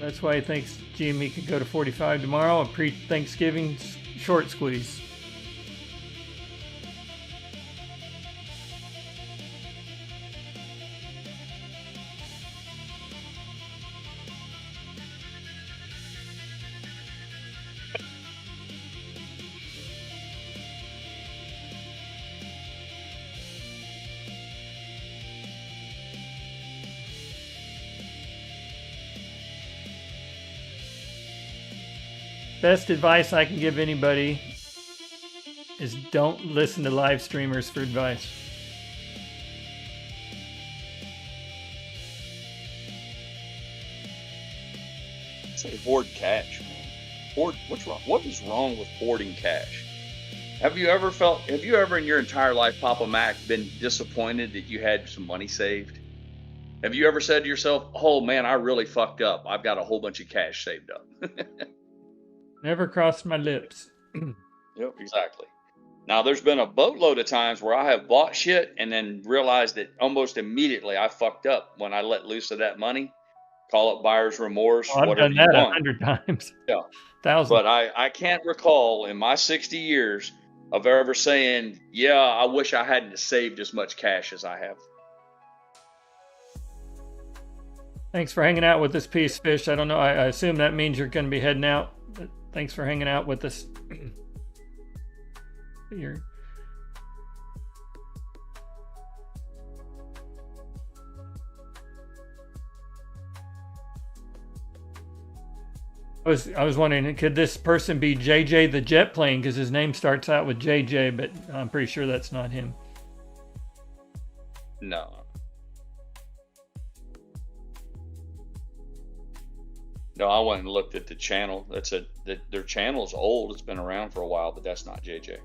That's why he thinks GME could go to 45 tomorrow, a pre-Thanksgiving short squeeze. Best advice I can give anybody is don't listen to live streamers for advice. Say hoard cash, man. What's wrong? What is wrong with hoarding cash? Have you ever in your entire life, Papa Mac, been disappointed that you had some money saved? Have you ever said to yourself, oh man, I really fucked up. I've got a whole bunch of cash saved up. Never crossed my lips. Yep, exactly. Now, there's been a boatload of times where I have bought shit and then realized that almost immediately I fucked up when I let loose of that money. Call it buyer's remorse, Oh, I've whatever done you that want. 100 times. Yeah. 1,000. But I can't recall in my 60 years of ever saying, yeah, I wish I hadn't saved as much cash as I have. Thanks for hanging out with us, Peace Fish. I don't know. I assume that means you're going to be heading out. But thanks for hanging out with us. I was wondering, could this person be JJ the jet plane? Because his name starts out with JJ, but I'm pretty sure that's not him. No. No, I went and looked at the channel. Their channel's old. It's been around for a while, but that's not JJ.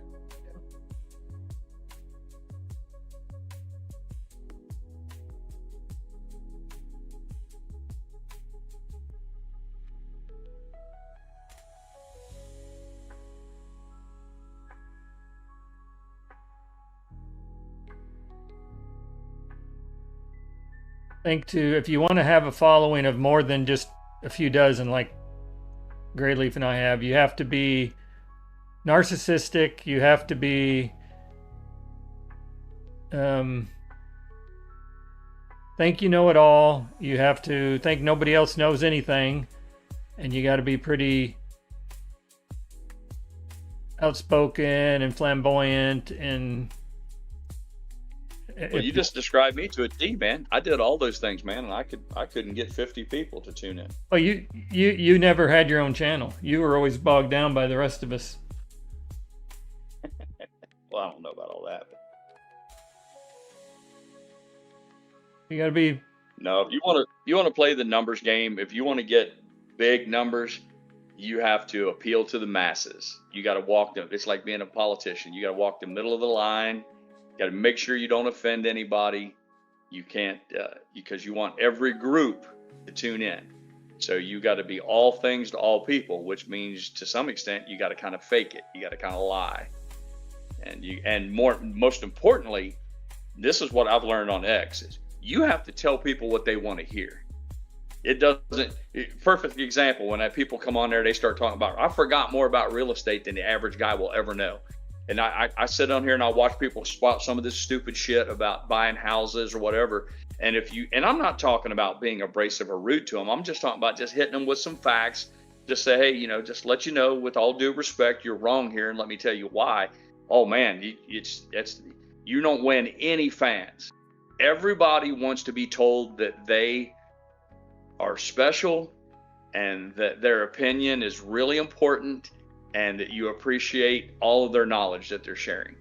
If you want to have a following of more than just a few dozen like GrayLeaf and I have, you have to be narcissistic, you have to be think you know it all, you have to think nobody else knows anything, and you got to be pretty outspoken and flamboyant and Well, you just described me to a T, man. I did all those things, man, and I couldn't get 50 people to tune in. Well, you never had your own channel. You were always bogged down by the rest of us. Well, I don't know about all that. But you got to be. No, if you want to play the numbers game, if you want to get big numbers, you have to appeal to the masses. You got to walk them. It's like being a politician. You got to walk the middle of the line. You got to make sure you don't offend anybody. You can't, because you want every group to tune in. So you got to be all things to all people, which means to some extent you got to kind of fake it. You got to kind of lie. And most importantly, this is what I've learned on X is you have to tell people what they want to hear. It doesn't. Perfect example, when people come on there, they start talking about, I forgot more about real estate than the average guy will ever know. And I sit on here and I watch people spot some of this stupid shit about buying houses or whatever. And I'm not talking about being abrasive or rude to them. I'm just talking about just hitting them with some facts. Just say, hey, just let you know, with all due respect, you're wrong here, and let me tell you why. Oh man, you don't win any fans. Everybody wants to be told that they are special and that their opinion is really important and that you appreciate all of their knowledge that they're sharing.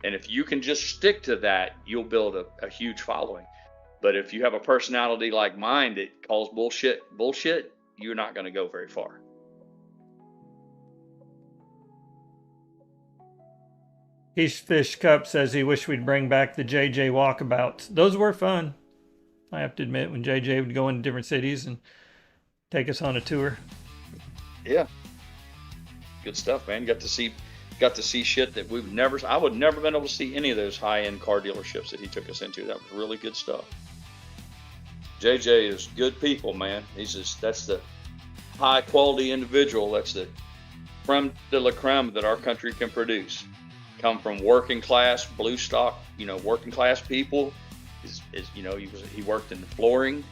And if you can just stick to that, you'll build a huge following. But if you have a personality like mine that calls bullshit, you're not going to go very far. Fish Cup says he wished we'd bring back the JJ walkabouts. Those were fun. I have to admit, when JJ would go into different cities and take us on a tour. Yeah. Good stuff, man. Got to see shit that I would never been able to see any of those high-end car dealerships that he took us into. That was really good stuff. JJ is good people, man. That's the high quality individual. That's the creme de la creme that our country can produce. Come from working class, blue stock, working class people. He worked in the flooring.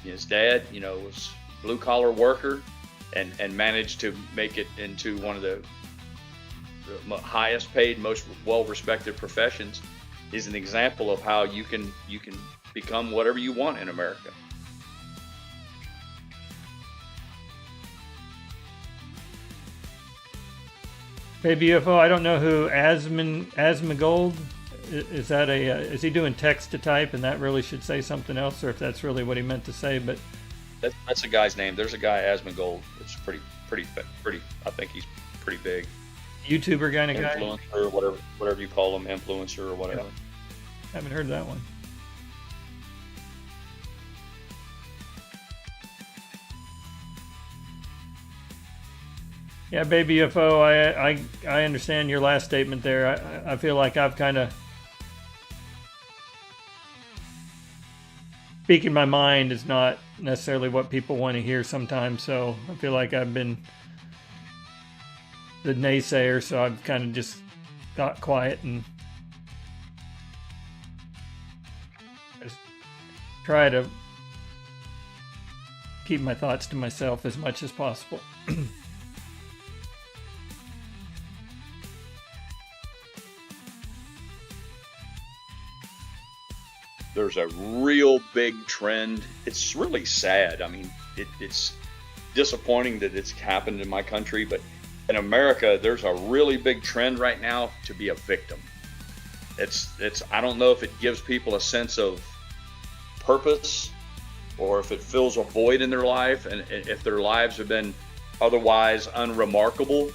His dad, was blue collar worker, and managed to make it into one of the highest paid, most well respected professions. Is an example of how you can become whatever you want in America. Baby UFO, I don't know who Asmongold is. That is he doing text to type, and that really should say something else, or if that's really what he meant to say? But that's a guy's name. There's a guy, Asmongold. It's pretty. I think he's pretty big. YouTuber kind of guy. Influencer, or whatever you call him, influencer or whatever. Yeah. Haven't heard that one. Yeah, Baby UFO, I understand your last statement there. I feel like I've kind of speaking my mind is not necessarily what people want to hear sometimes. So I feel like I've been the naysayer, so I've kind of just got quiet and just try to keep my thoughts to myself as much as possible. There's a real big trend. It's really sad. I mean, it's disappointing that it's happened in my country, but in America, there's a really big trend right now to be a victim. I don't know if it gives people a sense of purpose or if it fills a void in their life, and if their lives have been otherwise unremarkable.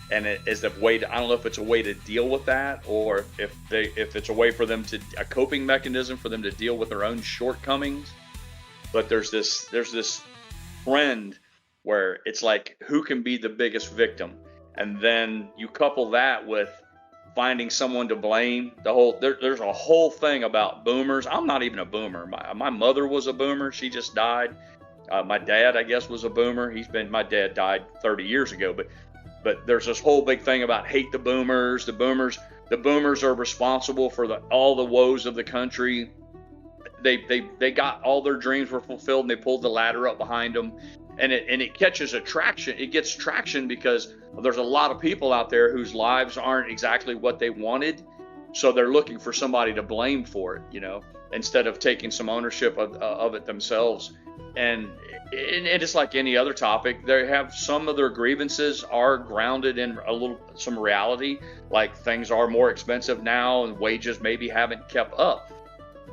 And it is a way to, I don't know if it's a way to deal with that, or if it's a way for them to, a coping mechanism for them to deal with their own shortcomings. But there's this trend where it's like, who can be the biggest victim? And then you couple that with finding someone to blame. There's a whole thing about boomers. I'm not even a boomer. My mother was a boomer. She just died. My dad, I guess, was a boomer. My dad died 30 years ago, but there's this whole big thing about hate the boomers. The boomers are responsible for all the woes of the country. They got all their dreams were fulfilled, and they pulled the ladder up behind them, and it catches attraction. It gets traction because there's a lot of people out there whose lives aren't exactly what they wanted. So they're looking for somebody to blame for it, instead of taking some ownership of it themselves. And it's like any other topic. They have some of their grievances are grounded in some reality, like things are more expensive now and wages maybe haven't kept up.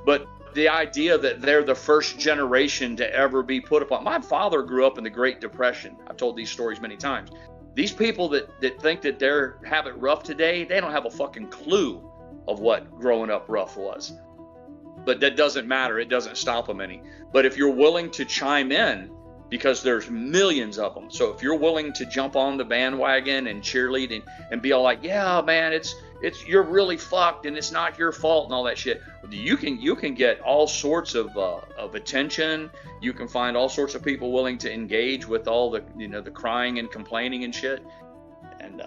But the idea that they're the first generation to ever be put upon. My father grew up in the Great Depression. I've told these stories many times. These people that think that they're have it rough today, they don't have a fucking clue of what growing up rough was. But that doesn't matter. It doesn't stop them any. But if you're willing to chime in, because there's millions of them. So if you're willing to jump on the bandwagon and cheerlead and be all like, yeah, man, it's you're really fucked and it's not your fault and all that shit. You can get all sorts of attention. You can find all sorts of people willing to engage with all the the crying and complaining and shit. And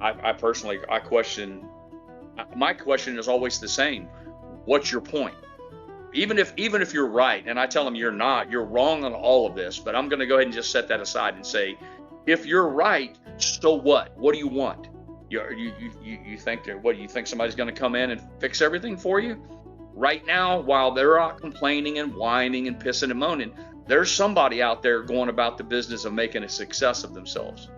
I personally question. My question is always the same. What's your point? Even if you're right, and I tell them you're not, you're wrong on all of this, but I'm going to go ahead and just set that aside and say, if you're right, so what? What do you want? You think that, what do you think somebody's going to come in and fix everything for you? Right now, while they're out complaining and whining and pissing and moaning, there's somebody out there going about the business of making a success of themselves.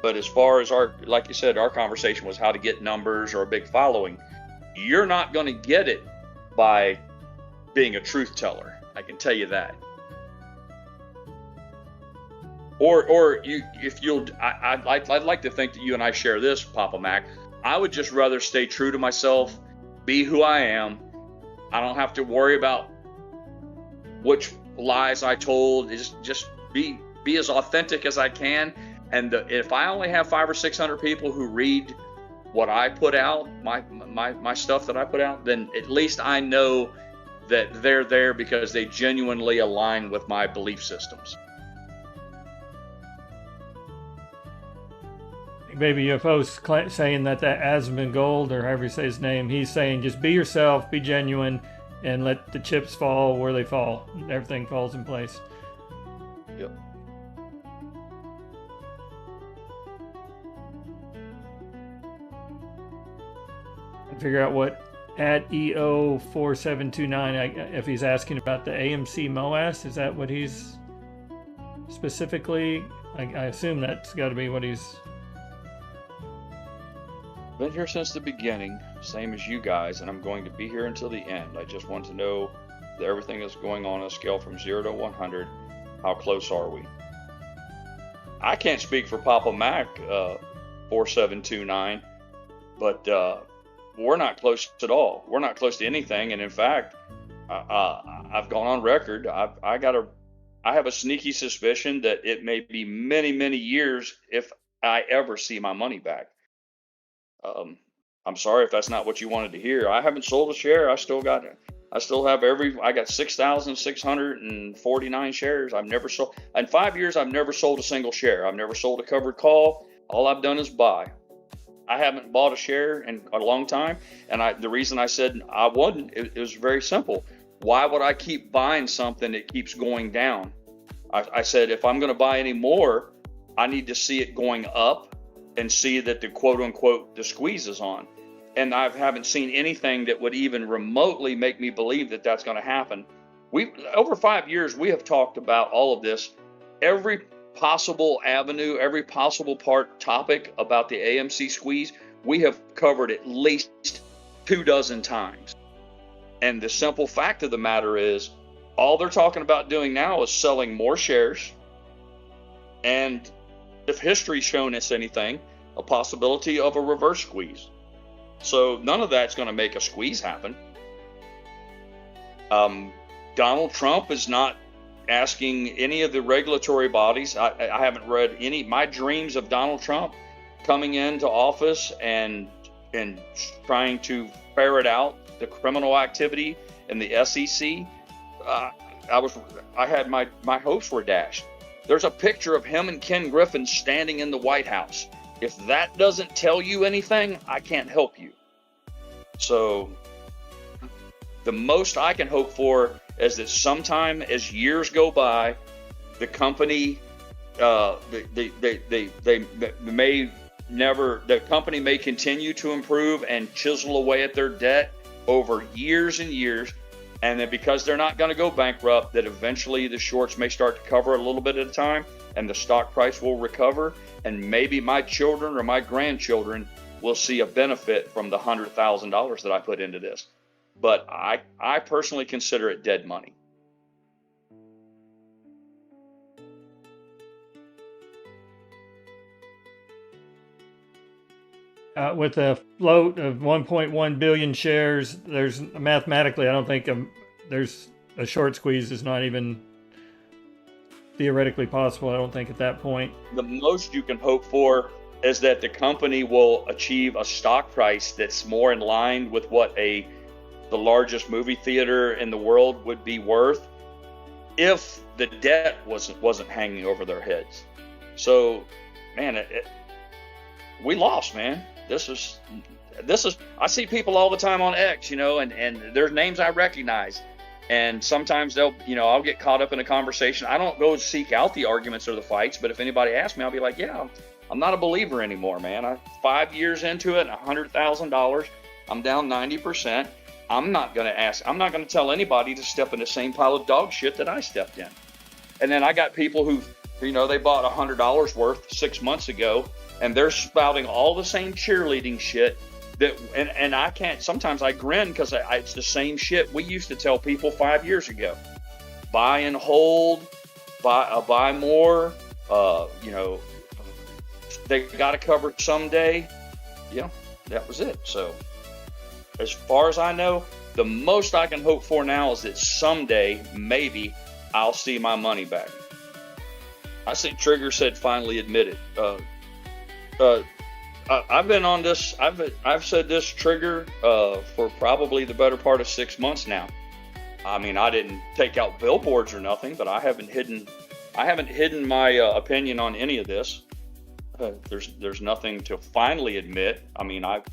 But as far as like you said, our conversation was how to get numbers or a big following. You're not going to get it by being a truth teller. I can tell you that. I'd like to think that you and I share this, Papa Mac. I would just rather stay true to myself, be who I am. I don't have to worry about which lies I told. Just be as authentic as I can. And if I only have 500 or 600 people who read what I put out, my stuff that I put out, then at least I know that they're there because they genuinely align with my belief systems. Baby UFO's saying that Asmongold, or however you say his name, he's saying just be yourself, be genuine, and let the chips fall where they fall. Everything falls in place. Yep. And figure out what at EO4729, if he's asking about the AMC MOAS, is that what he's specifically? I assume that's got to be what he's. Been here since the beginning, same as you guys, and I'm going to be here until the end. I just want to know that everything is going on a scale from 0 to 100. How close are we? I can't speak for Papa Mac 4729, but we're not close at all. We're not close to anything, and in fact, I've gone on record. I have a sneaky suspicion that it may be many, many years if I ever see my money back. I'm sorry if that's not what you wanted to hear. I haven't sold a share. I got 6,649 shares. I've never sold. In 5 years, I've never sold a single share. I've never sold a covered call. All I've done is buy. I haven't bought a share in a long time. And the reason I said I wouldn't, it was very simple. Why would I keep buying something that keeps going down? I said, if I'm going to buy any more, I need to see it going up and see that the quote unquote, the squeeze is on. And I haven't seen anything that would even remotely make me believe that that's going to happen. Over 5 years, we have talked about all of this, every possible avenue, every possible topic about the AMC squeeze, we have covered at least 24 times. And the simple fact of the matter is, all they're talking about doing now is selling more shares. And if history's shown us anything, a possibility of a reverse squeeze. So none of that's going to make a squeeze happen. Donald Trump is not asking any of the regulatory bodies. I haven't read any. My dreams of Donald Trump coming into office and trying to ferret out the criminal activity in the SEC. My hopes were dashed. There's a picture of him and Ken Griffin standing in the White House. If that doesn't tell you anything, I can't help you. So the most I can hope for is that sometime as years go by, the company, they may the company may continue to improve and chisel away at their debt over years and years. And then because they're not going to go bankrupt, that eventually the shorts may start to cover a little bit at a time and the stock price will recover. And maybe my children or my grandchildren will see a benefit from the $100,000 that I put into this. But I personally consider it dead money. With a float of 1.1 billion shares, there's mathematically, I don't think there's a short squeeze is not even theoretically possible. I don't think at that point. The most you can hope for is that the company will achieve a stock price that's more in line with what the largest movie theater in the world would be worth if the debt wasn't hanging over their heads. So, man, we lost, man. This is I see people all the time on X, and there's names I recognize. And sometimes I'll get caught up in a conversation. I don't go seek out the arguments or the fights, but if anybody asks me, I'll be like, yeah, I'm not a believer anymore, man. 5 years into it, $100,000, I'm down 90%. I'm not going to tell anybody to step in the same pile of dog shit that I stepped in. And then I got people who, they bought $100 worth 6 months ago, and they're spouting all the same cheerleading shit that, and I can't, sometimes I grin because it's the same shit we used to tell people 5 years ago. Buy and hold, buy more, they got to cover someday. That was it. So as far as I know, the most I can hope for now is that someday, maybe, I'll see my money back. I see Trigger said finally admitted. I've been on this. I've said this, Trigger, for probably the better part of 6 months now. I mean, I didn't take out billboards or nothing, but I haven't hidden my opinion on any of this. There's nothing to finally admit. I mean, I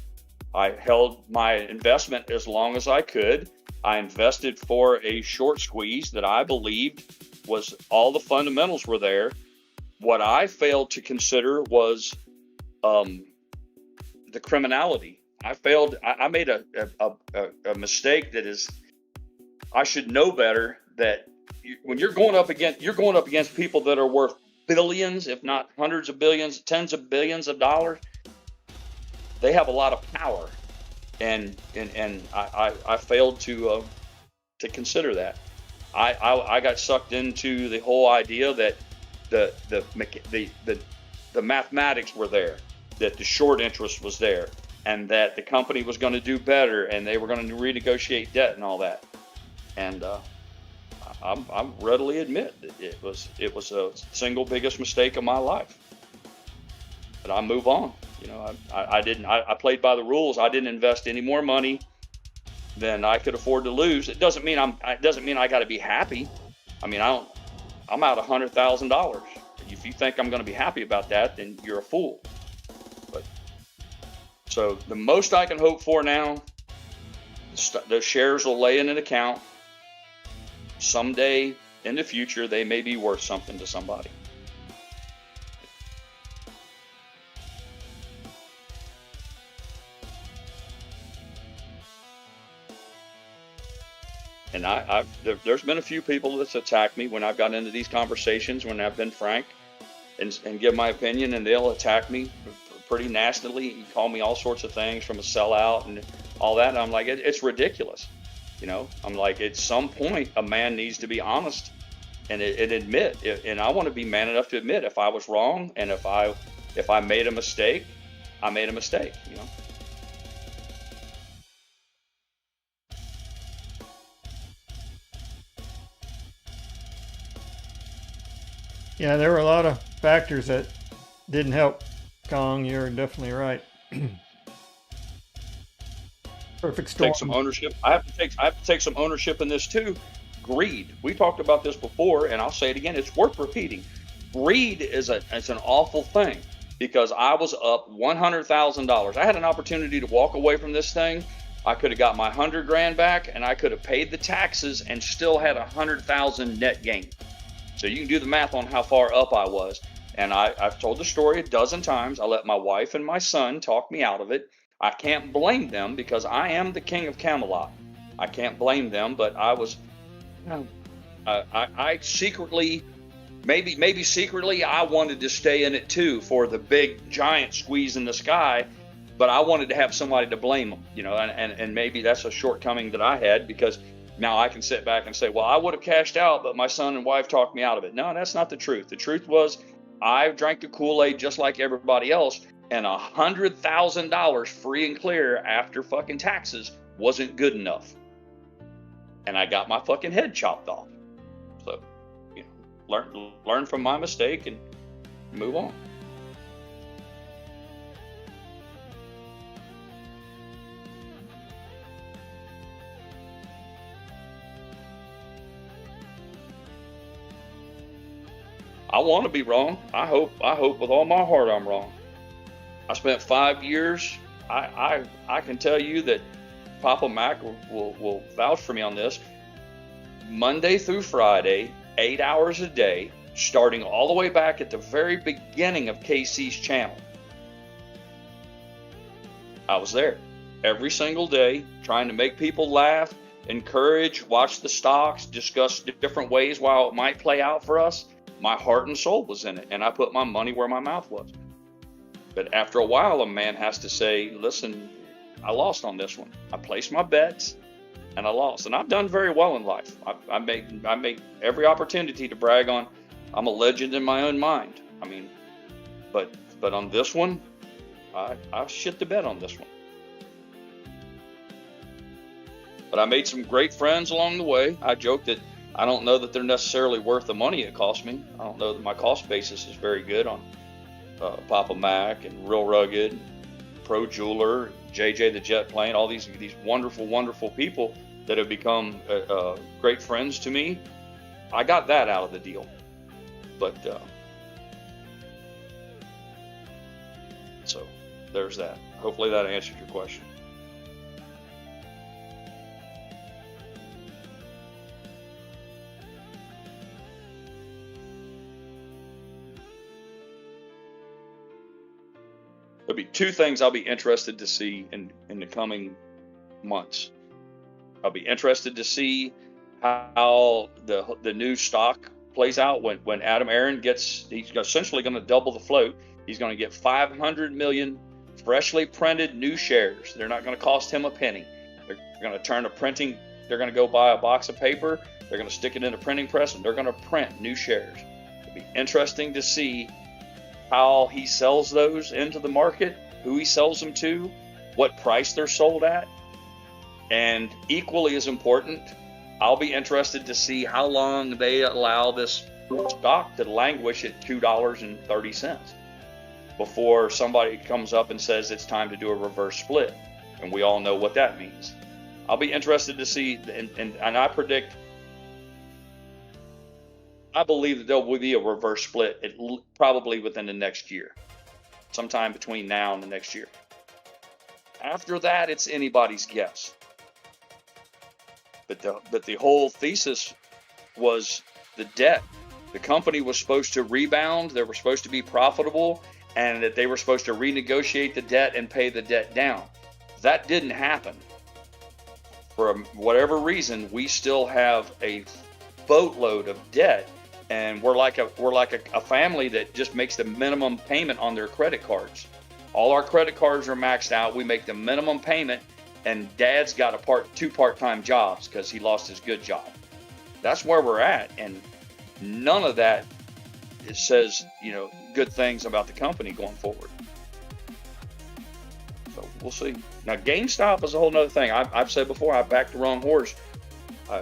held my investment as long as I could. I invested for a short squeeze that I believed was all the fundamentals were there. What I failed to consider was the criminality. I made a mistake that is, I should know better, that when you're going up against people that are worth billions, if not hundreds of billions, tens of billions of dollars, they have a lot of power. And I failed to consider that. I got sucked into the whole idea that the mathematics were there, that the short interest was there, and that the company was going to do better, and they were going to renegotiate debt and all that. And I readily admit that it was a single biggest mistake of my life. But I move on. I played by the rules. I didn't invest any more money than I could afford to lose. It doesn't mean I got to be happy. I mean, I'm out $100,000. If you think I'm going to be happy about that, then you're a fool. But so the most I can hope for now, the shares will lay in an account. Someday in the future, they may be worth something to somebody. And there's been a few people that's attacked me when I've gotten into these conversations, when I've been frank and give my opinion, and they'll attack me pretty nastily, call me all sorts of things, from a sellout and all that. And I'm like, it's ridiculous. I'm like, at some point, a man needs to be honest and admit. And I want to be man enough to admit if I was wrong, and if I made a mistake, I made a mistake. Yeah, there were a lot of factors that didn't help, Kong. You're definitely right. Perfect storm. Take some ownership. I have to take some ownership in this too. Greed. We talked about this before, and I'll say it again. It's worth repeating. Greed is an awful thing, because I was up $100,000. I had an opportunity to walk away from this thing. I could have got my $100,000 back, and I could have paid the taxes and still had $100,000 net gain. So you can do the math on how far up I was. And I've told the story a dozen times. I let my wife and my son talk me out of it. I can't blame them because I am the king of Camelot. I can't blame them, but I was, I secretly, maybe secretly, I wanted to stay in it too for the big giant squeeze in the sky, but I wanted to have somebody to blame them, and maybe that's a shortcoming that I had, because now I can sit back and say, well, I would have cashed out, but my son and wife talked me out of it. No, that's not the truth. The truth was I drank the Kool-Aid just like everybody else, and $100,000 free and clear after fucking taxes wasn't good enough. And I got my fucking head chopped off. So, learn from my mistake and move on. I want to be wrong. I hope with all my heart I'm wrong. I spent 5 years. I can tell you that Papa Mac will vouch for me on this. Monday through Friday, 8 hours a day, starting all the way back at the very beginning of KC's channel. I was there every single day, trying to make people laugh, encourage, watch the stocks, discuss different ways while it might play out for us. My heart and soul was in it, and I put my money where my mouth was. But after a while, a man has to say, listen, I lost on this one. I placed my bets, and I lost. And I've done very well in life. I make every opportunity to brag on, I'm a legend in my own mind. I mean, but on this one, I shit the bed on this one. But I made some great friends along the way. I joke that I don't know that they're necessarily worth the money it cost me. I don't know that my cost basis is very good on Papa Mac and Real Rugged, Pro Jeweler, JJ the Jet Plane, all these wonderful, wonderful people that have become great friends to me. I got that out of the deal. But so there's that. Hopefully that answered your question. There'll be two things I'll be interested to see in the coming months. I'll be interested to see how the new stock plays out when Adam Aaron he's essentially going to double the float. He's going to get 500 million freshly printed new shares. They're not going to cost him a penny. They're going to they're going to go buy a box of paper. They're going to stick it in a printing press, and they're going to print new shares. It'll be interesting to see how he sells those into the market, who he sells them to, what price they're sold at. And equally as important, I'll be interested to see how long they allow this stock to languish at $2.30 before somebody comes up and says it's time to do a reverse split. And we all know what that means. I'll be interested to see, and I believe that there will be a reverse split probably within the next year, sometime between now and the next year. After that, it's anybody's guess. But the whole thesis was the debt. The company was supposed to rebound, they were supposed to be profitable, and that they were supposed to renegotiate the debt and pay the debt down. That didn't happen. For whatever reason, we still have a boatload of debt. And we're like a family that just makes the minimum payment on their credit cards. All our credit cards are maxed out. We make the minimum payment, and Dad's got two part-time jobs because he lost his good job. That's where we're at, and none of that says good things about the company going forward. So we'll see. Now GameStop is a whole nother thing. I've said before, I backed the wrong horse.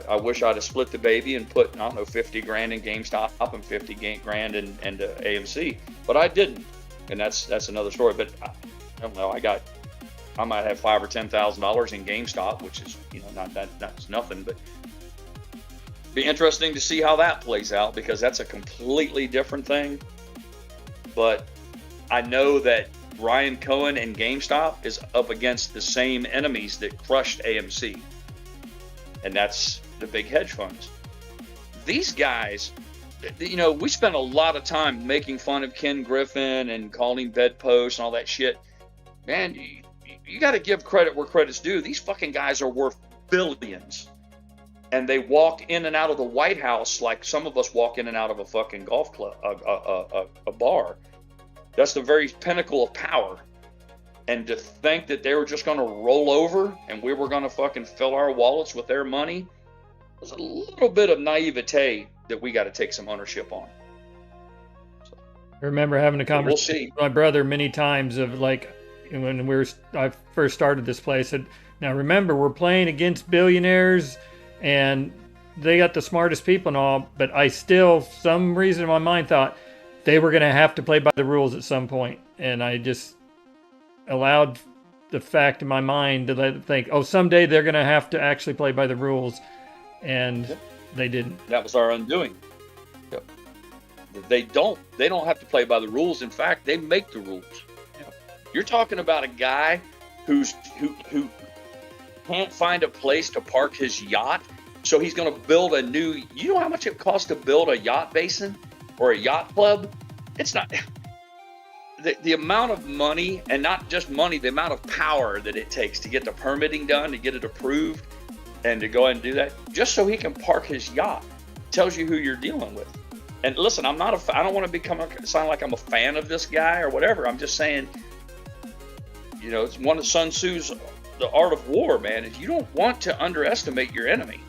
I wish I'd have split the baby and put, I don't know, 50 grand in GameStop and 50 grand in AMC, but I didn't, and that's another story. But I don't know. I might have $5,000 or $10,000 in GameStop, which is that's nothing. But be interesting to see how that plays out, because that's a completely different thing. But I know that Ryan Cohen and GameStop is up against the same enemies that crushed AMC. And that's the big hedge funds. These guys you know, we spent a lot of time making fun of Ken Griffin and calling him bedpost and all that shit. Man, you got to give credit where credit's due. These fucking guys are worth billions. And they walk in and out of the White House like some of us walk in and out of a fucking golf club, a bar. That's the very pinnacle of power. And to think that they were just going to roll over and we were going to fucking fill our wallets with their money was a little bit of naivete that we got to take some ownership on. I remember having a We'll conversation see. with my brother many times of like when I first started this place. And now remember, we're playing against billionaires, and they got the smartest people and all. But I still, some reason in my mind, thought they were going to have to play by the rules at some point, and I just allowed the fact in my mind to let it think, oh, someday they're going to have to actually play by the rules, and they didn't. That was our undoing. Yep. They don't have to play by the rules. In fact, they make the rules. You're talking about a guy who can't find a place to park his yacht, so he's going to build a new. You know how much it costs to build a yacht basin or a yacht club? It's not the amount of money, and not just money, the amount of power that it takes to get the permitting done, to get it approved, and to go ahead and do that just so he can park his yacht. Tells you who you're dealing with. And listen, I don't want to sound like I'm a fan of this guy or whatever. I'm just saying, you know, it's one of Sun Tzu's The Art of War, man. Is you don't want to underestimate your enemy.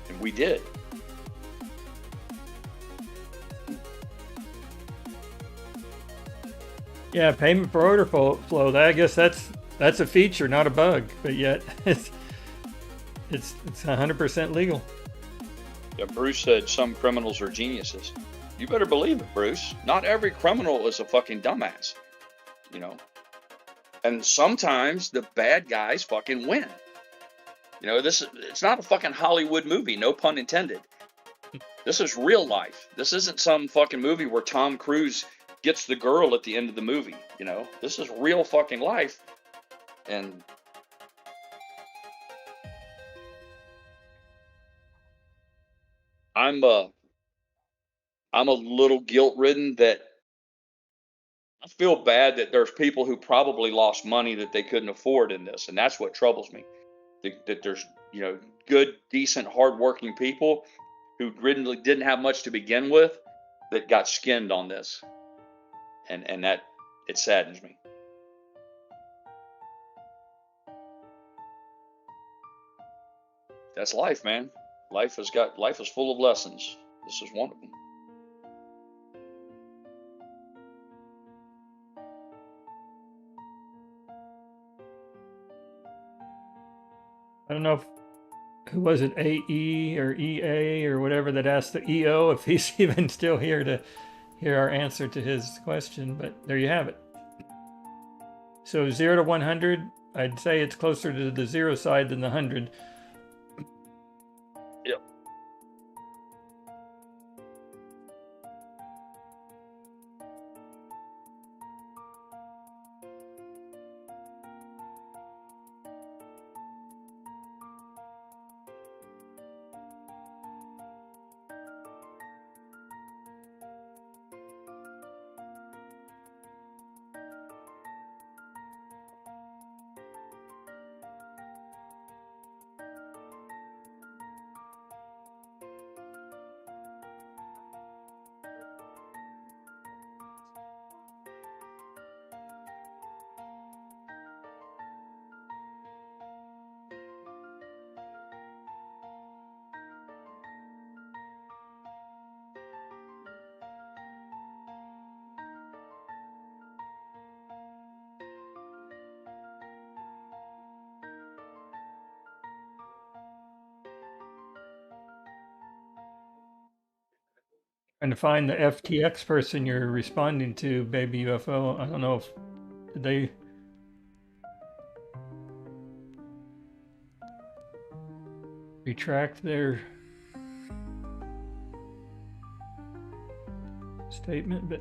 And we did. Yeah, payment for order flow. I guess that's a feature, not a bug. But yet, it's 100% legal. Yeah, Bruce said some criminals are geniuses. You better believe it, Bruce. Not every criminal is a fucking dumbass. You know. And sometimes the bad guys fucking win. You know, it's not a fucking Hollywood movie, no pun intended. This is real life. This isn't some fucking movie where Tom Cruise gets the girl at the end of the movie. You know, this is real fucking life. And I'm a little guilt-ridden that I feel bad that there's people who probably lost money that they couldn't afford in this, and that's what troubles me. That there's, you know, good, decent, hardworking people who really didn't have much to begin with that got skinned on this, and that it saddens me. That's life, man. Life is full of lessons. This is one of them. I don't know who was it, AE or EA or whatever, that asked the EO if he's even still here to hear our answer to his question, but there you have it. So 0 to 100, I'd say it's closer to the 0 side than the 100. Yep. Trying to find the FTX person you're responding to, Baby UFO. I don't know if did they retract their statement, but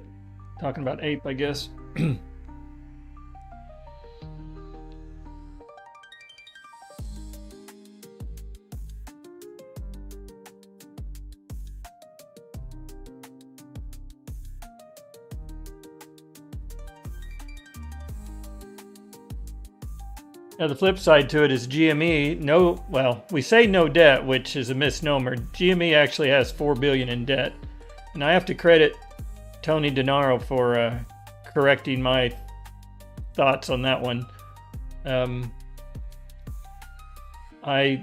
talking about ape, I guess. Now, the flip side to it is GME, we say no debt, which is a misnomer. GME actually has $4 billion in debt. And I have to credit Tony DeNaro for correcting my thoughts on that one. I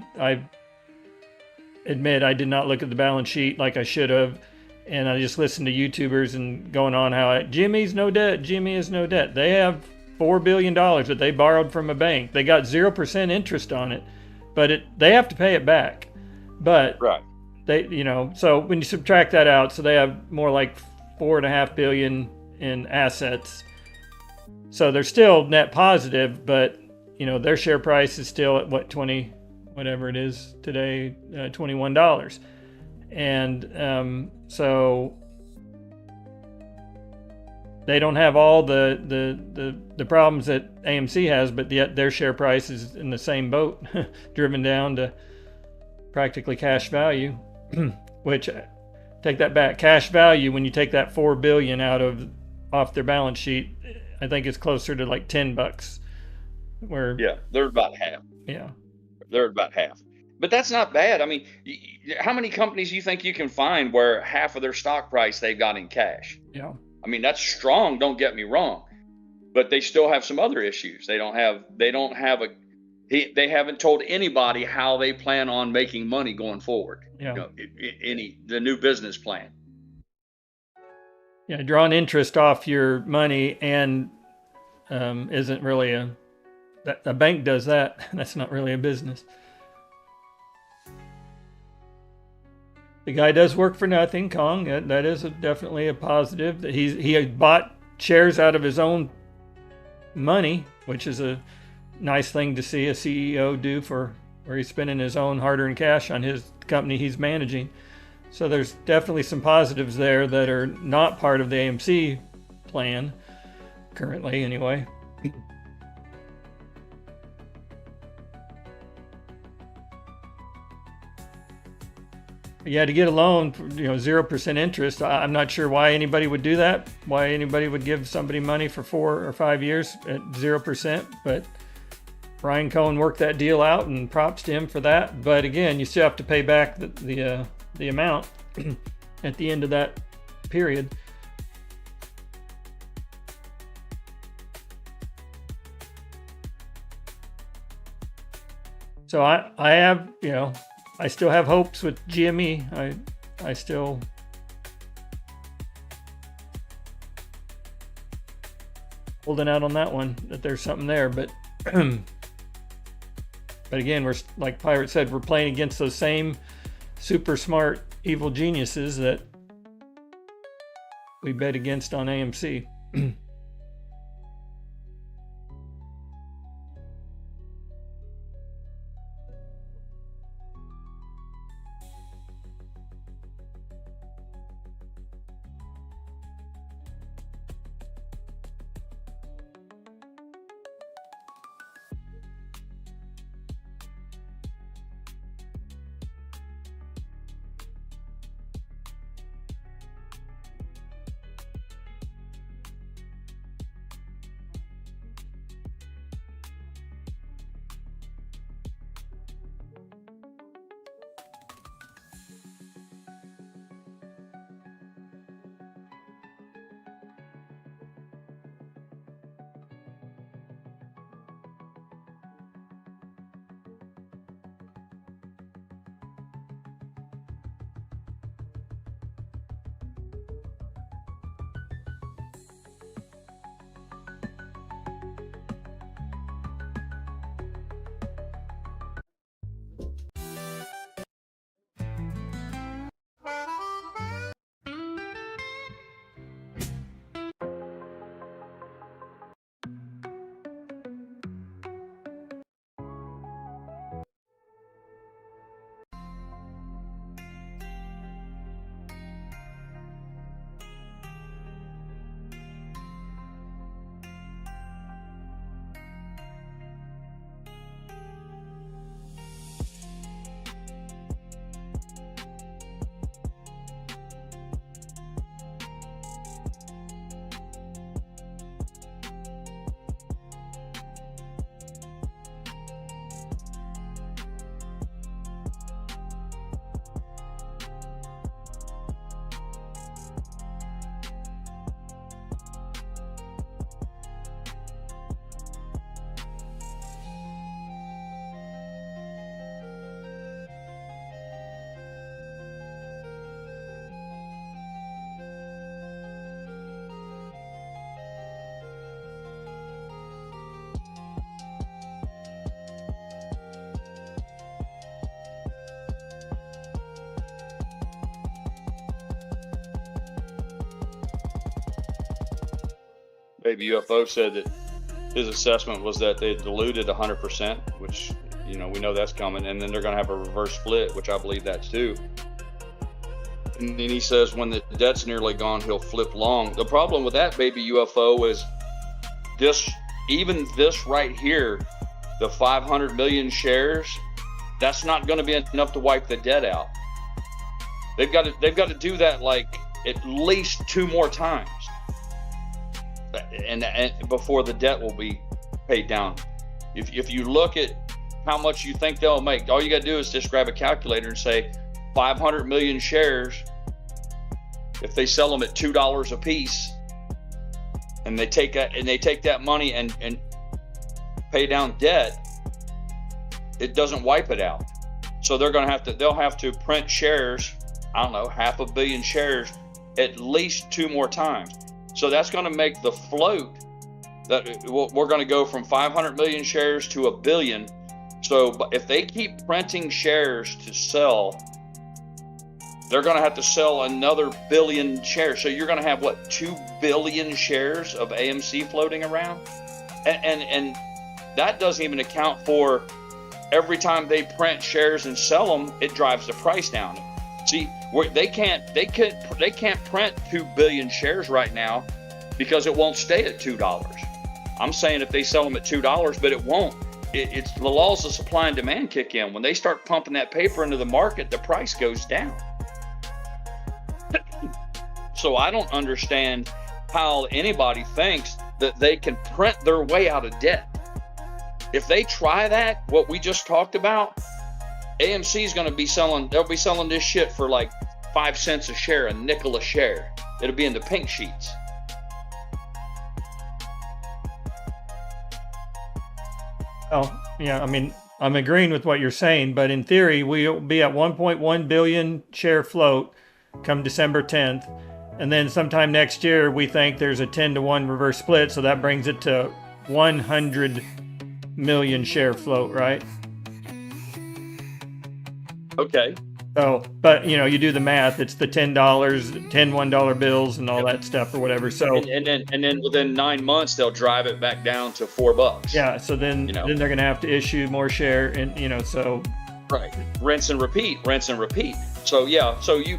admit I did not look at the balance sheet like I should have, and I just listened to YouTubers and going on how GME's no debt, GME is no debt. They have $4 billion that they borrowed from a bank. They got 0% interest on it, but they have to pay it back. But right. They, so when you subtract that out, so they have more like $4.5 billion in assets. So they're still net positive, but their share price is still at what, 20, whatever it is today, $21. And so they don't have all the problems that AMC has, but yet their share price is in the same boat, driven down to practically cash value. Which, take that back, cash value, when you take that $4 billion off their balance sheet, I think it's closer to like $10. Yeah, they're about half. Yeah, they're about half. But that's not bad. I mean, how many companies do you think you can find where half of their stock price they've got in cash? Yeah. I mean, that's strong, don't get me wrong, but they still have some other issues. They haven't told anybody how they plan on making money going forward. Yeah. The new business plan. Yeah, drawing interest off your money and isn't really a bank does that. That's not really a business. The guy does work for nothing, Kong. That is definitely a positive. He bought shares out of his own money, which is a nice thing to see a CEO do where he's spending his own hard-earned cash on his company he's managing. So there's definitely some positives there that are not part of the AMC plan, currently anyway. Yeah, to get a loan, 0% interest, I'm not sure why anybody would do that, why anybody would give somebody money for 4 or 5 years at 0%, but Ryan Cohen worked that deal out, and props to him for that. But again, you still have to pay back the amount at the end of that period. So I have, I still have hopes with GME. I still holding out on that one, that there's something there, but but again, we're, like Pirate said, we're playing against those same super smart evil geniuses that we bet against on AMC. Baby UFO said that his assessment was that they diluted 100%, which, you know, we know that's coming, and then they're going to have a reverse split, which I believe that's too. And then he says when the debt's nearly gone, he'll flip long. The problem with that, Baby UFO, is this, even this right here, the 500 million shares, that's not going to be enough to wipe the debt out. They've got to do that like at least 2 more times, and before the debt will be paid down. If you look at how much you think they'll make, all you got to do is just grab a calculator and say 500 million shares. If they sell them at $2 a piece, and they take that money and pay down debt, it doesn't wipe it out. So they'll have to print shares. I don't know, 500 million shares at least 2 more times. So that's going to make the float that we're going to go from 500 million shares to 1 billion. So if they keep printing shares to sell, they're going to have to sell another 1 billion shares. So you're going to have, what, 2 billion shares of AMC floating around? And that doesn't even account for every time they print shares and sell them, it drives the price down. See, they can't print 2 billion shares right now because it won't stay at $2. I'm saying if they sell them at $2, but it won't. It's the laws of supply and demand kick in. When they start pumping that paper into the market, the price goes down. So I don't understand how anybody thinks that they can print their way out of debt. If they try that, what we just talked about, AMC is going to be they'll be selling this shit for like 5 cents a share, a nickel a share. It'll be in the pink sheets. Oh, yeah, I mean, I'm agreeing with what you're saying, but in theory, we'll be at 1.1 billion share float come December 10th. And then sometime next year, we think there's a 10-to-1 reverse split. So that brings it to 100 million share float, right? Okay. So, but you know, you do the math, it's the $10, $10 $1 bills and all that stuff or whatever. So, and then within 9 months, they'll drive it back down to $4. Yeah. So then, then they're going to have to issue more share and, you know, so. Right. Rinse and repeat. So yeah,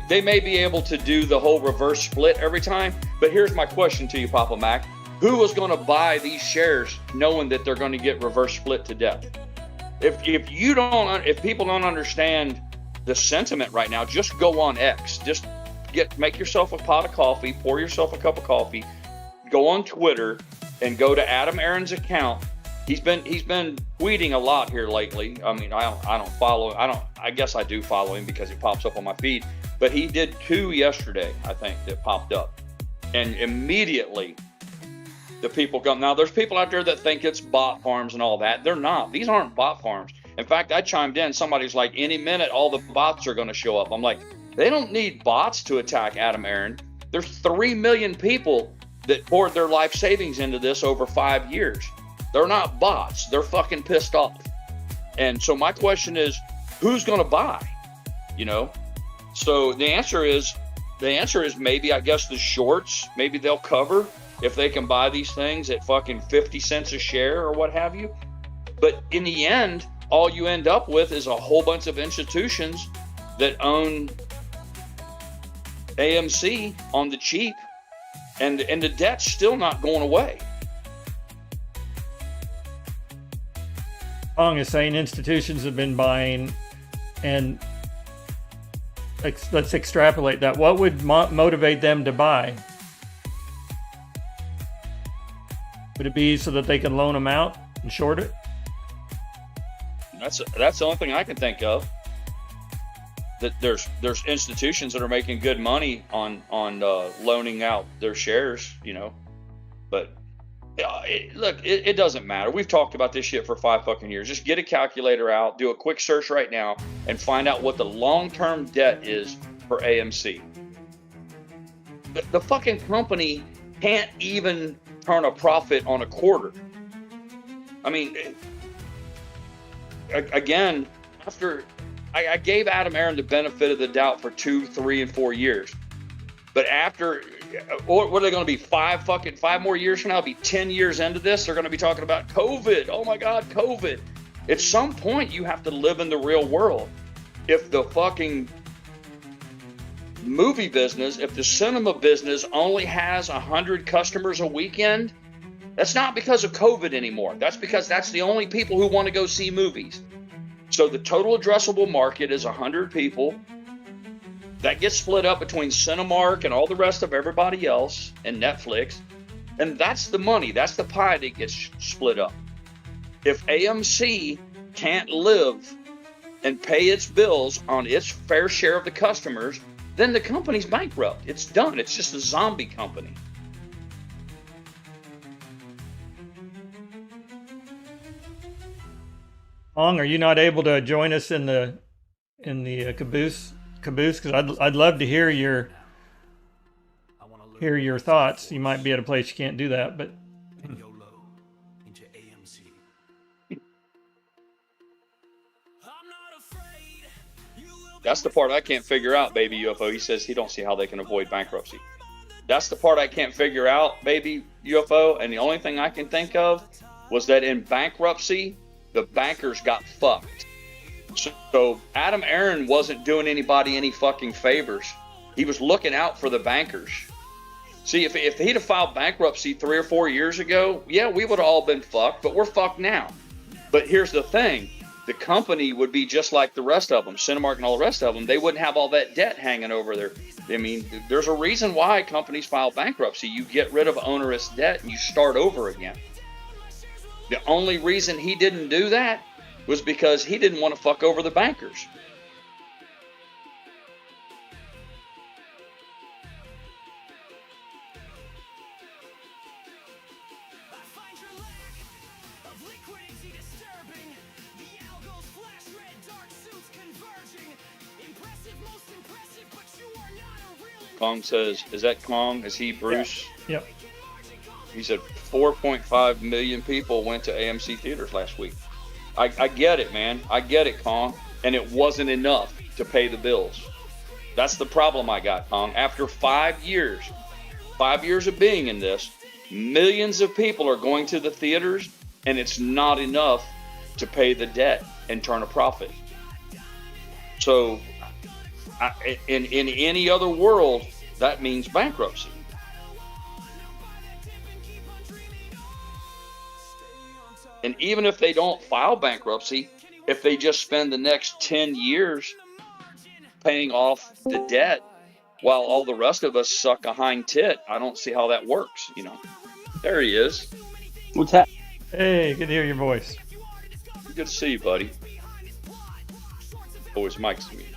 they may be able to do the whole reverse split every time, but here's my question to you, Papa Mac. Who is going to buy these shares knowing that they're going to get reverse split to death? If people don't understand the sentiment right now, just go on X. Just make yourself a pot of coffee, pour yourself a cup of coffee, go on Twitter and go to Adam Aaron's account. He's been tweeting a lot here lately. I mean, I guess I do follow him because it pops up on my feed, but he did 2 yesterday, I think, that popped up. And immediately the people come. Now there's people out there that think it's bot farms and all that. They're not. These aren't bot farms. In fact, I chimed in. Somebody's like, any minute, all the bots are going to show up. I'm like, they don't need bots to attack Adam Aaron. There's 3 million people that poured their life savings into this over 5 years. They're not bots. They're fucking pissed off. And so my question is, who's going to buy? You know? So the answer is maybe, I guess, the shorts, maybe they'll cover if they can buy these things at fucking 50 cents a share or what have you. But in the end, all you end up with is a whole bunch of institutions that own AMC on the cheap, and the debt's still not going away. Long is saying institutions have been buying, and let's extrapolate that. What would motivate them to buy? Would it be so that they can loan them out and short it? That's the only thing I can think of. That there's institutions that are making good money on loaning out their shares, you know. But it doesn't matter. We've talked about this shit for 5 fucking years. Just get a calculator out, do a quick search right now, and find out what the long-term debt is for AMC. The fucking company can't even turn a profit on a quarter. I mean, again, after I gave Adam Aaron the benefit of the doubt for 2, 3, and 4 years, but after Or what are they going to be? 5 more years from now? It'll be 10 years into this. They're going to be talking about COVID. Oh my God, COVID. At some point, you have to live in the real world. If the fucking movie business, if the cinema business only has 100 customers a weekend, that's not because of COVID anymore. That's because that's the only people who want to go see movies. So the total addressable market is 100 people. That gets split up between Cinemark and all the rest of everybody else and Netflix. And that's the money. That's the pie that gets split up. If AMC can't live and pay its bills on its fair share of the customers, then the company's bankrupt. It's done. It's just a zombie company. Long, are you not able to join us in the caboose? Because I'd love to hear your thoughts. You might be at a place you can't do that, but that's the part I can't figure out, baby UFO. He says he don't see how they can avoid bankruptcy. That's the part I can't figure out, baby UFO. And the only thing I can think of was that in bankruptcy, the bankers got fucked. So Adam Aaron wasn't doing anybody any fucking favors. He was looking out for the bankers. See, if he'd have filed bankruptcy 3 or 4 years ago, yeah, we would have all been fucked, but we're fucked now. But here's the thing. The company would be just like the rest of them, Cinemark and all the rest of them. They wouldn't have all that debt hanging over there. I mean, there's a reason why companies file bankruptcy. You get rid of onerous debt and you start over again. The only reason he didn't do that was because he didn't want to fuck over the bankers. Kong says, is that Kong? Is he Bruce? Yep. He said 4.5 million people went to AMC theaters last week. I get it, man. I get it, Kong. And it wasn't enough to pay the bills. That's the problem I got, Kong. After 5 years of being in this, millions of people are going to the theaters, and it's not enough to pay the debt and turn a profit. So, in any other world, that means bankruptcy. And even if they don't file bankruptcy, if they just spend the next 10 years paying off the debt while all the rest of us suck a hind tit, I don't see how that works, you know. There he is. What's that? Hey, good to hear your voice. Good to see you, buddy. Oh, his mic's muted.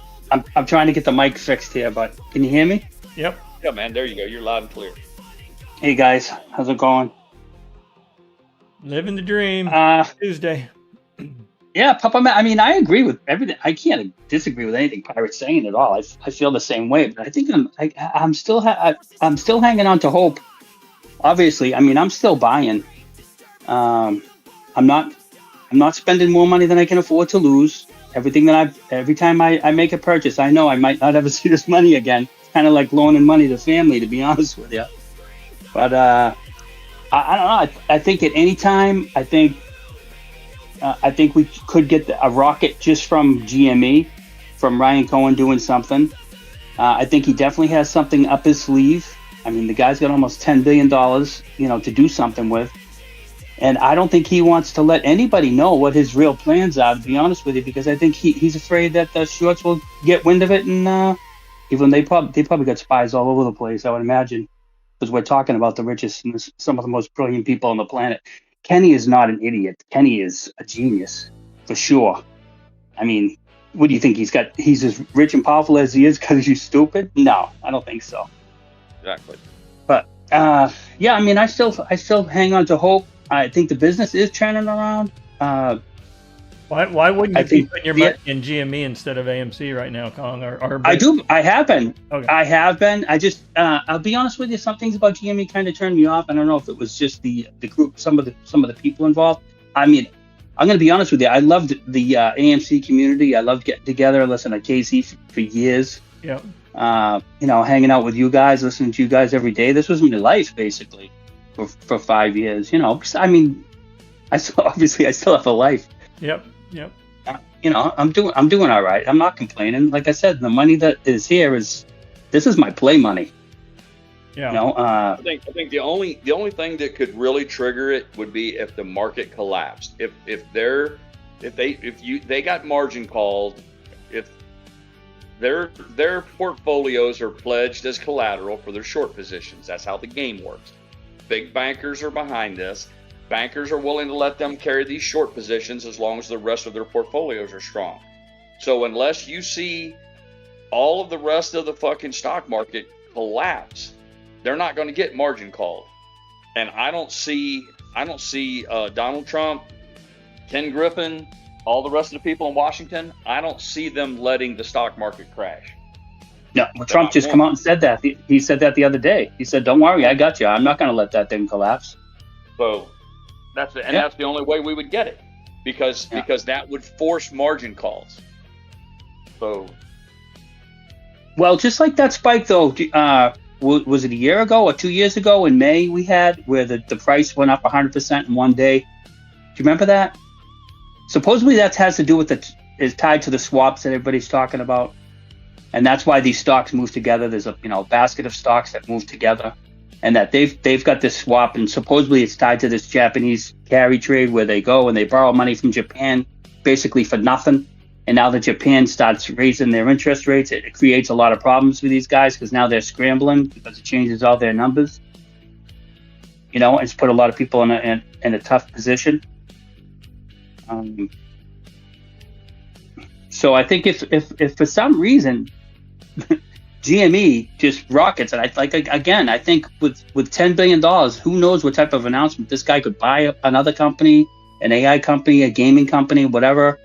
I'm trying to get the mic fixed here, but can you hear me? Yep. Yeah, man, there you go. You're loud and clear. Hey, guys. How's it going? Living the dream. Tuesday. Yeah, Papa Matt, I mean, I agree with everything. I can't disagree with anything Pirate's saying at all. I feel the same way, but I think I'm still hanging on to hope. Obviously, I mean, I'm still buying. I'm not spending more money than I can afford to lose. Every time I make a purchase, I know I might not ever see this money again. It's kind of like loaning money to family, to be honest with you. But I don't know. I think at any time, I think we could get a rocket just from GME, from Ryan Cohen doing something. I think he definitely has something up his sleeve. I mean, the guy's got almost $10 billion, to do something with. And I don't think he wants to let anybody know what his real plans are, to be honest with you, because I think he's afraid that the shorts will get wind of it. And even they probably got spies all over the place, I would imagine, because we're talking about the richest and some of the most brilliant people on the planet. Kenny is not an idiot. Kenny is a genius, for sure. I mean, what do you think? He's as rich and powerful as he is because he's stupid? No, I don't think so. Exactly. But yeah, I mean, I still hang on to hope. I think the business is turning around. Why wouldn't you be putting your money in GME instead of AMC right now, Kong? I do. I have been. Okay. I have been. I just, I'll be honest with you. Some things about GME kind of turned me off. I don't know if it was just the group, some of the people involved. I mean, I'm going to be honest with you. I loved the AMC community. I loved getting together and listening to KC for years. Yeah. hanging out with you guys, listening to you guys every day. This was my life basically for 5 years. I mean, I still have a life. Yep. I'm doing all right. I'm not complaining. Like I said, the money that is here this is my play money. Yeah. I think the only thing that could really trigger it would be if the market collapsed. If they got margin called, if their portfolios are pledged as collateral for their short positions. That's how the game works. Big bankers are behind this. Bankers are willing to let them carry these short positions as long as the rest of their portfolios are strong. So unless you see all of the rest of the fucking stock market collapse, they're not going to get margin called. And I don't see Donald Trump, Ken Griffin, all the rest of the people in Washington. I don't see them letting the stock market crash. No, Trump just come out and said that. He said that the other day. He said, "Don't worry, I got you. I'm not going to let that thing collapse." So that's the only way we would get it, because that would force margin calls. So, well, just like that spike though, was it a year ago or 2 years ago in May we had where the price went up 100% in one day? Do you remember that? Supposedly that has to do with is tied to the swaps that everybody's talking about, and that's why these stocks move together. There's a basket of stocks that move together, and that they've got this swap, and supposedly it's tied to this Japanese carry trade where they go and they borrow money from Japan basically for nothing. And now that Japan starts raising their interest rates, it creates a lot of problems for these guys because now they're scrambling because it changes all their numbers. It's put a lot of people in a tough position. So I think if for some reason GME just rockets, and I think with $10 billion, who knows what type of announcement this guy could buy another company, an AI company, a gaming company, whatever.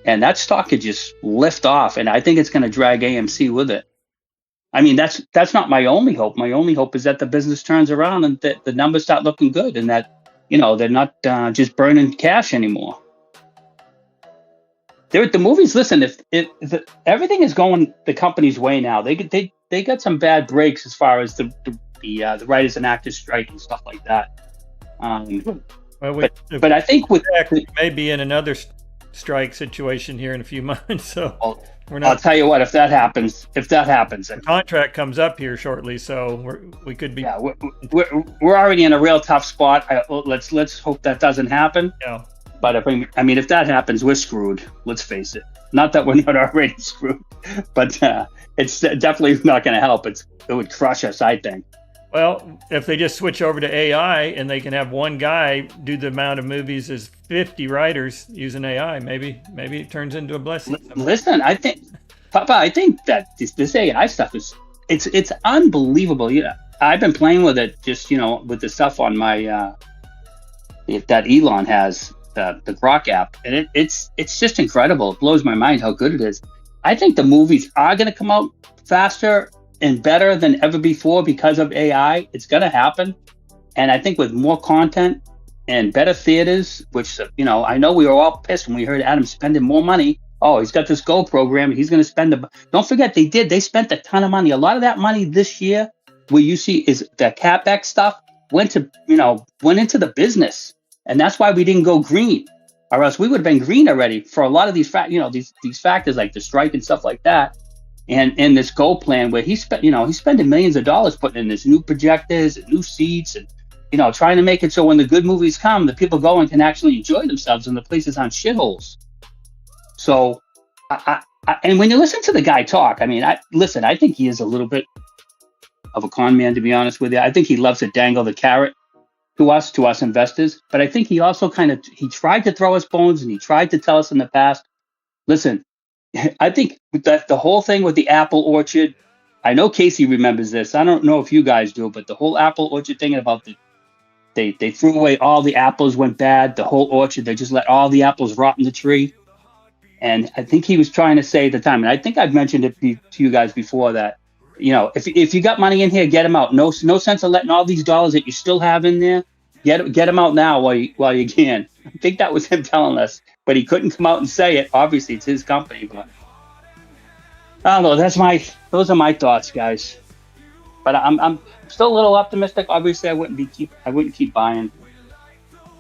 And that stock could just lift off, and I think it's going to drag AMC with it. I mean, that's not my only hope. My only hope is that the business turns around and that the numbers start looking good, and that they're not just burning cash anymore. They're at the movies. Listen, if everything is going the company's way now, they got some bad breaks as far as the writers and actors strike and stuff like that. But I think with maybe in another strike situation here in a few months. So I'll tell you what, if that happens, the contract comes up here shortly, so we could be. Yeah, we're already in a real tough spot. Let's hope that doesn't happen. Yeah. But if that happens, we're screwed. Let's face it. Not that we're not already screwed, but it's definitely not going to help. It would crush us, I think. Well, if they just switch over to AI and they can have one guy do the amount of movies as 50 writers using AI, maybe it turns into a blessing. Listen, I think that this AI stuff it's unbelievable. I've been playing with it just with the stuff on my that Elon has, the Grok app, and it's just incredible. It blows my mind how good it is. I think the movies are going to come out faster and better than ever before because of AI. It's going to happen. And I think with more content and better theaters, which, I know we were all pissed when we heard Adam spending more money. Oh, he's got this Go program. He's going to spend don't forget, they spent a ton of money. A lot of that money this year, where you see is the CapEx stuff went into the business. And that's why we didn't go green, or else we would have been green already for a lot of these these factors like the strike and stuff like that. And this Go plan where he's spending millions of dollars putting in this new projectors and new seats and trying to make it so when the good movies come, the people go and can actually enjoy themselves and the places aren't shitholes. So, and when you listen to the guy talk, I think he is a little bit of a con man, to be honest with you. I think he loves to dangle the carrot to us investors, but I think he also he tried to throw us bones, and he tried to tell us in the past, listen, I think that the whole thing with the apple orchard, I know Casey remembers this. I don't know if you guys do, but the whole apple orchard thing about they threw away all the apples, went bad, the whole orchard, they just let all the apples rot in the tree. And I think he was trying to say at the time, and I think I've mentioned it to you guys before, that if you got money in here, get them out. No sense of letting all these dollars that you still have in there, get them out now while you can. I think that was him telling us, but he couldn't come out and say it. Obviously, it's his company, but I don't know. Those are my thoughts, guys. But I'm still a little optimistic. Obviously, I wouldn't keep buying.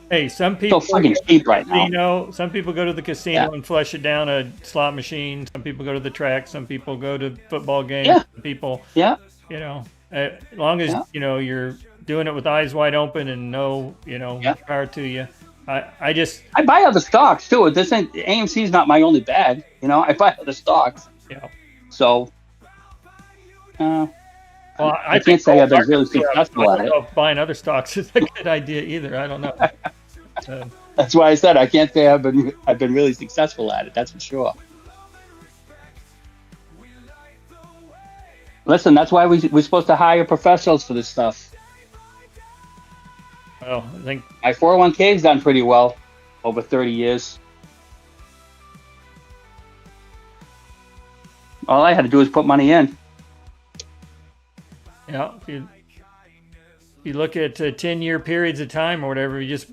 Hey, some So people fucking go to cheap the right now. casino. Some people go to the casino and flush it down a slot machine. Some people go to the track. Some people go to football games. Yeah. Some people, Yeah. you know, as long as Yeah. you're doing it with eyes wide open and no, power to you. I just I buy other stocks too. This ain't AMC is not my only bag. I buy other stocks. Yeah. So. Well, I can't say I've been really successful I at don't it. know if buying other stocks is a good idea either. I don't know. That's why I said I can't say I've been really successful at it. That's for sure. Listen, that's why we're supposed to hire professionals for this stuff. Well, I think my 401k's done pretty well over 30 years. All I had to do was put money in. Yeah, if you look at 10-year periods of time or whatever, you just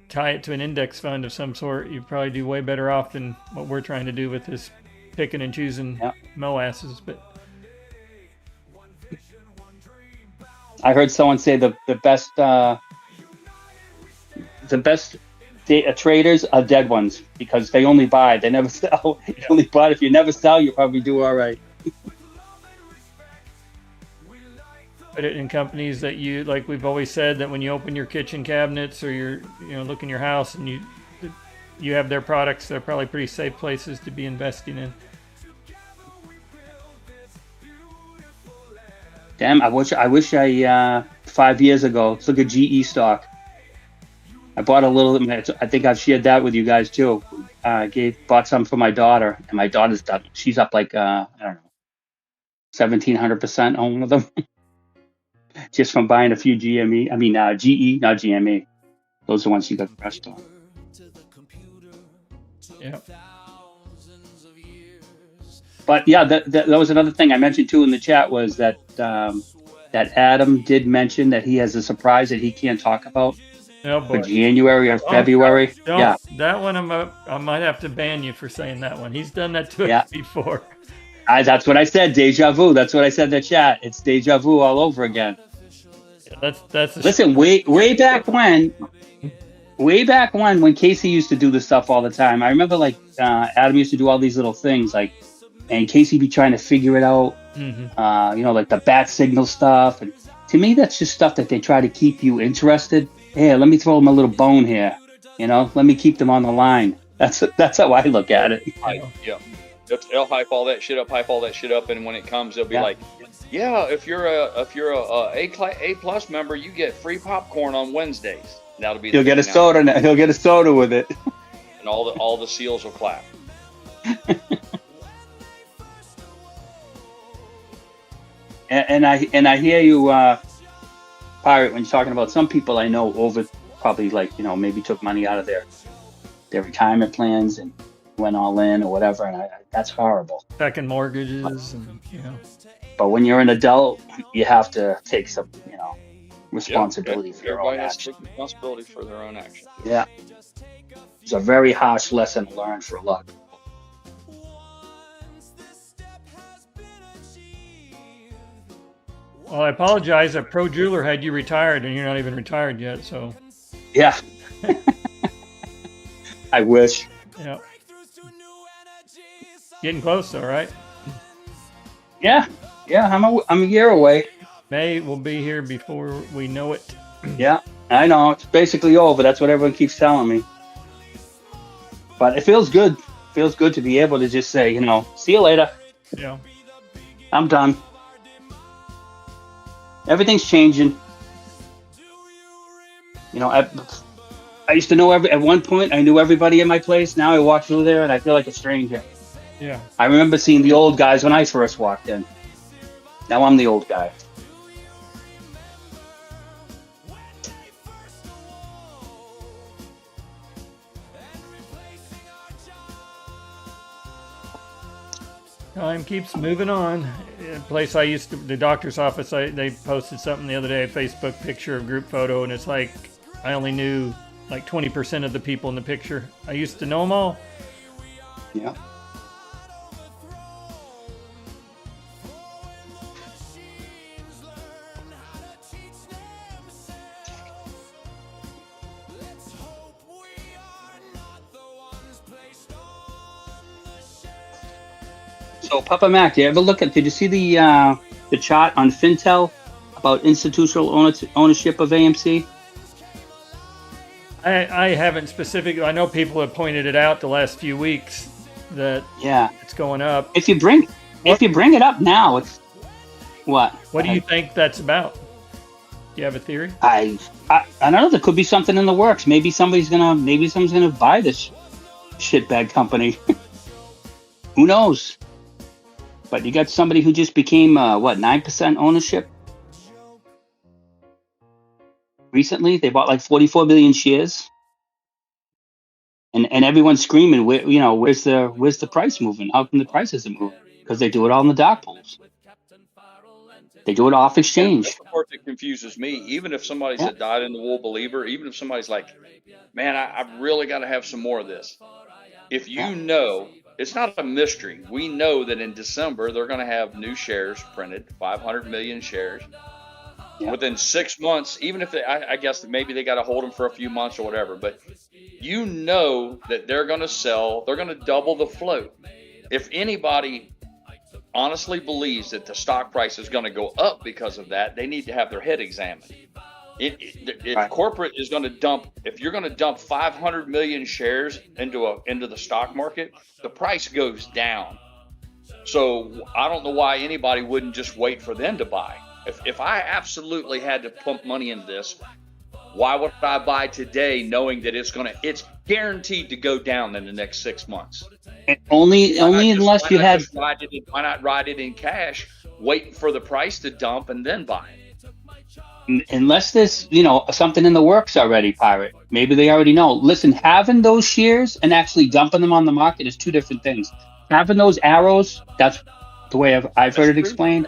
tie it to an index fund of some sort, you probably do way better off than what we're trying to do with this picking and choosing molasses. But I heard someone say the best traders are dead ones because they only buy, they never sell. You only buy. If you never sell, you probably do all right. put it in companies that like we've always said, that when you open your kitchen cabinets or you're look in your house and you have their products, they're probably pretty safe places to be investing in. Damn, I wish I 5 years ago. Let's look at GE stock. I bought a little. I think I've shared that with you guys too. Bought some for my daughter, and my daughter's done. She's up like I don't know, 1,700% on one of them, just from buying a few GME. I mean GE, not GME. Those are the ones she got crushed on. Yeah. But yeah, that was another thing I mentioned too in the chat was that that Adam did mention that he has a surprise that he can't talk about. Oh, for January or February. Yeah, that one I might have to ban you for saying that one. He's done that to us before. That's what I said. Deja vu. That's what I said in the chat. It's deja vu all over again. Yeah, that's. Listen, way back when Casey used to do this stuff all the time. I remember Adam used to do all these little things and Casey be trying to figure it out. Mm-hmm. Like the bat signal stuff. And to me, that's just stuff that they try to keep you interested. Hey, let me throw them a little bone here. Let me keep them on the line. That's how I look at it. Yeah. They'll hype all that shit up, and when it comes, they'll be like, "Yeah, if you're a plus member, you get free popcorn on Wednesdays." That'll be. He'll get a soda. He'll get a soda with it. And all the seals will clap. and I hear you, Pirate, when you're talking about some people I know over probably maybe took money out of their retirement plans and went all in or whatever, and that's horrible. Second mortgages, and But when you're an adult, you have to take some, responsibility for your own Everybody has to actions. take responsibility for their own actions. Yeah, it's a very harsh lesson to learn for a lot of people. Well, I apologize that Pro Jeweler had you retired, and you're not even retired yet. So. Yeah. I wish. Yeah. Getting close, though, right? Yeah. I'm a year away. May will be here before we know it. Yeah, I know. It's basically over. That's what everyone keeps telling me. But it feels good. It feels good to be able to just say, see you later. Yeah. I'm done. Everything's changing. I used to know at one point I knew everybody in my place. Now I walk through there and I feel like a stranger. Yeah. I remember seeing the old guys when I first walked in. Now I'm the old guy. Time keeps moving on. A place I used to, the doctor's office, they posted something the other day, a Facebook picture of group photo, and it's like I only knew like 20% of the people in the picture. I used to know them all. Yeah. So, Papa Mac, did you see the chart on Fintel about institutional ownership of AMC? I haven't specifically. I know people have pointed it out the last few weeks that it's going up. If you bring it up now, it's what? What do you think that's about? Do you have a theory? I don't know. There could be something in the works. Maybe someone's gonna buy this shitbag company. Who knows? But you got somebody who just became 9% ownership recently. They bought like 44 million shares, and everyone's screaming, where's the price moving? How come the price isn't moving? Because they do it all in the dark pools. They do it off exchange. That's the part that confuses me. Even if somebody's a dyed-in-the-wool believer, even if somebody's like, man, I really got to have some more of this. If you know, it's not a mystery. We know that in December, they're going to have new shares printed, 500 million shares. Yeah. Within 6 months, even if I guess that maybe they got to hold them for a few months or whatever, but you know that they're going to sell, they're going to double the float. If anybody honestly believes that the stock price is going to go up because of that, they need to have their head examined. If corporate is going to dump, if you're going to dump 500 million shares into the stock market, the price goes down. So I don't know why anybody wouldn't just wait for them to buy. If I absolutely had to pump money into this, why would I buy today knowing that it's guaranteed to go down in the next 6 months? Only unless you had. Why not ride it in cash, waiting for the price to dump and then buy it? Unless there's something in the works already, Pirate. Maybe they already know. Listen, having those shares and actually dumping them on the market is two different things. Having those arrows, that's the way I've heard it explained.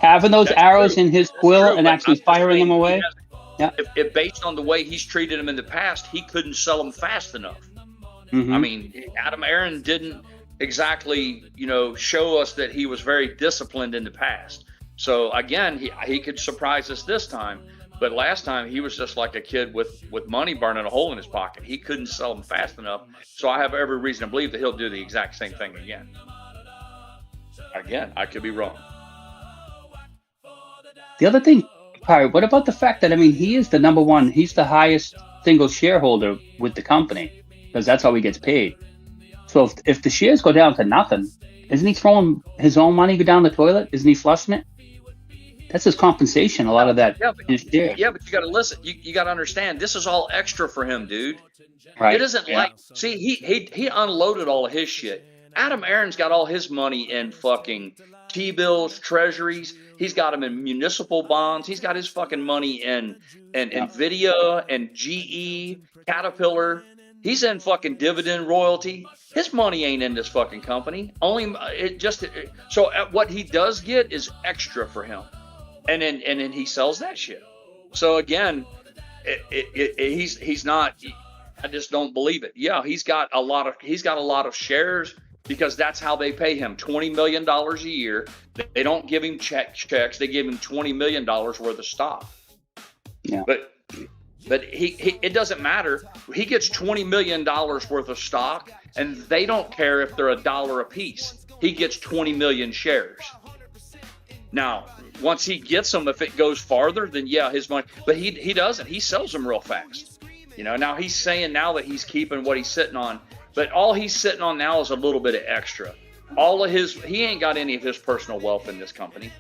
Having those arrows in his quill and actually firing them away. Yeah. If based on the way he's treated them in the past, he couldn't sell them fast enough. Mm-hmm. I mean, Adam Aaron didn't exactly, show us that he was very disciplined in the past. So again, he could surprise us this time. But last time he was just like a kid with money burning a hole in his pocket. He couldn't sell them fast enough. So I have every reason to believe that he'll do the exact same thing again. Again, I could be wrong. The other thing, Pirate, what about the fact that, he is the number one, he's the highest single shareholder with the company, because that's how he gets paid. So if the shares go down to nothing, isn't he throwing his own money down the toilet? Isn't he flushing it? That's his compensation, a lot of that. Yeah, but you got to listen. You got to understand, this is all extra for him, dude. Right. It isn't see, he unloaded all of his shit. Adam Aaron's got all his money in fucking T-bills, treasuries. He's got them in municipal bonds. He's got his fucking money in NVIDIA and GE, Caterpillar. He's in fucking dividend royalty. His money ain't in this fucking company. So what he does get is extra for him, and then he sells that shit. So again, he's not. I just don't believe it. Yeah, he's got a lot of shares. Because that's how they pay him, $20 million a year. They don't give him checks. They give him $20 million worth of stock. Yeah. But it doesn't matter. He gets $20 million worth of stock, and they don't care if they're $1 a piece. He gets 20 million shares. Now, once he gets them, if it goes farther, then yeah, his money. But he doesn't. He sells them real fast. Now he's saying now that he's keeping what he's sitting on. But all he's sitting on now is a little bit of extra. He ain't got any of his personal wealth in this company.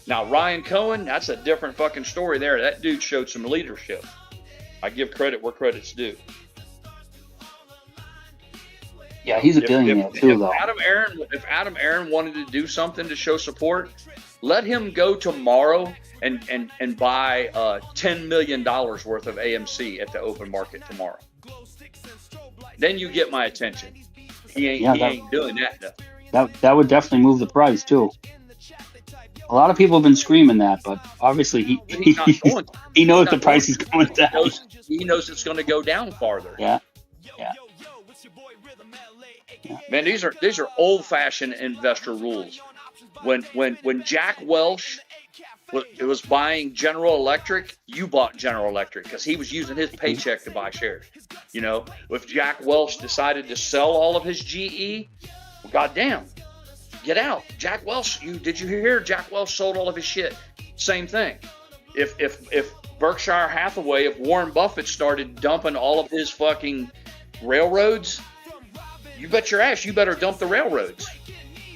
Now, Ryan Cohen, that's a different fucking story there. That dude showed some leadership. I give credit where credit's due. Yeah, he's a billionaire too, though. If Adam Aaron wanted to do something to show support, let him go tomorrow and buy $10 million worth of AMC at the open market tomorrow. Then you get my attention. He ain't doing that though. That would definitely move the price too. A lot of people have been screaming that, but obviously he knows the price is going down. He knows it's going to go down farther. Yeah. Man, these are old-fashioned investor rules. When Jack Welch was buying General Electric, you bought General Electric because he was using his paycheck to buy shares. If Jack Welch decided to sell all of his GE, well, goddamn, Get out. Jack Welch, did you hear Jack Welch sold all of his shit? Same thing. If Berkshire Hathaway, if Warren Buffett started dumping all of his fucking railroads, you bet your ass you better dump the railroads.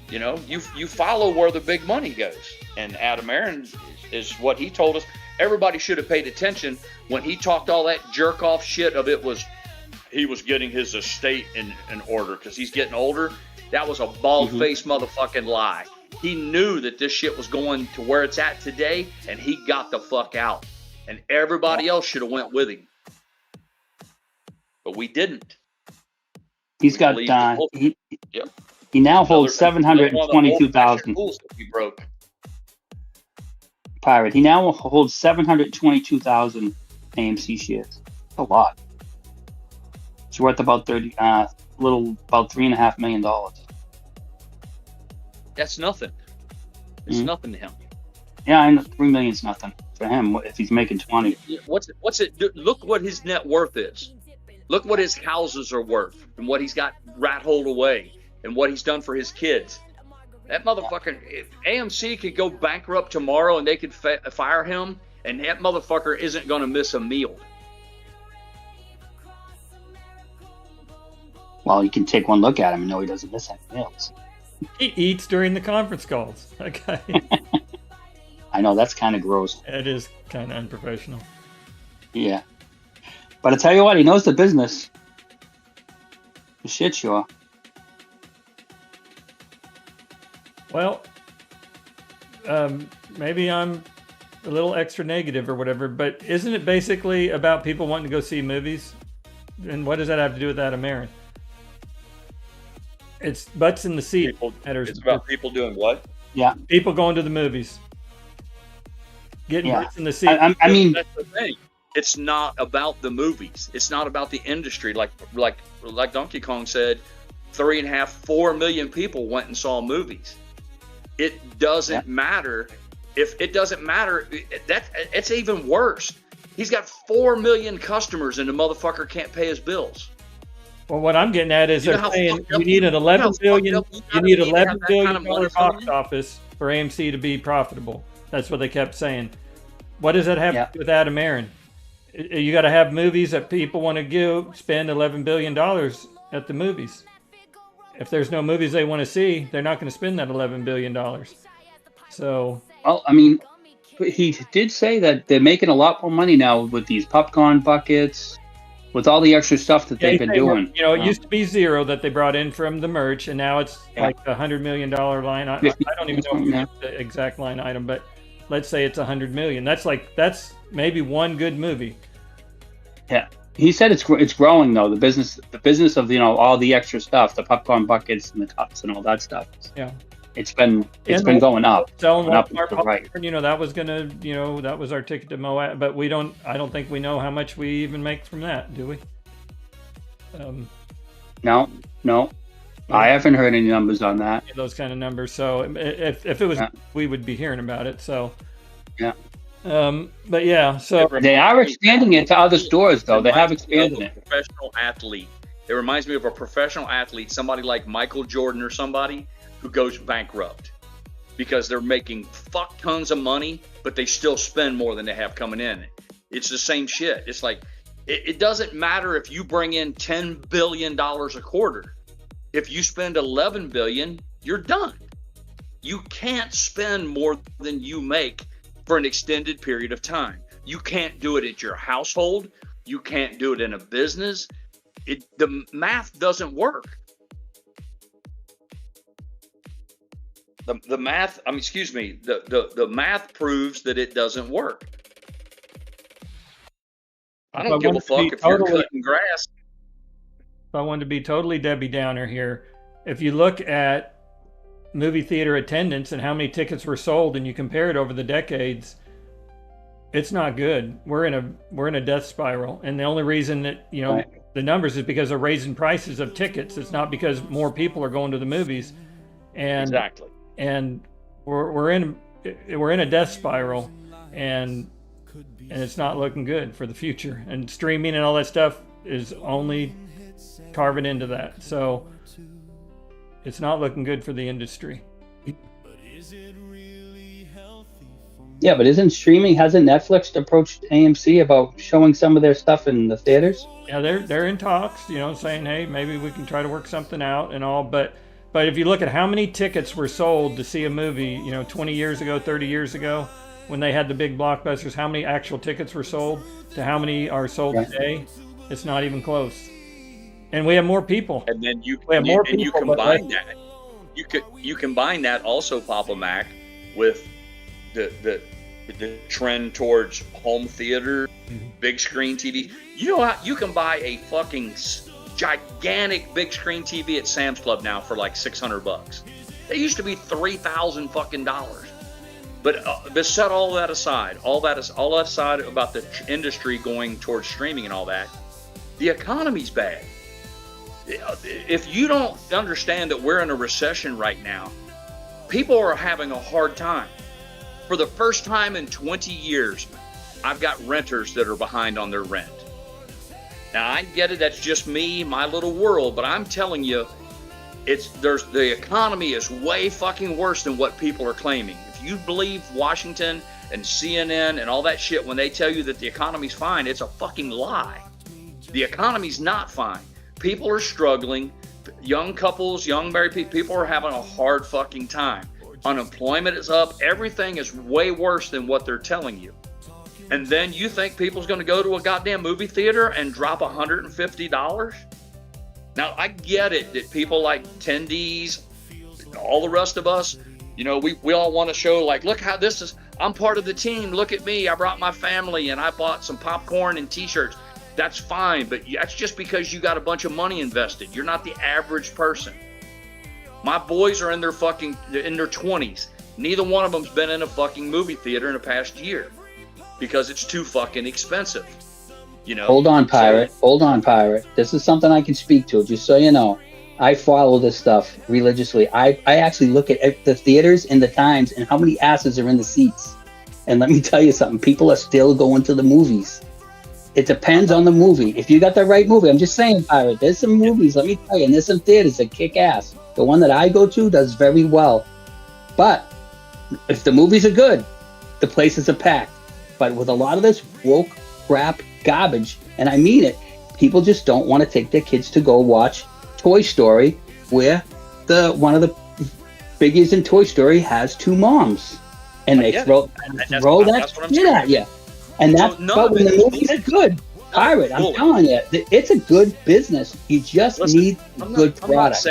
You know, you follow where the big money goes. And Adam Aaron is what he told us. Everybody should have paid attention when he talked all that jerk off shit of he was getting his estate in order because he's getting older. That was a bald-faced motherfucking lie. He knew that this shit was going to where it's at today, and he got the fuck out. And everybody else should have went with him. But we didn't. He's got he now holds 722,000. Broke. Pirate. He now holds 722,000 AMC shares. A lot. It's worth about about $3.5 million. That's nothing. It's nothing to him. Yeah, I know $3 million is nothing for him if he's making 20. What's it? Look what his net worth is. Look what his houses are worth and what he's got rat holed away and what he's done for his kids. That motherfucker, if AMC could go bankrupt tomorrow and they could fire him, and that motherfucker isn't going to miss a meal. Well, you can take one look at him and know he doesn't miss any meals. He eats during the conference calls. Okay. I know, that's kind of gross. It is kind of unprofessional. Yeah. But I tell you what, he knows the business. The shit sure. Well, maybe I'm a little extra negative or whatever, but isn't it basically about people wanting to go see movies? And what does that have to do with Adam Aaron? It's butts in the seat. It's about people doing what? Yeah. People going to the movies. Getting butts in the seat. I mean, that's the thing. It's not about the movies. It's not about the industry. Like Donkey Kong said, 3.5-4 million people went and saw movies. It doesn't matter. If it doesn't matter, it's even worse. He's got 4 million customers and the motherfucker can't pay his bills. Well, what I'm getting at is they're saying you need an $11 billion box office for AMC to be profitable. That's what they kept saying. What does that have to do with Adam Aaron? You got to have movies that people want to spend $11 billion at the movies. If there's no movies they want to see, they're not going to spend that $11 billion. So, well, I mean, he did say that they're making a lot more money now with these popcorn buckets, with all the extra stuff that they've been doing. You know, it used to be zero that they brought in from the merch, and now it's like a $100 million line. I don't even know the exact line item, but let's say it's $100 million. That's maybe one good movie. Yeah. He said it's growing though. The business of all the extra stuff, the popcorn buckets and the cups and all that stuff. Yeah, it's been going up. Selling up popcorn, right? That was gonna, that was our ticket to Moab. But I don't think we know how much we even make from that, do we? No, I haven't heard any numbers on that. Those kind of numbers. So if it was, we would be hearing about it. So yeah. But yeah, so they are expanding it to other stores, though. They have expanded it. Professional athlete. It reminds me of a professional athlete, somebody like Michael Jordan or somebody who goes bankrupt because they're making fuck tons of money, but they still spend more than they have coming in. It's the same shit. It's like it doesn't matter if you bring in $10 billion a quarter. If you spend $11 billion, you're done. You can't spend more than you make for an extended period of time. You can't do it at your household. You can't do it in a business. The math doesn't work. The math, the math proves that it doesn't work. I don't give a fuck if you're cutting grass. If I wanted to be totally Debbie Downer here, if you look at movie theater attendance and how many tickets were sold and you compare it over the decades, it's not good. We're in a death spiral, and the only reason that the numbers is because of raising prices of tickets. It's not because more people are going to the movies. And exactly. And we're in a death spiral, and it's not looking good for the future. And streaming and all that stuff is only carving into that. So it's not looking good for the industry. Yeah, but isn't streaming? Hasn't Netflix approached AMC about showing some of their stuff in the theaters? Yeah, they're in talks, you know, saying, hey, maybe we can try to work something out and all. But if you look at how many tickets were sold to see a movie, you know, 20 years ago, 30 years ago, when they had the big blockbusters, how many actual tickets were sold to how many are sold today? It's not even close. And we have more people. And then you combine that. You combine that also, Papa Mac, with the trend towards home theater, big screen TV. You know how you can buy a fucking gigantic big screen TV at Sam's Club now for like $600. They used to be $3,000 fucking dollars. But set all that aside, all that aside about the industry going towards streaming and all that, the economy's bad. If you don't understand that we're in a recession right now, people are having a hard time. For the first time in 20 years, I've got renters that are behind on their rent. Now, I get it, that's just me, my little world, but I'm telling you, the economy is way fucking worse than what people are claiming. If you believe Washington and CNN and all that shit when they tell you that the economy's fine, it's a fucking lie. The economy's not fine. People are struggling. Young couples, young married people are having a hard fucking time. Unemployment is up. Everything is way worse than what they're telling you. And then you think people's going to go to a goddamn movie theater and drop $150? Now, I get it that people like attendees, all the rest of us, you know, we all want to show like, look how this is, I'm part of the team. Look at me. I brought my family and I bought some popcorn and t-shirts. That's fine, but that's just because you got a bunch of money invested. You're not the average person. My boys are in their 20s. Neither one of them's been in a fucking movie theater in the past year because it's too fucking expensive. You know. Hold on, Pirate. This is something I can speak to, just so you know. I follow this stuff religiously. I actually look at the theaters and the times and how many asses are in the seats. And let me tell you something, people are still going to the movies. It depends on the movie. If you got the right movie, I'm just saying, Pirate, there's some movies, let me tell you, and there's some theaters that kick ass. The one that I go to does very well. But if the movies are good, the places are packed. But with a lot of this woke crap garbage, and I mean it, people just don't want to take their kids to go watch Toy Story, where one of the figures in Toy Story has two moms. And they throw that shit at you. And but when the movies are good, Pirate, I'm telling you, it's a good business. You just need a good product.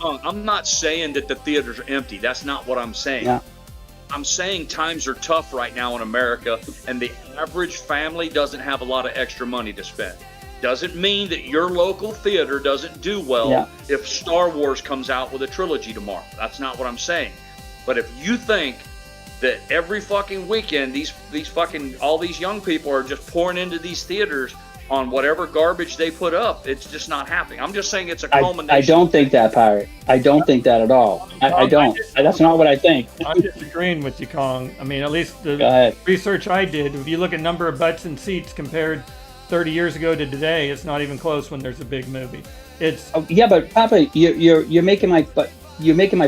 I'm not saying that the theaters are empty. That's not what I'm saying. Yeah. I'm saying times are tough right now in America, and the average family doesn't have a lot of extra money to spend. Doesn't mean that your local theater doesn't do well if Star Wars comes out with a trilogy tomorrow. That's not what I'm saying. But if you think that every fucking weekend all these young people are just pouring into these theaters on whatever garbage they put up, it's just not happening. I'm just saying it's a culmination. I don't think that, Pirate. I don't think that at all. I don't. That's not what I think. I'm disagreeing with you, Kong. I mean, at least the research I did, if you look at number of butts and seats compared 30 years ago to today, it's not even close when there's a big movie. It's but Papa, you're making my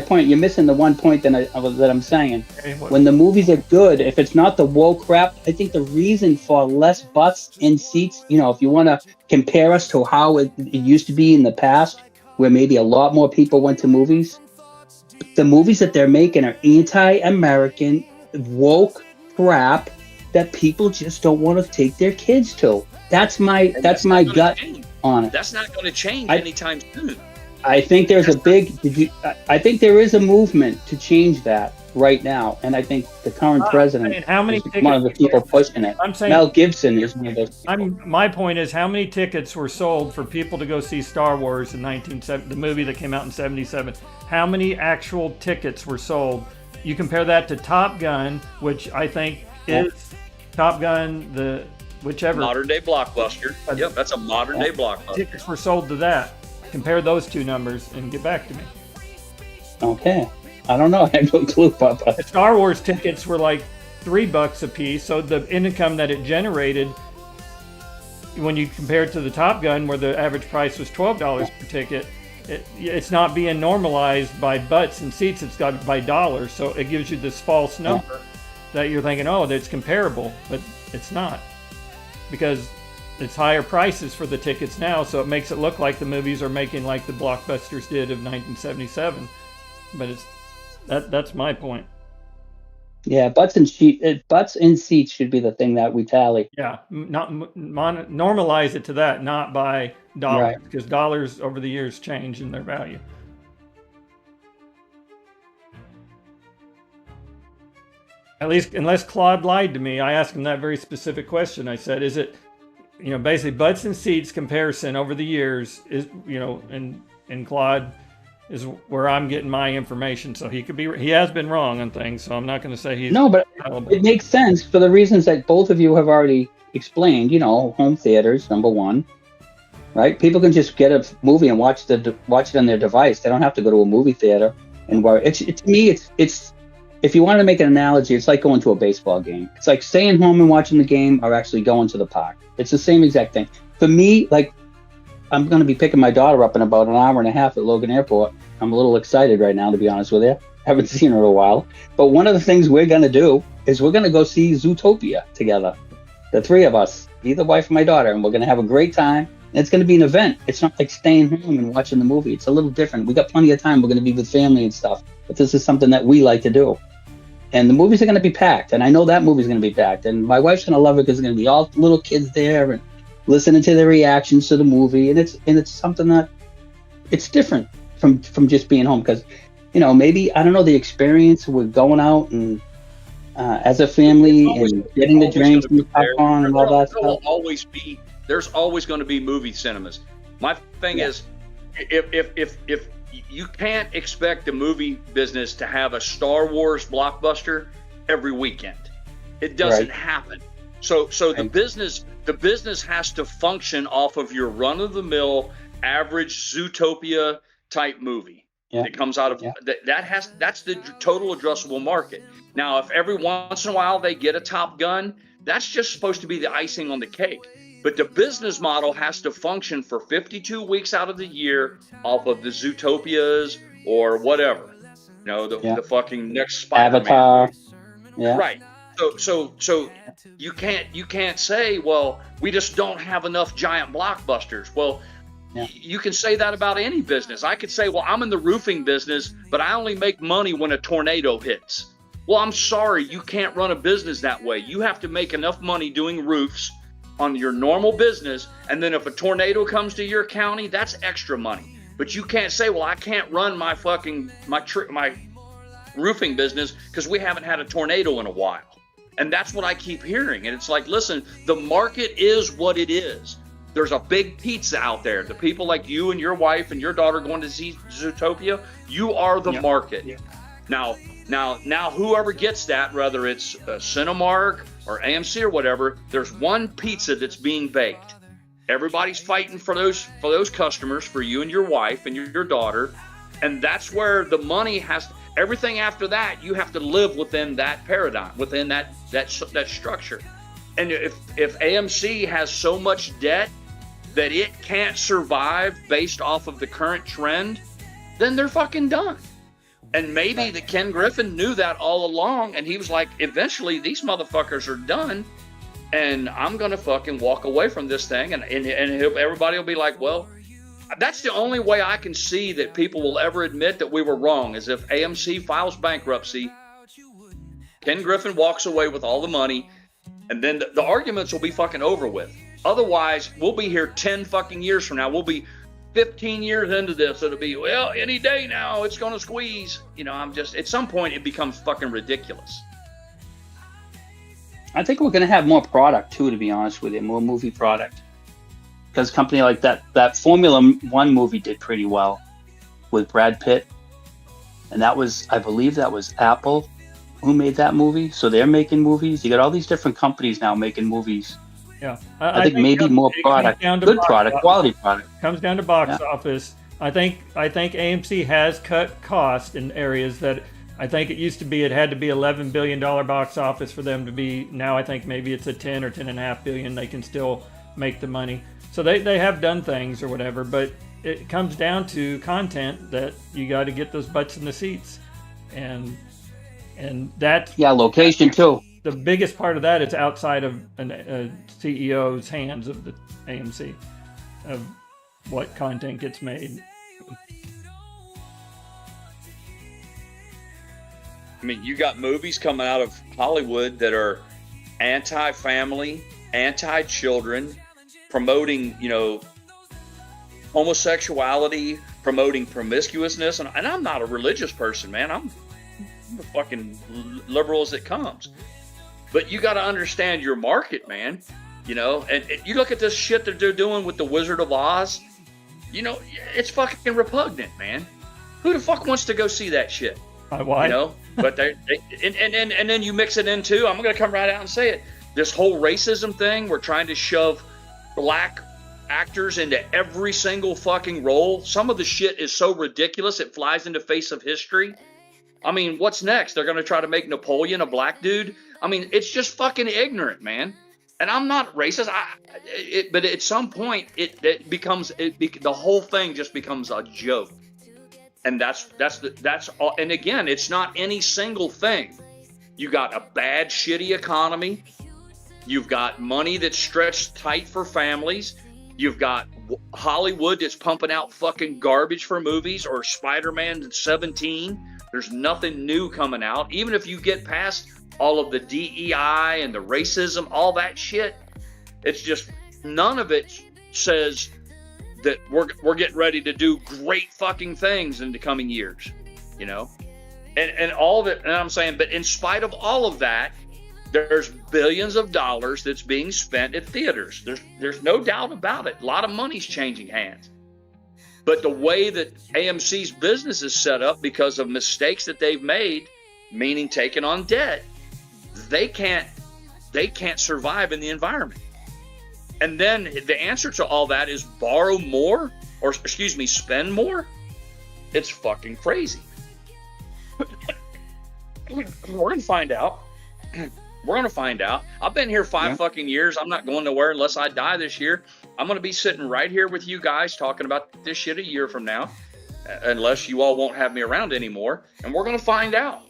point. You're missing the one point that I'm saying. Okay, when the movies are good, if it's not the woke crap, I think the reason for less butts in seats, you know, if you want to compare us to how it used to be in the past, where maybe a lot more people went to movies, the movies that they're making are anti-American, woke crap that people just don't want to take their kids to. That's my gut on it. That's not going to change anytime soon. I think there's I think there is a movement to change that right now, and I think the current president is one of the people pushing it. I'm saying Mel Gibson is one of those. My point is, how many tickets were sold for people to go see Star Wars in the movie that came out in '77? How many actual tickets were sold? You compare that to Top Gun, which I think is Top Gun, whichever modern day blockbuster. Yep, that's a modern day blockbuster. Tickets were sold to that. Compare those two numbers and get back to me. Okay. I don't know. I have no clue, Papa. The Star Wars tickets were like $3 a piece, so the income that it generated, when you compare it to the Top Gun, where the average price was $12 per ticket, it's not being normalized by butts and seats. It's got by dollars. So it gives you this false number that you're thinking, oh, that's comparable, but it's not, because it's higher prices for the tickets now. So it makes it look like the movies are making like the blockbusters did of 1977, but that's my point. Yeah, butts and seats should be the thing that we tally. Yeah, normalize it to that, not by dollars, Right. because dollars over the years change in their value. At least, unless Claude lied to me, I asked him that very specific question. I said, "Is it, basically butts and seats comparison over the years is, and Claude is where I'm getting my information." So he has been wrong on things. So I'm not going to say he's No, but fallible. it makes sense for the reasons that both of you have already explained. Home theaters, number one, right? People can just get a movie and watch it on their device. They don't have to go to a movie theater and worry. To me, it's if you wanted to make an analogy, it's like going to a baseball game. It's like staying home and watching the game, or actually going to the park. It's the same exact thing. For me, like, I'm going to be picking my daughter up in about an hour and a half at Logan Airport. I'm a little excited right now, to be honest with you. Haven't seen her in a while. But one of the things we're going to do is we're going to go see Zootopia together. The three of us, me, the wife, and my daughter, and we're going to have a great time. And it's going to be an event. It's not like staying home and watching the movie. It's a little different. We got plenty of time. We're going to be with family and stuff. But this is something that we like to do. And the movies are going to be packed. And I know that movie's going to be packed. And my wife's going to love it because it's going to be all little kids there and listening to their reactions to the movie. And it's something that it's different from just being home. Because, maybe, I don't know, the experience with going out and as a family and getting the drinks and the popcorn and all that stuff. There's always going to be movie cinemas. My thing is, if you can't expect the movie business to have a Star Wars blockbuster every weekend. It doesn't happen. So the business has to function off of your run-of-the-mill average Zootopia type movie. That comes out of that's the total addressable market. Now, if every once in a while they get a Top Gun, that's just supposed to be the icing on the cake. But the business model has to function for 52 weeks out of the year off of the Zootopias or whatever. The fucking next Spider-Man. Avatar. Yeah. Right. So you can't say, well, we just don't have enough giant blockbusters. Well, you can say that about any business. I could say, well, I'm in the roofing business, but I only make money when a tornado hits. Well, I'm sorry, you can't run a business that way. You have to make enough money doing roofs on your normal business, and then if a tornado comes to your county, that's extra money. But you can't say, well, I can't run my roofing business because we haven't had a tornado in a while. And that's what I keep hearing. And it's like, listen, the market is what it is. There's a big pizza out there. The people like you and your wife and your daughter going to see Zootopia, you are the market. Now, whoever gets that, whether it's Cinemark or AMC or whatever, there's one pizza that's being baked. Everybody's fighting for those customers, for you and your wife and your daughter, and that's where the money has. Everything after that, you have to live within that paradigm, within that structure. And if AMC has so much debt that it can't survive based off of the current trend, then they're fucking done. And maybe that Ken Griffin knew that all along, and he was like, eventually these motherfuckers are done, and I'm gonna fucking walk away from this thing, and everybody will be like, well, that's the only way I can see that people will ever admit that we were wrong, is if AMC files bankruptcy, Ken Griffin walks away with all the money, and then the arguments will be fucking over with. Otherwise, we'll be here 10 fucking years from now. We'll be 15 years into this. It'll be, well, any day now, it's going to squeeze. At some point, it becomes fucking ridiculous. I think we're going to have more product, too, to be honest with you, more movie product. Because a company like that Formula One movie did pretty well with Brad Pitt. And I believe that was Apple who made that movie. So they're making movies. You got all these different companies now making movies. Yeah, I think maybe more product, good product, quality product. Comes down to box office. I think AMC has cut cost in areas that I think it used to be. It had to be $11 billion box office for them to be. Now I think maybe it's a 10 or 10.5 billion. They can still make the money. So they have done things or whatever. But it comes down to content that you got to get those butts in the seats, and that location too. The biggest part of that is outside of a CEO's hands of the AMC, of what content gets made. I mean, you got movies coming out of Hollywood that are anti-family, anti-children, promoting, homosexuality, promoting promiscuousness. And I'm not a religious person, man. I'm a fucking liberal as it comes. But you got to understand your market, man. And you look at this shit that they're doing with the Wizard of Oz, it's fucking repugnant, man. Who the fuck wants to go see that shit? Why? But and then you mix it into, I'm going to come right out and say it, this whole racism thing. We're trying to shove black actors into every single fucking role. Some of the shit is so ridiculous it flies in the face of history. I mean, what's next? They're going to try to make Napoleon a black dude? I mean, it's just fucking ignorant, man. And I'm not racist, but at some point it becomes the whole thing just becomes a joke. And that's all. And again, it's not any single thing. You got a bad, shitty economy. You've got money that's stretched tight for families. You've got Hollywood that's pumping out fucking garbage for movies, or Spider-Man 17. There's nothing new coming out. Even if you get past all of the DEI and the racism, all that shit, it's just none of it says that we're getting ready to do great fucking things in the coming years, and all of it. And I'm saying, but in spite of all of that, there's billions of dollars that's being spent at theaters. There's no doubt about it. A lot of money's changing hands. But the way that AMC's business is set up, because of mistakes that they've made, meaning taking on debt, they can't survive in the environment. And then the answer to all that is borrow more, or spend more. It's fucking crazy. We're going to find out. We're going to find out. I've been here 5 fucking years. I'm not going nowhere unless I die this year. I'm going to be sitting right here with you guys talking about this shit a year from now, unless you all won't have me around anymore. And we're going to find out.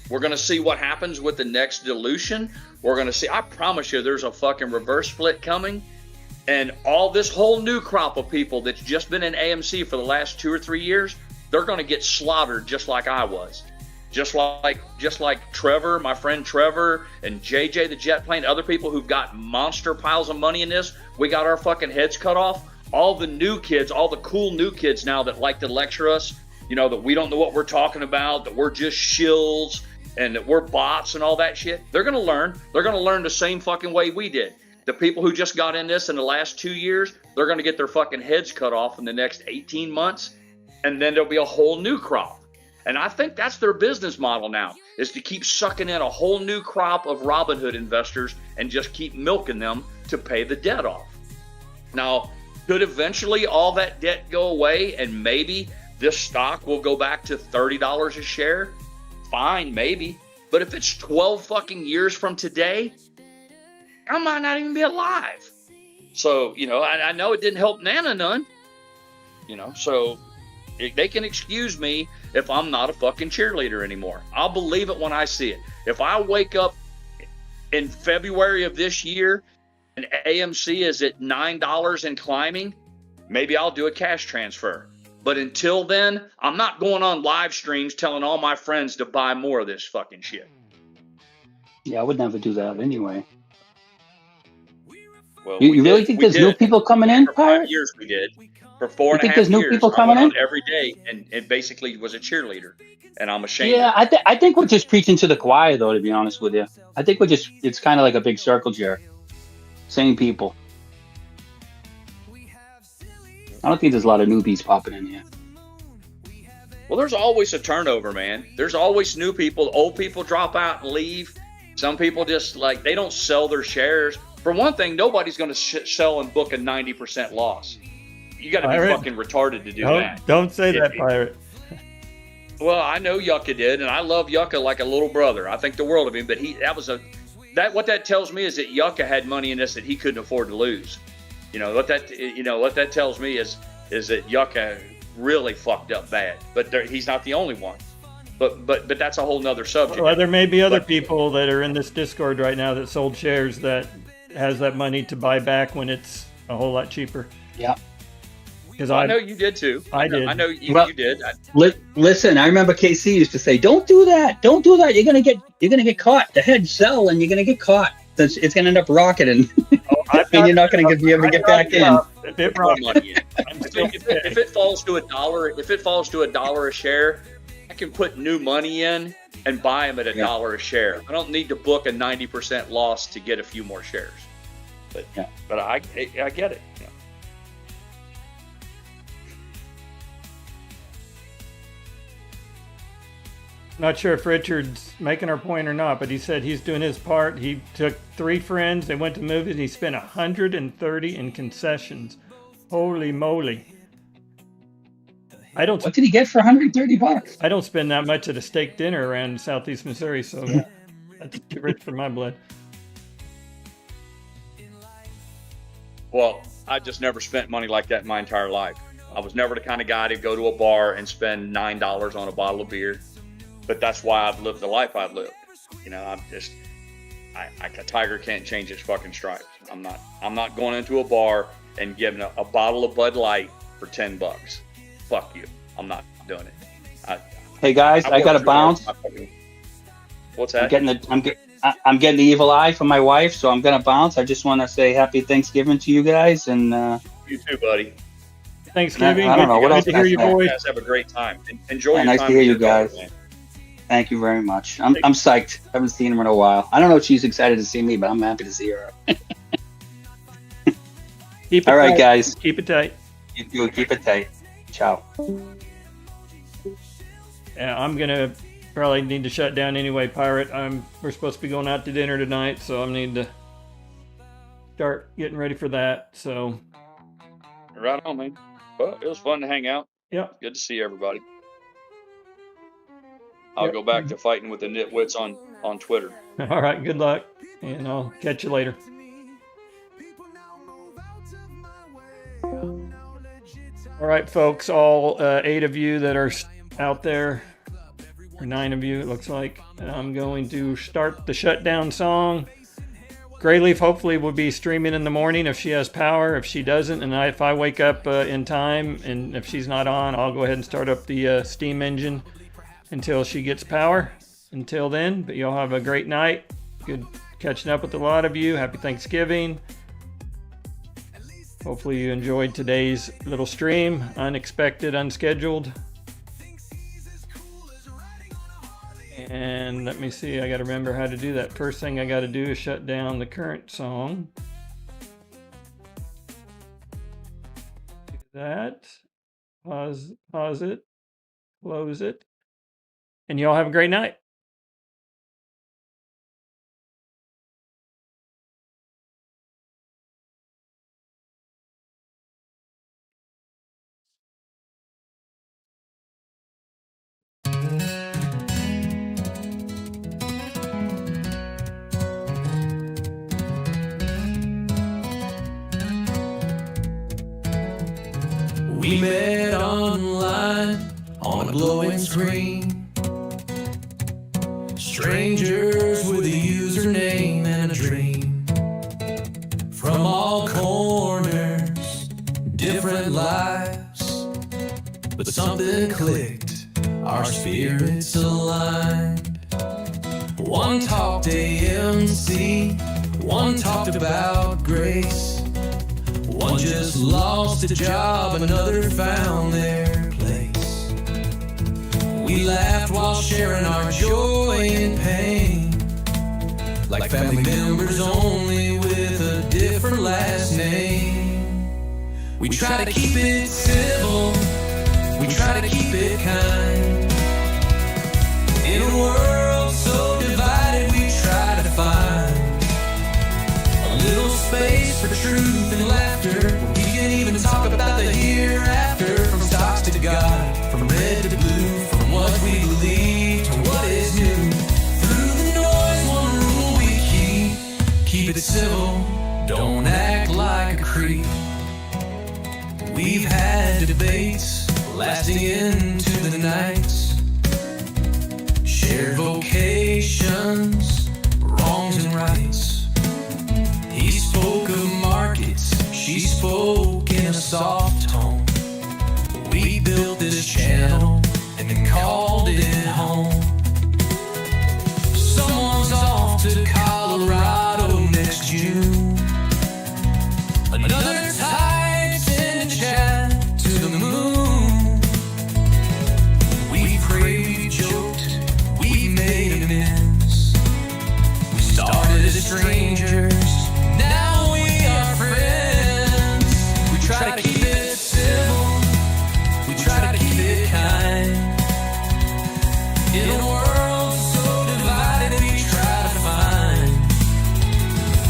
We're going to see what happens with the next dilution. We're going to see, I promise you, there's a fucking reverse split coming. And all this whole new crop of people that's just been in AMC for the last 2 or 3 years, they're going to get slaughtered just like I was. Just like Trevor, my friend Trevor, and JJ the Jet Plane, other people who've got monster piles of money in this, we got our fucking heads cut off. All the new kids, all the cool new kids now that like to lecture us, that we don't know what we're talking about, that we're just shills, and that we're bots and all that shit, they're going to learn. They're going to learn the same fucking way we did. The people who just got in this in the last 2 years, they're going to get their fucking heads cut off in the next 18 months, and then there'll be a whole new crop. And I think that's their business model now, is to keep sucking in a whole new crop of Robinhood investors and just keep milking them to pay the debt off. Now, could eventually all that debt go away and maybe this stock will go back to $30 a share? Fine, maybe. But if it's 12 fucking years from today, I might not even be alive. So, I know it didn't help Nana none. So they can excuse me if I'm not a fucking cheerleader anymore. I'll believe it when I see it. If I wake up in February of this year and AMC is at $9 and climbing, maybe I'll do a cash transfer. But until then, I'm not going on live streams telling all my friends to buy more of this fucking shit. Yeah, I would never do that anyway. Well, you really think there's new people coming in, For Pirate? 5 years we did. For 4.5 years, there's new people coming I went in? on every day and basically was a cheerleader. And I'm ashamed. Yeah, I think we're just preaching to the choir, though, to be honest with you. I think it's kind of like a big circle jerk. Same people. I don't think there's a lot of newbies popping in here. Well, there's always a turnover, man. There's always new people. Old people drop out and leave. Some people just, they don't sell their shares. For one thing, nobody's going to sell and book a 90% loss. You got to be fucking retarded to do that. Don't say that, Pirate. Well, I know Yucca did, and I love Yucca like a little brother. I think the world of him, but what that tells me is that Yucca had money in this that he couldn't afford to lose. What that tells me is is that Yucca really fucked up bad. But he's not the only one. But that's a whole nother subject. Well, there may be other people that are in this Discord right now that sold shares that has that money to buy back when it's a whole lot cheaper. Yeah. Because I know you did too. I did. I know you did. Listen, I remember KC used to say, "Don't do that. Don't do that. You're gonna get caught. The heads sell, and you're gonna get caught. It's gonna end up rocketing, and you're not gonna be able to get back in." If it falls to $1 a share, I can put new money in and buy them at $1 a share. I don't need to book a 90% loss to get a few more shares. But I get it. Yeah. Not sure if Richard's making our point or not, but he said he's doing his part. He took 3 friends, they went to movies, and he spent $130 in concessions. Holy moly. What did he get for $130? I don't spend that much at a steak dinner around Southeast Missouri, so that's too rich for my blood. Well, I just never spent money like that in my entire life. I was never the kind of guy to go to a bar and spend $9 on a bottle of beer. But that's why I've lived the life I've lived. You know, a tiger can't change its fucking stripes. I'm not going into a bar and giving a bottle of Bud Light for $10. Fuck you. I'm not doing it. Hey guys, I gotta bounce. What's that? I'm getting the evil eye from my wife, so I'm gonna bounce. I just want to say happy Thanksgiving to you guys, and you too, buddy. Thanksgiving. I don't know what else. Good to hear your voice. You guys have a great time. Enjoy your nice time. to hear with you your daughter, guys. man. Thank you very much. I'm psyched. Haven't seen her in a while. I don't know if she's excited to see me, but I'm happy to see her. All right, guys. Keep it tight. You do. Keep it tight. Ciao. Yeah, I'm gonna probably need to shut down anyway, Pirate. We're supposed to be going out to dinner tonight, so I need to start getting ready for that. So Right on, man. Well, it was fun to hang out. Yep. Good to see everybody. I'll go back to fighting with the nitwits on Twitter. All right, good luck, and I'll catch you later. All right, folks, all 8 of you that are out there, or 9 of you, it looks like, I'm going to start the shutdown song. GrayLeaf hopefully will be streaming in the morning if she has power. If she doesn't, and if I wake up in time, and if she's not on, I'll go ahead and start up the steam engine until she gets power. Until then, but y'all have a great night. Good catching up with a lot of you. Happy Thanksgiving. Hopefully you enjoyed today's little stream. Unexpected, unscheduled. And let me see, I got to remember how to do that. First thing I got to do is shut down the current song. Do that. Pause it. Close it. And y'all have a great night. We met online on a glowing screen. Strangers with a username and a dream. From all corners, different lives. But something clicked, our spirits aligned. One talked AMC, one talked about grace. One just lost a job, another found their place. We laughed while sharing our joy and pain, like family members only with a different last name. We try to keep it civil, we try to keep it kind. In a world so divided, we try to find a little space for truth and laughter. We can even talk about the hereafter. From stocks to God, from red to blue, from what we believe to what is new. Through the noise, one rule we keep it civil, don't act like a creep. We've had had debates lasting into the nights. Shared vocations, wrongs and rights. He spoke of markets, she spoke in a soft tone. We built this channel and then called it home. Someone's off to Colorado next June. Another types in a chat to the moon. We prayed, we joked, we made amends. We started as strangers, now we are friends. We try to keep it civil, we try to keep it kind. In a world so divided, we try to find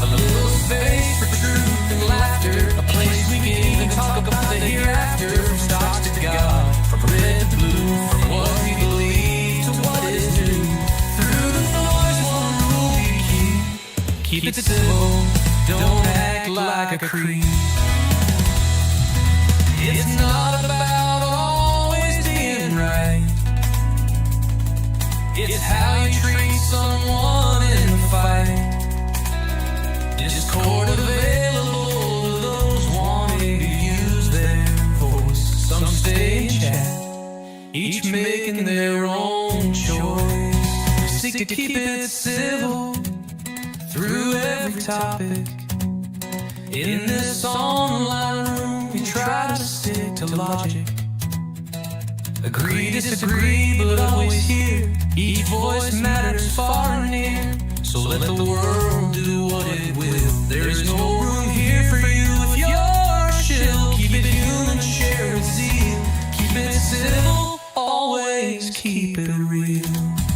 a little space for truth and laughter, a place we can even talk about the hereafter. From stocks to God, from red to blue, from what we believe to what is new. Through the noise, one rule we keep it civil, don't act like a creep. It's not about always being right, it's how you treat someone in the fight. Discord available to those wanting to use their voice. Some stay in chat, each making their own choice. We seek to keep it civil through every topic. In this online room, we try to stick to logic. Agree, disagree, but always here. Each voice matters far and near. So let the world do what it will. There's no room here for you if you're chill. Keep it human, share it zeal. Keep it civil, always keep it real.